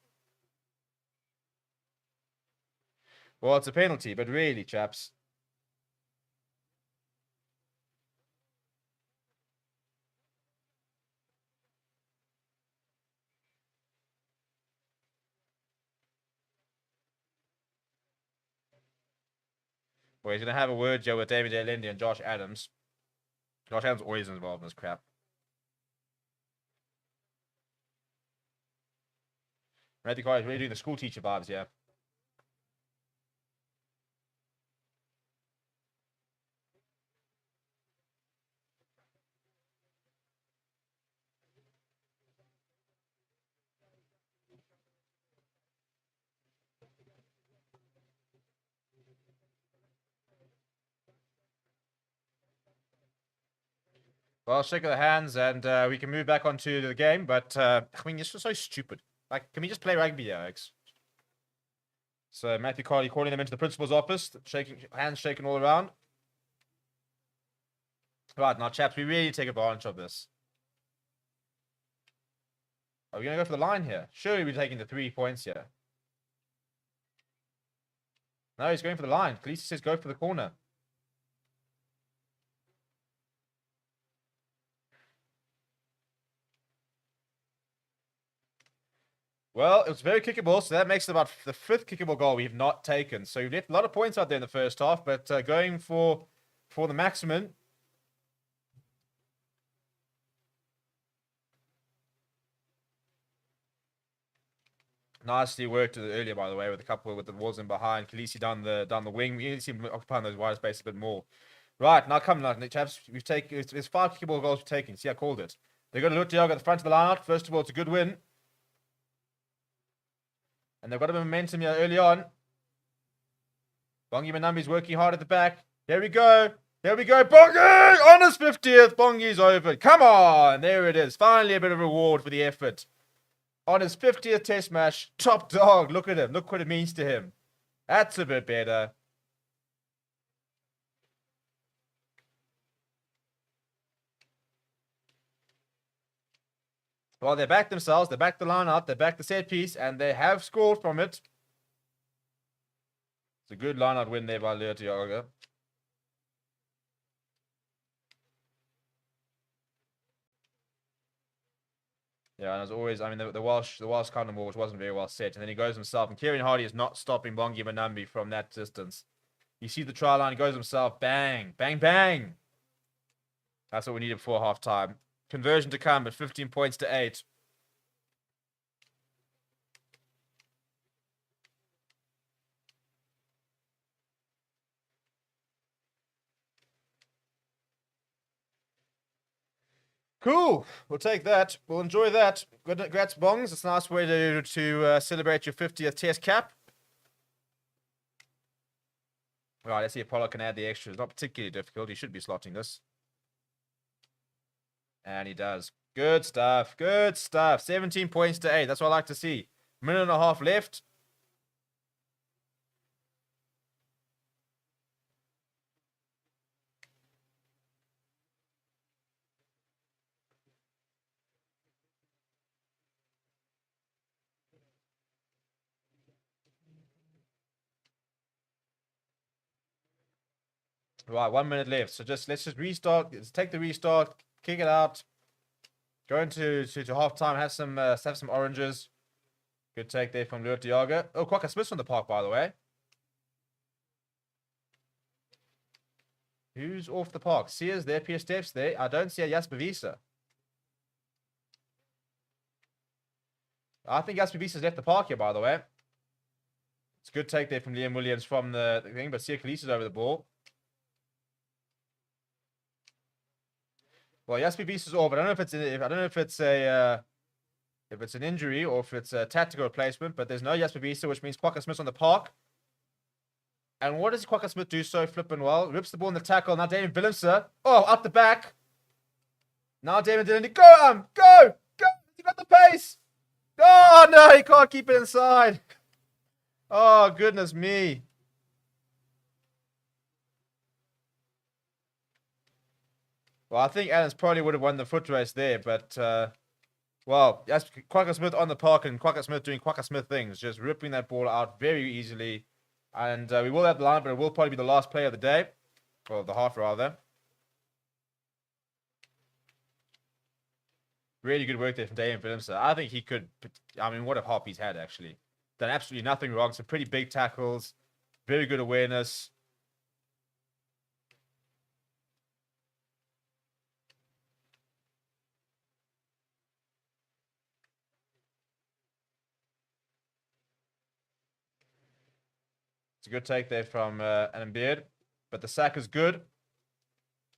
Well, it's a penalty, but really, chaps. Well, he's going to have a word, Joe, with David Lindy and Josh Adams. Josh Adams always involved in this crap. Matthew Carter is really doing the school teacher vibes here. Well, shake of the hands, and we can move back onto the game. But I mean, it's just so stupid. Like, can we just play rugby, Alex? So Matthew Carley calling them into the principal's office, hands shaking all around. Right now, chaps, we really take advantage of this. Are we going to go for the line here? Surely we're taking the 3 points here. No, he's going for the line. Khaleesi says go for the corner. Well, it was very kickable, so that makes it about the 5th kickable goal we have not taken. So you've left a lot of points out there in the first half, but going for the maximum. Nicely worked earlier, by the way, with a couple with the walls in behind. Khaleesi down the wing. We need to see him occupying those wide spaces a bit more. Right, now come on, chaps. We've taken there's 5 kickable goals we've taken. See, I called it. They've got Lutiaga at the front of the line. First of all, it's a good win. And they've got a bit of momentum here early on. Bongi Manambi's working hard at the back. There we go. There we go. Bongi! On his 50th. Bongi's over. Come on. There it is. Finally a bit of reward for the effort. On his 50th test match. Top dog. Look at him. Look what it means to him. That's a bit better. Well, they backed themselves. They backed the line up. They backed the set piece. And they have scored from it. It's a good line-out win there by Lutiaga. Yeah, and as always, I mean, the Welsh counter ball, which wasn't very well set. And then he goes himself. And Kieran Hardy is not stopping Bongi Manambi from that distance. You see the try line. He goes himself. Bang. Bang, bang. That's what we needed before half-time. Conversion to come at 15 points to 8. Cool. We'll take that. We'll enjoy that. Good, congrats, Bongs. It's a nice way to celebrate your 50th test cap. All right, let's see if Apollo can add the extras. Not particularly difficult. He should be slotting this. And he does. Good stuff. Good stuff. 17 points to 8. That's what I like to see. Minute and a half left. Right, 1 minute left. So let's just restart. Let's take the restart. Kick it out. Go into half time. Have some oranges. Good take there from Lutiaga. Oh, Quokka Smith's on the park, by the way. Who's off the park? Sears there, Pierre Steps there. I don't see a Jasper Visa. I think Jasper Visa's left the park here, by the way. It's a good take there from Liam Williams from the thing, but Sia Khaleesi's over the ball. Well, Jasper Visa's off, but I don't know if it's an injury or if it's a tactical replacement, but there's no Jasper Visa, which means Quokka Smith's on the park. And what does Quokka Smith do so flipping well? Rips the ball in the tackle. Now Damien Willemse. Oh, up the back. Now Damien Dillon. Go! Go! He got the pace. Oh, no, he can't keep it inside. Oh, goodness me. Well, I think Adams probably would have won the foot race there, but, well, yes, Quokka Smith on the park and Quokka Smith doing Quokka Smith things, just ripping that ball out very easily. And we will have the line, but it will probably be the last play of the day, or the half, rather. Really good work there from Damien Willemse. I think he could, I mean, what a hop he's had, actually. Done absolutely nothing wrong. Some pretty big tackles, very good awareness. It's a good take there from Adam Beard. But the sack is good.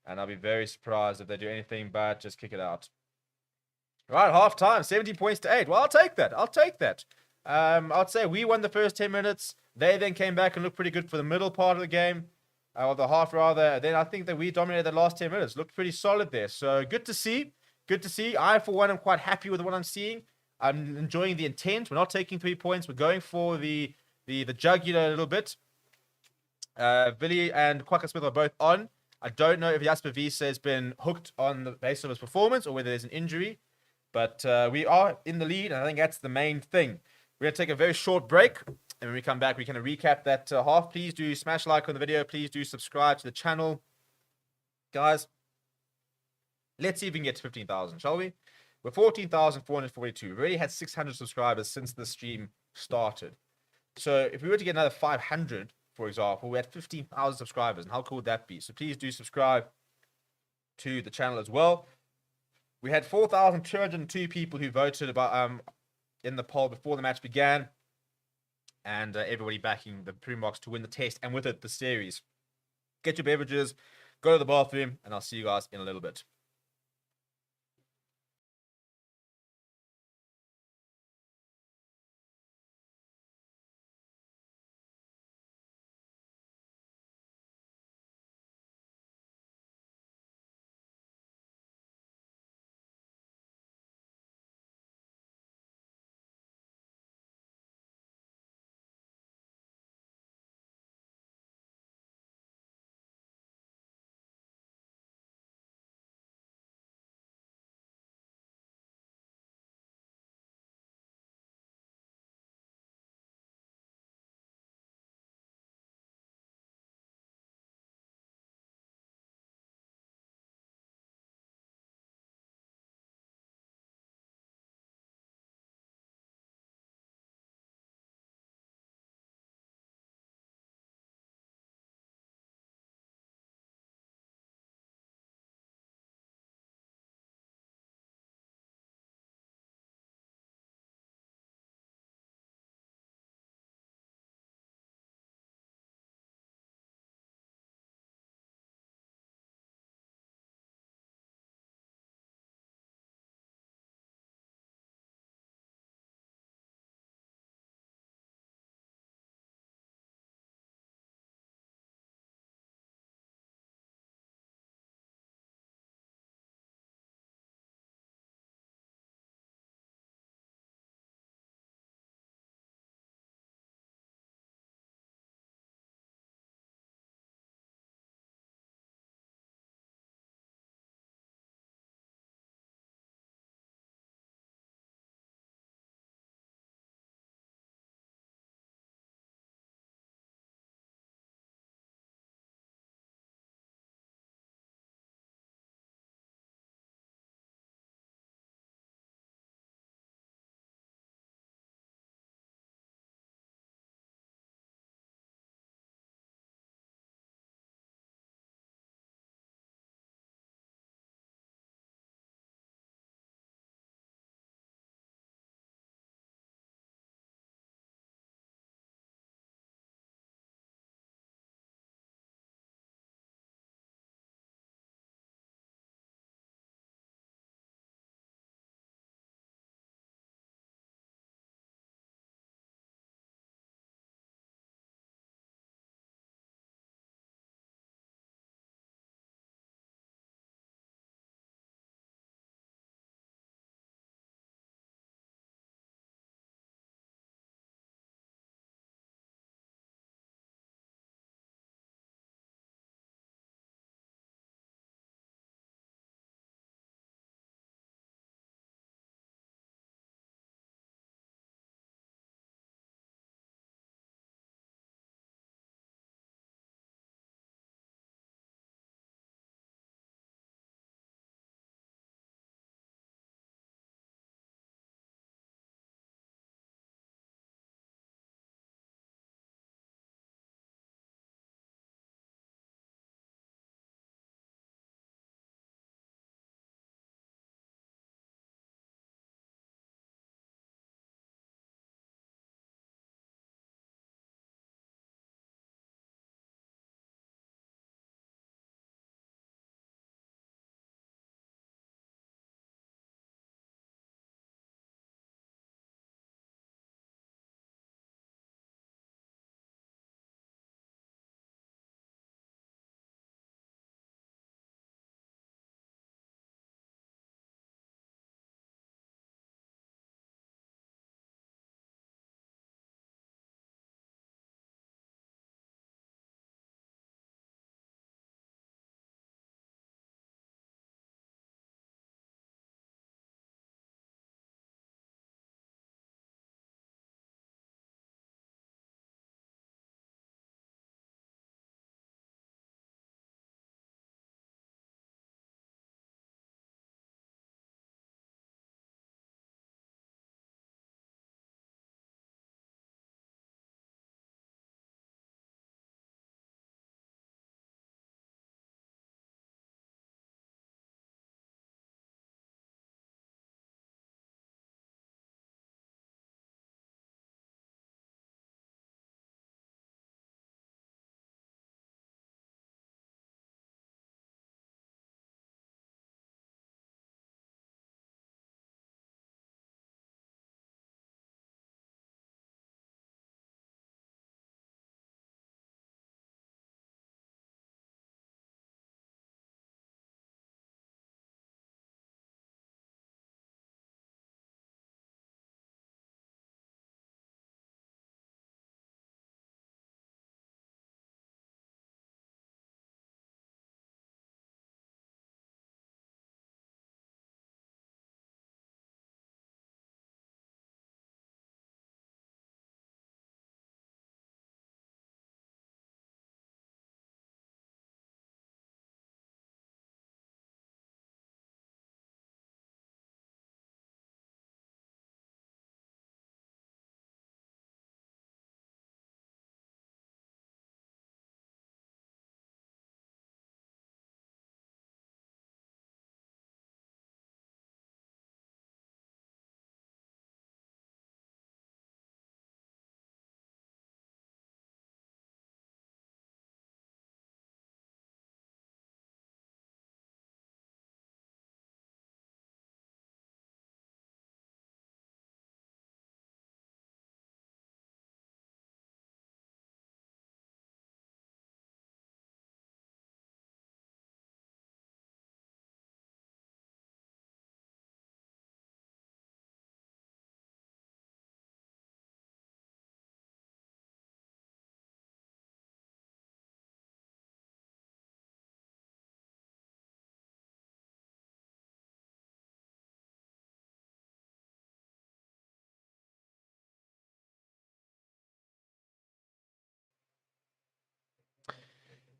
And I'll be very surprised if they do anything but just kick it out. Right, half time. 17 points to 8. Well, I'll take that. I'll take that. I'd say we won the first 10 minutes. They then came back and looked pretty good for the middle part of the game. Or the half, rather. Then I think that we dominated the last 10 minutes. Looked pretty solid there. So good to see. Good to see. I, for one, am quite happy with what I'm seeing. I'm enjoying the intent. We're not taking 3 points. We're going for the jugular a little bit. Billy and Quokka Smith are both on. I don't know if Jasper Visa has been hooked on the basis of his performance or whether there's an injury. But we are in the lead, and I think that's the main thing. We're going to take a very short break, and when we come back, we can recap that half. Please do smash like on the video. Please do subscribe to the channel. Guys, let's see if we can get to 15,000, shall we? We're 14,442. We've already had 600 subscribers since the stream started. So if we were to get another 500, for example, we had 15,000 subscribers. And how cool would that be? So please do subscribe to the channel as well. We had 4,202 people who voted about in the poll before the match began. And everybody backing the Springboks to win the test and with it the series. Get your beverages, go to the bathroom, and I'll see you guys in a little bit.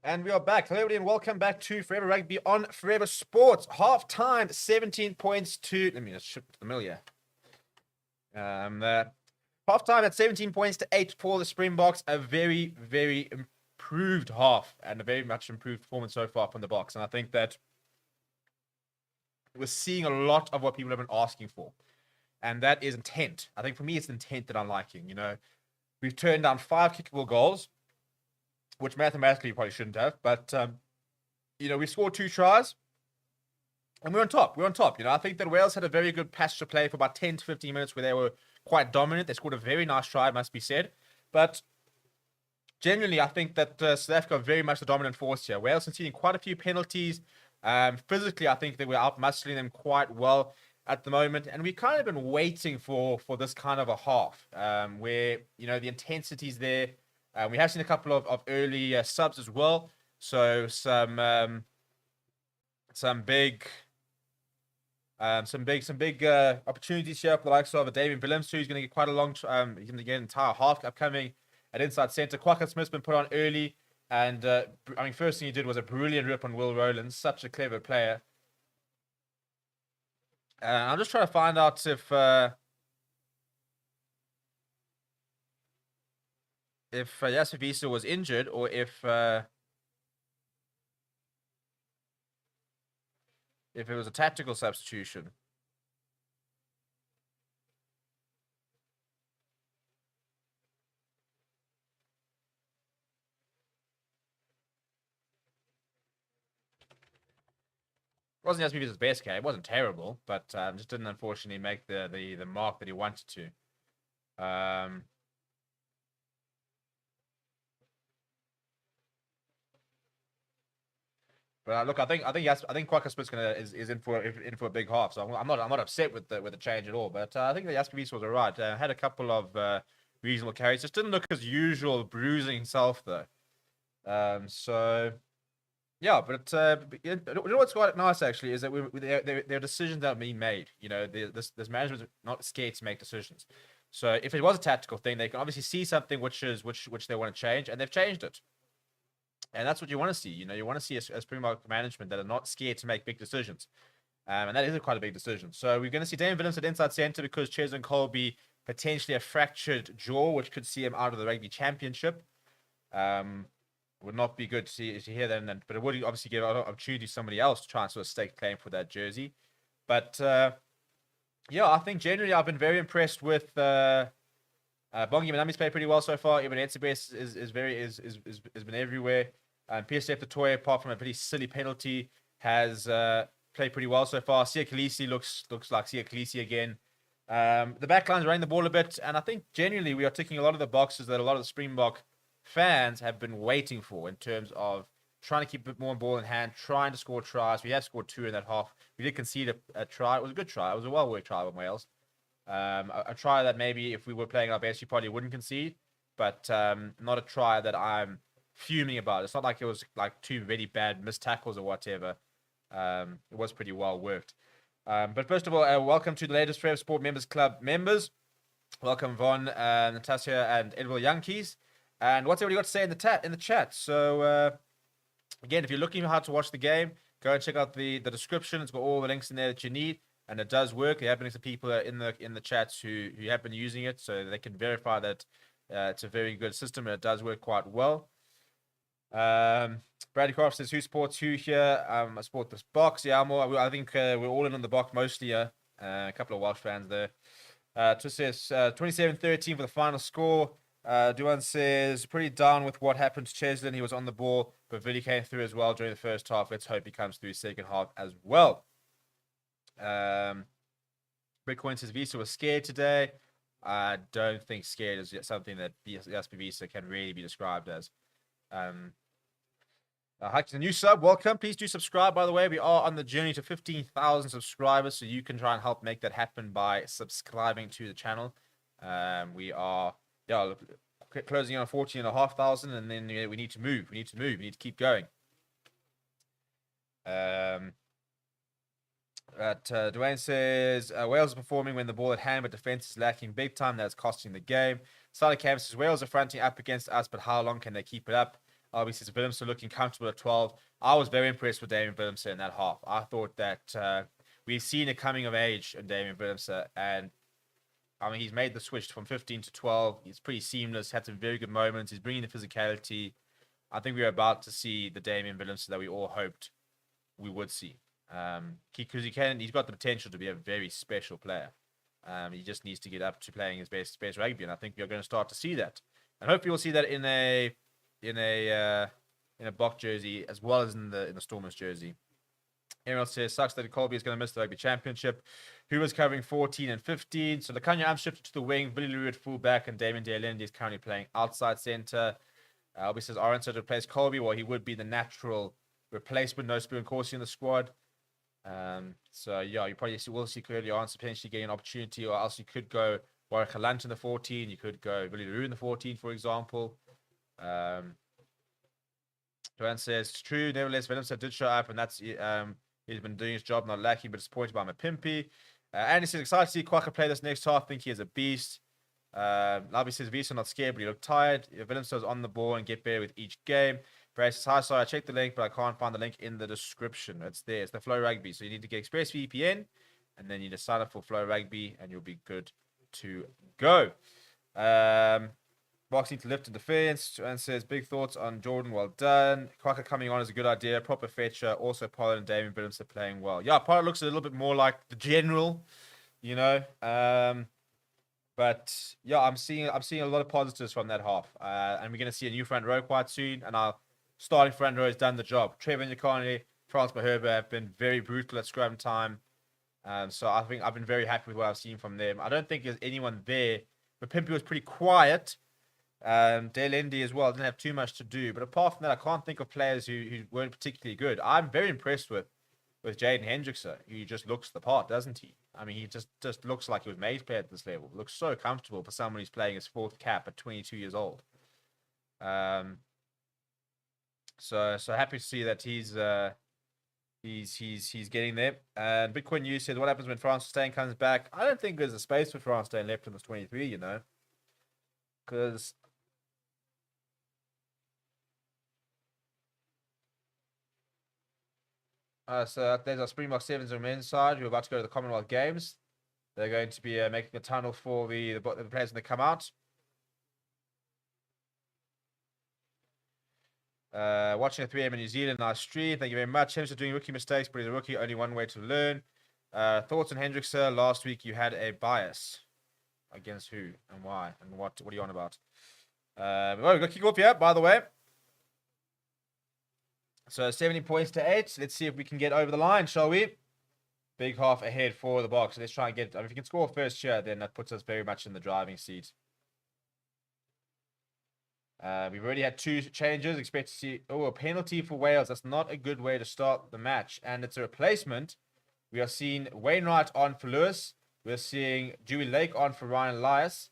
And we are back. Hello, everybody, and welcome back to Forever Rugby on Forever Sports. Half time, 17 points to. Let me just shift the mill here. Half time at 17 points to 8 for the Springboks. A very, very improved half and a very much improved performance so far from the Boks. And I think that we're seeing a lot of what people have been asking for. And that is intent. I think for me, it's intent that I'm liking. You know, we've turned down 5 kickable goals, which mathematically you probably shouldn't have. But, you know, we scored 2 tries. And we're on top. We're on top. You know, I think that Wales had a very good passage to play for about 10 to 15 minutes where they were quite dominant. They scored a very nice try, it must be said. But generally, I think that South Africa are very much the dominant force here. Wales conceding quite a few penalties. Physically, I think that we're out-muscling them quite well at the moment. And we've kind of been waiting for this kind of a half where, you know, the intensity's there. We have seen a couple of early subs as well. So some big opportunities here for the likes of David Willems, who's going to get quite a long, he's going to get an entire half upcoming at inside centre. Kwaka Smith's been put on early, and I mean, first thing he did was a brilliant rip on Will Rowland, such a clever player. I'm just trying to find out if Yasser was injured or if it was a tactical substitution. It wasn't Yasser best game. It wasn't terrible, but just didn't unfortunately make the mark that he wanted to. But look, I think Kwaka Smith is in for a big half. So I'm not upset with the change at all. But I think that Jasper Wiese was alright. Had a couple of reasonable carries. Just didn't look as usual, bruising himself though. So yeah, but you know what's quite nice actually is that there are decisions that are being made. You know, this management is not scared to make decisions. So if it was a tactical thing, they can obviously see something which they want to change, and they've changed it. And that's what you want to see. You know, you want to see a Springbok management that are not scared to make big decisions. And that is quite a big decision. So we're going to see David Willems at inside centre because Cheslin Colby potentially a fractured jaw, which could see him out of the Rugby Championship. Would not be good to hear that. But it would obviously give an opportunity to somebody else to try and sort of stake claim for that jersey. But, yeah, I think generally I've been very impressed with... Bongi Manami's played pretty well so far. Ibn Etzebes has been everywhere. PSF Toy, apart from a pretty silly penalty, has played pretty well so far. Sia Khaleesi looks like Sia Khaleesi again. The backline's running the ball a bit, and I think generally we are ticking a lot of the boxes that a lot of the Springbok fans have been waiting for in terms of trying to keep a bit more ball in hand, trying to score tries. We have scored 2 in that half. We did concede a try. It was a good try. It was a well-worked try by Wales. A try that maybe if we were playing our best, you probably wouldn't concede, but not a try that I'm fuming about. It's not like it was like 2 really bad missed tackles or whatever. It was pretty well worked. But first of all, welcome to the latest Forever Sport Members Club members. Welcome Von, Natasha, and Edward Yankees. And what's everybody got to say in the chat? So again, if you're looking how to watch the game, go and check out the description. It's got all the links in there that you need. And it does work. There have been some people in the chats who have been using it, so they can verify that it's a very good system and it does work quite well. Bradley Croft says, "Who sports who here?" I support this box. Yeah, I think we're all in on the box mostly. A couple of Welsh fans there. Twist says 27-13 for the final score. Duan says, "Pretty down with what happened to Cheslin. He was on the ball, but Vili came through as well during the first half. Let's hope he comes through second half as well." Bitcoin says Visa was scared today. I don't think scared is something that Jasper Visa can really be described as. Hi to the new sub, welcome. Please do subscribe, by the way. We are on the journey to 15,000 subscribers, so you can try and help make that happen by subscribing to the channel. We are closing on 14,500, and then we need to move. We need to keep going. Dwayne says, Wales are performing when the ball at hand, but defense is lacking big time. That's costing the game. Sally Cam says, Wales are fronting up against us, but how long can they keep it up? Obviously, Willemse looking comfortable at 12. I was very impressed with Damien Willemse in that half. I thought that we've seen a coming of age in Damien Willemse, and I mean, he's made the switch from 15 to 12. He's pretty seamless, had some very good moments. He's bringing the physicality. I think we're about to see the Damien Willemse that we all hoped we would see. Because he's got the potential to be a very special player. He just needs to get up to playing his best rugby, and I think you're going to start to see that. And hopefully we'll see that in a Bok jersey as well as in the Stormers jersey. Ariel says, sucks that Colby is going to miss the rugby championship. Who was covering 14 and 15? So Lukhanyo Am shifted to the wing, Billy Leroux at fullback, and Damien Dealendi is currently playing outside centre. Albie says Orange to replace Colby. Well, he would be the natural replacement. No Spoon Corsi in the squad. So yeah, you probably will see Curly Arns potentially getting an opportunity, or else you could go Warwick Halant in the 14. You could go Billy Leroux in the 14, for example. Joanne says, it's true. Nevertheless, Willemse did show up, and that's he's been doing his job, not lacking, but disappointed by Mapimpi. Andy says, excited to see Kwaka play this next half. Think he is a beast. Labi says, Visa not scared, but he looked tired. Willemse was on the ball and get better with each game. Bryce says, hi, sorry, I checked the link, but I can't find the link in the description. It's there. It's the Flow Rugby. So you need to get ExpressVPN, and then you need to sign up for Flow Rugby, and you'll be good to go. Boxing to lift the defense. And says, big thoughts on Jordan. Well done. Kwaka coming on is a good idea. Proper fetcher. Also, Pollard and Damien Willemse playing well. Yeah, Pollard looks a little bit more like the general, you know. But yeah, I'm seeing a lot of positives from that half. And we're going to see a new front row quite soon. And our starting front row has done the job. Trevor Nyakane, Frans Maherbe have been very brutal at scrum time. So I think I've been very happy with what I've seen from them. I don't think there's anyone there. But Pimpy was pretty quiet. Dealendi as well didn't have too much to do, but apart from that, I can't think of players who weren't particularly good. I'm very impressed with Jaden Hendrickse, who just looks the part, doesn't he? I mean, he just looks like he was made to play at this level. Looks so comfortable for someone who's playing his fourth cap at 22 years old. So happy to see that he's getting there. And Bitcoin News said, what happens when France Steyn comes back? I don't think there's a space for France Steyn left in this 23, you know, because so there's our Springbok Sevens on men's side. We're about to go to the Commonwealth Games. They're going to be making a tunnel for the players when they come out. Watching a 3 a.m. in New Zealand, nice stream. Thank you very much. Him's doing rookie mistakes, but he's a rookie. Only one way to learn. Thoughts on Hendrickse? Last week you had a bias. Against who and why and what are you on about? Well, we've got kick off here, by the way. So 70 points to 8. Let's see if we can get over the line, shall we? Big half ahead for the Boks. So let's try and get. I mean, if we can score first here, then that puts us very much in the driving seat. We've already had 2 changes. Expect to see a penalty for Wales. That's not a good way to start the match, and it's a replacement. We are seeing Wainwright on for Lewis. We're seeing Dewey Lake on for Ryan Elias.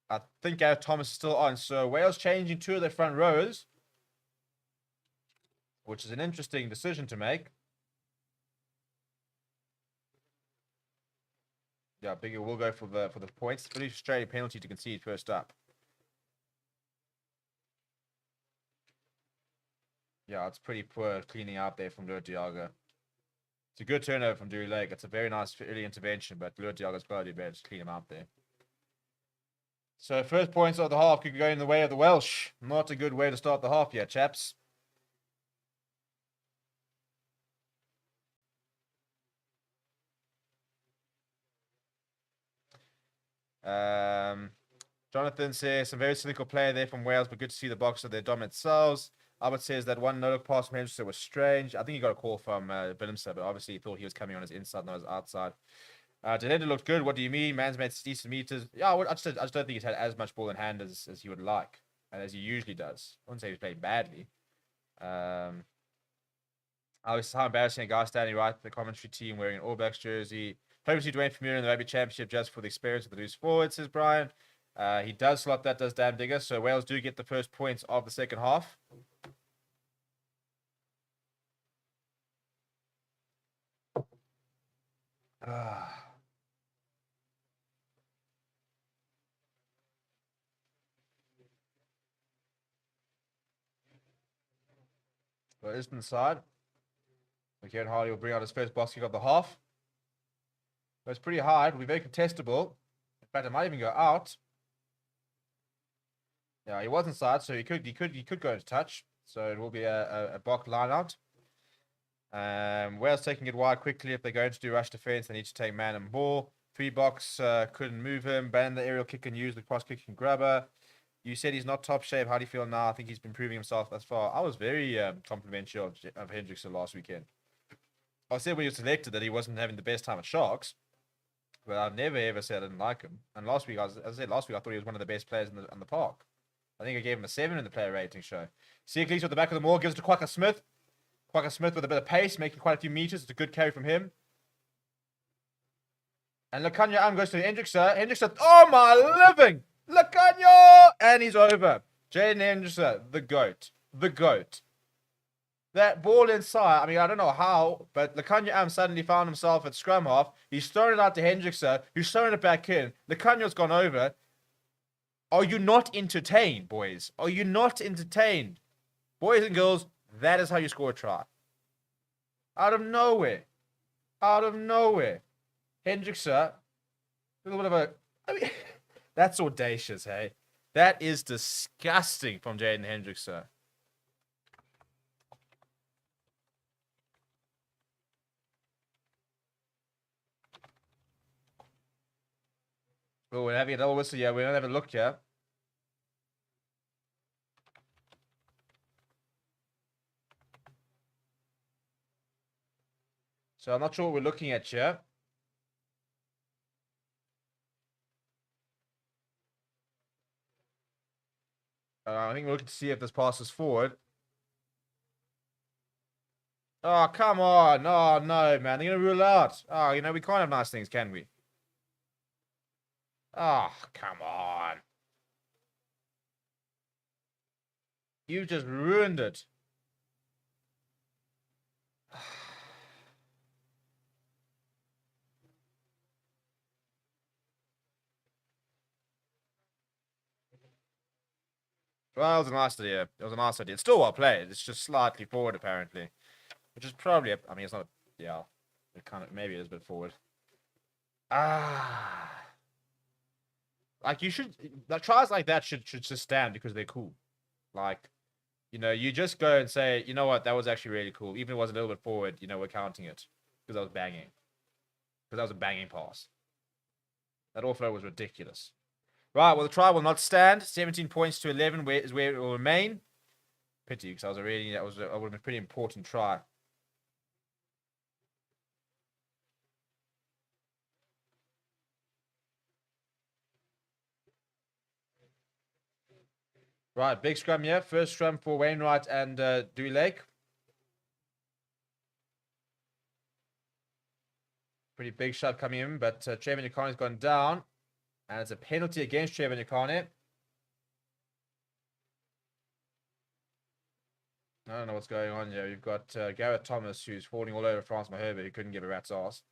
I think Gareth Thomas is still on. So Wales changing 2 of their front rows, which is an interesting decision to make. Yeah, Bigger will go for the points. Pretty Australia penalty to concede first up. Yeah, it's pretty poor cleaning out there from Lua Diago. It's a good turnover from Dewey Lake. It's a very nice early intervention, but Lua Diago's got to do better to clean him out there. So first points of the half could go in the way of the Welsh. Not a good way to start the half yet, chaps. Jonathan says, some very cynical player there from Wales, but good to see the Boks of their dominant selves. Albert says that one no-look pass from Hendrickse was strange. I think he got a call from Willemse, but obviously he thought he was coming on his inside, not his outside. Dealendi looked good. What do you mean? Man's made decent meters. Yeah, I just don't think he's had as much ball in hand as he would like, and as he usually does. I wouldn't say he's playing badly. I was how embarrassing a guy standing right at the commentary team wearing an All Blacks jersey. Hope to see Dwayne Vermeulen in the Rugby Championship just for the experience of the loose forward, says Brian. He does slot that, does Dan Digger. So Wales do get the first points of the second half. So Eastern side. So Kieran Hardy will bring out his first box kick of the half. So it's pretty high. It'll be very contestable. In fact, it might even go out. Yeah, he was inside, so he could go into touch. So it will be a block line out. Wales taking it wide quickly. If they're going to do rush defense, they need to take man and ball. Springboks couldn't move him. Banned the aerial kick and used the cross kick and grabber. You said he's not top shape. How do you feel now? I think he's been proving himself thus far. I was very complimentary of Hendrickson last weekend. I said when he was selected that he wasn't having the best time at Sharks, but I've never ever said I didn't like him. And last week, as I said last week, I thought he was one of the best players on the park. I think I gave him a 7 in the player rating show. Seeklees at the back of the maul, gives it to Quacker Smith. Quacker Smith with a bit of pace, making quite a few meters. It's a good carry from him. And Lukanya goes to Hendrickson. Hendrickson, oh my living! Lukanya! And he's over. Jaden Hendrickson, the GOAT. The GOAT. That ball inside, I mean, I don't know how, but Lukanya suddenly found himself at scrum half. He's thrown it out to Hendrickson, who's thrown it back in. Lukanya's gone over. Are you not entertained, boys? Are you not entertained? Boys and girls, that is how you score a try. Out of nowhere. Out of nowhere. Hendrickson, a little bit of a... I mean, that's audacious, hey? That is disgusting from Jaden Hendrickson. Oh, we're having a double whistle here. We don't have a look here. So I'm not sure what we're looking at here. I think we're looking to see if this passes forward. Oh, come on. Oh, no, man. They're going to rule out. Oh, you know, we can't have nice things, can we? Oh, come on. You just ruined it. Well, it was a nice idea. It was a nice idea. It's still well played. It's just slightly forward, apparently. Which is probably... I mean, it's not... Yeah. It kind of... Maybe it is a bit forward. Like, you should... Tries like that should just stand because they're cool. Like, you know, you just go and say, you know what, that was actually really cool. Even if it was a little bit forward, you know, we're counting it. Because I was banging. Because that was a banging pass. That offload was ridiculous. Right, well, the try will not stand. 17 points to 11 is where it will remain. Pity, because that would have been a pretty important try. Right, big scrum here. First scrum for Wainwright and Dewey Lake. Pretty big shot coming in, but Trevor Nyakane's gone down. And it's a penalty against Trevor Nyakane. I don't know what's going on here. You've got Gareth Thomas, who's falling all over France Maherbe, who couldn't give a rat's ass.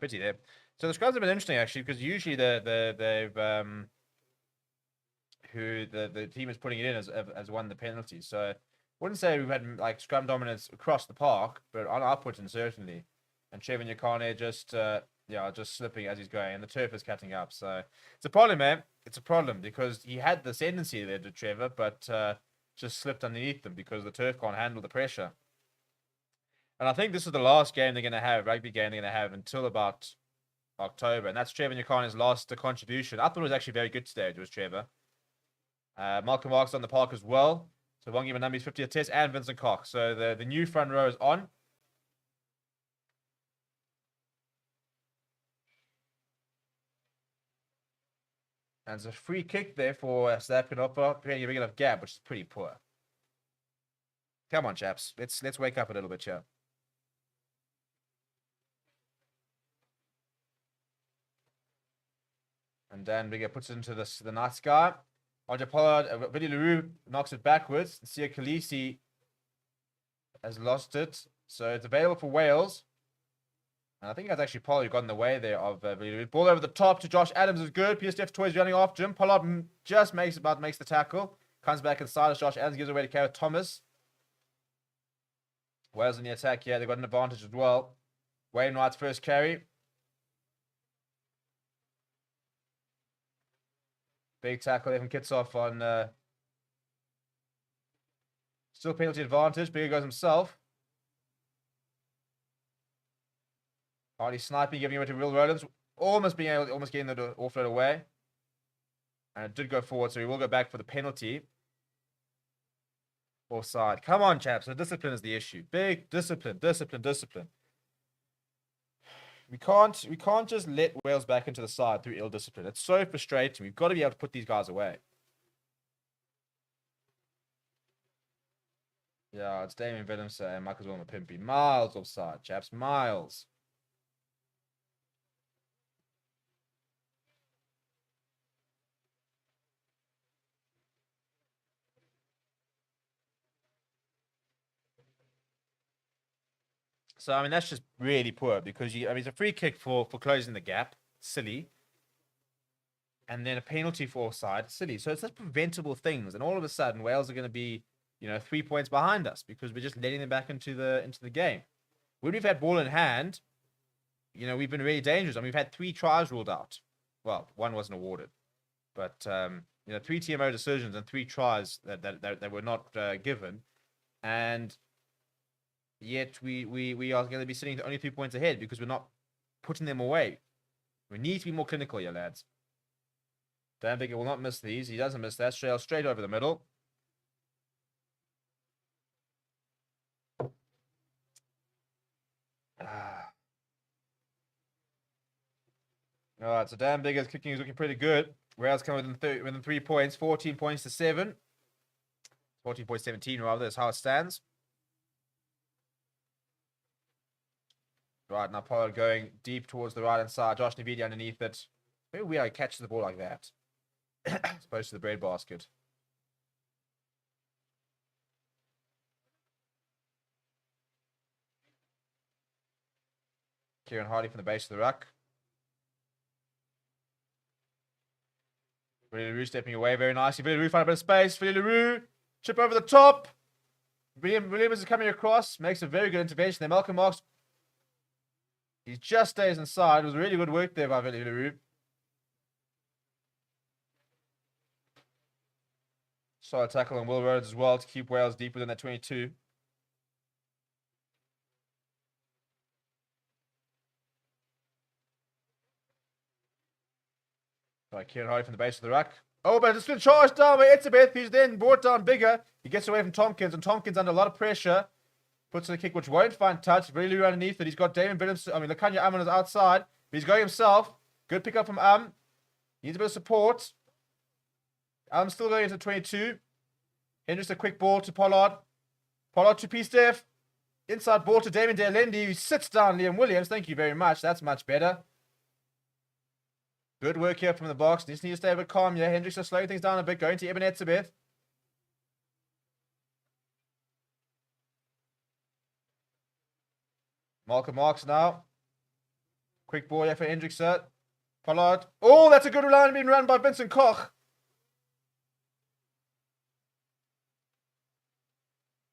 Pity there. So the scrums have been interesting, actually, because usually the team is putting it in as won the penalty. So I wouldn't say we've had like scrum dominance across the park, but on Upperton certainly. And Trevor Nyakane just slipping as he's going, and the turf is cutting up. So it's a problem, man. It's a problem because he had the ascendancy there to Trevor, but just slipped underneath them because the turf can't handle the pressure. And I think this is the last game they're going to have, rugby game they're going to have until about October. And that's Trevor Nyakane's last contribution. I thought it was actually very good today. It was Trevor. Malcolm Marks on the park as well. So Wangi Manambi's 50th test and Vincent Cox. So the new front row is on. And it's a free kick there for Slapkinopper, creating a big enough gap, which is pretty poor. Come on, chaps. Let's wake up a little bit here. And Dan Bigger puts it into the nice guy. Roger Pollard, Vinny LaRue knocks it backwards. Sia Khaleesi has lost it. So it's available for Wales. And I think that's actually Pollard who got in the way there of ball over the top to Josh Adams is good. Peter Steph Toys running after him. Pollard just makes the tackle. Comes back inside as Josh Adams gives away to Gareth Thomas. Wales in the attack here. They've got an advantage as well. Wainwright's first carry. Big tackle there from Kitsoff on... still penalty advantage. Bigger goes himself. Hardy sniping, giving it to Will Rowlands. Almost getting the offload away. And it did go forward, so he will go back for the penalty. Offside. Come on, chaps. The discipline is the issue. Big discipline. We can't just let Wales back into the side through ill discipline. It's so frustrating. We've got to be able to put these guys away. Yeah, it's Damien Willems and Marcus Wilma Pimpy. Miles offside, chaps. Miles. So, I mean, that's just really poor because it's a free kick for closing the gap. Silly. And then a penalty for offside. Silly. So it's such preventable things. And all of a sudden, Wales are going to be, 3 points behind us because we're just letting them back into the game. When we've had ball in hand, we've been really dangerous. I mean, we've had 3 tries ruled out. Well, 1 wasn't awarded. But, 3 TMO decisions and 3 tries that were not given. And... yet we are going to be sitting only 3 points ahead because we're not putting them away. We need to be more clinical here, lads. Dan Bigger will not miss these. He doesn't miss that. Straight over the middle. All right, so Dan Bigger's kicking is looking pretty good. Wales coming within 3 points. 14 points to 7. 14.17 rather, that's how it stands. Right, now Pollard going deep towards the right-hand side. Josh Navidi underneath it. Very weird how he catches the ball like that. As opposed to the breadbasket. Kieran Hardy from the base of the ruck. Billy LaRue stepping away very nicely. Billy LaRue finding a bit of space. Billy LaRue, chip over the top. Williams is coming across. Makes a very good intervention there. Malcolm Marks. He just stays inside. It was really good work there by Billy LaRue. Solid tackle on Will Rhodes as well to keep Wales deep within that 22. Right, Kieran Hardy from the base of the ruck. Oh, but it's been charged down by Etzebeth, who's then brought down Bigger. He gets away from Tompkins, and Tompkins under a lot of pressure. Puts in a kick which won't find touch. Really LaRue underneath it. He's got Damon Williams. Lukanya Amon is outside. But he's going himself. Good pick up from Needs a bit of support. Still going into 22. Hendricks a quick ball to Pollard. Pollard to P-Steph. Inside ball to Damien De Alendi, who sits down Liam Williams. Thank you very much. That's much better. Good work here from the box. Just need to stay a bit calm here. Hendricks is slowing things down a bit. Going to Eben Etzebeth. Malcolm Marks now. Quick ball here for Hendrickson. Pollard. Oh, that's a good line being run by Vincent Koch.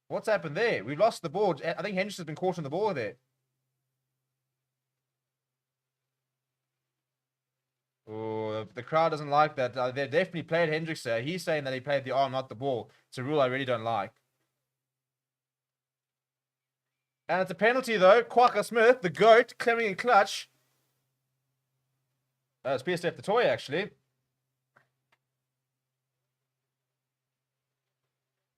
What's happened there? We've lost the ball. I think Hendrickson's been caught on the ball there. Oh, the crowd doesn't like that. They definitely played Hendrickson. He's saying that he played the arm, not the ball. It's a rule I really don't like. And it's a penalty, though. Quaka Smith, the GOAT, clearing in clutch. It's PSF the toy, actually.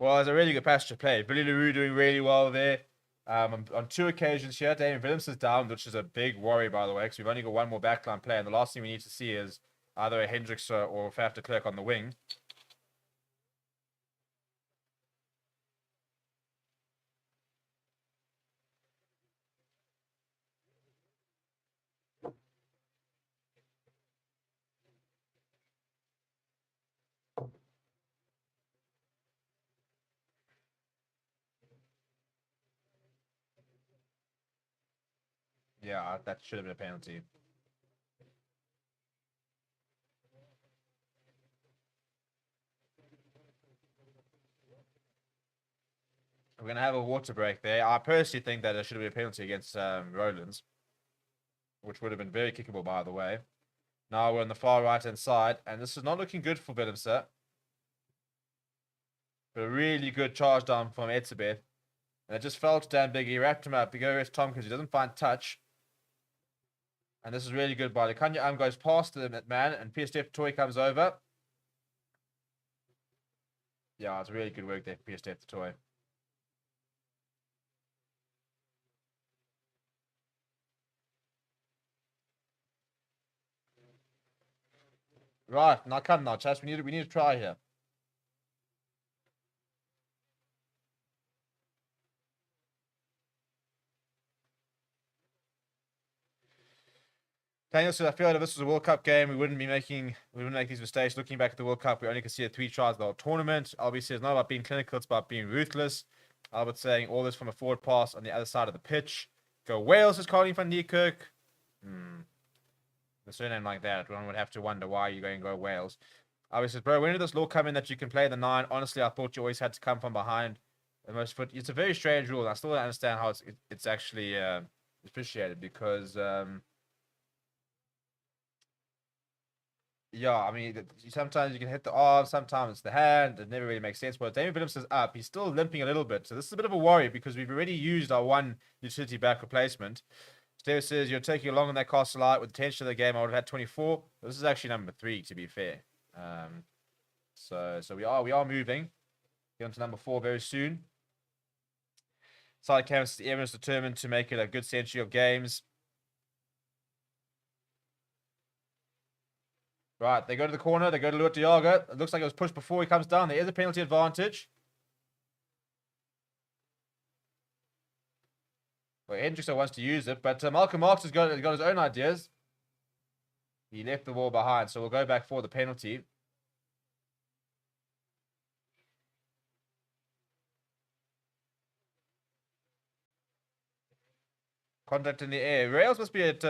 Well, it's a really good pass to play. Billy LaRue doing really well there. On 2 occasions here, Damien Williams is down, which is a big worry, by the way, because we've only got 1 more backline player. And the last thing we need to see is either a Hendricks or Faf de Klerk on the wing. Yeah, that should have been a penalty. We're going to have a water break there. I personally think that there should have been a penalty against Rollins, which would have been very kickable, by the way. Now we're on the far right-hand side, and this is not looking good for Willemse. But a really good charge down from Etzebeth. And it just fell to Dan Biggie. He wrapped him up. He goes Tompkins. He doesn't find touch. And this is really good by Lekanya goes past the man, and Pierre Toy comes over. Yeah, it's really good work there for Pierre Toy. Right, now come now, Chas. We need to try here. Daniel said, I feel like if this was a World Cup game, we wouldn't make these mistakes. Looking back at the World Cup, we only conceded 3 tries the whole tournament. Albie says, it's not about being clinical, it's about being ruthless. Albert saying, all this from a forward pass on the other side of the pitch. Go Wales, says Colin van Niekerk. A surname like that, one would have to wonder why you're going to go Wales. Albie says, bro, when did this law come in that you can play the 9? Honestly, I thought you always had to come from behind. It's a very strange rule. I still don't understand how it's actually appreciated because... yeah, I mean, sometimes you can hit the arm, sometimes it's the hand. It never really makes sense. But Damien Williams is up. He's still limping a little bit. So this is a bit of a worry because we've already used our one utility back replacement. Steve says, you're taking along on that castle light with the tension of the game. I would have had 24. This is actually number 3, to be fair. So we are moving. Get on to number 4 very soon. Side canvas, the Evans determined to make it a good century of games. Right, they go to the corner. They go to Luat Diaga. It looks like it was pushed before he comes down. There is a penalty advantage. Well, Hendrickson wants to use it, but Malcolm Marks has got his own ideas. He left the ball behind, so we'll go back for the penalty. Contact in the air. Rails must be at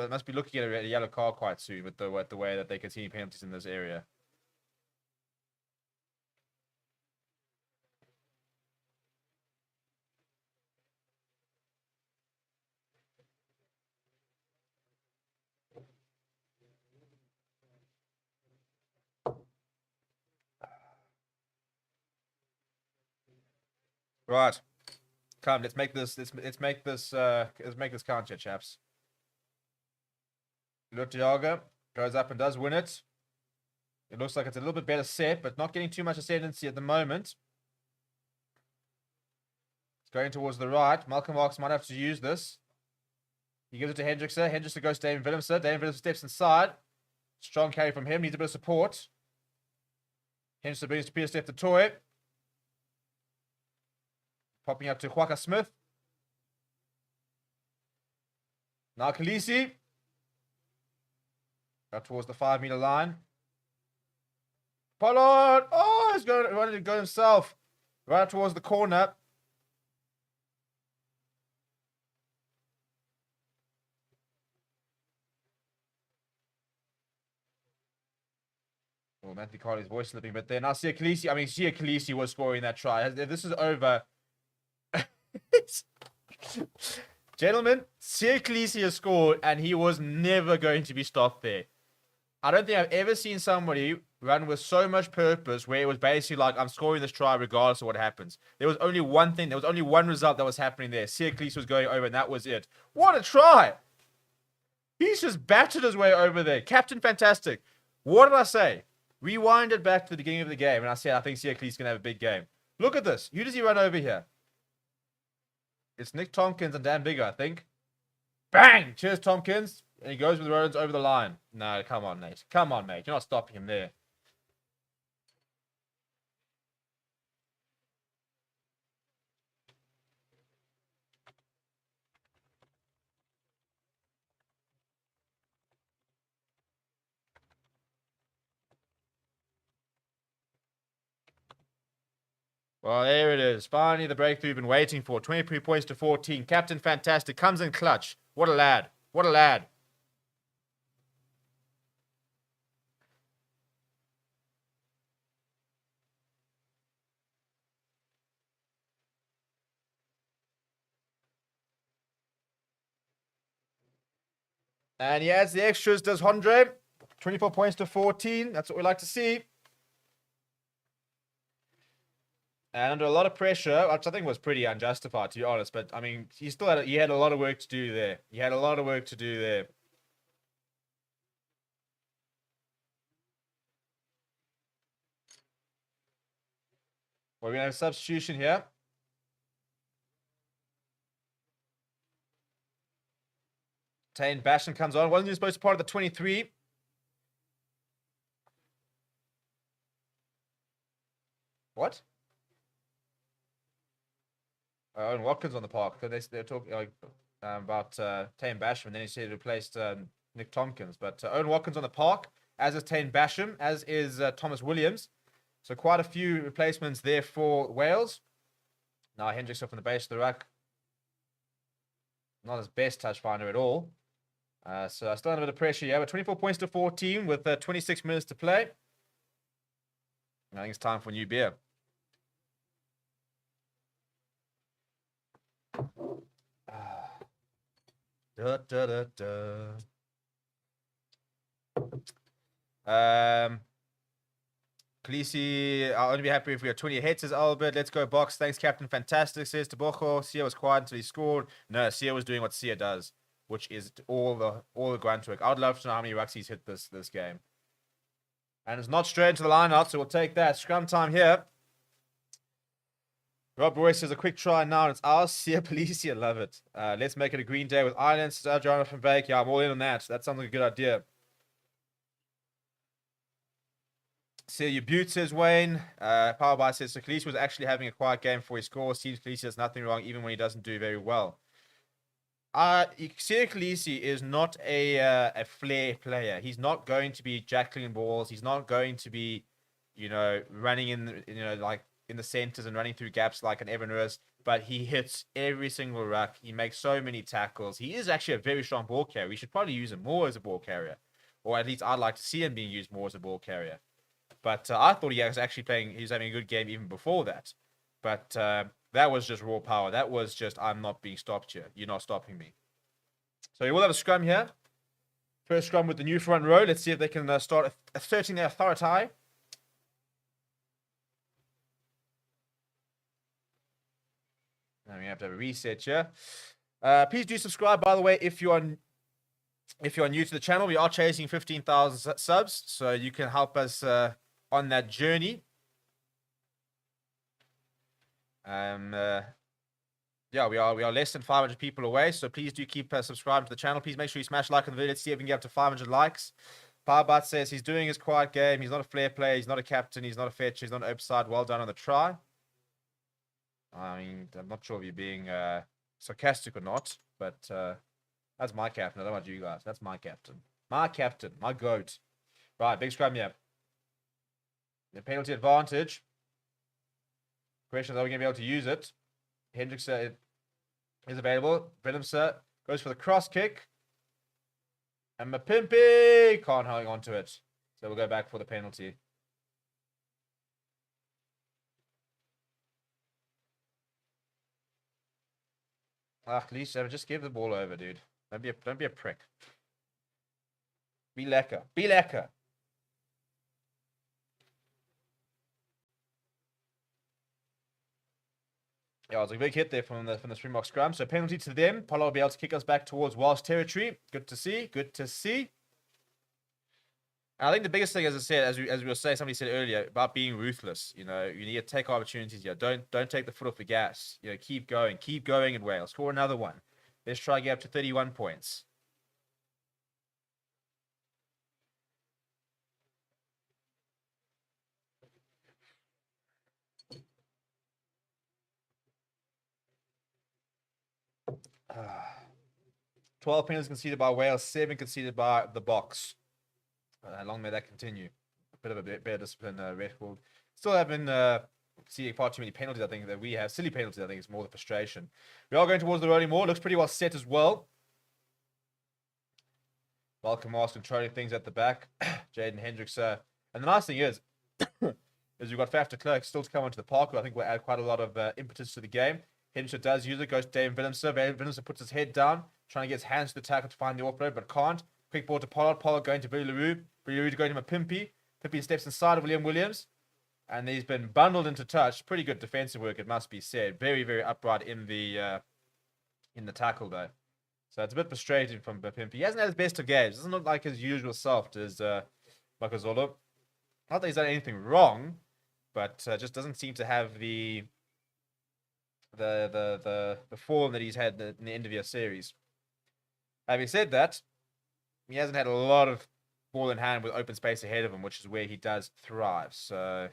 must be looking at a yellow card quite soon with the way that they continue penalties in this area. Right. Come, let's make this count here, chaps. Lutiaga goes up and does win it. It looks like it's a little bit better set, but not getting too much ascendancy at the moment. It's going towards the right. Malcolm Marks might have to use this. He gives it to Hendrickson. Hendrickson goes to David Willemse. David Willemse steps inside. Strong carry from him. Needs a bit of support. Hendrickson brings to Peter Steph the toy. Popping up to Kwaka Smith. Now Khaleesi. Out towards the 5-meter line. Pollard. Oh, he's running to go himself. Right towards the corner. Oh, Matthew Carley's voice slipping, but then I see Khaleesi. I mean, Sia Khaleesi was scoring that try. If this is over. Gentlemen, Sia Khaleesi has scored and he was never going to be stopped there. I don't think I've ever seen somebody run with so much purpose where it was basically like, I'm scoring this try regardless of what happens. There was only one thing, there was only one result that was happening there. Sia Khaleesi was going over and that was it. What a try! He's just battered his way over there. Captain Fantastic. What did I say? Rewind it back to the beginning of the game and I said I think Sia Khaleesi's going to have a big game. Look at this. Who does he run over here? It's Nick Tompkins and Dan Bigger, I think. Bang! Cheers, Tompkins. And he goes with Rollins over the line. No, come on, Nate. Come on, mate. You're not stopping him there. Well, there it is. Finally, the breakthrough you've been waiting for. 23 points to 14. Captain Fantastic comes in clutch. What a lad. What a lad. And he adds the extras, does Andre. 24 points to 14. That's what we like to see. And under a lot of pressure, which I think was pretty unjustified, to be honest. But, I mean, he had a lot of work to do there. He had a lot of work to do there. We're going to have a substitution here. Tane Basham comes on. Wasn't he supposed to be part of the 23? What? Owen Watkins on the park. They're talking about Tane Basham, and then he said he replaced Nick Tompkins. But Owen Watkins on the park, as is Tane Basham, as is Thomas Williams. So quite a few replacements there for Wales. Now Hendricks up on the base of the ruck. Not his best touch finder at all. So I still under a bit of pressure here. But 24 points to 14 with 26 minutes to play. I think it's time for a new beer. Da, da, da, da. Khaleesi, I'll only be happy if we are 20 ahead, says Albert. Let's go, Box. Thanks, Captain. Fantastic, says Tebogo. Sia was quiet until he scored. No, Sia was doing what Sia does, which is all the grunt work. I would love to know how many rucks he's hit this game. And it's not straight into the line out, so we'll take that. Scrum time here. Rob Royce says a quick try now, and it's ours. Sia Policia, love it. Let's make it a green day with Ireland. Says Jonathan Bake. Yeah, I'm all in on that. That sounds like a good idea. Celia Butte, says Wayne. Powerby says, so Khaleesi was actually having a quiet game before he scores. Seems Khaleesi does nothing wrong, even when he doesn't do very well. Celia Khaleesi is not a flair player. He's not going to be jackling balls. He's not going to be, running in, like in the centers and running through gaps like an Evan Roos. But he hits every single ruck. He makes so many tackles. He is actually a very strong ball carrier. We should probably use him more as a ball carrier. Or at least I'd like to see him being used more as a ball carrier. But I thought he was actually playing, he was having a good game even before that. But that was just raw power. That was just, I'm not being stopped here. You're not stopping me. So you will have a scrum here. First scrum with the new front row. Let's see if they can start asserting their authority. Now we have to have a reset here. Please do subscribe, by the way, if you are new to the channel. We are chasing 15,000 subs, so you can help us on that journey. Yeah, we are less than 500 people away, so please do keep subscribing to the channel. Please make sure you smash like on the video. Let's see if we can get up to 500 likes. Powerbot says he's doing his quiet game. He's not a flair player. He's not a captain. He's not a fetcher. He's not an upside. Well done on the try. I mean, I'm not sure if you're being sarcastic or not, but that's my captain. I don't know about you guys. That's my captain. My captain. My goat. Right, big scrum here. The penalty advantage. Question is, are we going to be able to use it? Hendricks is available. Willemse goes for the cross kick. And Mapimpi can't hang on to it. So we'll go back for the penalty. At least just give the ball over, dude. Don't be a prick. Be lekker. Be lekker. Yeah, it was a big hit there from the Springbok scrum. So penalty to them. Polo will be able to kick us back towards Welsh territory. Good to see. Good to see. And I think the biggest thing, as I said, as we were saying, somebody said earlier, about being ruthless. You need to take opportunities here. Don't take the foot off the gas. Keep going. Keep going in Wales. Score another one. Let's try to get up to 31 points. Uh, 12 penalties conceded by Wales, 7 conceded by the Boks. Long may that continue. A bit of a better discipline record. Still haven't see far too many penalties, I think, that we have. Silly penalties, I think, is more the frustration. We are going towards the rolling wall. Looks pretty well set as well. Malcolm Moss controlling things at the back. Jaden Hendricks. And the nice thing is we've got Faf de Klerk still to come onto the park, who I think will add quite a lot of impetus to the game. Hendricks does use it, goes to Dave Willemse. Willemse puts his head down, trying to get his hands to the tackle to find the offload, but can't. Quick ball to Pollard. Pollard going to Billy LaRue. Billy LaRue going to him a Pimpy. Pimpy steps inside of William Williams. And he's been bundled into touch. Pretty good defensive work, it must be said. Very, very upright in the tackle, though. So it's a bit frustrating from Pimpy. He hasn't had his best of games. Doesn't look like his usual self, does Makazolo. Not that he's done anything wrong, but just doesn't seem to have the form that he's had in the end of your series. Having said that, he hasn't had a lot of ball in hand with open space ahead of him, which is where he does thrive. So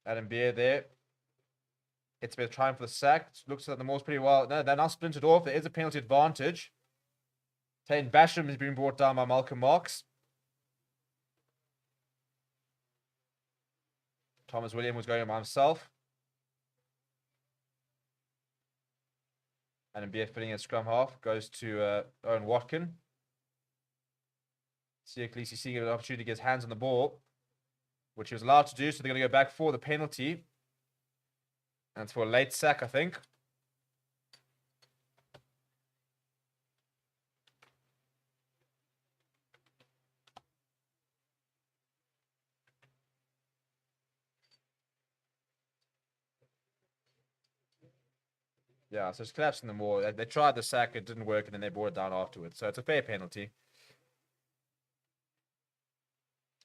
Adam Beer there. It's been trying for the sack. Looks like the Moors pretty well. No, they're now splintered off. There is a penalty advantage. Tane Basham has been brought down by Malcolm Marks. Thomas William was going by himself. And BF fitting at scrum half goes to Owen Watkin. Siaklisi seeing an opportunity to get his hands on the ball, which he was allowed to do, so they're going to go back for the penalty. And it's for a late sack, I think. Yeah, so it's collapsing the more. They tried the sack, it didn't work, and then they brought it down afterwards. So it's a fair penalty.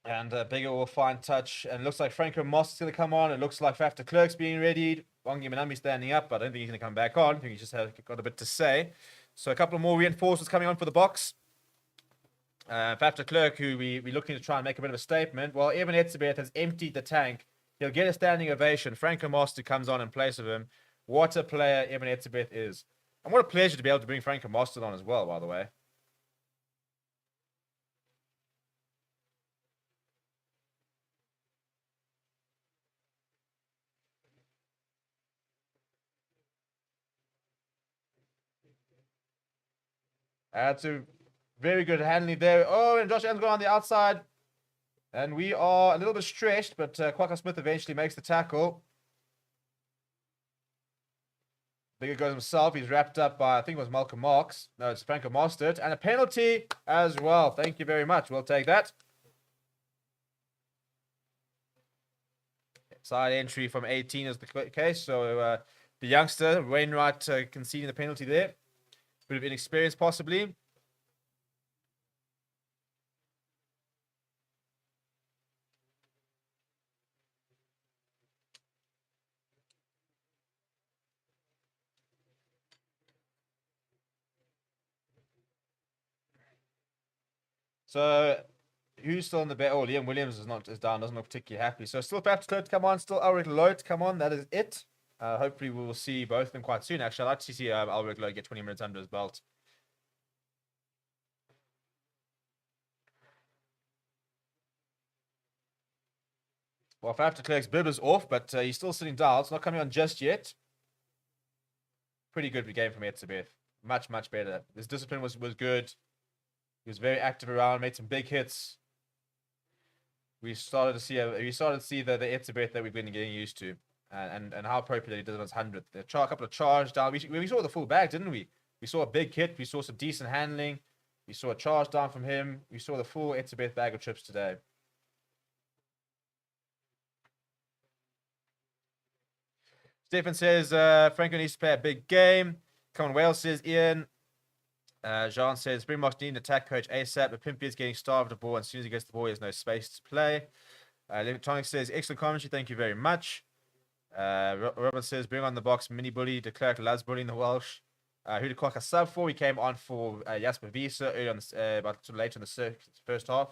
And Bigger will find touch. And it looks like Franco Moss is going to come on. It looks like Faf de Klerk's being readied. Wangi Manambi standing up, but I don't think he's going to come back on. I think he just got a bit to say. So a couple of more reinforcements coming on for the box. Faf de Klerk, who we're looking to try and make a bit of a statement. Well, Evan Etzebeth has emptied the tank. He'll get a standing ovation. Franco Moss comes on in place of him. What a player Evan Etzebeth is. And what a pleasure to be able to bring Franco Moss on as well, by the way. That's a very good handling there. Oh, and Josh Allen's gone on the outside. And we are a little bit stretched, but Quacker Smith eventually makes the tackle. Bigger goes himself. He's wrapped up by, I think it was Malcolm Marks. No, it's Franco Mostert. And a penalty as well. Thank you very much. We'll take that. Side entry from 18 is the case. So the youngster, Wainwright, conceding the penalty there. Bit of inexperience possibly. So who's still on the bench? Oh, Liam Williams is down, doesn't look particularly happy. So still Faf de Klerk to come on, still Ulrich Lowe to come on. That is it. Hopefully we will see both of them quite soon. Actually, I'd like to see Ulrich Lowe get 20 minutes under his belt. Well, Faf de Klerk's bib is off, but he's still sitting down. It's not coming on just yet. Pretty good game from Etzebeth. Much, much better. His discipline was good. He was very active around, made some big hits. We started to see the Etzebeth that we've been getting used to, and how appropriate he did on his 100th. A couple of charge down. We saw the full bag, didn't we? We saw a big hit. We saw some decent handling. We saw a charge down from him. We saw the full Etzebeth bag of chips today. Stefan says Franco needs to play a big game. Come on, Wales, says Ian. Jean says Springboks need an attack coach ASAP, but Pimpy is getting starved of the ball, and as soon as he gets the ball, he has no space to play. Electronic says excellent commentary, thank you very much. Robin says bring on the box mini bully. De Klerk loves bullying the Welsh. Who did Quacker sub for? He came on for Jasper Visa early on about later in the first half.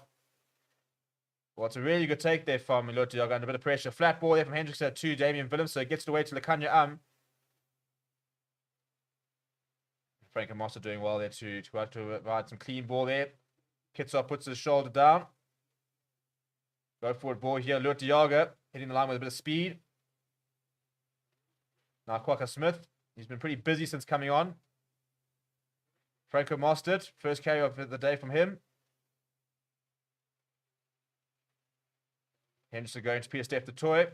Well, it's a really good take there from Miloti Yoga under a bit of pressure. Flat ball there from Hendricks to Damien Willems, so it gets it away to Lekanya Frank and Moss are doing well there to provide some clean ball there. Kitsop puts his shoulder down. Go forward ball here. Lutiaga hitting the line with a bit of speed. Now Quaka Smith, he's been pretty busy since coming on. Franco Mostert, first carry of the day from him. Henderson going to Peter Steph the Toy.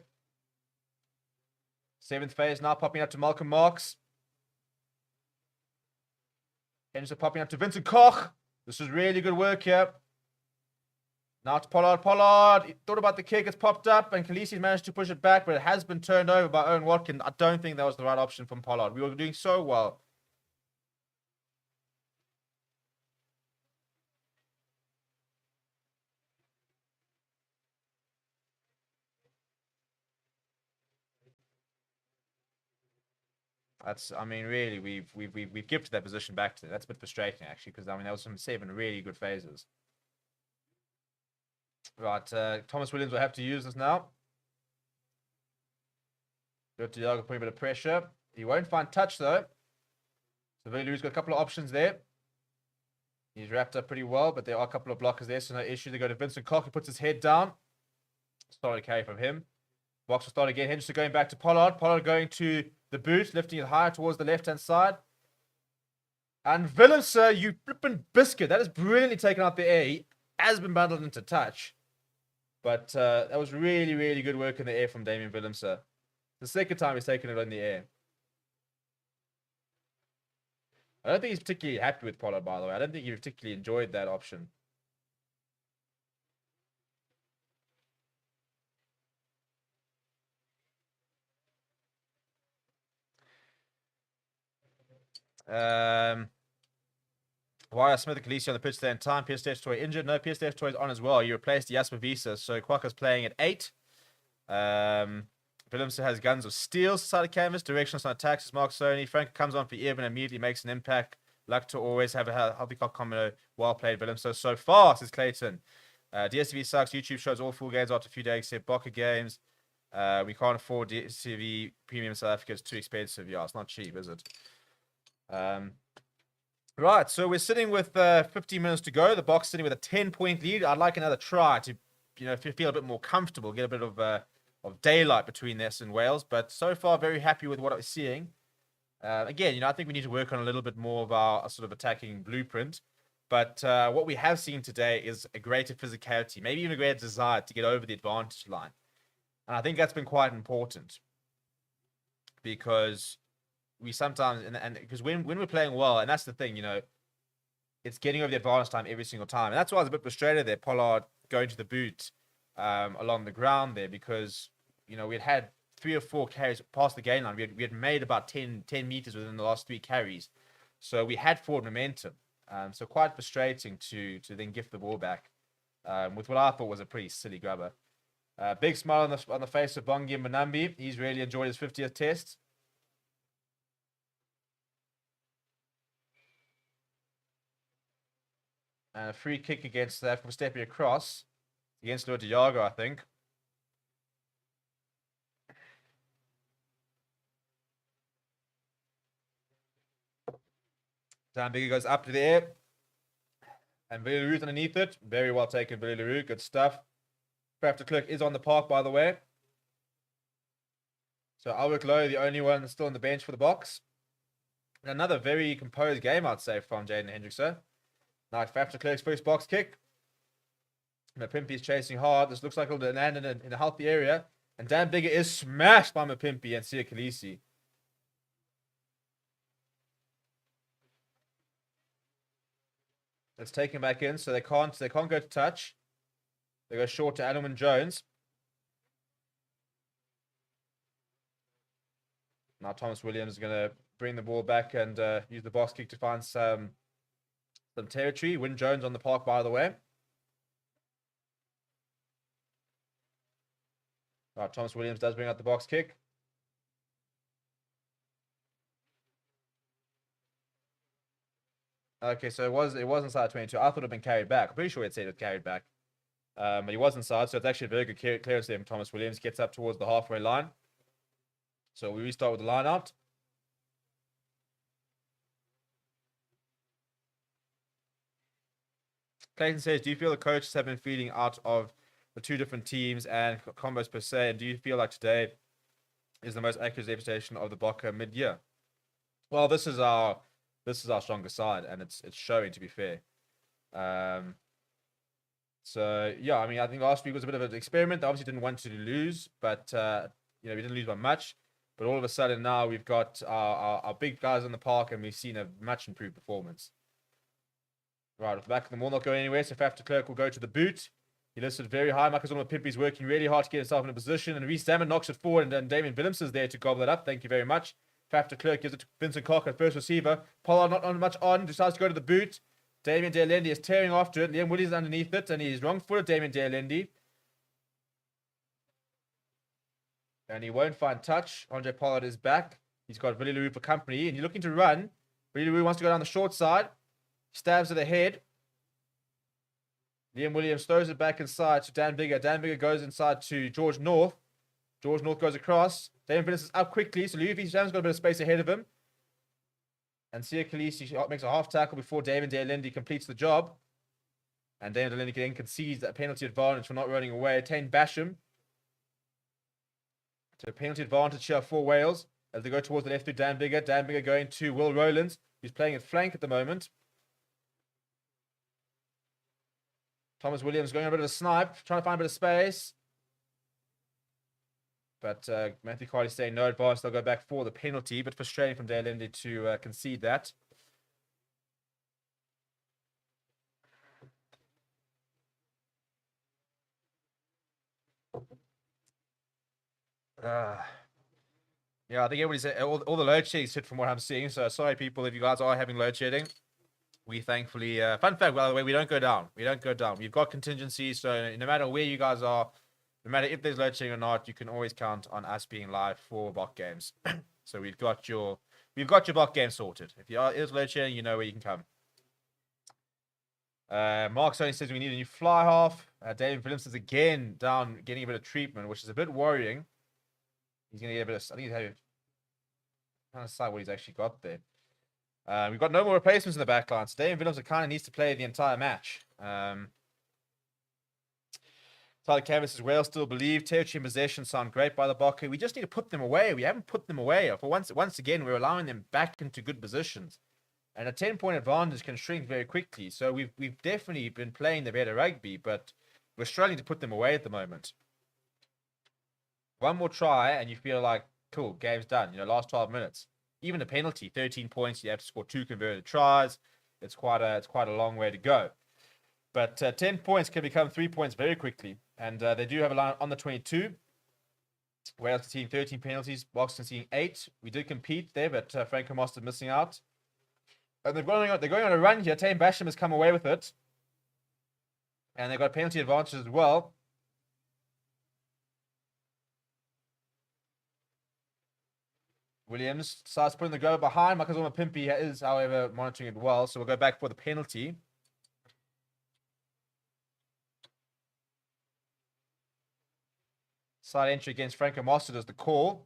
7th phase now popping up to Malcolm Marks. Henderson popping up to Vincent Koch. This is really good work here. Now to Pollard. Pollard, he thought about the kick, it's popped up, and Khaleesi's managed to push it back, but it has been turned over by Owen Watkin. I don't think that was the right option from Pollard. We were doing so well. That's, I mean, really, we've gifted that position back to them. That's a bit frustrating, actually, because, I mean, there was some 7 really good phases. Right, Thomas Williams will have to use this now. Diago putting a bit of pressure. He won't find touch, though. So Villiers got a couple of options there. He's wrapped up pretty well, but there are a couple of blockers there, so no issue. They go to Vincent Koch, he puts his head down. Solid carry from him. Box will start again. Henderson going back to Pollard. Pollard going to the boot, lifting it higher towards the left-hand side. And Willemse, you flippin' biscuit. That is brilliantly taken out the air. He has been bundled into touch. But that was really, really good work in the air from Damien Willemse. The second time he's taken it in the air. I don't think he's particularly happy with Pollard, by the way. I don't think he particularly enjoyed that option. Why are Smith and Khaleesi on the pitch there in time? Pierce Toy injured? No, Pierce Toy is on as well. You replaced Jasper Visa, so Quacker's playing at 8. Willemse has guns of steel, side of canvas, directionless on attacks is Mark Sony. Frank comes on for Evan and immediately makes an impact. Luck to always have a healthy cock combo. Well played, Willemse. So far, says Clayton. DSTV sucks. YouTube shows all full games after a few days, except Boca games. We can't afford DSTV Premium South Africa. It's too expensive. Yeah, it's not cheap, is it? Right, so we're sitting with 15 minutes to go. The Box sitting with a 10-point lead. I'd like another try to, feel a bit more comfortable, get a bit of daylight between us and Wales. But so far, very happy with what I'm seeing. Again, I think we need to work on a little bit more of our sort of attacking blueprint. But what we have seen today is a greater physicality, maybe even a greater desire to get over the advantage line. And I think that's been quite important. Because we sometimes, and because when we're playing well, and that's the thing, it's getting over the advantage time every single time. And that's why I was a bit frustrated there, Pollard going to the boot along the ground there, because, we had 3 or 4 carries past the gain line. We had made about 10 meters within the last 3 carries. So we had forward momentum. So quite frustrating to then gift the ball back with what I thought was a pretty silly grubber. Big smile on the face of Bongi Manambi. He's really enjoyed his 50th test. And a free kick against that from stepping across against Lord Diago, I think. Dan Bigger goes up to the air. And Billy LaRue underneath it. Very well taken, Billy LaRue. Good stuff. After Clerk is on the park, by the way. So Albert Lowe, the only one still on the bench for the Box. And another very composed game, I'd say, from Jaden Hendrickson. Now, after Clerk's first box kick. Mapimpi is chasing hard. This looks like it'll land in a healthy area. And Dan Bigger is smashed by Mapimpi and Sia Khaleesi. Let's take him back in, so they can't go to touch. They go short to Adelman Jones. Now Thomas Williams is going to bring the ball back and use the box kick to find some territory. Win Jones on the park, by the way. Right, Thomas Williams does bring out the box kick. Okay, so it was inside 22. I thought it had been carried back. I'm pretty sure it said it carried back. But he was inside, so it's actually a very good clearance there from Thomas Williams. Gets up towards the halfway line. So we restart with the line out. Clayton says, do you feel the coaches have been feeding out of the 2 different teams and combos per se? And do you feel like today is the most accurate representation of the Bokke mid-year. Well, this is our strongest side, and it's showing, to be fair. So yeah, I mean, I think last week was a bit of an experiment. They obviously didn't want to lose, but we didn't lose by much. But all of a sudden now we've got our big guys in the park, and we've seen a much improved performance. Right, off the back of them will not go anywhere, so Faf de Klerk will go to the boot. He listed very high. Marcus Pippi's working really hard to get himself in a position, and Reece Salmon knocks it forward, and Damien Willems is there to gobble it up. Thank you very much. Faf de Klerk gives it to Vincent Cock at first receiver. Pollard not on much on, decides to go to the boot. Damien de Allende is tearing after it. Liam Williams underneath it, and he's wrong-footed Damien de Allende. And he won't find touch. Andre Pollard is back. He's got Willie LaRue for company, and he's looking to run. Willie LaRue wants to go down the short side. Stabs at the head. Liam Williams throws it back inside to Dan Bigger. Dan Bigger goes inside to George North. George North goes across. Damien Venice is up quickly, so Louis Sam's got a bit of space ahead of him. And Sia Khaleesi makes a half tackle before Damien de Allende completes the job. And Damien de Allende then concedes that penalty advantage for not running away. Tane Basham. So a penalty advantage here for Wales as they go towards the left through Dan Bigger. Dan Bigger going to Will Rowlands, who's playing at flank at the moment. Thomas Williams going a bit of a snipe, trying to find a bit of space. But Matthew Carty saying no advance. They'll go back for the penalty, but frustrating from De Allende to concede that. Yeah, I think everybody's all the load shedding hit from what I'm seeing. So sorry, people, if you guys are having load shedding. We thankfully, fun fact, by the way, we don't go down. We don't go down. We've got contingencies, so no matter where you guys are, no matter if there's load shedding or not, you can always count on us being live for Bok games. So we've got your Bok game sorted. If there's load shedding, you know where you can come. Mark Sony says we need a new fly half. David Williams is again down, getting a bit of treatment, which is a bit worrying. He's going to get a bit of, I think he's having, trying to decide what he's actually got there. We've got no more replacements in the back line. So David Williams kind of needs to play the entire match. Tyler Canvas says Wales still believe. Territory and possession sound great by the Bokke. We just need to put them away. We haven't put them away. For once again, we're allowing them back into good positions. And a 10-point advantage can shrink very quickly. So we've definitely been playing the better rugby, but we're struggling to put them away at the moment. One more try, and you feel like, cool, game's done. Last 12 minutes. Even a penalty, 13 points, you have to score 2 converted tries. It's quite a long way to go. But 10 points can become 3 points very quickly. And they do have a line on the 22. Wales conceding 13 penalties, Boks conceding 8. We did compete there, but Franco Master missing out. And they're going on a run here. Tane Basham has come away with it. And they've got a penalty advantage as well. Williams starts putting the grubber behind. Marcus Pimpy is, however, monitoring it well. So we'll go back for the penalty. Side entry against Franco Mostert as the call.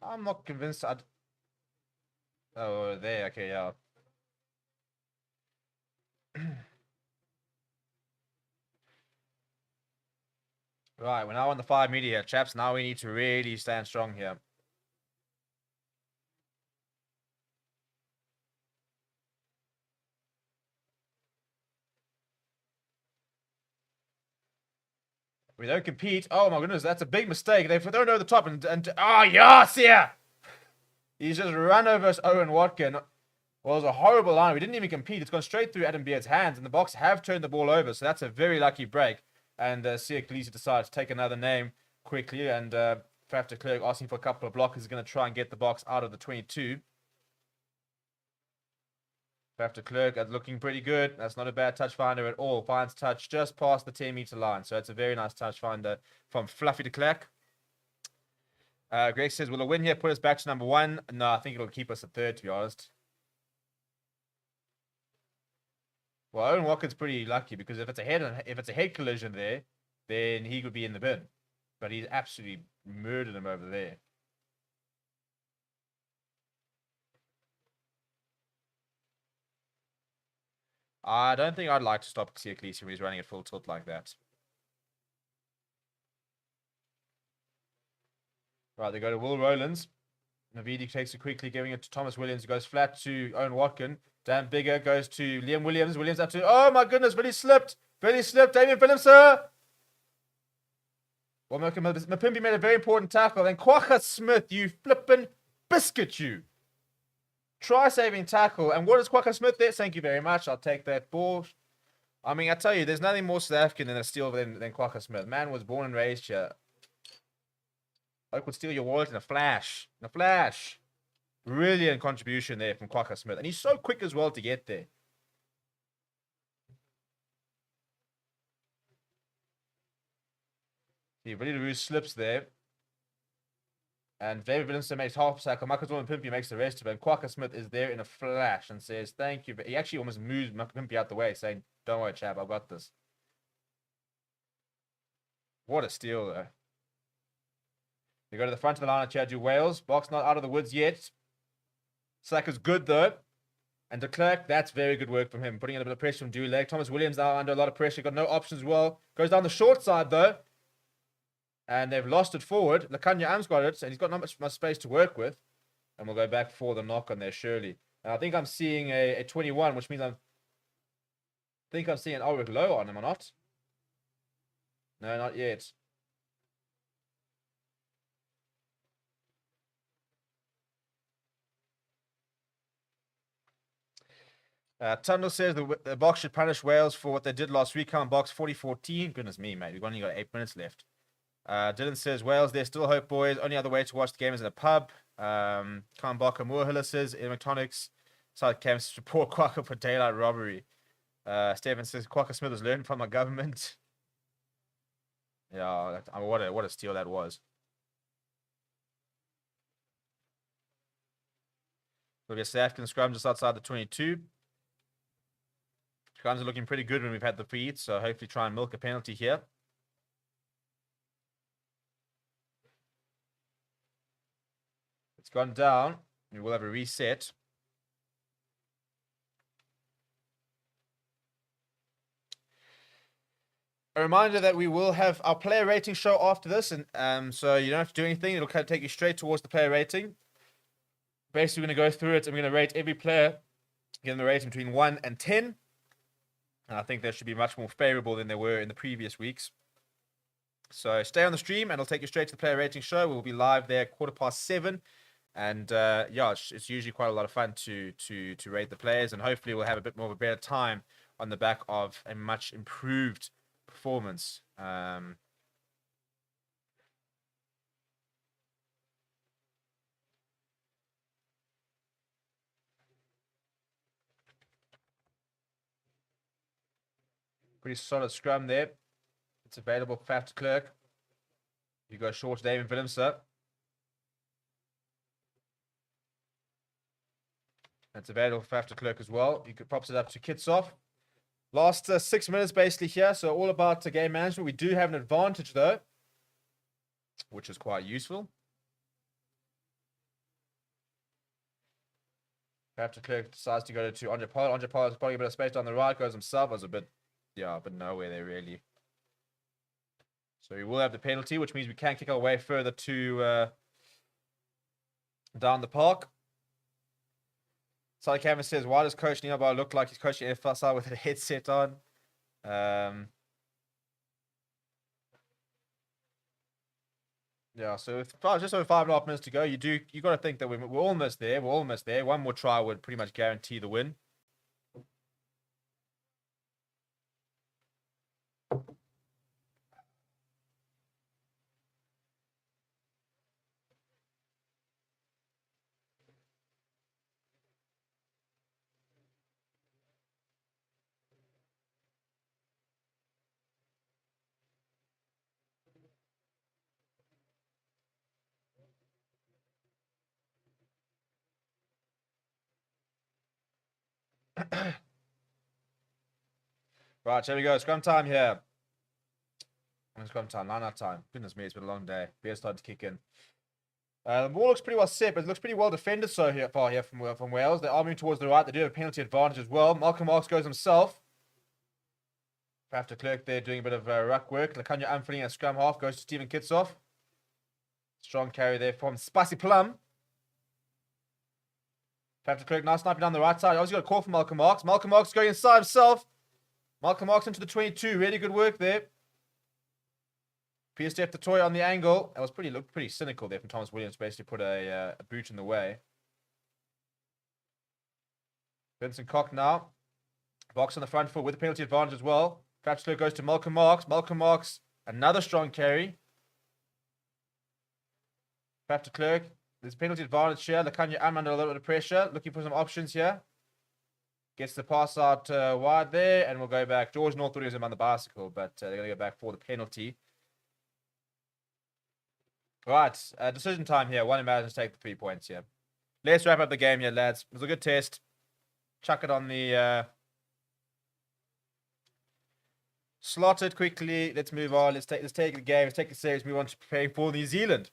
I'm not convinced. Oh, there. Okay, yeah. Right, we're now on the 5 meter here, chaps. Now we need to really stand strong here. We don't compete. Oh my goodness, that's a big mistake. They've thrown over the top and yes, yeah. He's just run over Owen Watkin. Well, it was a horrible line. We didn't even compete. It's gone straight through Adam Beard's hands, and the Boks have turned the ball over. So that's a very lucky break. And Sia Khaleesi decides to take another name quickly. And Faf de Klerk asking for a couple of blockers is going to try and get the Boks out of the 22. Faf de Klerk looking pretty good. That's not a bad touch finder at all. Finds touch just past the 10-meter line. So it's a very nice touch finder from Fluffy de Klerk. Greg says, will a win here put us back to number 1? No, I think it'll keep us at 3rd, to be honest. Well, Owen Watkins pretty lucky because if it's a head collision there, then he could be in the bin. But he's absolutely murdered him over there. I don't think I'd like to stop Siakisi when he's running at full tilt like that. Right, they go to Will Rowlands. Navidi takes it quickly, giving it to Thomas Williams. Goes flat to Owen Watkin. Dan Bigger goes to Liam Williams. Williams up to... Oh, my goodness. Billy slipped. Billy slipped. Damien Phillips, sir. Well, Mapimpi made a very important tackle. Then Kwagga Smith, you flippin' biscuit, you. Try saving tackle. And what is Kwagga Smith there? Thank you very much. I'll take that ball. I mean, I tell you, there's nothing more South African than a steal than Kwagga Smith. Man was born and raised here. I could steal your wallet in a flash. In a flash. Brilliant contribution there from Kwagga Smith. And he's so quick as well to get there. See, Willie LaRue slips there. And David Williamson makes half tackle. Marcus Pimpy makes the rest of it. And Kwagga Smith is there in a flash and says, thank you. He actually almost moves Pimpy out the way, saying, don't worry, chap, I've got this. What a steal, though. They go to the front of the line of Chadu Wales. Box not out of the woods yet. Saka's good, though. And de Klerk, that's very good work from him. Putting in a bit of pressure from Dewey. Thomas Williams now under a lot of pressure. Got no options well. Goes down the short side, though. And they've lost it forward. Lakanya Am's got it, and he's got not much space to work with. And we'll go back for the knock on there, surely. And I think I'm seeing a 21, which means I think I'm seeing an Ulrich Low on him or not. No, not yet. Tundle says the Box should punish Wales for what they did last week. Come Box 40-14. Goodness me, mate. We've only got 8 minutes left. Dylan says Wales, there's still hope, boys. Only other way to watch the game is in a pub. Kambaka Moorhiller says electronics. South Camps support Kwagga for daylight robbery. Stephen says Kwagga Smith has learned from our government. Yeah, what a steal that was. There'll be a South African scrum just outside the 22. Scrums are looking pretty good when we've had the feed, so hopefully try and milk a penalty here. It's gone down. We will have a reset. A reminder that we will have our player rating show after this, and so you don't have to do anything. It'll kind of take you straight towards the player rating. Basically, we're going to go through it, and we're going to rate every player, give them a rating between 1 and 10. And I think that should be much more favorable than they were in the previous weeks. So stay on the stream, and I'll take you straight to the player rating show. We'll be live there 7:15. And yeah, it's usually quite a lot of fun to rate the players, and hopefully we'll have a bit more of a better time on the back of a much improved performance. Pretty solid scrum there. It's available for Fat Clerk. You go short to David Willemse. It's available for Fat Clerk as well. You could pops it up to Kitsoff. Last 6 minutes basically here, so all about game management. We do have an advantage though, which is quite useful. Fat Clerk decides to go to Andre Pollard. Andre Pollard has probably a bit of space down the right, goes himself. Was a bit, yeah, but nowhere there really. So we will have the penalty, which means we can kick our way further to down the park. Sally Canvas says, why does Coach Nearby look like he's coaching FSR with a headset on? Yeah, so with just over 5.5 minutes to go, you got to think that we're almost there. We're almost there. One more try would pretty much guarantee the win. Right, here we go. Scrum time here. Scrum time, line-out time. Goodness me, it's been a long day. Beer started to kick in. The ball looks pretty well set, but it looks pretty well defended so far here from Wales. They're moving towards the right. They do have a penalty advantage as well. Malcolm Marks goes himself. After Clerk there doing a bit of ruck work. Lakanya Amfling at scrum half goes to Stephen Kitsoff. Strong carry there from Spicy Plum. After Clerk now sniping down the right side. Obviously got a call from Malcolm Marks. Malcolm Marks going inside himself. Malcolm Marks into the 22. Really good work there. Pierce left the toy on the angle. That was looked pretty cynical there from Thomas Williams. Basically put a boot in the way. Vincent Cock now. Box on the front foot with the penalty advantage as well. Perhaps Clerk goes to Malcolm Marks. Malcolm Marks, another strong carry. Perhaps Clerk. There's penalty advantage here. Lakanya Am under a little bit of pressure. Looking for some options here. Gets the pass out wide there. And we'll go back. George North thought he was on the bicycle. But they're going to go back for the penalty. Right, decision time here. One Imagine to take the 3 points here. Let's wrap up the game here, lads. It was a good test. Chuck it on the slot it quickly. Let's move on. Let's take the game. Let's take the series. Move on to preparing for New Zealand.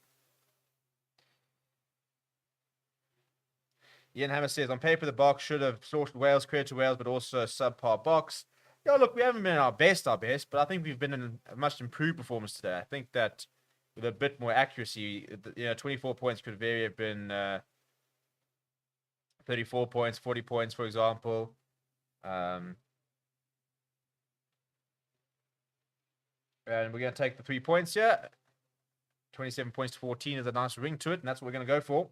Ian Hammer says, on paper, the Boks should have slaughtered Wales, credit to Wales, but also a subpar Boks. Yeah, look, we haven't been our best, but I think we've been in a much improved performance today. I think that with a bit more accuracy, 24 points could very have been 34 points, 40 points, for example. And we're going to take the 3 points here. 27 points to 14 is a nice ring to it, and that's what we're going to go for.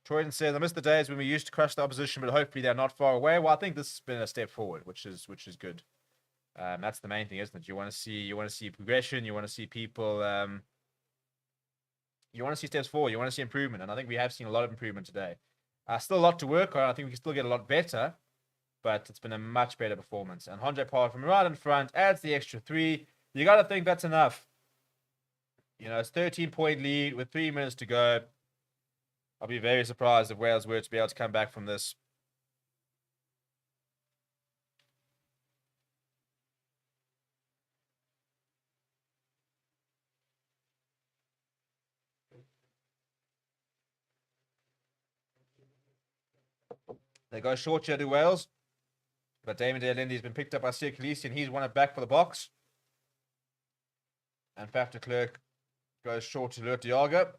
Troyden says, I miss the days when we used to crush the opposition, but hopefully they're not far away. Well, I think this has been a step forward, which is good. That's the main thing, isn't it? You want to see progression. You want to see people. You want to see steps forward. You want to see improvement, and I think we have seen a lot of improvement today. Still a lot to work on. I think we can still get a lot better, but it's been a much better performance. And Andre Pollard from right in front adds the extra 3. You got to think that's enough. It's 13-point lead with 3 minutes to go. I'll be very surprised if Wales were to be able to come back from this. They go short here to Wales. But Damon De Lindy has been picked up by Sia Khaleesi, and he's won it back for the Boks. And Faf de Klerk goes short to Lurt Diaga.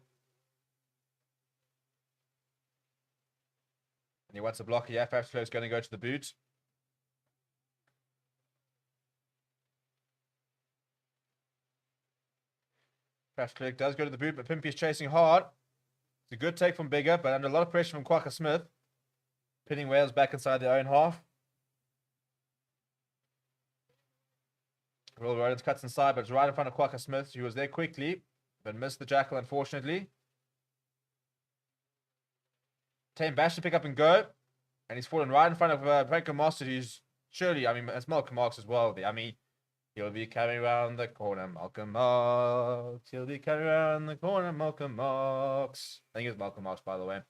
And he wants a blocker. Yeah, Faf de Klerk's going to go to the boot. Faf de Klerk does go to the boot, but Pimpy is chasing hard. It's a good take from Bigger, but under a lot of pressure from Kwaka Smith. Pinning Wales back inside their own half. Will Rodens cuts inside, but it's right in front of Kwaka Smith, who was there quickly, but missed the jackal, unfortunately. Tame Bash to pick up and go. And he's fallen right in front of Franco Mostert, who's surely, it's Malcolm Marks as well. He'll be coming around the corner, Malcolm Marks. He'll be coming around the corner, Malcolm Marks. I think it's Malcolm Marks, by the way.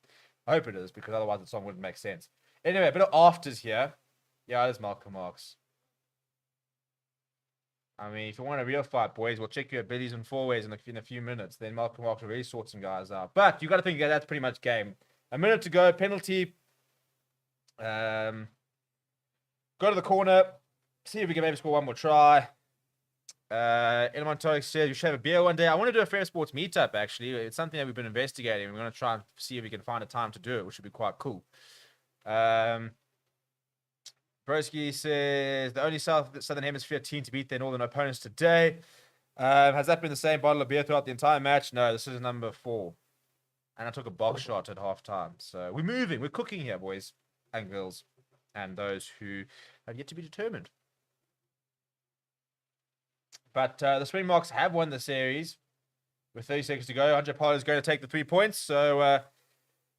I hope it is, because otherwise the song wouldn't make sense. Anyway, a bit of afters here. Yeah, it is Malcolm Marks. If you want a real fight, boys, we'll check your abilities and fourways in a few minutes. Then Malcolm Marks will really sort some guys out. But you got to think that's pretty much game. A minute to go. Penalty. Go to the corner. See if we can maybe score one more try. Ilman Torik says you should have a beer one day. I want to do a Fair Sports meetup, actually. It's something that we've been investigating. We're going to try and see if we can find a time to do it, which would be quite cool. Broski says the only Southern Hemisphere team to beat their northern opponents today. Has that been the same bottle of beer throughout the entire match? No, this is number 4. And I took a box shot at halftime. So we're moving. We're cooking here, boys and girls. And those who have yet to be determined. But the Springboks have won the series with 30 seconds to go. Andre Pollard is going to take the 3 points. So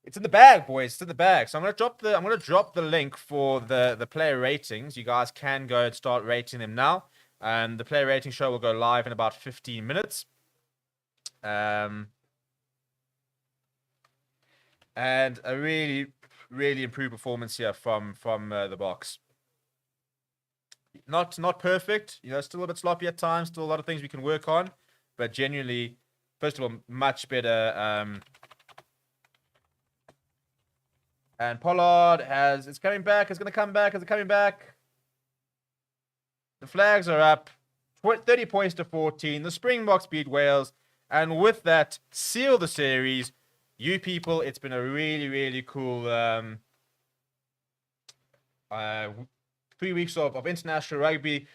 it's in the bag, boys. It's in the bag. So I'm going to drop the link for the player ratings. You guys can go and start rating them now. And the player rating show will go live in about 15 minutes. And a really, really improved performance here from the Boks. not perfect. You know, still a bit sloppy at times. Still a lot of things we can work on, but genuinely, first of all, much better. And Pollard it's coming back. It's going to come back. Is it coming back? The flags are up. 30 points to 14. The Springboks beat Wales. And with that, seal the series. You people, it's been a really, really cool 3 weeks of international rugby.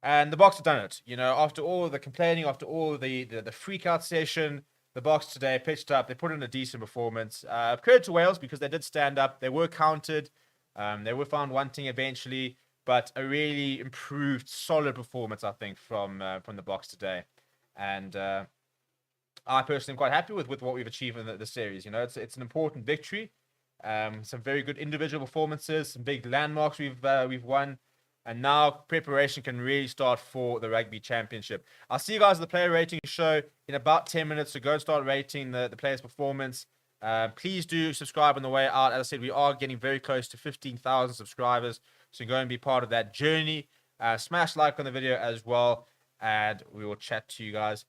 And the Boks have done it. You know, after all the complaining, after all the freak out session, the Boks today pitched up. They put in a decent performance. Credit to Wales because they did stand up. They were counted. They were found wanting eventually. But a really improved, solid performance, I think, from the Boks today. And I personally am quite happy with what we've achieved in the series. You know, it's an important victory. Some very good individual performances, some big landmarks we've won. And now preparation can really start for the Rugby Championship. I'll see you guys at the player rating show in about 10 minutes. So go and start rating the players' performance. Please do subscribe on the way out. As I said, we are getting very close to 15,000 subscribers. So go and be part of that journey. Smash like on the video as well. And we will chat to you guys